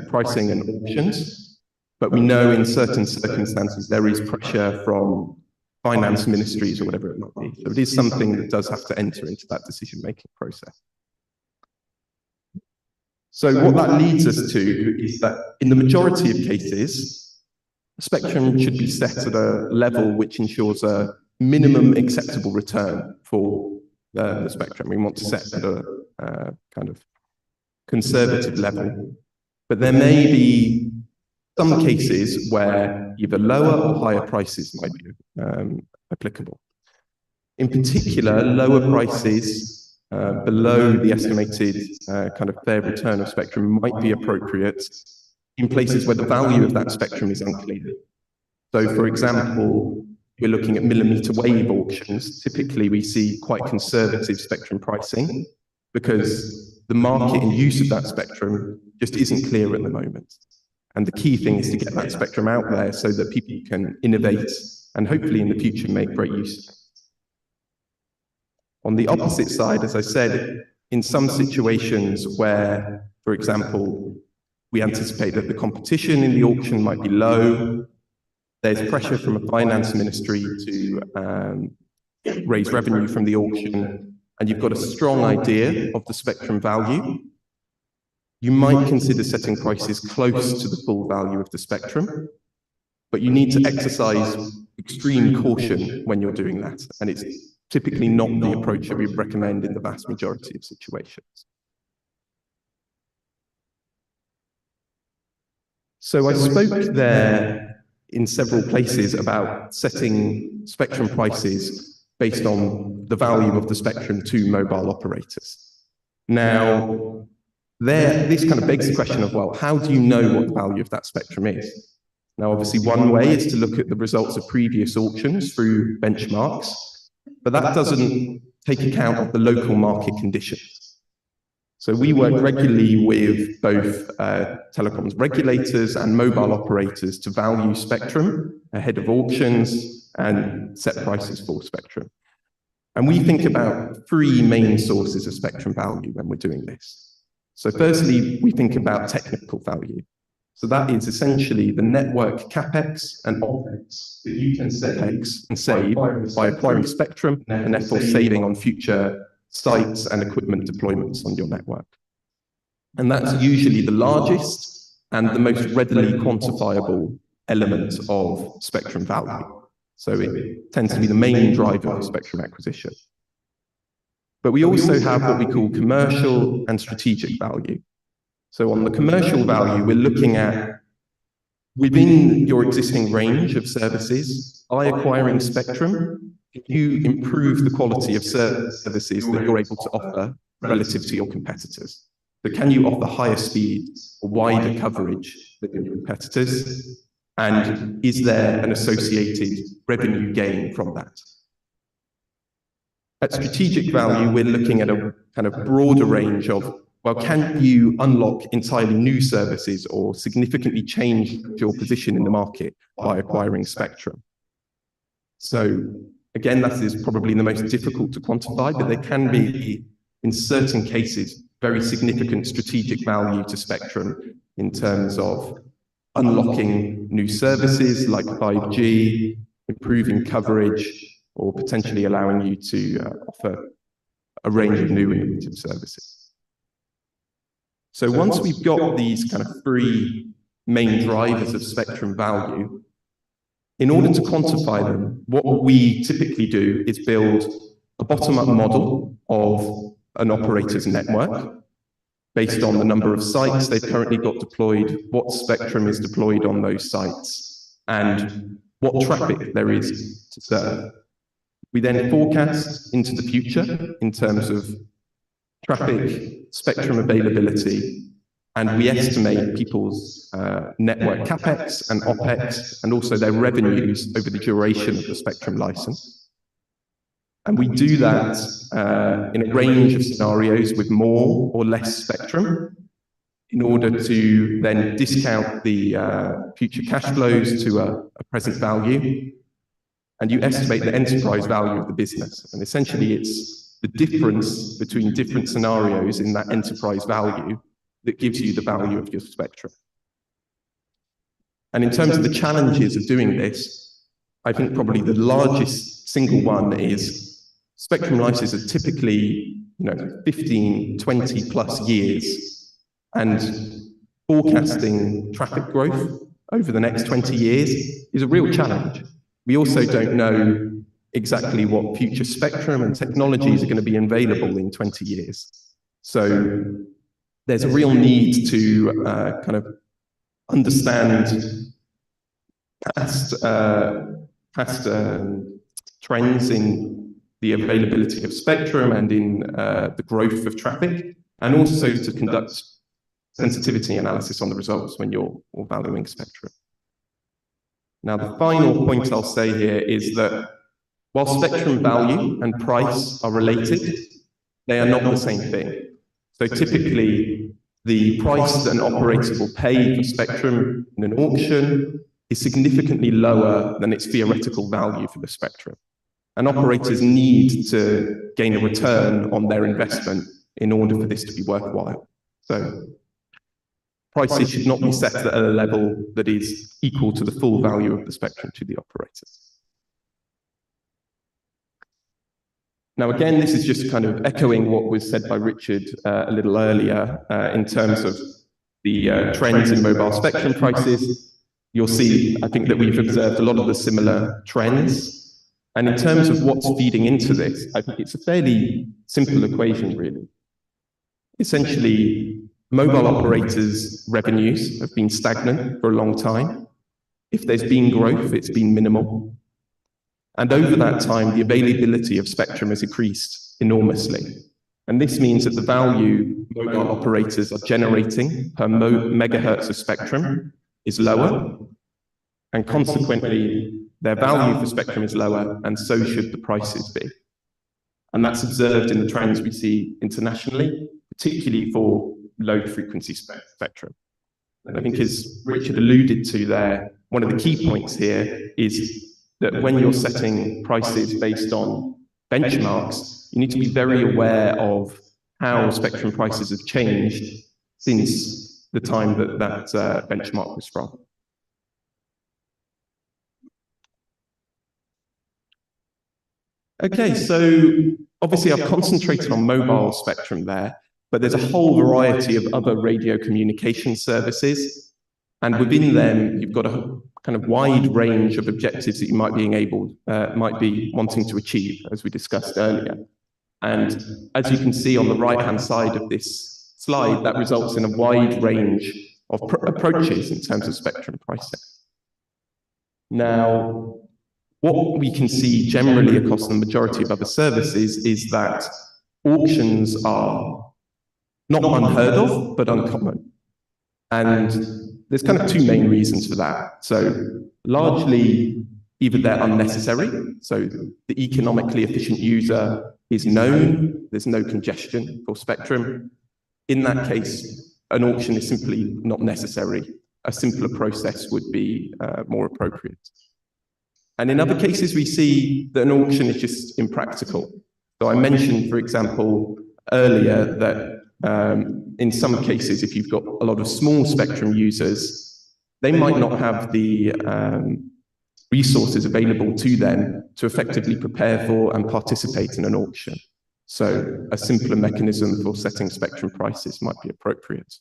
pricing and auctions. But we know in certain circumstances there is pressure from finance ministries or whatever it might be. So it is something that does have to enter into that decision-making process. So what that leads us to is that in the majority of cases, spectrum should be set at a level which ensures a minimum acceptable return for the spectrum. We want to set at a kind of conservative level. But there may be some cases where either lower or higher prices might be applicable. In particular, lower prices below the estimated kind of fair return of spectrum might be appropriate in places where the value of that spectrum is unclear. So, for example, we're looking at millimeter wave auctions. Typically, we see quite conservative spectrum pricing because the market and use of that spectrum just isn't clear at the moment. And the key thing is to get that spectrum out there so that people can innovate and hopefully in the future make great use of it. On the opposite side, as I said, in some situations where, for example, we anticipate that the competition in the auction might be low, there's pressure from a finance ministry to raise revenue from the auction, and you've got a strong idea of the spectrum value, you might consider setting prices close to the full value of the spectrum, but you need to exercise extreme caution when you're doing that, and it's typically not the approach that we recommend in the vast majority of situations. So I spoke there in several places about setting spectrum prices based on the value of the spectrum to mobile operators. Now, this kind of begs the question of, well, how do you know what the value of that spectrum is? Now, obviously, one way is to look at the results of previous auctions through benchmarks, but that doesn't take account of the local market conditions. So we work regularly with both telecoms regulators and mobile operators to value spectrum ahead of auctions and set prices for spectrum. And we think about three main sources of spectrum value when we're doing this. So firstly, we think about technical value. So that is essentially the network CapEx and OpEx that you can save by acquiring spectrum and therefore saving on future sites and equipment deployments on your network. And that's usually the largest and the most readily quantifiable element of spectrum value. So it tends to be the main driver of spectrum acquisition. But we also have what we call commercial and strategic value. So on the commercial value, we're looking at within your existing range of services, by acquiring spectrum, you improve the quality of services that you're able to offer relative to your competitors. So can you offer higher speed or wider coverage than your competitors? And is there an associated revenue gain from that? At strategic value, we're looking at a kind of broader range of, well, can you unlock entirely new services or significantly change your position in the market by acquiring spectrum? So again, that is probably the most difficult to quantify, but there can be, in certain cases, very significant strategic value to spectrum in terms of unlocking new services like 5G, improving coverage, or potentially allowing you to offer a range of new innovative services. So once we've got these kind of three main drivers of spectrum value, in order to quantify them, what we typically do is build a bottom-up model of an operator's network based on the number of sites they've currently got deployed, what spectrum is deployed on those sites, and what traffic there is to serve. We then forecast into the future in terms of traffic, spectrum availability, and we estimate people's network CapEx and OpEx, and also their revenues over the duration of the spectrum license. And we do that in a range of scenarios with more or less spectrum in order to then discount the future cash flows to a present value. And you estimate the enterprise value of the business. And essentially, it's the difference between different scenarios in that enterprise value that gives you the value of your spectrum. And in terms of the challenges of doing this, I think probably the largest single one is spectrum licenses are typically, 15, 20 plus years, and forecasting traffic growth over the next 20 years is a real challenge. We also don't know exactly what future spectrum and technologies are going to be available in 20 years. So there's a real need to kind of understand past trends in the availability of spectrum and in the growth of traffic, and also to conduct sensitivity analysis on the results when you're valuing spectrum. Now, the final point I'll say here is that while spectrum value and price are related, they are not the same thing. So typically, the price that an operator will pay for spectrum in an auction is significantly lower than its theoretical value for the spectrum. And operators need to gain a return on their investment in order for this to be worthwhile. So prices should not be set at a level that is equal to the full value of the spectrum to the operators. Now, again, this is just kind of echoing what was said by Richard a little earlier in terms of the trends in mobile spectrum prices. You'll see, I think, that we've observed a lot of the similar trends. And in terms of what's feeding into this, I think it's a fairly simple equation, really. Essentially, mobile operators' revenues have been stagnant for a long time. If there's been growth, it's been minimal. And over that time, the availability of spectrum has increased enormously. And this means that the value mobile operators are generating per megahertz of spectrum is lower. And consequently, their value for spectrum is lower, and so should the prices be. And that's observed in the trends we see internationally, particularly for low frequency spectrum. And I think, as Richard alluded to there, one of the key points here is that when you're setting prices based on benchmarks, you need to be very aware of how spectrum prices have changed since the time that that benchmark was from. Okay, so obviously I've concentrated on mobile spectrum there, but there's a whole variety of other radio communication services And within them, you've got a kind of wide range of objectives that you might be wanting to achieve, as we discussed earlier. And as you can see on the right-hand side of this slide, that results in a wide range of approaches in terms of spectrum pricing. Now, what we can see generally across the majority of other services is that auctions are not unheard of, but uncommon. And there's kind of two main reasons for that. So largely, either they're unnecessary, so the economically efficient user is known, there's no congestion for spectrum. In that case, an auction is simply not necessary. A simpler process would be more appropriate. And in other cases, we see that an auction is just impractical. So I mentioned, for example, earlier that in some cases, if you've got a lot of small spectrum users, they might not have the resources available to them to effectively prepare for and participate in an auction. So a simpler mechanism for setting spectrum prices might be appropriate.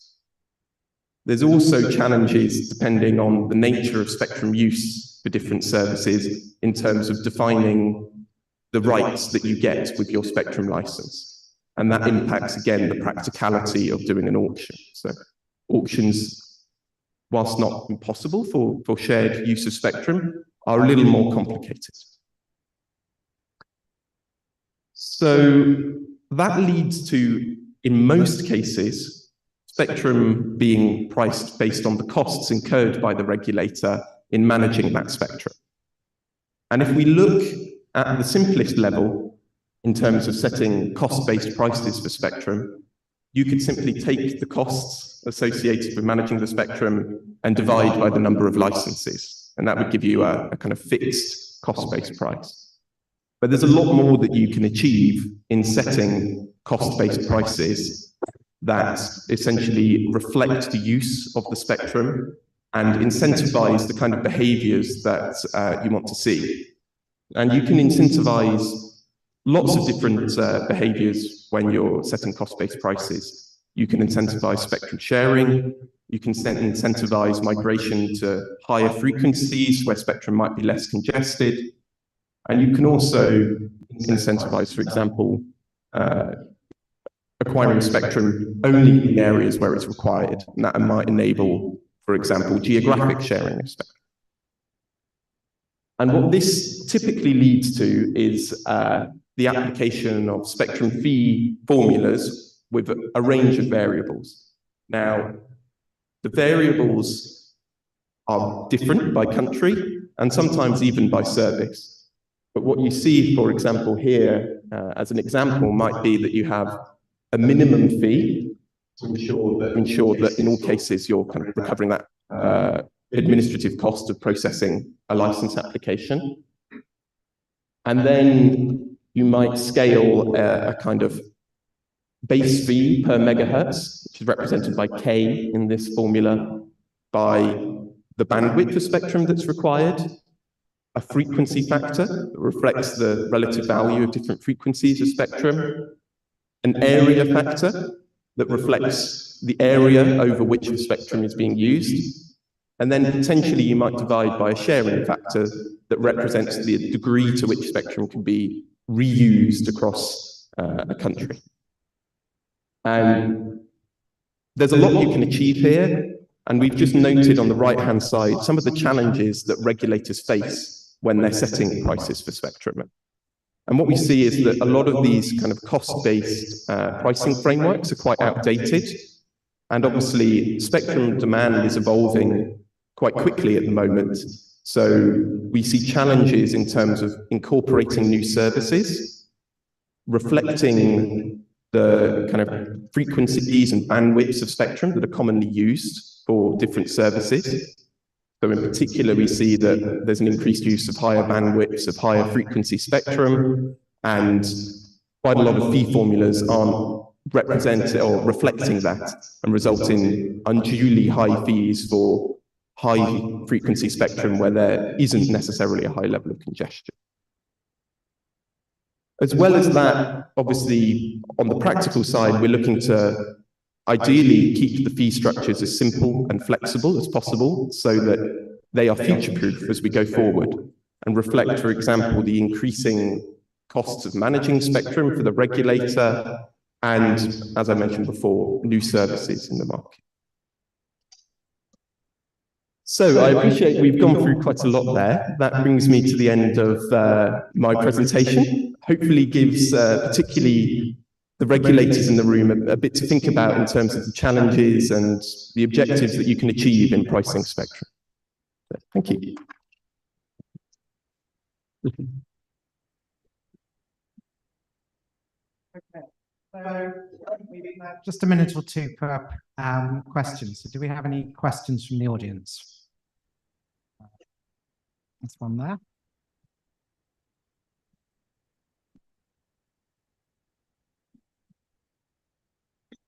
There's also challenges depending on the nature of spectrum use for different services in terms of defining the rights that you get with your spectrum license. And that impacts, again, the practicality of doing an auction. So auctions, whilst not impossible for shared use of spectrum, are a little more complicated. So that leads to, in most cases, spectrum being priced based on the costs incurred by the regulator in managing that spectrum. And if we look at the simplest level, in terms of setting cost-based prices for spectrum, you could simply take the costs associated with managing the spectrum and divide by the number of licenses. And that would give you a kind of fixed cost-based price. But there's a lot more that you can achieve in setting cost-based prices that essentially reflect the use of the spectrum and incentivize the kind of behaviors that you want to see. And you can incentivize lots of different behaviors when you're setting cost-based prices. You can incentivize spectrum sharing. You can incentivize migration to higher frequencies where spectrum might be less congested. And you can also incentivize, for example, acquiring spectrum only in areas where it's required. And that might enable, for example, geographic sharing of spectrum. And what this typically leads to is the application of spectrum fee formulas with a range of variables. Now, the variables are different by country and sometimes even by service. But what you see, for example, here as an example might be that you have a minimum fee to ensure that in all cases you're kind of recovering that administrative cost of processing a license application. And then you might scale a kind of base fee per megahertz, which is represented by K in this formula, by the bandwidth of spectrum that's required, a frequency factor that reflects the relative value of different frequencies of spectrum, an area factor that reflects the area over which the spectrum is being used, and then potentially you might divide by a sharing factor that represents the degree to which spectrum can be reused across a country. And there's a lot you can achieve here, and we've just noted on the right-hand side some of the challenges that regulators face when they're setting prices for spectrum. And what we see is that a lot of these kind of cost-based pricing frameworks are quite outdated. And obviously, spectrum demand is evolving quite quickly at the moment. So we see challenges in terms of incorporating new services, reflecting the kind of frequencies and bandwidths of spectrum that are commonly used for different services. So in particular, we see that there's an increased use of higher bandwidths, of higher frequency spectrum, and quite a lot of fee formulas aren't representing or reflecting that and result in unduly high fees for high frequency spectrum where there isn't necessarily a high level of congestion. As well as that, obviously, on the practical side, we're looking to ideally keep the fee structures as simple and flexible as possible so that they are future-proof as we go forward and reflect, for example, the increasing costs of managing spectrum for the regulator and, as I mentioned before, new services in the market. So I appreciate we've gone through quite a lot there. That brings me to the end of my presentation. Hopefully gives particularly the regulators in the room a bit to think about in terms of the challenges and the objectives that you can achieve in pricing spectrum. Thank you. Okay, so just a minute or two per questions. So do we have any questions from the audience? There's one there.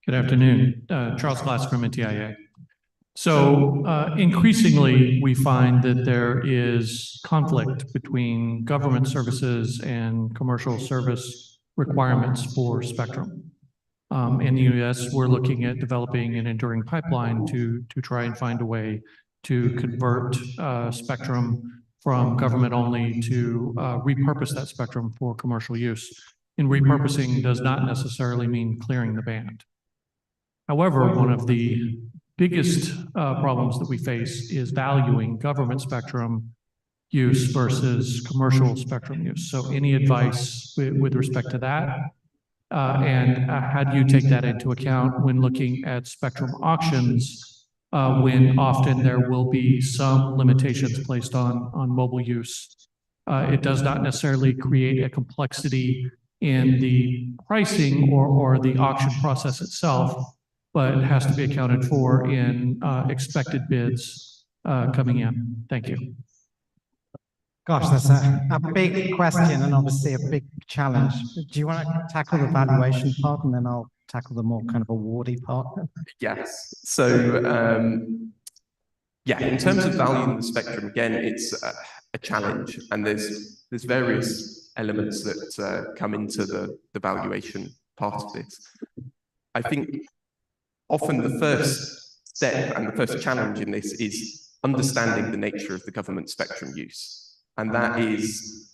Good afternoon, Charles Glass from NTIA. So increasingly, we find that there is conflict between government services and commercial service requirements for spectrum. In the US, we're looking at developing an enduring pipeline to try and find a way to convert spectrum from government only to repurpose that spectrum for commercial use. And repurposing does not necessarily mean clearing the band. However, one of the biggest problems that we face is valuing government spectrum use versus commercial spectrum use. So any advice with respect to that? And how do you take that into account when looking at spectrum auctions, when often there will be some limitations placed on mobile use? It does not necessarily create a complexity in the pricing or the auction process itself, but it has to be accounted for in expected bids coming in. Thank you. Gosh, that's a big question and obviously a big challenge. Do you want to tackle the valuation part and then I'll tackle the more kind of awardy part? Yes. So, yeah, in terms of valuing the spectrum, again, it's a challenge, and there's various elements that come into the valuation part of this. I think often the first step and the first challenge in this is understanding the nature of the government spectrum use. And that is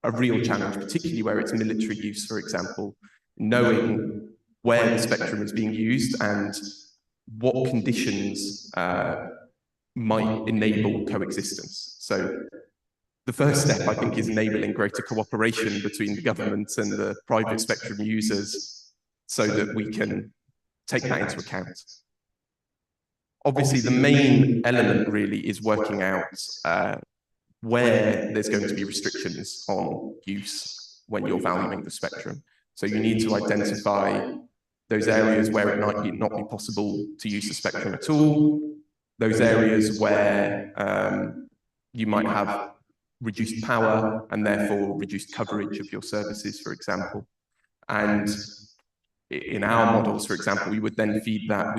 a real challenge, particularly where it's military use, for example, knowing where the spectrum is being used and what conditions might enable coexistence. So the first step, I think, is enabling greater cooperation between the government and the private spectrum users so that we can take that into account. Obviously, the main element really is working out where there's going to be restrictions on use when you're valuing the spectrum. So you need to identify those areas where it might not be possible to use the spectrum at all, those areas where you might have reduced power and therefore reduced coverage of your services, for example. And in our models, for example, we would then feed that,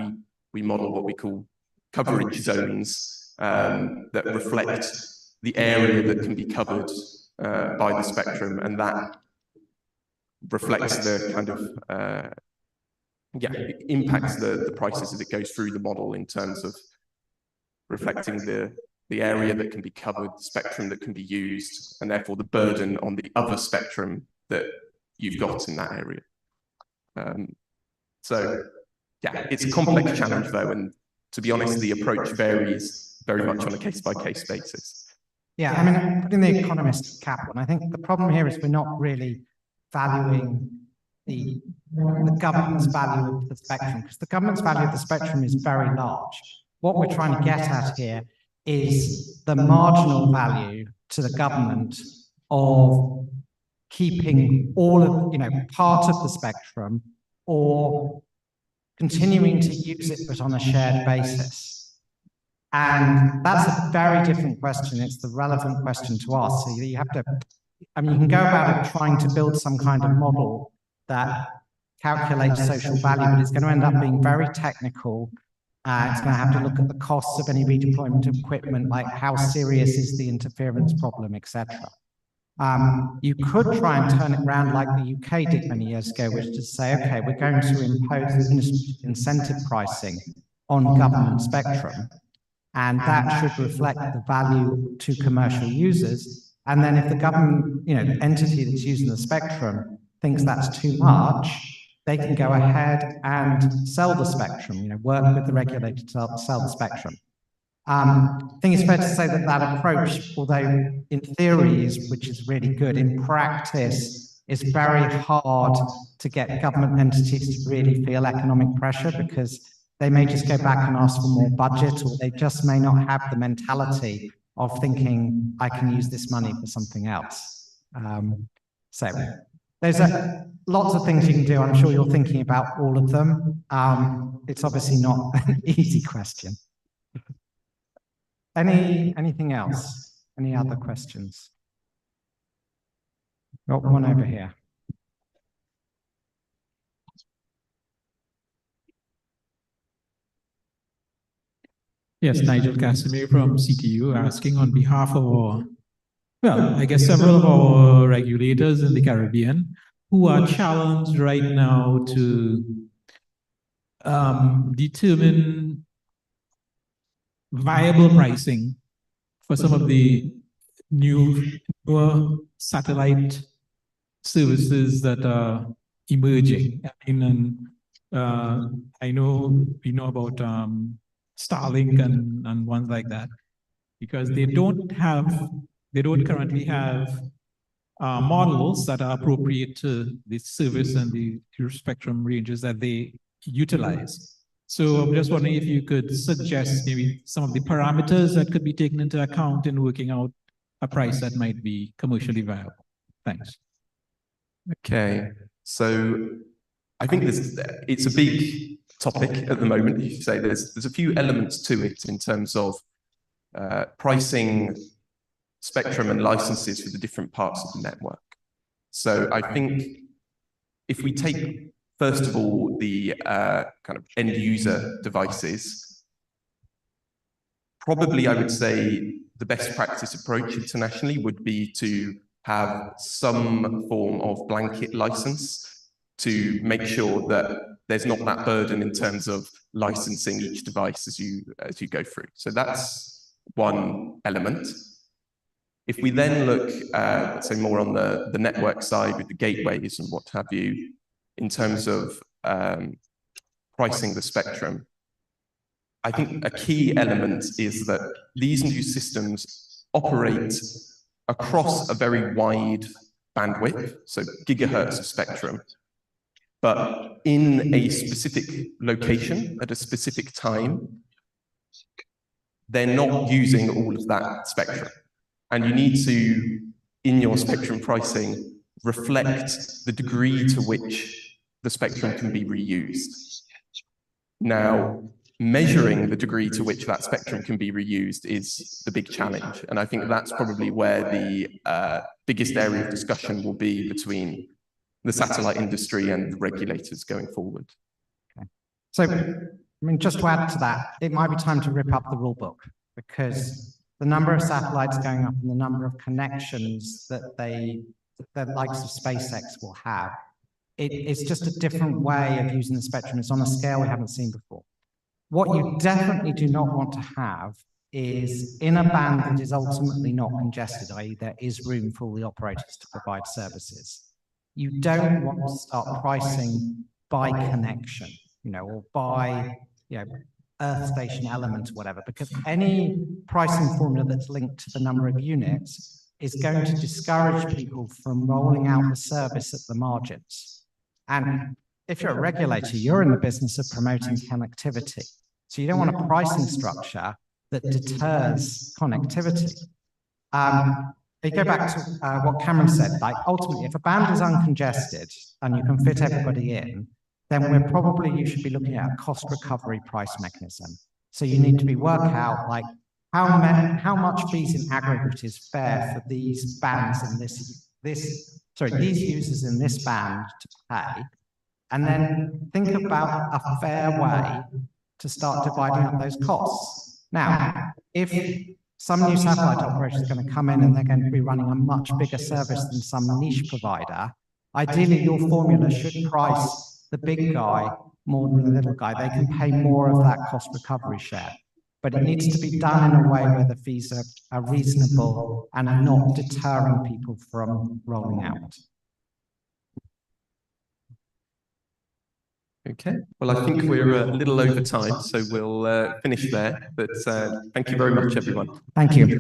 we model what we call coverage zones that reflect the area that can be covered by the spectrum, and that reflects the kind of, it impacts the prices as it goes through the model in terms of reflecting the area that can be covered, the spectrum that can be used, and therefore the burden on the other spectrum that you've got in that area. So, yeah, it's a complex challenge though, and to be honest, the approach varies very much on a case-by-case basis. Yeah, I mean, putting the economist cap on, I think the problem here is we're not really valuing the government's value of the spectrum, because the government's value of the spectrum is very large. What we're trying to get at here is the marginal value to the government of keeping all of, part of the spectrum or continuing to use it, but on a shared basis. And that's a very different question. It's the relevant question to ask. So you have to, I mean, you can go about it trying to build some kind of model that calculates social value, but it's going to end up being very technical. It's going to have to look at the costs of any redeployment of equipment, like how serious is the interference problem, etc. You could try and turn it around like the UK did many years ago, which is to say, okay, we're going to impose incentive pricing on government spectrum, and that should reflect the value to commercial users. And then if the government, the entity that's using the spectrum thinks that's too much, they can go ahead and sell the spectrum, work with the regulator to sell the spectrum. I think it's fair to say that that approach, although in theory which is really good, in practice it's very hard to get government entities to really feel economic pressure, because they may just go back and ask for more budget, or they just may not have the mentality of thinking, I can use this money for something else. So there's lots of things you can do. I'm sure you're thinking about all of them. It's obviously not an easy question. Anything else? Any other questions? Got one over here. Yes, Nigel Casimir from CTU asking on behalf of I guess several of our regulators in the Caribbean who are challenged right now to determine viable pricing for some of the newer satellite services that are emerging. I know we know about Starlink and ones like that, because they don't currently have models that are appropriate to the service and the spectrum ranges that they utilize. So I'm just wondering if you could suggest maybe some of the parameters that could be taken into account in working out a price that might be commercially viable. Thanks. Okay, so I think it's a big topic at the moment. You say there's a few elements to it in terms of pricing spectrum and licenses for the different parts of the network. So I think if we take, first of all, the kind of end user devices, probably I would say the best practice approach internationally would be to have some form of blanket license to make sure that there's not that burden in terms of licensing each device as you go through. So that's one element. If we then look, let's say, more on the network side with the gateways and what have you, in terms of pricing the spectrum, I think a key element is that these new systems operate across a very wide bandwidth, so gigahertz of spectrum, but in a specific location at a specific time, they're not using all of that spectrum. And you need to, in your spectrum pricing, reflect the degree to which the spectrum can be reused. Now, measuring the degree to which that spectrum can be reused is the big challenge. And I think that's probably where the biggest area of discussion will be between the satellite industry and the regulators going forward. Okay. So, just to add to that, it might be time to rip up the rule book, because the number of satellites going up and the number of connections that the likes of SpaceX will have, it's just a different way of using the spectrum. It's on a scale we haven't seen before. What you definitely do not want to have is in a band that is ultimately not congested, i.e. there is room for all the operators to provide services. You don't want to start pricing by connection, or by, Earth station element or whatever, because any pricing formula that's linked to the number of units is going to discourage people from rolling out the service at the margins. And if you're a regulator, you're in the business of promoting connectivity. So you don't want a pricing structure that deters connectivity. If you go back to what Cameron said, ultimately, if a band is uncongested and you can fit everybody in, then you should be looking at a cost recovery price mechanism. So you need to work out how much fees in aggregate is fair for these bands in these users in this band to pay, and then think about a fair way to start dividing up those costs. Now, if some new satellite operators are going to come in and they're going to be running a much bigger service than some niche provider. Ideally, your formula should price the big guy more than the little guy. They can pay more of that cost recovery share. But it needs to be done in a way where the fees are reasonable and are not deterring people from rolling out. Okay, well, I think we're a little over time, so we'll finish there. But thank you very much, everyone. Thank you.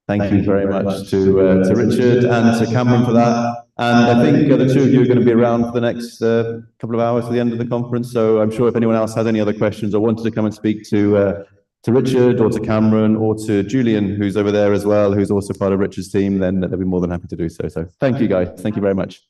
Thank you very much to Richard and to Cameron for that. And I think the two of you are going to be around for the next couple of hours to the end of the conference. So I'm sure if anyone else has any other questions or wanted to come and speak to Richard or to Cameron or to Julian, who's over there as well, who's also part of Richard's team, then they'll be more than happy to do so. So thank you, guys. Thank you very much.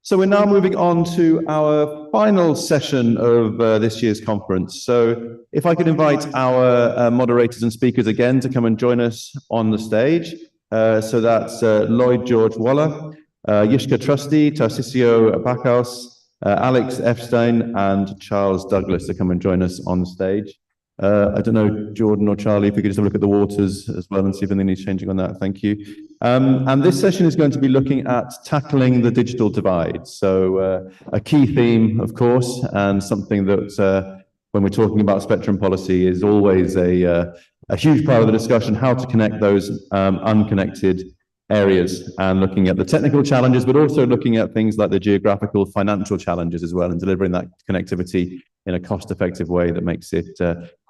So we're now moving on to our final session of this year's conference. So if I could invite our moderators and speakers again to come and join us on the stage. So that's Lloyd George Waller, Yishka Trusty, Tarcisio Backhouse, Alex Epstein, and Charles Douglas to come and join us on the stage. I don't know, Jordan or Charlie, if we could just have a look at the waters as well and see if anything needs changing on that. Thank you. And this session is going to be looking at tackling the digital divide. So a key theme, of course, and something that when we're talking about spectrum policy is always a huge part of the discussion, how to connect those unconnected areas and looking at the technical challenges, but also looking at things like the geographical financial challenges as well and delivering that connectivity in a cost-effective way that makes it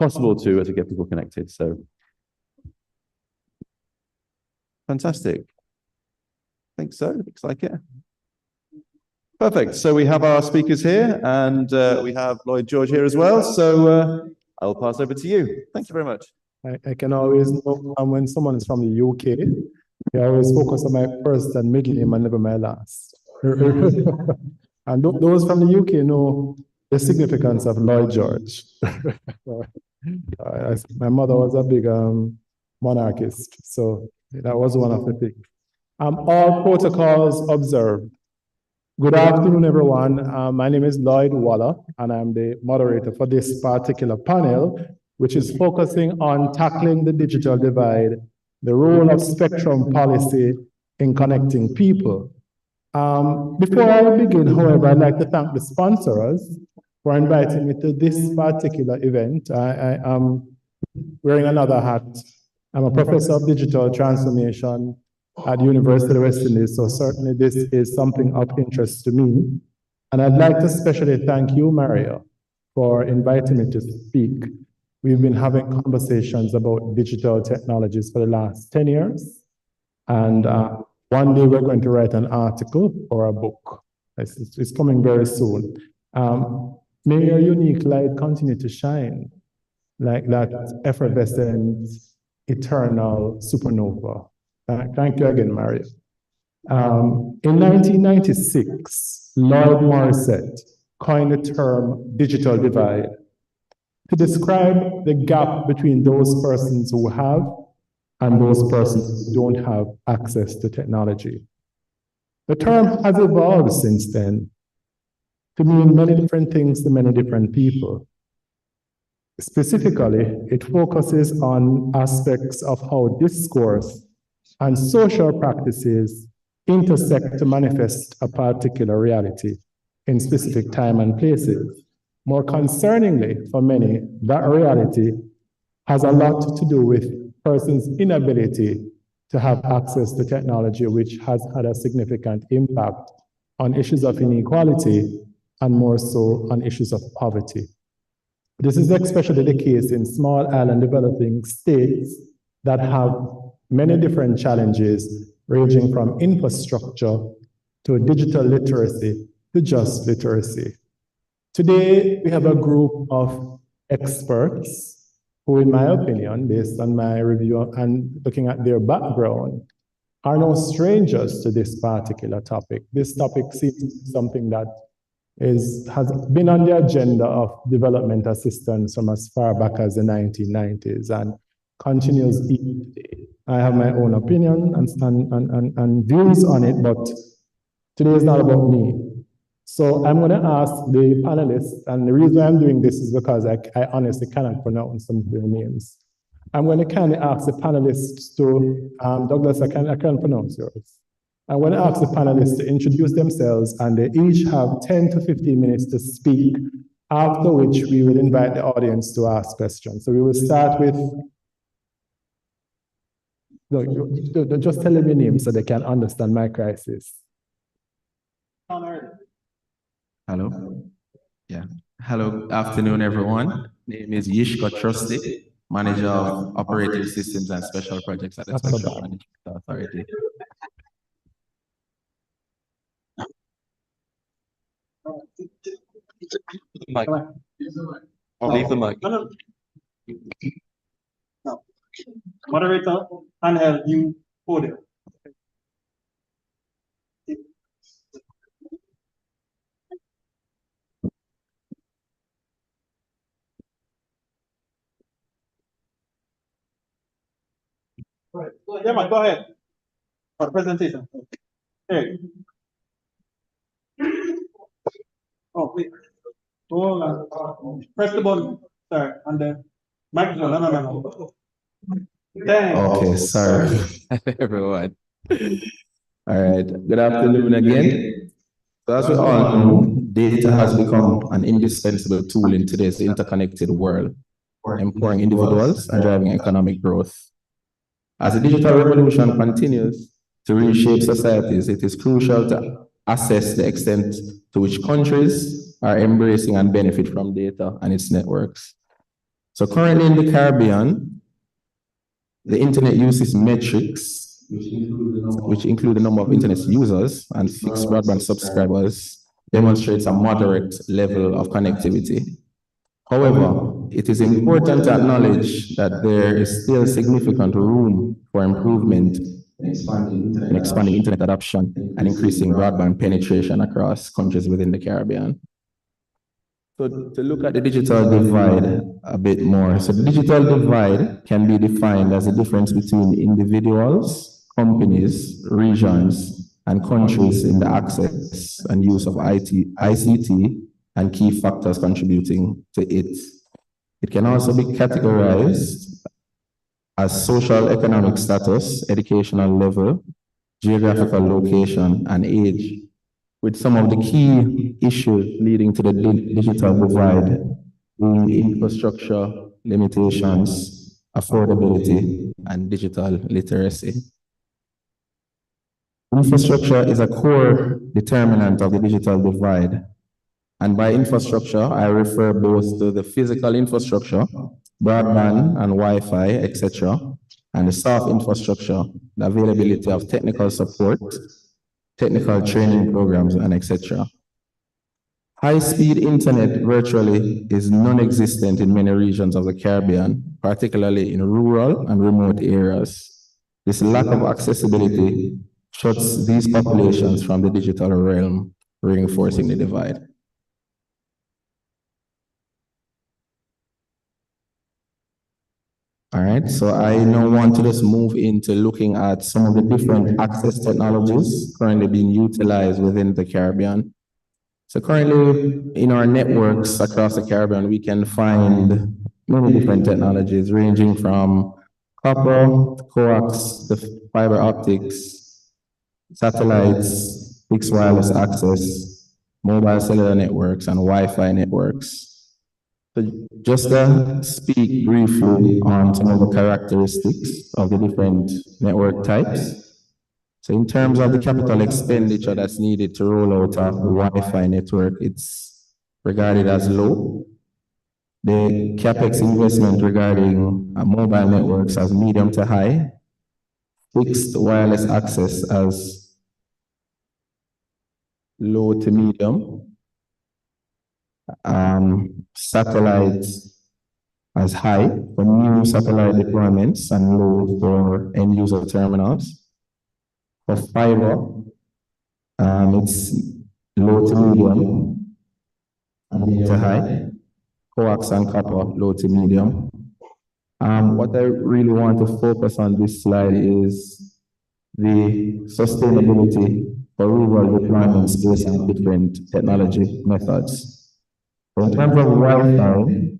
possible to get people connected. So, fantastic. I think so. Looks like it. Perfect. So we have our speakers here, and we have Lloyd George here as well. So I'll pass over to you. Thank you very much. I can always know when someone is from the UK, I always focus on my first and middle name and never my last. And those from the UK know the significance of Lloyd George. My mother was a big monarchist, so that was one of the things. All protocols observed. Good afternoon, everyone. My name is Lloyd Waller, and I'm the moderator for this particular panel, which is focusing on tackling the digital divide, the role of spectrum policy in connecting people. Before I begin, however, I'd like to thank the sponsors for inviting me to this particular event. I am wearing another hat. I'm a professor of digital transformation at the University of West Indies, so certainly this is something of interest to me. And I'd like to especially thank you, Mario, for inviting me to speak. We've been having conversations about digital technologies for the last 10 years. And one day we're going to write an article or a book. It's coming very soon. May your unique light continue to shine like that effervescent, eternal supernova. Thank you again, Mario. In 1996, Lloyd Morissette coined the term digital divide to describe the gap between those persons who have and those persons who don't have access to technology. The term has evolved since then to mean many different things to many different people. Specifically, it focuses on aspects of how discourse and social practices intersect to manifest a particular reality in specific time and places. More concerningly, for many, that reality has a lot to do with persons' inability to have access to technology, which has had a significant impact on issues of inequality and more so on issues of poverty. This is especially the case in small island developing states that have many different challenges ranging from infrastructure to digital literacy to just literacy. Today, we have a group of experts who, in my opinion, based on my review and looking at their background, are no strangers to this particular topic. This topic seems something that has been on the agenda of development assistance from as far back as the 1990s. And continues each day. I have my own opinion and views on it, but today is not about me. So I'm going to ask the panelists, and the reason I'm doing this is because I honestly cannot pronounce some of their names. I'm going to kindly ask the panelists to, Douglas, I can't pronounce yours. I'm going to ask the panelists to introduce themselves, and they each have 10 to 15 minutes to speak, after which we will invite the audience to ask questions. So we will start with, just tell them your name so they can understand my crisis. Hello. Yeah. Hello. Afternoon, everyone. Name is Yishka Trusty, Manager of Operating Systems and Special Projects at the Spectrum Management Authority. Mic. I'll leave the mic. No. Moderator, handheld, you audio. Right. Yeah, man, go ahead. For the presentation. Hey. Oh, wait. Hold on. Press the button. Sorry. And then microphone. No. Dang. Okay, sorry, everyone. All right. Good afternoon again. So as we all know, data has become an indispensable tool in today's interconnected world, empowering individuals and driving economic growth. As the digital revolution continues to reshape societies, it is crucial to assess the extent to which countries are embracing and benefit from data and its networks. So currently in the Caribbean, the internet uses metrics, which include the number of internet users and fixed broadband subscribers, demonstrates a moderate level of connectivity. However, it is important to acknowledge that there is still significant room for improvement in expanding internet adoption and increasing broadband penetration across countries within the Caribbean. So to look at the digital divide a bit more. So the digital divide can be defined as the difference between individuals, companies, regions, and countries in the access and use of ICT and key factors contributing to it. It can also be categorized as social economic status, educational level, geographical location, and age, with some of the key issues leading to the digital divide being infrastructure limitations, affordability, and digital literacy. Infrastructure is a core determinant of the digital divide. And by infrastructure, I refer both to the physical infrastructure, broadband and Wi-Fi, etc., and the soft infrastructure, the availability of technical support, technical training programs, and etc. High-speed internet virtually is non-existent in many regions of the Caribbean, particularly in rural and remote areas. This lack of accessibility shuts these populations from the digital realm, reinforcing the divide. All right, so I now want to just move into looking at some of the different access technologies currently being utilized within the Caribbean. So currently in our networks across the Caribbean, we can find many different technologies ranging from copper, coax, the fiber optics, satellites, fixed wireless access, mobile cellular networks, and Wi-Fi networks. So just to speak briefly on some of the characteristics of the different network types. So in terms of the capital expenditure that's needed to roll out a Wi-Fi network, it's regarded as low. The CapEx investment regarding mobile networks as medium to high, fixed wireless access as low to medium, satellites as high for new satellite deployments and low for end user terminals. For fiber, it's low to medium and mid to high. Coax and copper, low to medium. What I really want to focus on this slide is the sustainability for rural deployments based on different technology methods. So in terms of Wi-Fi,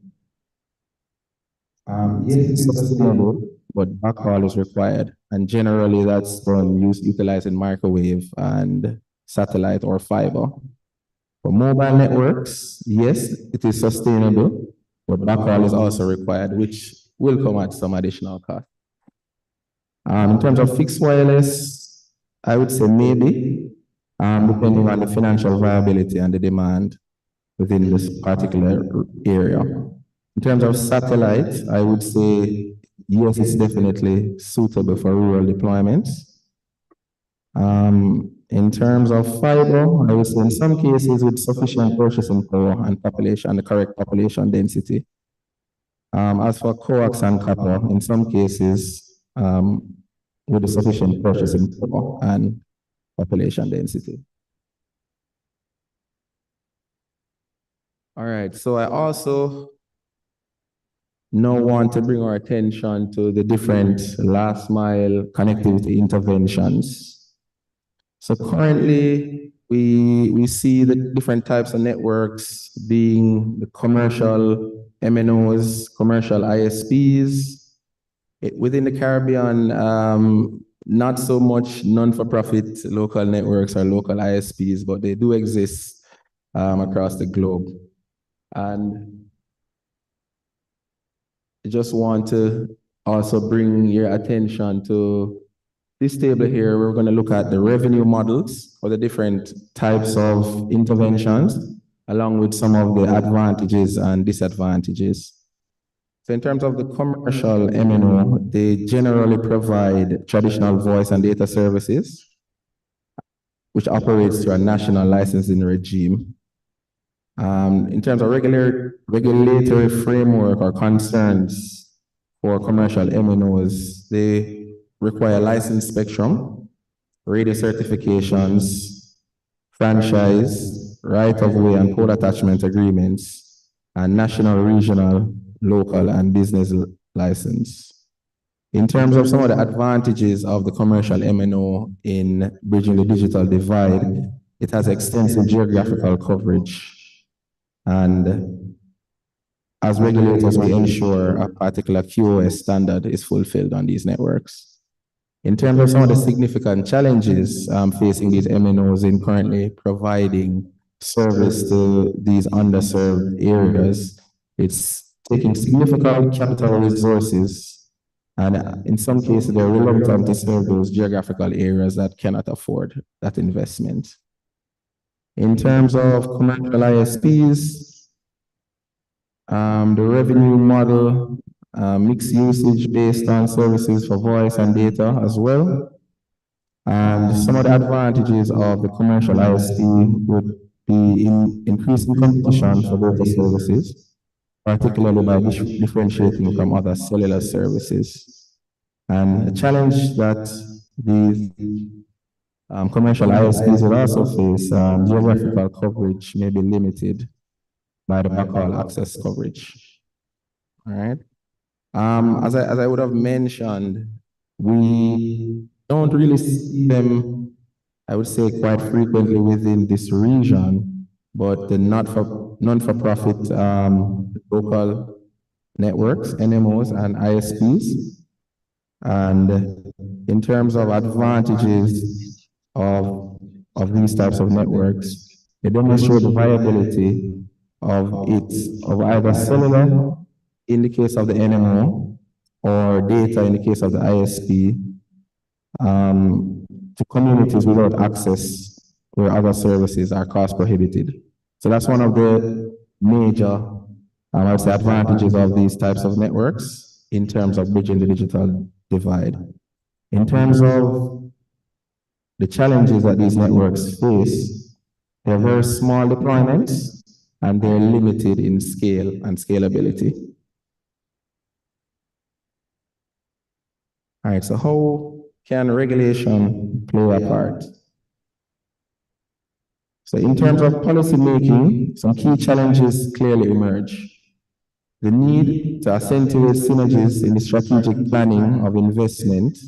yes, it's sustainable, but backhaul is required. And generally that's done utilizing microwave and satellite or fiber. For mobile networks, yes, it is sustainable, but backhaul is also required, which will come at some additional cost. In terms of fixed wireless, I would say maybe, depending on the financial viability and the demand within this particular area. In terms of satellite, I would say, yes, it's definitely suitable for rural deployments. In terms of fiber, I would say in some cases with sufficient purchasing power and population, the correct population density. As for coax and copper, in some cases, with the sufficient purchasing power and population density. All right, so I also now want to bring our attention to the different last mile connectivity interventions. So currently, we see the different types of networks being the commercial MNOs, commercial ISPs. Within the Caribbean, not so much non-for-profit local networks or local ISPs, but they do exist across the globe. And I just want to also bring your attention to this table here. We're going to look at the revenue models for the different types of interventions, along with some of the advantages and disadvantages. So in terms of the commercial MNO, they generally provide traditional voice and data services, which operates through a national licensing regime. In terms of regulatory framework or concerns for commercial MNOs, they require licensed spectrum, radio certifications, franchise, right-of-way and pole attachment agreements, and national, regional, local, and business license. In terms of some of the advantages of the commercial MNO in bridging the digital divide, it has extensive geographical coverage. And as regulators, we ensure a particular QoS standard is fulfilled on these networks. In terms of some of the significant challenges facing these MNOs in currently providing service to these underserved areas, it's taking significant capital resources, and in some cases, they're reluctant to serve those geographical areas that cannot afford that investment. In terms of commercial ISPs, the revenue model, mixed usage based on services for voice and data as well. And some of the advantages of the commercial ISP would be in increasing competition for data services, particularly by differentiating from other cellular services. And a challenge that these commercial ISPs will also face, geographical coverage may be limited by the backhaul access coverage. All right. As I would have mentioned, we don't really see them, I would say, quite frequently within this region, but the non-for-profit local networks, NMOs and ISPs. And in terms of advantages of these types of networks, they demonstrate the viability of either cellular in the case of the NMO or data in the case of the ISP to communities without access where other services are cost prohibited. So that's one of the major, I would say, advantages of these types of networks in terms of bridging the digital divide. In terms of the challenges that these networks face, they're very small deployments and they're limited in scale and scalability. All right, so how can regulation play a part? So in terms of policy making, some key challenges clearly emerge. The need to accentuate synergies in the strategic planning of investment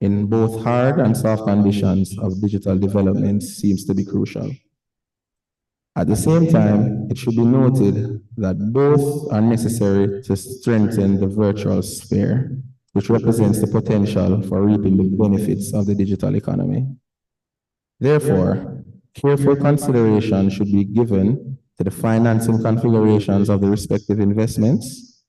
in both hard and soft conditions of digital development seems to be crucial. At the same time, it should be noted that both are necessary to strengthen the virtual sphere, which represents the potential for reaping the benefits of the digital economy. Therefore, careful consideration should be given to the financing configurations of the respective investments,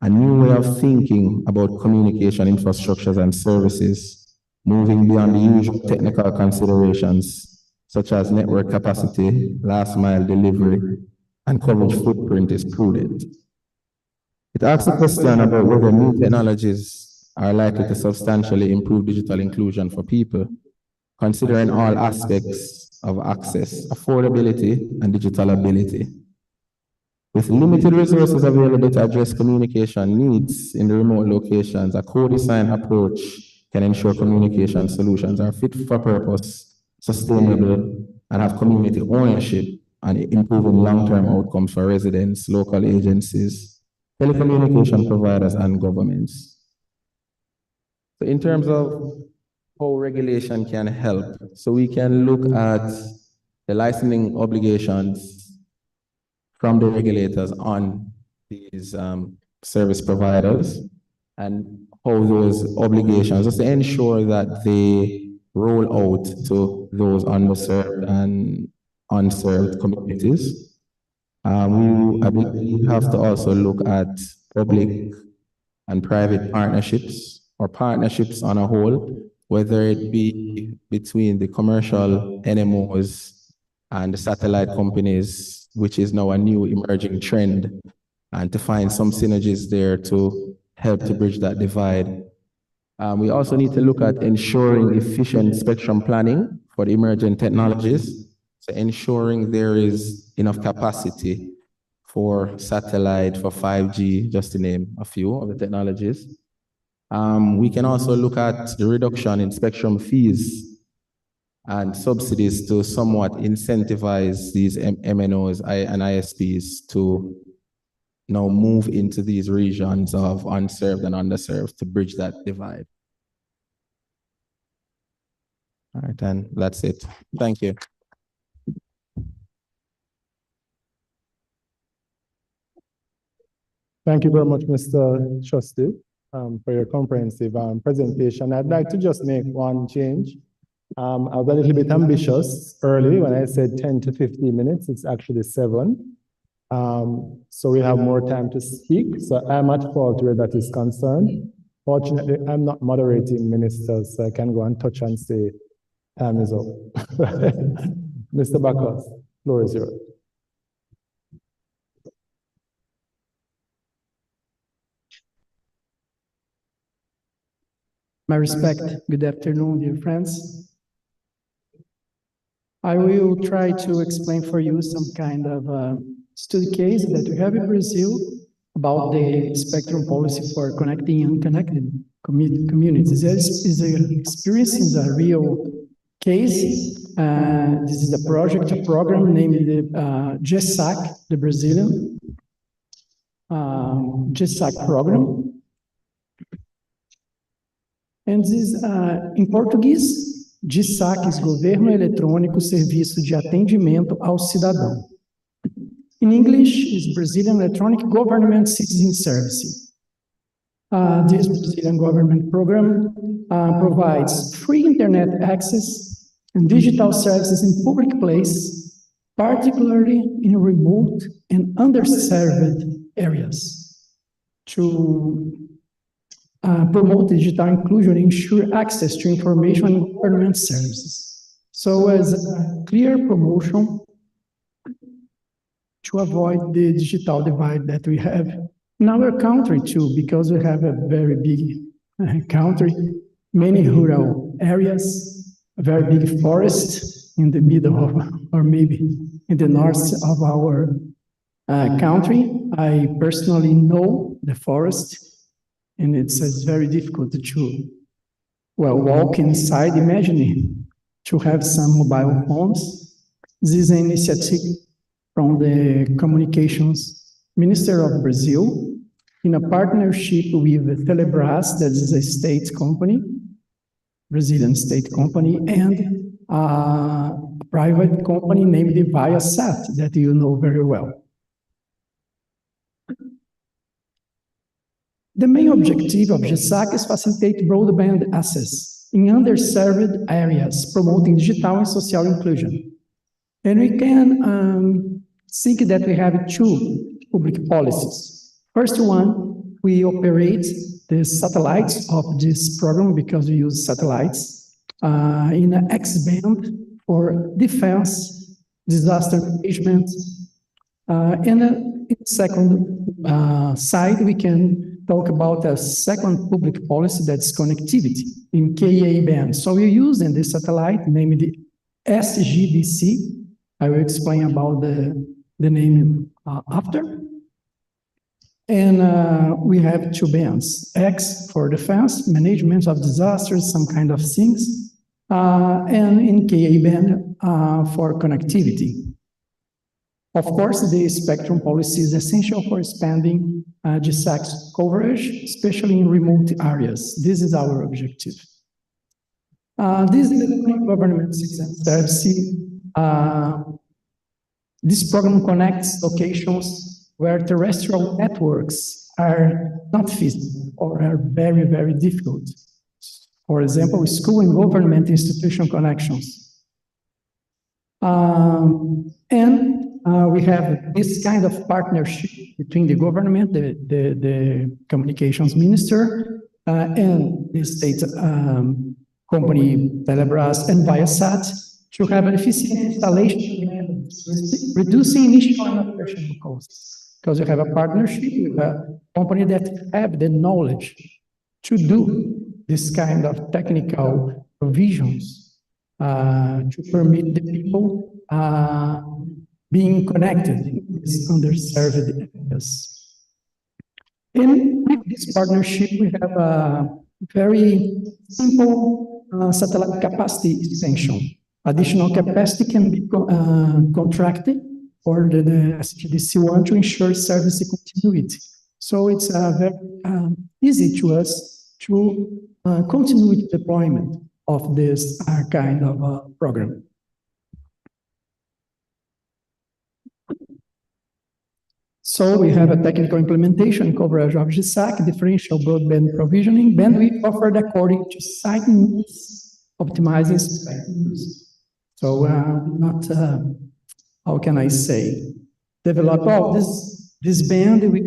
a new way of thinking about communication infrastructures and services, moving beyond the usual technical considerations such as network capacity, last mile delivery, and coverage footprint is prudent. It asks a question about whether new technologies are likely to substantially improve digital inclusion for people, considering all aspects of access, affordability, and digital ability. With limited resources available to address communication needs in the remote locations, a co-design approach can ensure communication solutions are fit for purpose, sustainable, and have community ownership, and improving long-term outcomes for residents, local agencies, telecommunication providers, and governments. So in terms of how regulation can help, so we can look at the licensing obligations from the regulators on these service providers and how those obligations, just to ensure that they roll out to those underserved and unserved communities. I believe we have to also look at public and private partnerships or partnerships on a whole, whether it be between the commercial NMOs and the satellite companies, which is now a new emerging trend, and to find some synergies there to help to bridge that divide. We also need to look at ensuring efficient spectrum planning for the emerging technologies, so ensuring there is enough capacity for satellite, for 5G, just to name a few of the technologies. We can also look at the reduction in spectrum fees and subsidies to somewhat incentivize these MNOs and ISPs to now move into these regions of unserved and underserved to bridge that divide. All right, and that's it. Thank you. Thank you very much, Mr. Trustee, for your comprehensive presentation. I'd like to just make one change. I was a little bit ambitious early when I said 10 to 15 minutes. It's actually 7. So we have more time to speak. So I'm at fault where that is concerned. Fortunately, I'm not moderating ministers, so I can go and touch and say, time is up. Mr. Bacchus, floor is yours. My respect. Good afternoon, dear friends. I will try to explain for you some kind of study case that we have in Brazil about the spectrum policy for connecting unconnected communities. This is an experience, is a real case. This is a program named the GESAC, the Brazilian GESAC program. And this, in Portuguese, GESAC is Governo Eletrônico Serviço de Atendimento ao Cidadão. In English, is Brazilian Electronic Government Citizen Service. This Brazilian government program provides free internet access and digital services in public places, particularly in remote and underserved areas, to promote digital inclusion and ensure access to information and government services. So as a clear promotion to avoid the digital divide that we have in our country too, because we have a very big country, many rural areas, a very big forest in the middle of, or maybe in the north of our country. I personally know the forest, and it's very difficult to, well, walk inside, imagining to have some mobile phones. This is an initiative from the communications Minister of Brazil, in a partnership with Telebras, that is a state company, Brazilian state company, and a private company named Viasat, that you know very well. The main objective of GSAC is facilitate broadband access in underserved areas, promoting digital and social inclusion. And we can think that we have two public policies. First one, we operate the satellites of this program because we use satellites in an X-band for defense, disaster management. And in the second side, we can talk about a second public policy that's connectivity in Ka-band. So we're using this satellite named the SGDC. I will explain about the name after. And we have two bands, X for defense, management of disasters, some kind of things, and in Ka-band for connectivity. Of course, the spectrum policy is essential for expanding GSAC's coverage, especially in remote areas. This is our objective. This is the government service. This program connects locations where terrestrial networks are not feasible or are very, very difficult. For example, school and government institution connections. We have this kind of partnership between the government, the communications minister, and the state company Telebras and Viasat to have an efficient installation, reducing initial and operational costs. Because you have a partnership with a company that have the knowledge to do this kind of technical provisions to permit the people being connected in these underserved areas. And with this partnership, we have a very simple satellite capacity expansion. Additional capacity can be contracted for the SGDC1 to ensure service continuity. So it's very easy to us to continue with deployment of this kind of program. So we have a technical implementation coverage of GSAC, differential broadband provisioning, bandwidth offered according to site needs, optimizing spectrum use. So not, how can I say, develop all this band with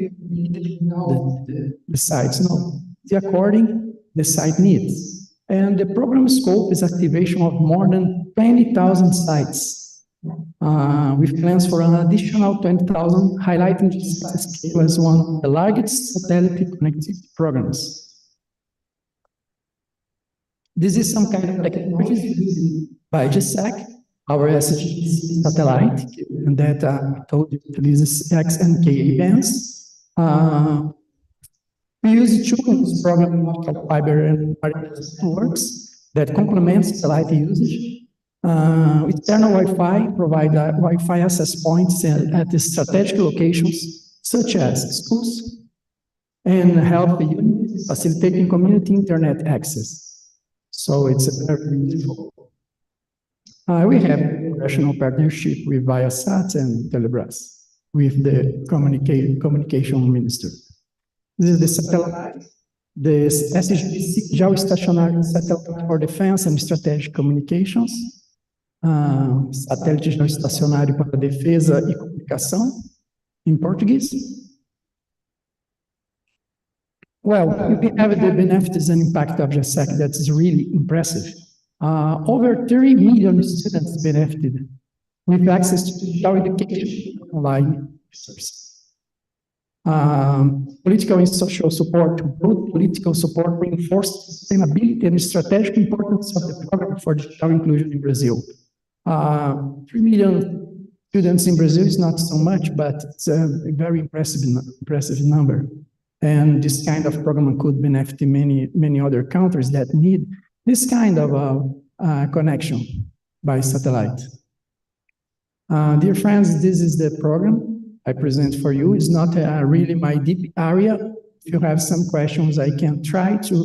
the sites, no, according the site needs. And the program scope is activation of more than 20,000 sites. With plans for an additional 20,000, highlighting GSAC scale as one of the largest satellite connectivity programs. This is some kind of technology used by GSAC, our SGDC satellite, and that I told you uses X and Ka bands. We use two in this program, fiber and wireless networks that complement satellite usage. External Wi-Fi provide Wi-Fi access points at the strategic locations, such as schools and health units, facilitating community internet access. So it's very useful. We have a congressional partnership with Viasat and Telebras, with the communication minister. This is the satellite. The SGDC, geostationary satellite for defense and strategic communications. Satélite geoestacionário para defesa e comunicação, in Portuguese. Well, we have the benefits and impact of GSAC that is really impressive. Over 30 million students benefited with access to digital education online resources. Political and social support, both political support reinforced sustainability and strategic importance of the program for digital inclusion in Brazil. 3 million students in Brazil is not so much, but it's a very impressive number. And this kind of program could benefit many other countries that need this kind of connection by satellite. Dear friends, this is the program. I present for you. It's not really my deep area. If you have some questions, I can try to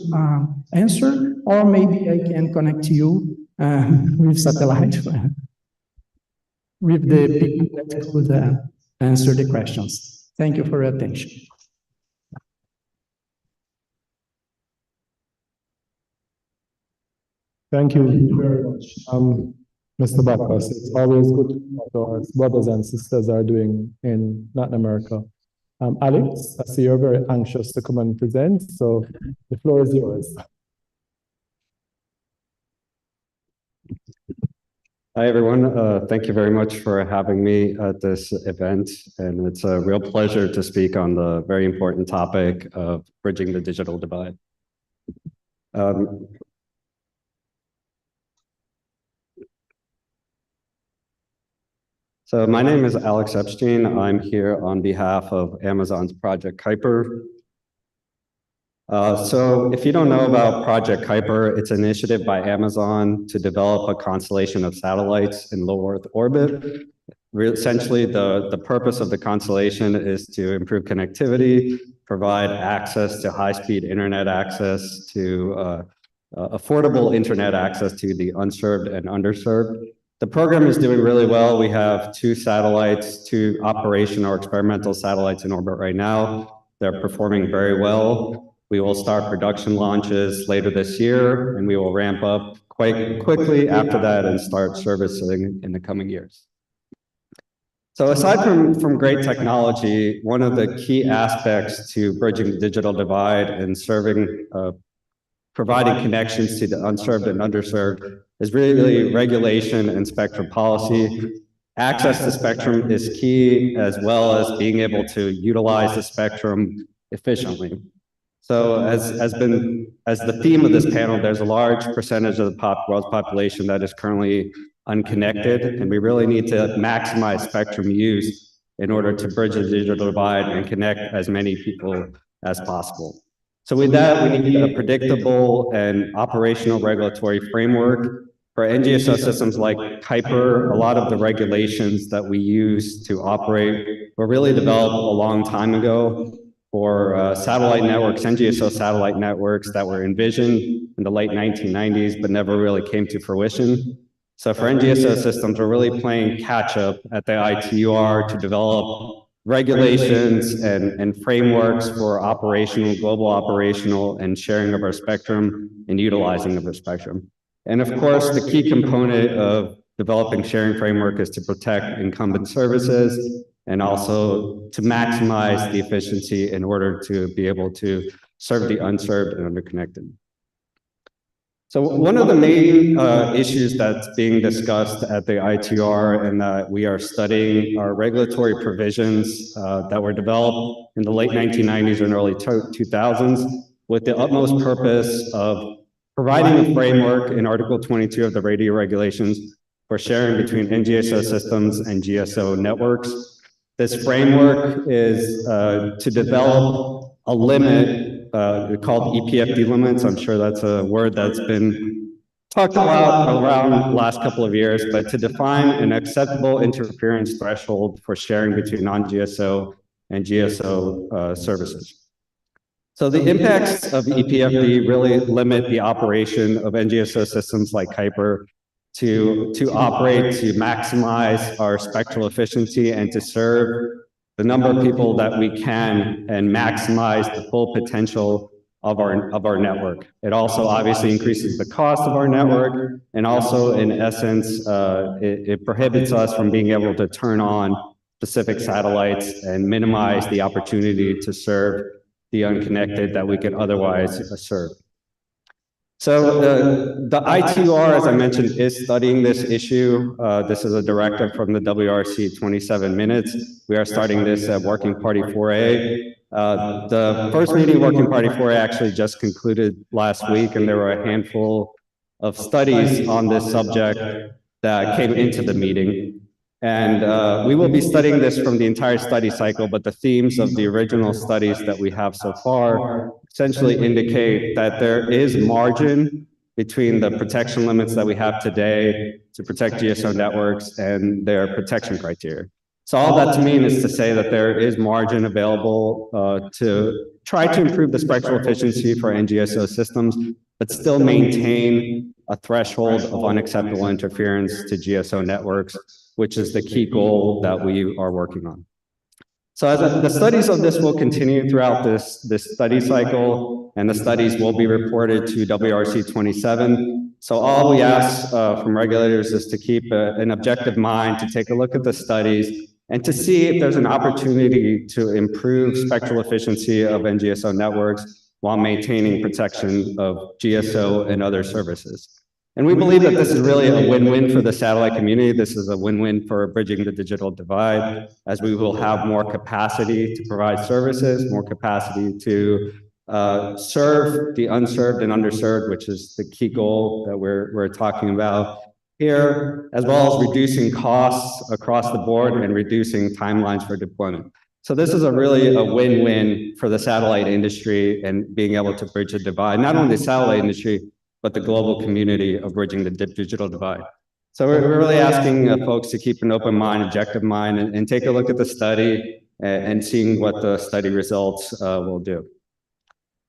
answer, or maybe I can connect to you with satellite with the people that could answer the questions. Thank you for your attention. Thank you very much, Mr. Bacchus. It's always good to know what our brothers and sisters are doing in Latin America. Alex, I see you're very anxious to come and present, so the floor is yours. Hi, everyone. Thank you very much for having me at this event. And it's a real pleasure to speak on the very important topic of bridging the digital divide. So my name is Alex Epstein. I'm here on behalf of Amazon's Project Kuiper. So if you don't know about Project Kuiper, it's an initiative by Amazon to develop a constellation of satellites in low Earth orbit. Essentially, the purpose of the constellation is to improve connectivity, provide access to high-speed internet access, to affordable internet access to the unserved and underserved. The program is doing really well. We have 2 satellites, 2 operational experimental satellites in orbit right now. They're performing very well. We will start production launches later this year, and we will ramp up quite quickly after that and start servicing in the coming years. So aside from great technology, one of the key aspects to bridging the digital divide and providing connections to the unserved and underserved is really regulation and spectrum policy. Access to spectrum is key, as well as being able to utilize the spectrum efficiently. So as the theme of this panel, there's a large percentage of the world's population that is currently unconnected, and we really need to maximize spectrum use in order to bridge the digital divide and connect as many people as possible. So with that, we need a predictable and operational regulatory framework. For NGSO systems like Kuiper, a lot of the regulations that we use to operate were really developed a long time ago for satellite networks, NGSO satellite networks that were envisioned in the late 1990s, but never really came to fruition. So for NGSO systems, we're really playing catch up at the ITUR to develop regulations and frameworks for global operational and sharing of our spectrum and utilizing of our spectrum. And of course, the key component of developing sharing framework is to protect incumbent services and also to maximize the efficiency in order to be able to serve the unserved and underconnected. So one of the main issues that's being discussed at the ITUR and that we are studying are regulatory provisions that were developed in the late 1990s and early 2000s with the utmost purpose of providing a framework in Article 22 of the radio regulations for sharing between NGSO systems and GSO networks. This framework is to develop a limit called EPFD limits. I'm sure that's a word that's been talked about around the last couple of years, but to define an acceptable interference threshold for sharing between non-GSO and GSO services. So the impacts of EPFD really limit the operation of NGSO systems like Kuiper to operate, to maximize our spectral efficiency and to serve the number of people that we can and maximize the full potential of our network. It also obviously increases the cost of our network, and also in essence, it prohibits us from being able to turn on specific satellites and minimize the opportunity to serve the unconnected that we could otherwise serve. So the ITUR, as I mentioned, is studying this issue. This is a directive from the WRC 27 minutes. We are starting this at Working Party 4A. The first meeting of Working Party 4A actually just concluded last week, and there were a handful of studies on this subject that came into the meeting. And we will be studying this from the entire study cycle, but the themes of the original studies that we have so far essentially indicate that there is margin between the protection limits that we have today to protect GSO networks and their protection criteria. So all that to mean is to say that there is margin available to try to improve the spectral efficiency for NGSO systems, but still maintain a threshold of unacceptable interference to GSO networks, which is the key goal that we are working on. So the studies of this will continue throughout this study cycle, and the studies will be reported to WRC 27. So all we ask from regulators is to keep an objective mind, to take a look at the studies, and to see if there's an opportunity to improve spectral efficiency of NGSO networks while maintaining protection of GSO and other services. And we believe that this is really a win-win for the satellite community. This is a win-win for bridging the digital divide, as we will have more capacity to provide services, more capacity to serve the unserved and underserved, which is the key goal that we're talking about here, as well as reducing costs across the board and reducing timelines for deployment. So this is really a win-win for the satellite industry and being able to bridge the divide, not only the satellite industry, but the global community of bridging the digital divide. So we're really asking folks to keep an open mind, objective mind, and take a look at the study and seeing what the study results will do.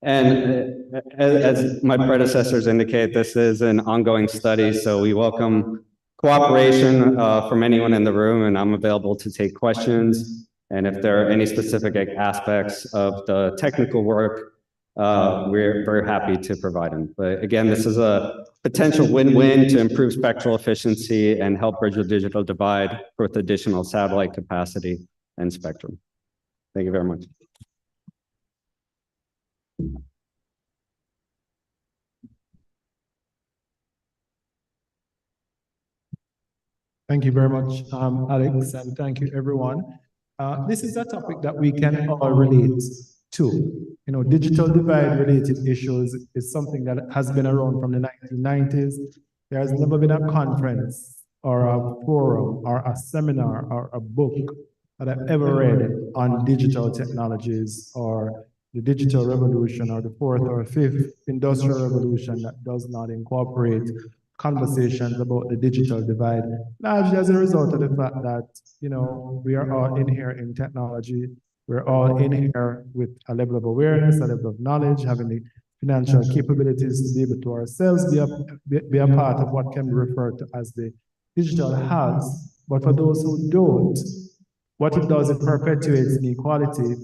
And as my predecessors indicate, this is an ongoing study, so we welcome cooperation from anyone in the room, and I'm available to take questions. And if there are any specific aspects of the technical work, we're very happy to provide them. But again, this is a potential win-win to improve spectral efficiency and help bridge the digital divide with additional satellite capacity and spectrum. Thank you very much. Thank you very much, Alex, and thank you, everyone. This is a topic that we can all relate to. You know, digital divide related issues is something that has been around from the 1990s. There has never been a conference or a forum or a seminar or a book that I've ever read on digital technologies or the digital revolution or the fourth or fifth industrial revolution that does not incorporate conversations about the digital divide, largely as a result of the fact that, you know, we are all in here in technology. We're all in here with a level of awareness, a level of knowledge, having the financial capabilities to be able to ourselves be a part of what can be referred to as the digital house. But for those who don't, what it does, it perpetuates inequality,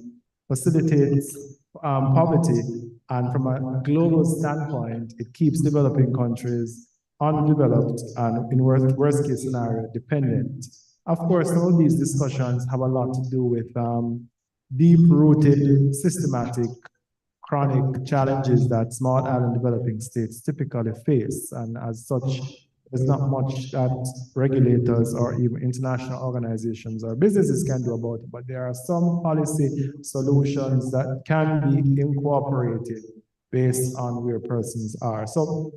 facilitates poverty, and from a global standpoint, it keeps developing countries undeveloped and, in worst case scenario, dependent. Of course, all these discussions have a lot to do with deep-rooted, systematic, chronic challenges that small island developing states typically face, and as such, there's not much that regulators or even international organizations or businesses can do about it, but there are some policy solutions that can be incorporated based on where persons are. So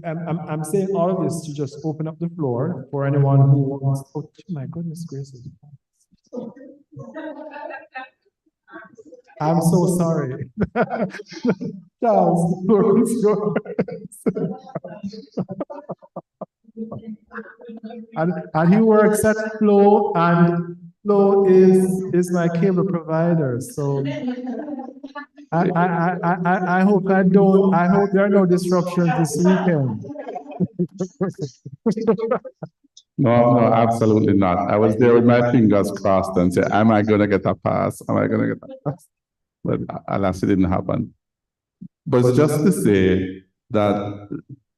I'm saying all of this to just open up the floor for anyone who wants. Oh my goodness gracious. I'm so sorry. Charles, the floor is yours. And he works at Flow, and Flow is my cable provider. So I hope there are no disruptions this weekend. No, absolutely not. I was there with my fingers crossed and said, am I gonna get a pass? Am I gonna get a pass? But alas, it didn't happen. But it's just to say that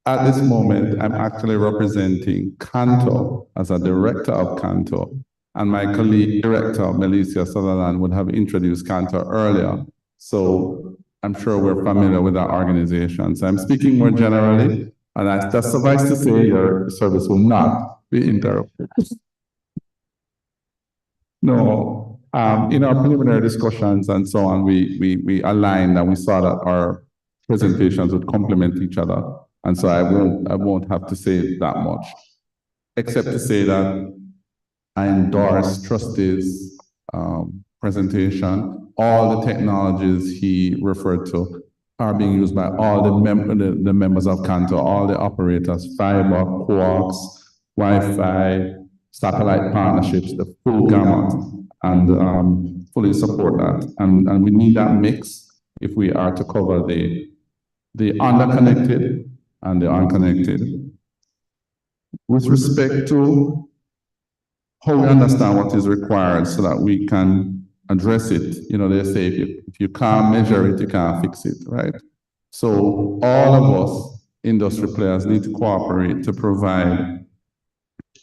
at this moment, I'm actually representing Canto as a director of Canto, and my colleague director, Melissa Sutherland, would have introduced Canto earlier. So I'm sure we're familiar with our organization. So I'm speaking more generally, and I just suffice to say your service will not be interrupted. No, in our preliminary discussions and so on, we aligned and we saw that our presentations would complement each other. And so I won't have to say that much, except to say that I endorse Trustee's presentation. All the technologies he referred to are being used by all the members of Canto, all the operators, fiber, coax, Wi-Fi, satellite partnerships, the full gamut, and fully support that. And we need that mix if we are to cover the underconnected and the unconnected. With respect to how we understand what is required so that we can address it, you know, they say if you can't measure it, you can't fix it, right? So all of us industry players need to cooperate to provide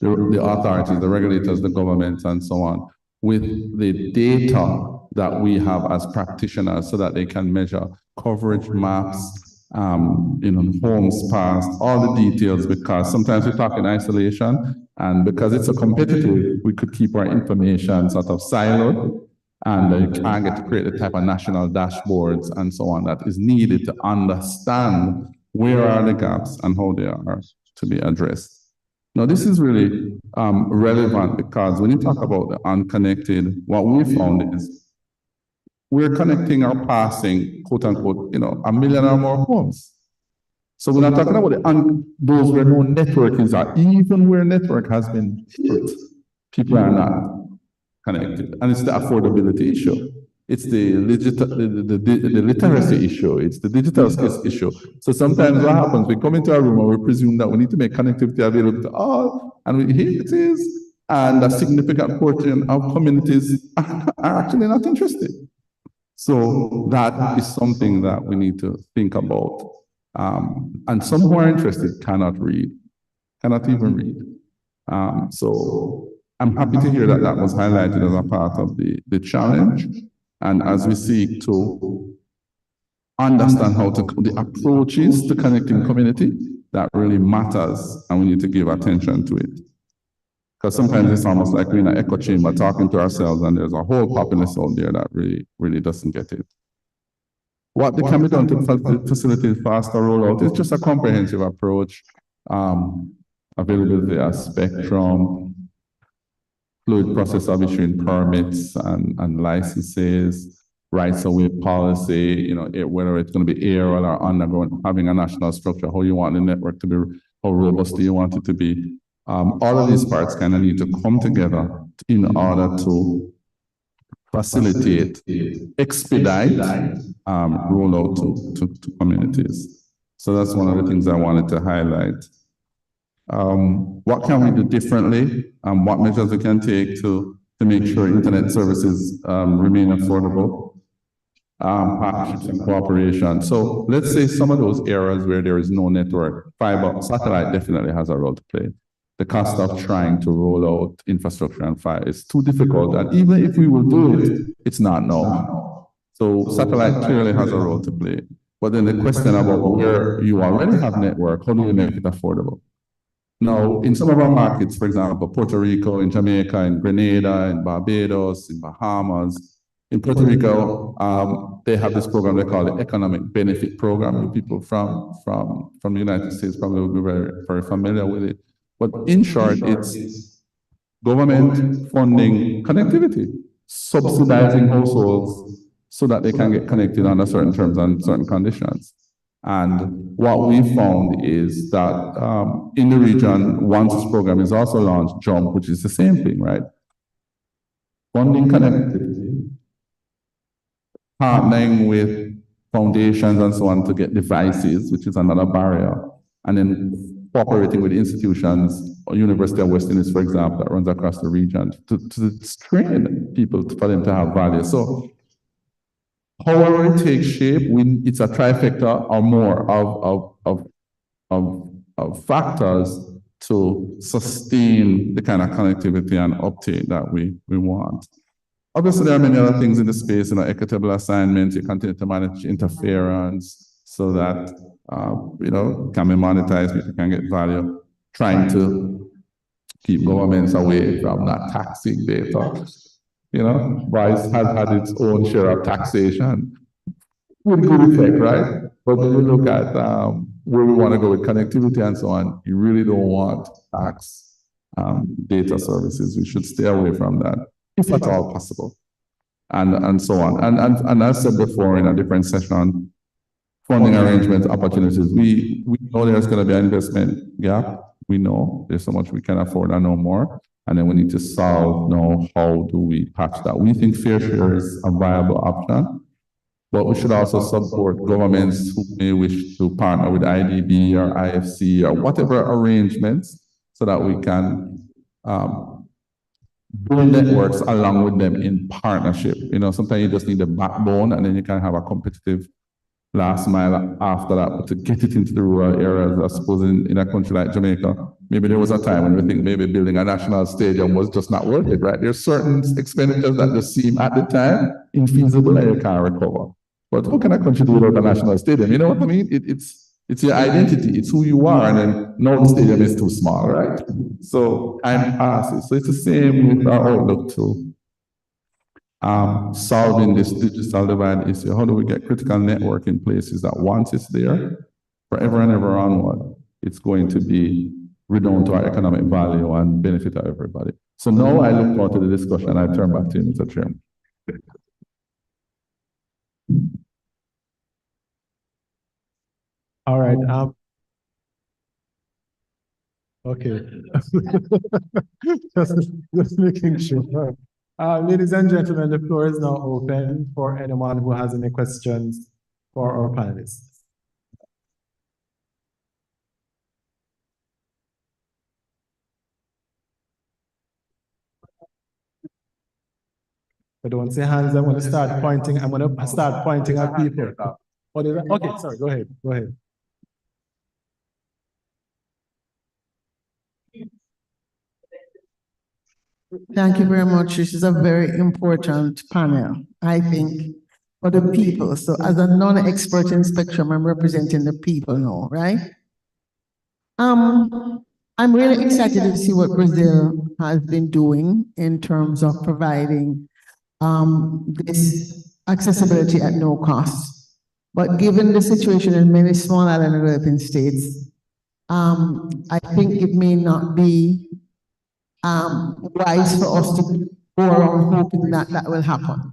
the authorities, the regulators, the governments, and so on, with the data that we have as practitioners so that they can measure coverage maps, you know, homes passed, all the details, because sometimes we talk in isolation, and because it's so competitive, we could keep our information sort of siloed, and you can't get to create the type of national dashboards and so on that is needed to understand where are the gaps and how they are to be addressed. Now, this is really relevant because when you talk about the unconnected, what we found is we're connecting or passing, quote unquote, you know, 1 million or more homes. So we're not talking about those where no network is at. Even where network has been put, people are not connected. And it's the affordability issue. It's the literacy issue. It's the digital skills issue. So sometimes what happens, we come into a room and we presume that we need to make connectivity available to all, and here it is. And a significant portion of communities are actually not interested. So that is something that we need to think about. And some who are interested cannot read, cannot even read. So I'm happy to hear that that was highlighted as a part of the challenge. And as we seek to understand how to, the approaches to connecting community, that really matters, and we need to give attention to it. Because sometimes it's almost like we're in an echo chamber talking to ourselves, and there's a whole populace out there that really doesn't get it. What can be done to facilitate faster rollout is just a comprehensive approach, availability of spectrum, fluid process of issuing permits and licenses, rights of way policy, you know, whether it's going to be aerial or underground, having a national structure, how you want the network to be, how robust do you want it to be. All of these parts kind of need to come together in order to facilitate, expedite rollout to communities. So that's one of the things I wanted to highlight. What can we do differently? What measures we can take to make sure internet services remain affordable? Partnerships and cooperation. So let's say some of those areas where there is no network, fiber, satellite definitely has a role to play. The cost of trying to roll out infrastructure and fiber is too difficult. And even if we will do it, it's not now. So satellite clearly has a role to play. But then the question about where you already have network, how do you make it affordable? Now, in some of our markets, for example, Puerto Rico, in Jamaica, in Grenada, in Barbados, in Bahamas, in Puerto Rico, they have this program they call the Economic Benefit Program. People from the United States probably will be very, very familiar with it. But in short, it's government funding connectivity, subsidizing households so that they can get connected under certain terms and certain conditions. And what we found is that in the region, once this program is also launched, JUMP, which is the same thing, right? Funding connectivity, partnering with foundations and so on to get devices, which is another barrier, and then cooperating with institutions, or University of West Indies, for example, that runs across the region to train people for them to have value. So however it takes shape, it's a trifecta or more of factors to sustain the kind of connectivity and uptake that we want. Obviously, there are many other things in the space, you know, equitable assignment, you continue to manage interference so that you know, can be monetized, people can get value, trying to keep governments away from not taxing data. You know, Vice has had its own share of taxation with good effect, right? But when you look at where we want to go with connectivity and so on, you really don't want tax data services. We should stay away from that, if at all possible, and so on. And as I said before in a different session, funding arrangements, opportunities. We know there's going to be an investment gap. We know there's so much we can afford and no more. And then we need to solve now, how do we patch that? We think fair share is a viable option, but we should also support governments who may wish to partner with IDB or IFC or whatever arrangements so that we can build networks along with them in partnership. You know, sometimes you just need a backbone and then you can have a competitive last mile after that. But to get it into the rural areas, I suppose in a country like Jamaica, maybe there was a time when we think maybe building a national stadium was just not worth it, right? There's certain expenditures that just seem at the time infeasible and you can't recover. But how can a country do without a national stadium? You know what I mean? It's your identity, it's who you are, and then now the stadium is too small, right? So I'm past it. So it's the same with our outlook to solving this digital divide issue. How do we get critical network in places that once it's there, forever and ever onward, it's going to be redound to our economic value and benefit of everybody. So now I look forward to the discussion. I turn back to you, Mr. Chairman. All right. Okay. just making sure. Ladies and gentlemen, the floor is now open for anyone who has any questions for our panelists. But don't say hands, I'm going to start pointing. I'm going to start pointing at people. What is that? Okay, sorry, go ahead. Go ahead. Thank you very much. This is a very important panel, I think, for the people. So as a non-expert in spectrum, I'm representing the people now, right? I'm really excited to see what Brazil has been doing in terms of providing this accessibility at no cost. But given the situation in many small island developing states, I think it may not be wise for us to go around hoping that that will happen.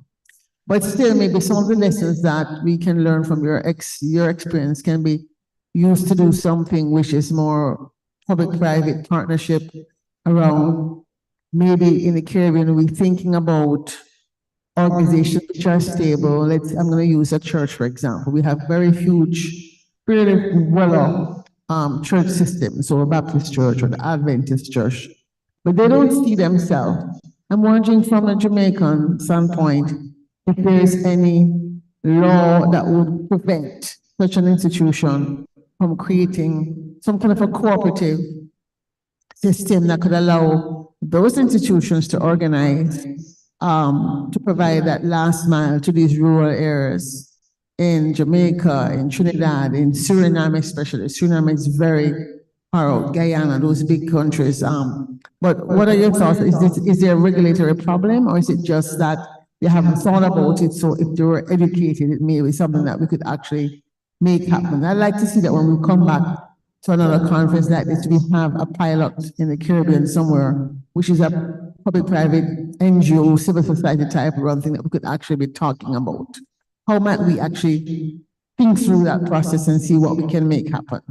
But still, maybe some of the lessons that we can learn from your experience can be used to do something which is more public-private partnership around, maybe in the Caribbean, we're thinking about organizations which are stable. I'm going to use a church, for example. We have very huge, really well-off church systems, so a Baptist church or the Adventist church, but they don't see themselves. I'm wondering from a Jamaican standpoint, if there is any law that would prevent such an institution from creating some kind of a cooperative system that could allow those institutions to organize to provide that last mile to these rural areas in Jamaica, in Trinidad, in Suriname especially. Suriname is very far out, Guyana, those big countries. But what are your thoughts? Is there a regulatory problem, or is it just that they haven't thought about it? So if they were educated, it may be something that we could actually make happen. I'd like to see that when we come back to another conference like this, we have a pilot in the Caribbean somewhere, which is a public-private NGO, civil society type run thing that we could actually be talking about. How might we actually think through that process and see what we can make happen?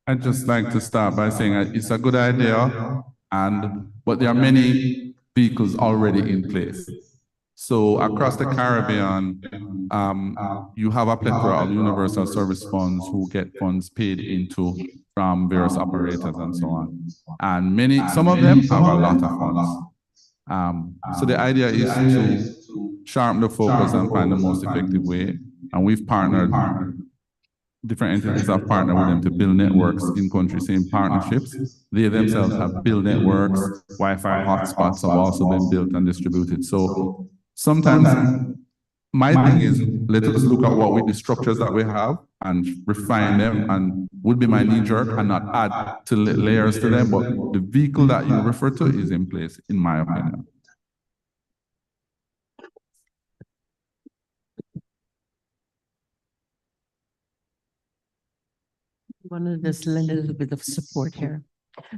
I'd just like to start by saying it's a good idea, but there are many vehicles already in place. So across the Caribbean, you have a plethora of universal service funds who get funds paid into from various operators and so on. And some of them have a lot of funds. So the idea is to sharpen the focus and find the most effective way. And we've partnered, different entities have partnered with them to build networks in countries in partnerships. They themselves have built networks. Wi-Fi hotspots have also been built and distributed. So sometimes my thing is, let us look at the structures that we have and refine them, and would be my knee jerk and not add to layers to them. But the vehicle that you refer to is in place, in my opinion. I want to just lend a little bit of support here.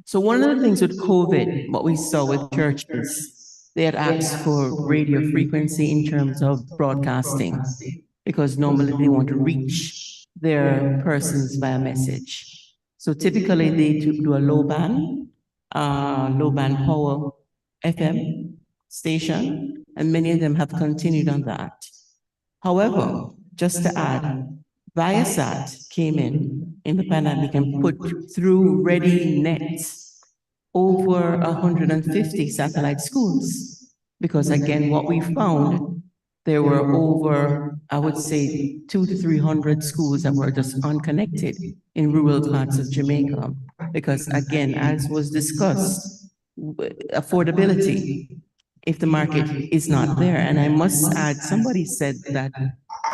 So one of the things with COVID, what we saw with churches, they had asked for radio frequency in terms of broadcasting, because normally they want to reach their persons via message. So typically they do a low band power FM station, and many of them have continued on that. However, just to add, Viasat came in the pandemic and put through ReadyNet over 150 satellite schools. Because again, what we found, there were over, I would say, 200 to 300 schools that were just unconnected in rural parts of Jamaica. Because again, as was discussed, affordability, if the market is not there. And I must add, somebody said that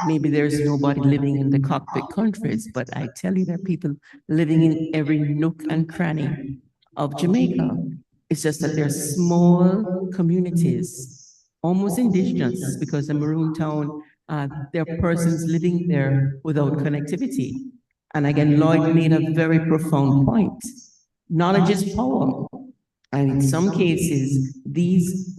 maybe there's nobody living in the cockpit countries, but I tell you, there are people living in every nook and cranny of Jamaica. It's just that they're small communities, almost indigenous, because in Maroon Town, there are persons living there without connectivity. And again, Lloyd made a very profound point. Knowledge is power. And in some cases, these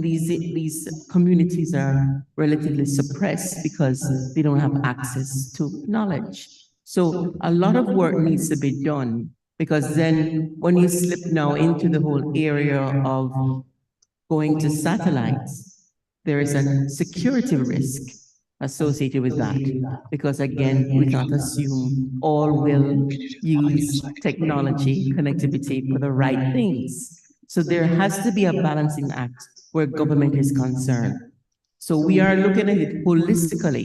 communities are relatively suppressed because they don't have access to knowledge. So a lot of work needs to be done, because then when you slip now into the whole area of going to satellites, there is a security risk associated with that. Because again, we can't assume all will use technology, connectivity for the right things. So there has to be a balancing act where government is concerned. So we are looking at it holistically.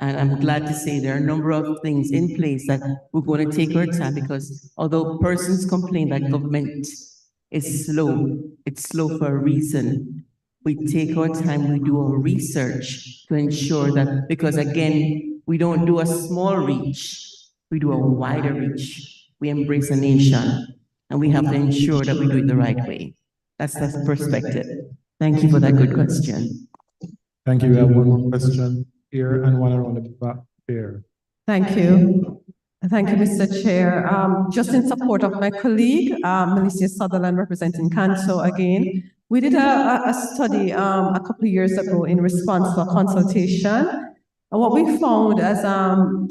And I'm glad to say there are a number of things in place that we're going to take our time, because although persons complain that government is slow, it's slow for a reason. We take our time, we do our research to ensure that, because again, we don't do a small reach, we do a wider reach. We embrace a nation. And we have to ensure that we do it the right way. That's the perspective. Thank you for that good question. Thank you. We have one more question here and one around the back here. Thank you. Thank you, Mr. Chair. Just in support of my colleague, Melissa Sutherland, representing CANSO again, we did a study a couple of years ago in response to a consultation. And what we found, as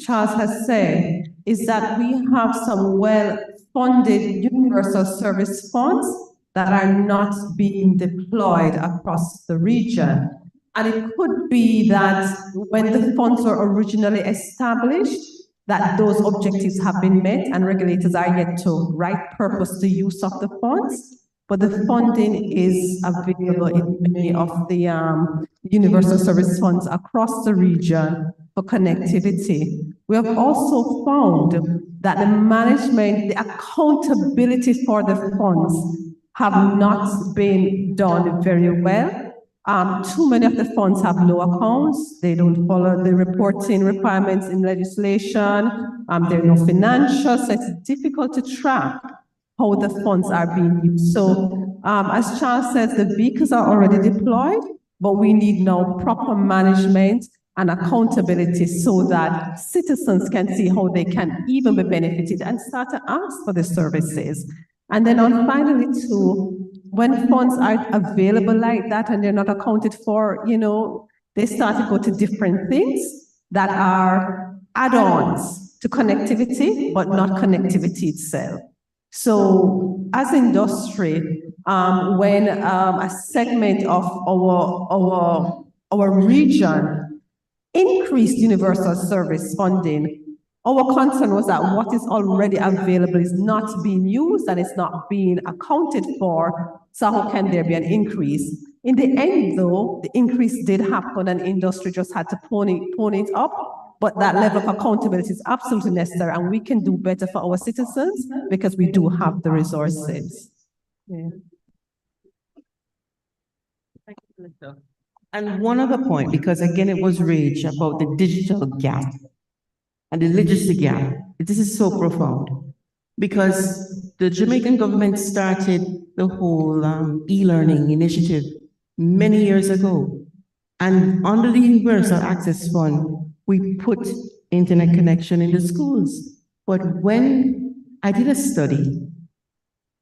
Charles has said, is that we have some well-funded universal service funds that are not being deployed across the region. And it could be that when the funds were originally established, that those objectives have been met and regulators are yet to right purpose the use of the funds. But the funding is available in many of the universal service funds across the region for connectivity. We have also found that the management, the accountability for the funds have not been done very well. Too many of the funds have low accounts. They don't follow the reporting requirements in legislation. There are no financials, so it's difficult to track how the funds are being used. So as Charles says, the vehicles are already deployed, but we need now proper management and accountability so that citizens can see how they can even be benefited and start to ask for the services. And then finally too, when funds are available like that and they're not accounted for, they start to go to different things that are add-ons to connectivity, but not connectivity itself. So as industry, when a segment of our region increased universal service funding, our concern was that what is already available is not being used and it's not being accounted for. So how can there be an increase? In the end, though, the increase did happen and industry just had to pony it up. But that level of accountability is absolutely necessary, and we can do better for our citizens because we do have the resources. Yeah. Thank you, Melissa. And one other point, because again, it was raised about the digital gap and the literacy gap. This is so profound because the Jamaican government started the whole e-learning initiative many years ago. And under the Universal Access Fund, we put internet connection in the schools. But when I did a study,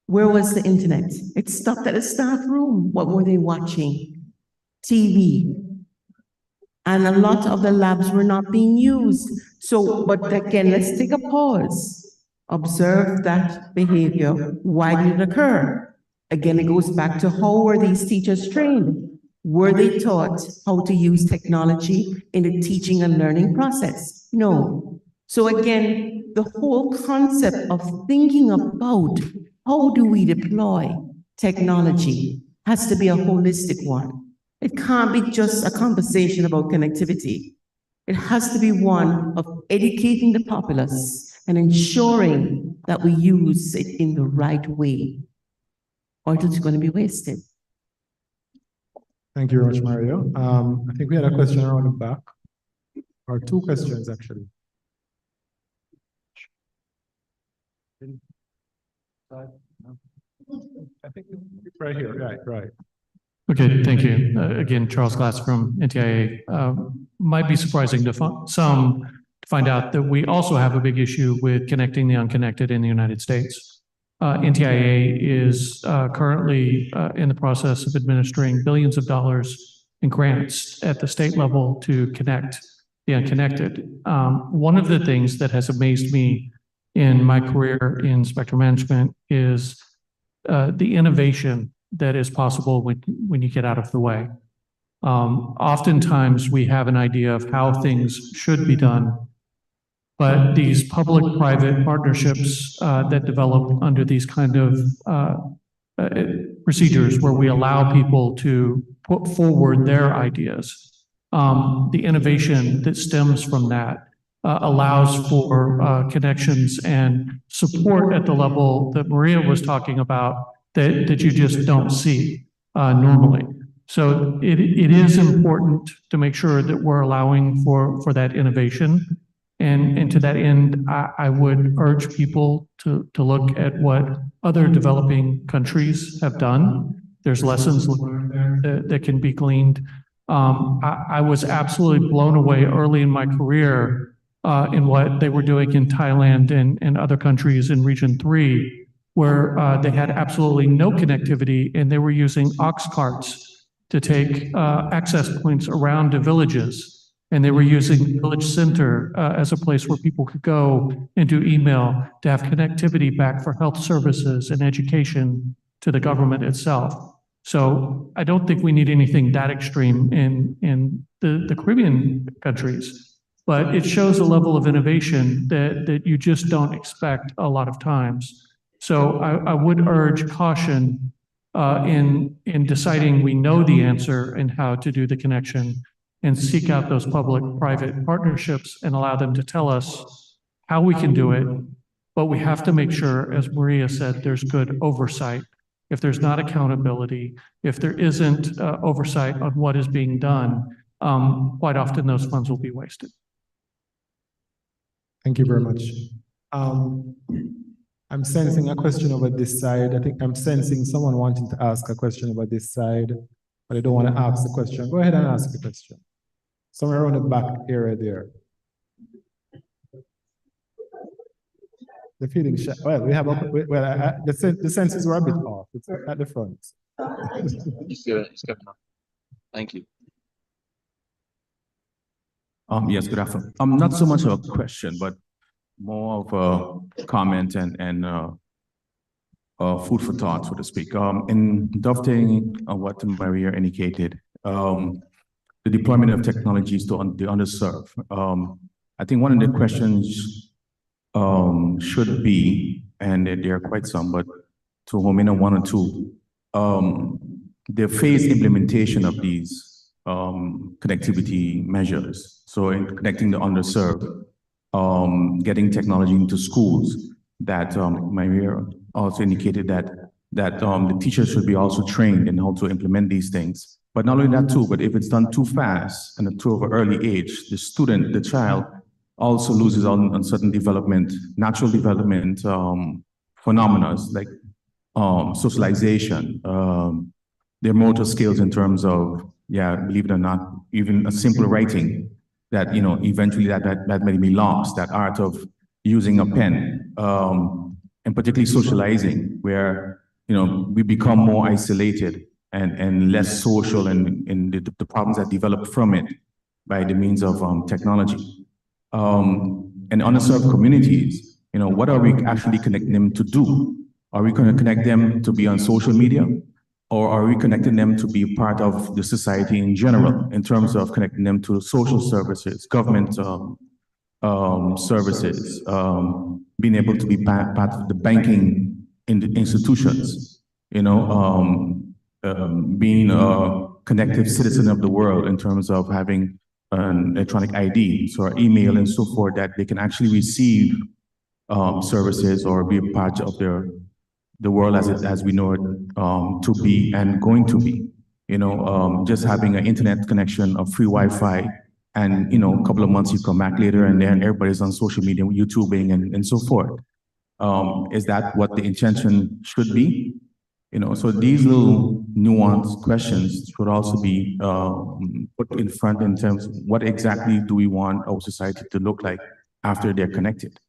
where was the internet? It stopped at the staff room. What were they watching? TV. And a lot of the labs were not being used. So, but again, let's take a pause. Observe that behavior. Why did it occur? Again, it goes back to how were these teachers trained? Were they taught how to use technology in the teaching and learning process? No. So again, the whole concept of thinking about how do we deploy technology has to be a holistic one. It can't be just a conversation about connectivity. It has to be one of educating the populace and ensuring that we use it in the right way, or it's going to be wasted. Thank you very much, Mario. I think we had a question around the back, or two questions actually. I think it's right here, right. Okay, thank you. Again, Charles Glass from NTIA. Might be surprising to some to find out that we also have a big issue with connecting the unconnected in the United States. NTIA is currently in the process of administering billions of dollars in grants at the state level to connect the unconnected. One of the things that has amazed me in my career in spectrum management is the innovation that is possible when you get out of the way. Oftentimes we have an idea of how things should be done, but these public-private partnerships that develop under these kind of procedures where we allow people to put forward their ideas, the innovation that stems from that allows for connections and support at the level that Maria was talking about that you just don't see normally. So it is important to make sure that we're allowing for that innovation. And to that end, I would urge people to look at what other developing countries have done. There's lessons learned there that can be gleaned. I was absolutely blown away early in my career in what they were doing in Thailand and other countries in Region 3, where they had absolutely no connectivity and they were using ox carts to take access points around the villages. And they were using Village Center as a place where people could go and do email to have connectivity back for health services and education to the government itself. So I don't think we need anything that extreme in the Caribbean countries, but it shows a level of innovation that you just don't expect a lot of times. So I would urge caution in deciding we know the answer and how to do the connection, and seek out those public-private partnerships and allow them to tell us how we can do it. But we have to make sure, as Maria said, there's good oversight. If there's not accountability, if there isn't oversight on what is being done, quite often those funds will be wasted. Thank you very much. I'm sensing a question over this side. I think I'm sensing someone wanting to ask a question over this side, but I don't want to ask the question. Go ahead and ask the question. Somewhere around the back area there. The feeling shy. Well, we have the senses were a bit off. It's at the front. Just give it. Thank you. Yes, good afternoon. Not so much of a question, but more of a comment and food for thought, so to speak. In dovetailing on what Maria indicated, the deployment of technologies to the underserved. I think one of the questions should be, and there are quite some, but to home in on one or two, the phased implementation of these connectivity measures. So in connecting the underserved, getting technology into schools, that Maria also indicated that the teachers should be also trained in how to implement these things. But not only that too, but if it's done too fast and too of an early age, the child also loses on certain development, natural development phenomena like socialization, their motor skills in terms of, believe it or not, even a simple writing that, eventually that may be lost, that art of using a pen, and particularly socializing, where, we become more isolated and less social, and the problems that develop from it by the means of technology. and underserved communities, what are we actually connecting them to do? Are we going to connect them to be on social media? Or are we connecting them to be part of the society in general, in terms of connecting them to social services, government services, being able to be part of the banking institutions, being a connective citizen of the world in terms of having an electronic ID, so our email and so forth, that they can actually receive services or be a part of the world as we know it to be and going to be. Just having an internet connection of free Wi-Fi, and a couple of months you come back later and then everybody's on social media, YouTubing and so forth. Is that what the intention should be? So these little nuanced questions should also be put in front in terms of what exactly do we want our society to look like after they're connected,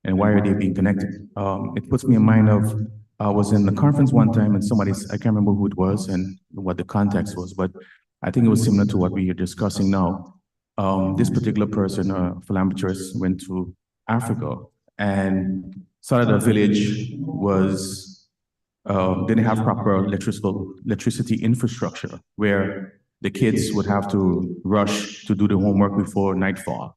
and why are they being connected? It puts me in mind of, I was in the conference one time and I can't remember who it was and what the context was, but I think it was similar to what we are discussing now. This particular person, a philanthropist, went to Africa and saw that the village didn't have proper electricity infrastructure, where the kids would have to rush to do the homework before nightfall.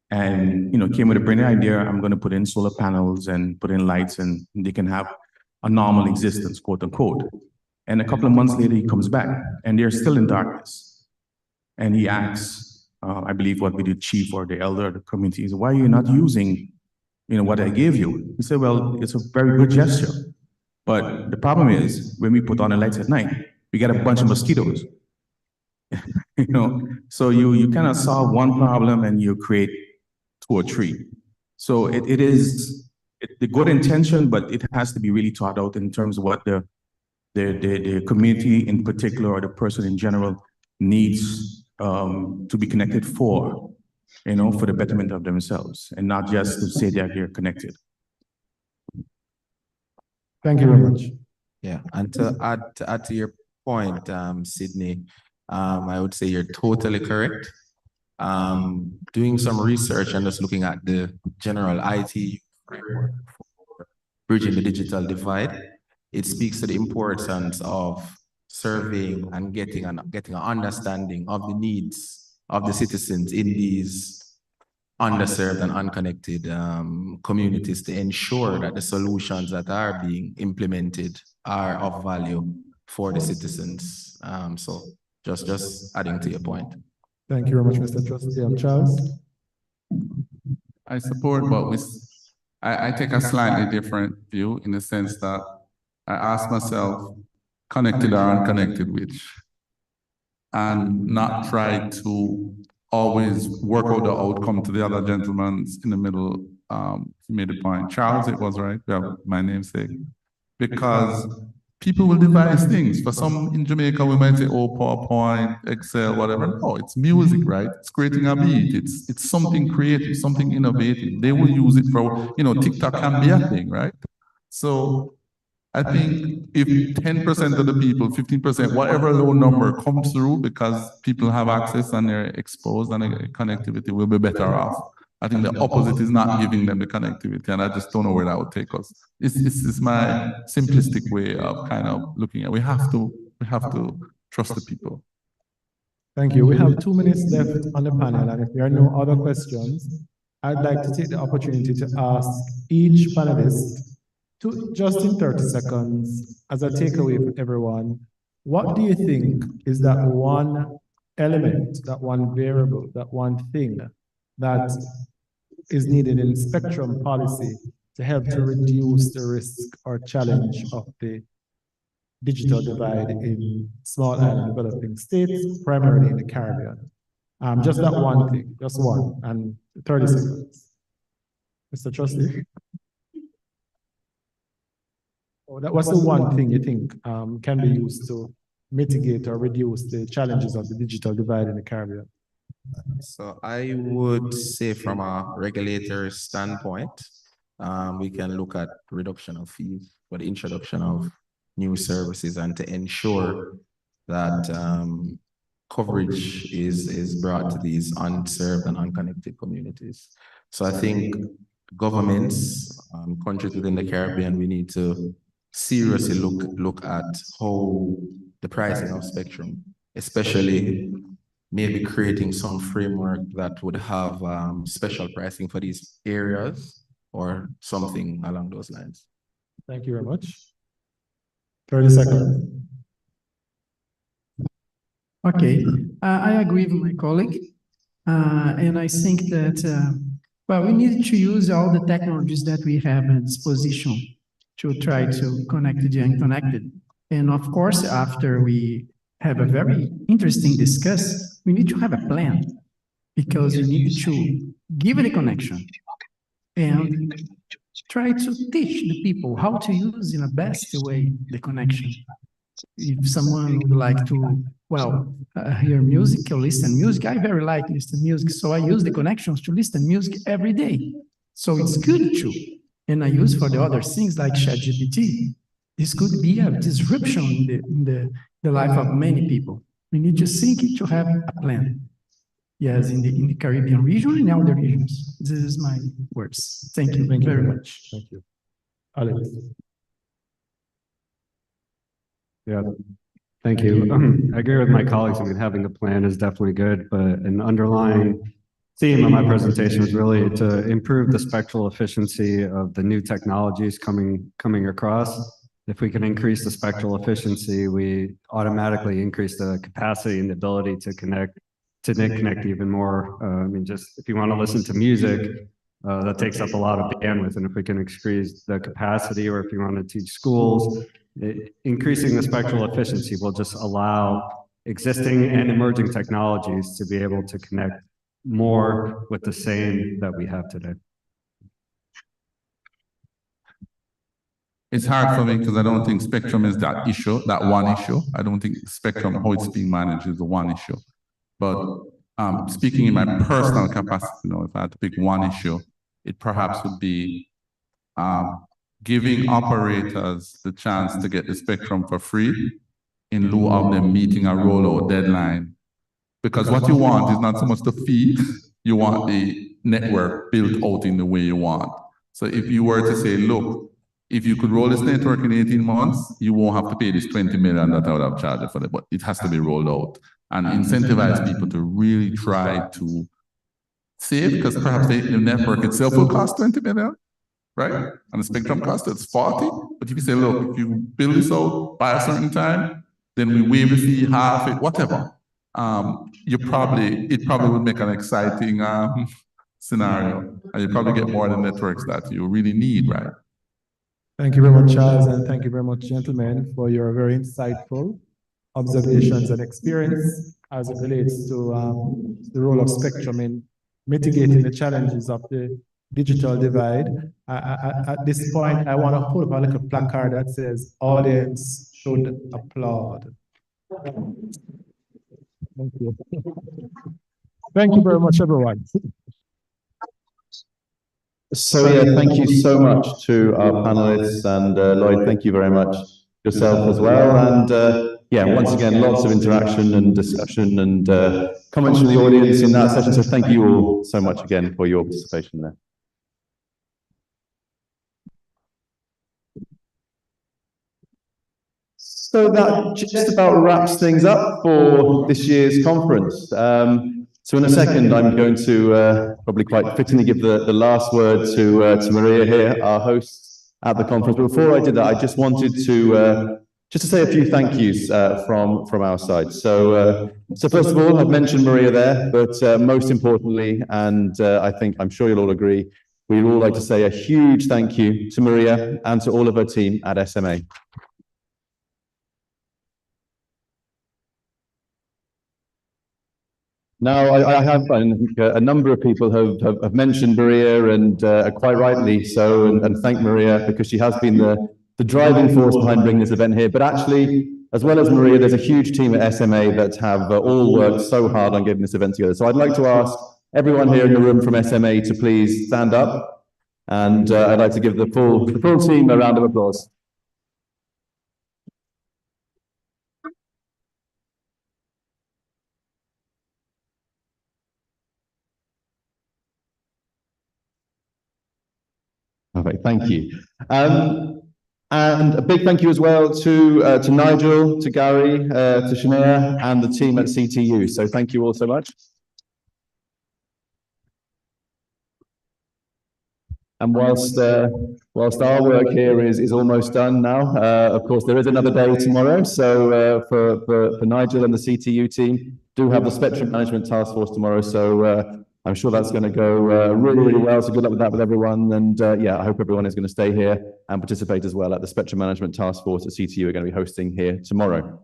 And, came with a brilliant idea, I'm going to put in solar panels and put in lights and they can have a normal existence, quote unquote. And a couple of months later, he comes back and they're still in darkness. And he asks, I believe what we do, chief or the elder of the community, is, why are you not using, what I gave you? He said, well, it's a very good gesture. But the problem is, when we put on the lights at night, we get a bunch of mosquitoes. So you kind of solve one problem and you create two or three. So it is the good intention, but it has to be really thought out in terms of what the community in particular, or the person in general, needs to be connected for the betterment of themselves, and not just to say they're connected. Thank you very much. Yeah, and to add to your point, Sydney, I would say you're totally correct. Doing some research and just looking at the general IT framework for bridging the digital divide, it speaks to the importance of surveying and getting an understanding of the needs of the citizens in these underserved and unconnected communities, to ensure that the solutions that are being implemented are of value for the citizens. So just adding to your point. Thank you very much, Mr. Trustee. Charles? I support, but I take a slightly different view, in the sense that I ask myself, connected or unconnected, which, and not try to always work out the outcome to the other gentleman in the middle. He made a point. Charles, it was right. Yeah, my namesake. Because people will devise things. For some in Jamaica, we might say, oh, PowerPoint, Excel, whatever. No, it's music, right? It's creating a beat. It's something creative, something innovative. They will use it for, TikTok can be a thing, right? So I think if 10% of the people, 15%, whatever low number comes through because people have access and they're exposed and connectivity, will be better off. I think the opposite is not giving them the connectivity, and I just don't know where that would take us. This is my simplistic way of kind of looking at. We have to trust the people. Thank you. We have 2 minutes left on the panel, and if there are no other questions, I'd like to take the opportunity to ask each panelist, just in 30 seconds, as a takeaway for everyone, what do you think is that one element, that one variable, that one thing that is needed in spectrum policy to help to reduce the risk or challenge of the digital divide in small and developing states, primarily in the Caribbean? Just that one thing, just one, and 30 seconds. Mr. Trustee? What's the one thing you think can be used to mitigate or reduce the challenges of the digital divide in the Caribbean? So I would say, from a regulator standpoint, we can look at reduction of fees for the introduction of new services, and to ensure that coverage is brought to these unserved and unconnected communities. So I think governments, countries within the Caribbean, we need to seriously look at how the pricing of spectrum, especially maybe creating some framework that would have special pricing for these areas or something along those lines. Thank you very much. 30 seconds. Okay, I agree with my colleague. And I think that, well, we need to use all the technologies that we have at disposition to try to connect the unconnected. And of course, after we have a very interesting discuss, we need to have a plan, because we need to give it a connection and try to teach the people how to use in the best way the connection. If someone would like to, well, hear music or listen music, I very like listen music, so I use the connections to listen music every day. So it's good too. And I use for the other things like ChatGPT. This could be a disruption in the life of many people. We need to think to have a plan. Yes, in the Caribbean region and other regions. This is my words. Thank you very much. Thank you. Alex. Yeah, thank you. I agree with my colleagues. I mean, having a plan is definitely good, but an underlying theme of my presentation is really to improve the spectral efficiency of the new technologies coming across. If we can increase the spectral efficiency, we automatically increase the capacity and the ability to connect even more. I mean, just if you want to listen to music, that takes up a lot of bandwidth. And if we can increase the capacity, or if you want to teach schools, increasing the spectral efficiency will just allow existing and emerging technologies to be able to connect more with the same that we have today. It's hard for me because I don't think spectrum is that issue, that one issue. I don't think spectrum, how it's being managed, is the one issue. But speaking in my personal capacity, you know, if I had to pick one issue, it perhaps would be giving operators the chance to get the spectrum for free in lieu of them meeting a rollout deadline. Because what you want is not so much the fee, you want the network built out in the way you want. So if you were to say, look, if you could roll this network in 18 months, you won't have to pay this 20 million that I would have charged for it, but it has to be rolled out. And incentivize people to really try to save, because perhaps the network itself will cost 20 million, right? And the spectrum cost is 40. But if you say, look, if you build this out by a certain time, then we waive the fee, half it, whatever. It probably would make an exciting scenario. And you probably get more of the networks that you really need, right? Thank you very much, Charles, and thank you very much, gentlemen, for your very insightful observations and experience as it relates to the role of spectrum in mitigating the challenges of the digital divide. At this point, I want to put up a little placard that says, "Audience should applaud." Thank you. Thank you very much, everyone. So yeah, thank you so much to our panelists, and Lloyd, thank you very much yourself as well. And yeah, once again, lots of interaction and discussion and comments from the audience in that session. So thank you all so much again for your participation there. So that just about wraps things up for this year's conference. So in a second, I'm going to probably quite fittingly give the last word to Maria here, our host at the conference. But before I did that, I just wanted to just to say a few thank yous from our side. So first of all, I've mentioned Maria there, but most importantly, and I'm sure you'll all agree, we'd all like to say a huge thank you to Maria and to all of her team at SMA. Now, I think a number of people have mentioned Maria, and quite rightly so, and thank Maria, because she has been the driving force behind bringing this event here. But actually, as well as Maria, there's a huge team at SMA that have all worked so hard on getting this event together. So I'd like to ask everyone here in the room from SMA to please stand up, and I'd like to give the full team a round of applause. Perfect, thank you. And a big thank you as well to Nigel, to Gary, to Shania, and the team at CTU. So thank you all so much. And whilst our work here is almost done now, of course, there is another day tomorrow. So for Nigel and the CTU team, do have the Spectrum Management Task Force tomorrow. So I'm sure that's going to go really, really well. So good luck with that with everyone. And yeah, I hope everyone is going to stay here and participate as well at the Spectrum Management Task Force at CTU. We're going to be hosting here tomorrow.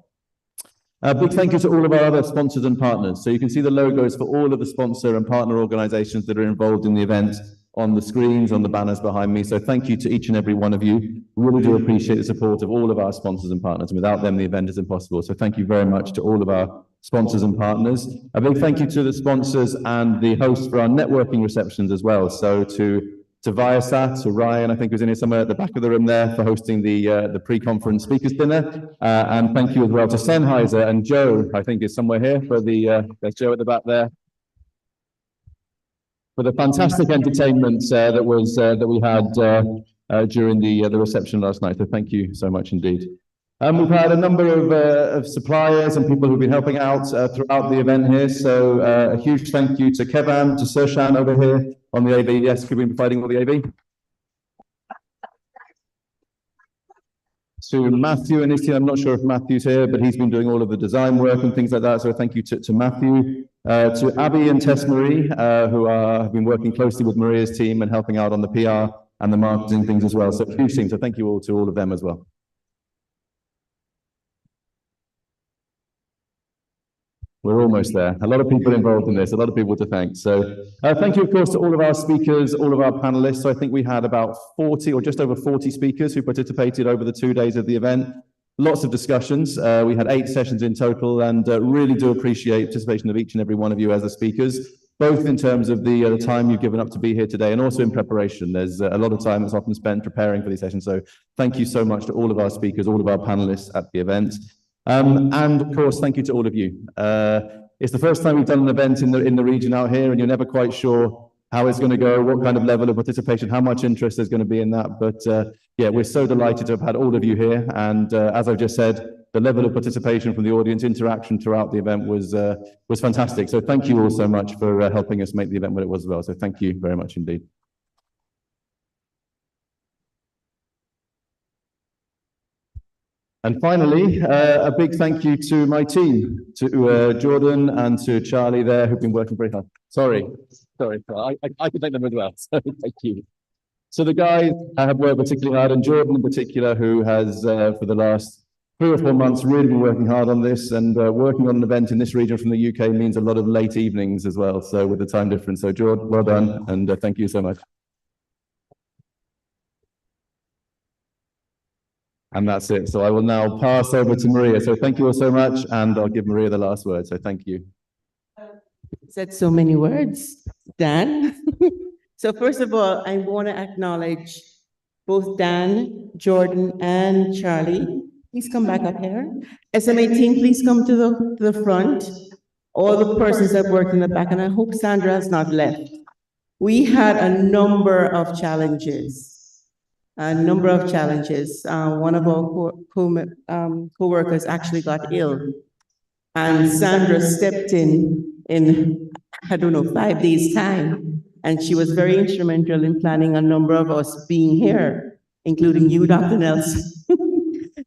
A big thank you to all of our other sponsors and partners. So you can see the logos for all of the sponsor and partner organizations that are involved in the event on the screens, on the banners behind me. So thank you to each and every one of you. Really do appreciate the support of all of our sponsors and partners. And without them, the event is impossible. So thank you very much to all of our sponsors and partners. A big thank you to the sponsors and the hosts for our networking receptions as well. So to Viasat, to Ryan, I think who's in here somewhere at the back of the room there for hosting the pre-conference speakers dinner. And thank you as well to Sennheiser and Joe, I think is somewhere here for there's Joe at the back there, for the fantastic entertainment that we had during the reception last night. So thank you so much indeed. We've had a number of suppliers and people who've been helping out throughout the event here. So a huge thank you to Kevan, to Sershan over here on the AV. Yes, who've been providing all the AV. To Matthew and his team. I'm not sure if Matthew's here, but he's been doing all of the design work and things like that. So thank you to Matthew. To Abby and Tess Marie, who have been working closely with Maria's team and helping out on the PR and the marketing things as well. So huge team. So thank you all to all of them as well. We're almost there. A lot of people involved in this, a lot of people to thank. So thank you, of course, to all of our speakers, all of our panelists. So I think we had about 40 or just over 40 speakers who participated over the 2 days of the event. Lots of discussions. We had 8 sessions in total, and really do appreciate participation of each and every one of you as the speakers, both in terms of the time you've given up to be here today and also in preparation. There's a lot of time that's often spent preparing for these sessions. So thank you so much to all of our speakers, all of our panelists at the event. And of course, thank you to all of you. It's the first time we've done an event in the region out here, and you're never quite sure how it's going to go, what kind of level of participation, how much interest there's going to be in that. But yeah, we're so delighted to have had all of you here. And as I've just said, the level of participation from the audience, interaction throughout the event was fantastic. So thank you all so much for helping us make the event what it was as well. So thank you very much indeed. And finally, a big thank you to my team, to Jordan and to Charlie there, who've been working very hard. Sorry, I could thank them as well, so thank you. So the guys have worked particularly hard, and Jordan in particular, who has, for the last 3 or 4 months, really been working hard on this, and working on an event in this region from the UK means a lot of late evenings as well, so with the time difference. So Jordan, well done, and thank you so much. And that's it. So I will now pass over to Maria. So thank you all so much, and I'll give Maria the last word. So thank you. Said so many words, Dan. So first of all, I want to acknowledge both Dan, Jordan, and Charlie. Please come back up here. SMA team, please come to the front. All the persons that worked in the back, and I hope Sandra has not left. We had a number of challenges. One of our co-workers actually got ill, and Sandra stepped in, I don't know, 5 days' time, and she was very instrumental in planning a number of us being here, including you, Dr. Nelson.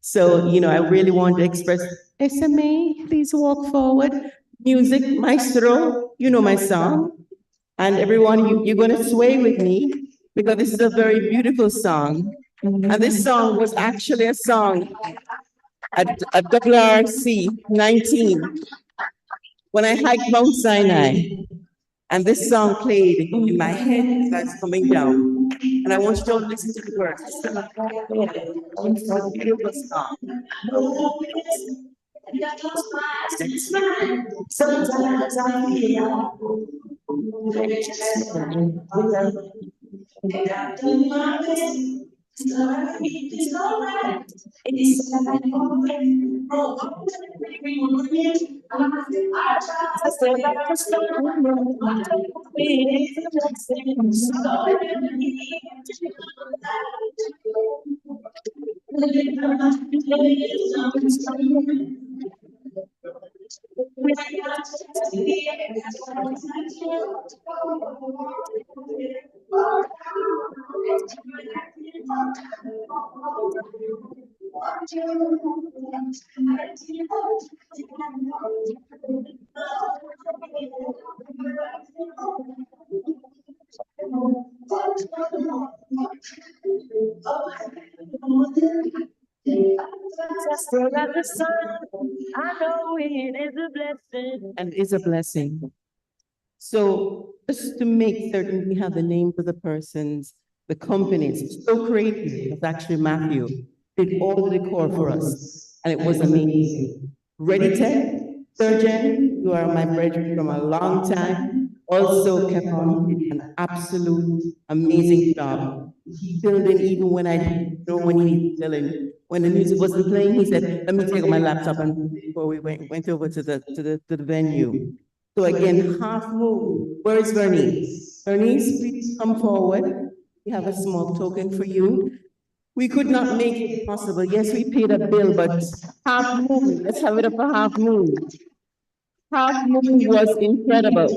So, you know, I really want to express, SMA, please walk forward. Music, Maestro, you know my song. And everyone, you're going to sway with me, because this is a very beautiful song. And this song was actually a song at WRC 19 when I hiked Mount Sinai. And this song played in my head as I was coming down. And I want you to all listen to the words. It's a beautiful song. Sometimes I feel it's And is a blessing. So just to make certain we have the names of the persons, the companies, so creative, it's actually Matthew did all the decor for us, and it was amazing. Ready Tech, Surgeon, you are my brethren from a long time, also kept on did an absolute amazing job. Building even when I didn't know when he needed filling. When the music wasn't playing, he said, let me take my laptop, and before we went over to the venue. So again, half moon. Where is Bernice? Bernice, please come forward. We have a small token for you. We could not make it possible. Yes, we paid a bill, but half moon, let's have it up for half moon. Half moon was incredible.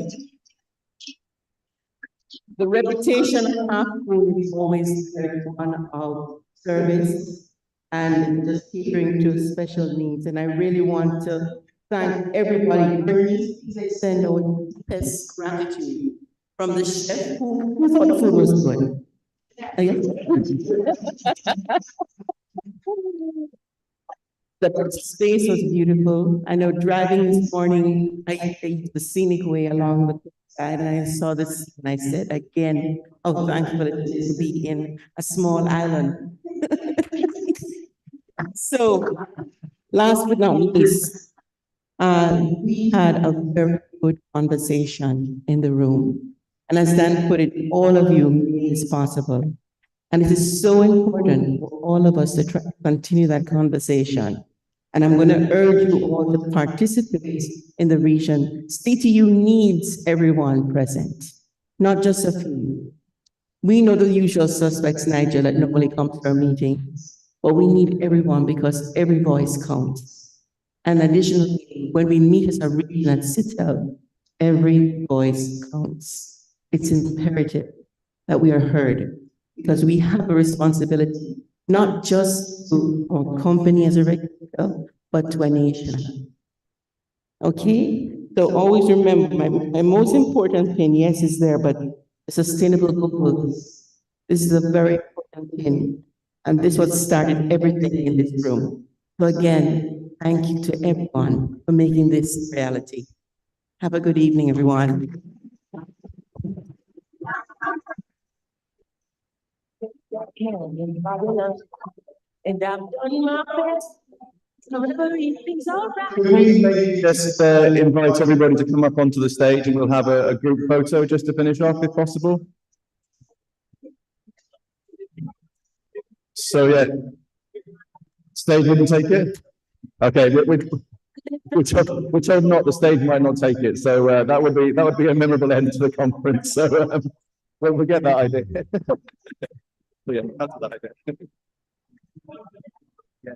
The reputation of half moon is always one of service and just catering to special needs. And I really want to thank everybody. Please send our best gratitude from the chef who thought the food was good. The space was beautiful. I know driving this morning, I used the scenic way along the side, and I saw this, and I said again, how thankful it is to be in a small island. So, last but not least, we had a very good conversation in the room. And as Dan put it, all of you made this possible. And it is so important for all of us to try to continue that conversation. And I'm going to urge you all to participate in the region. CTU needs everyone present, not just a few. We know the usual suspects, Nigel, that normally come to our meetings, but we need everyone because every voice counts. And additionally, when we meet as a region at CITEL, every voice counts. It's imperative that we are heard because we have a responsibility, not just to our company as a regulator, but to a nation. Okay? So always remember, my most important thing, yes, is there, but sustainable goals. This is a very important thing. And this is what started everything in this room. So again, thank you to everyone for making this reality. Have a good evening, everyone. And I've done my best. Everything's all right. Could we maybe just invite everybody to come up onto the stage, and we'll have a group photo just to finish off, if possible. So yeah, stage wouldn't take it. Okay, we're told not. The stage might not take it. So that would be a memorable end to the conference. So we'll get that idea. So yeah, that's that idea. Yeah.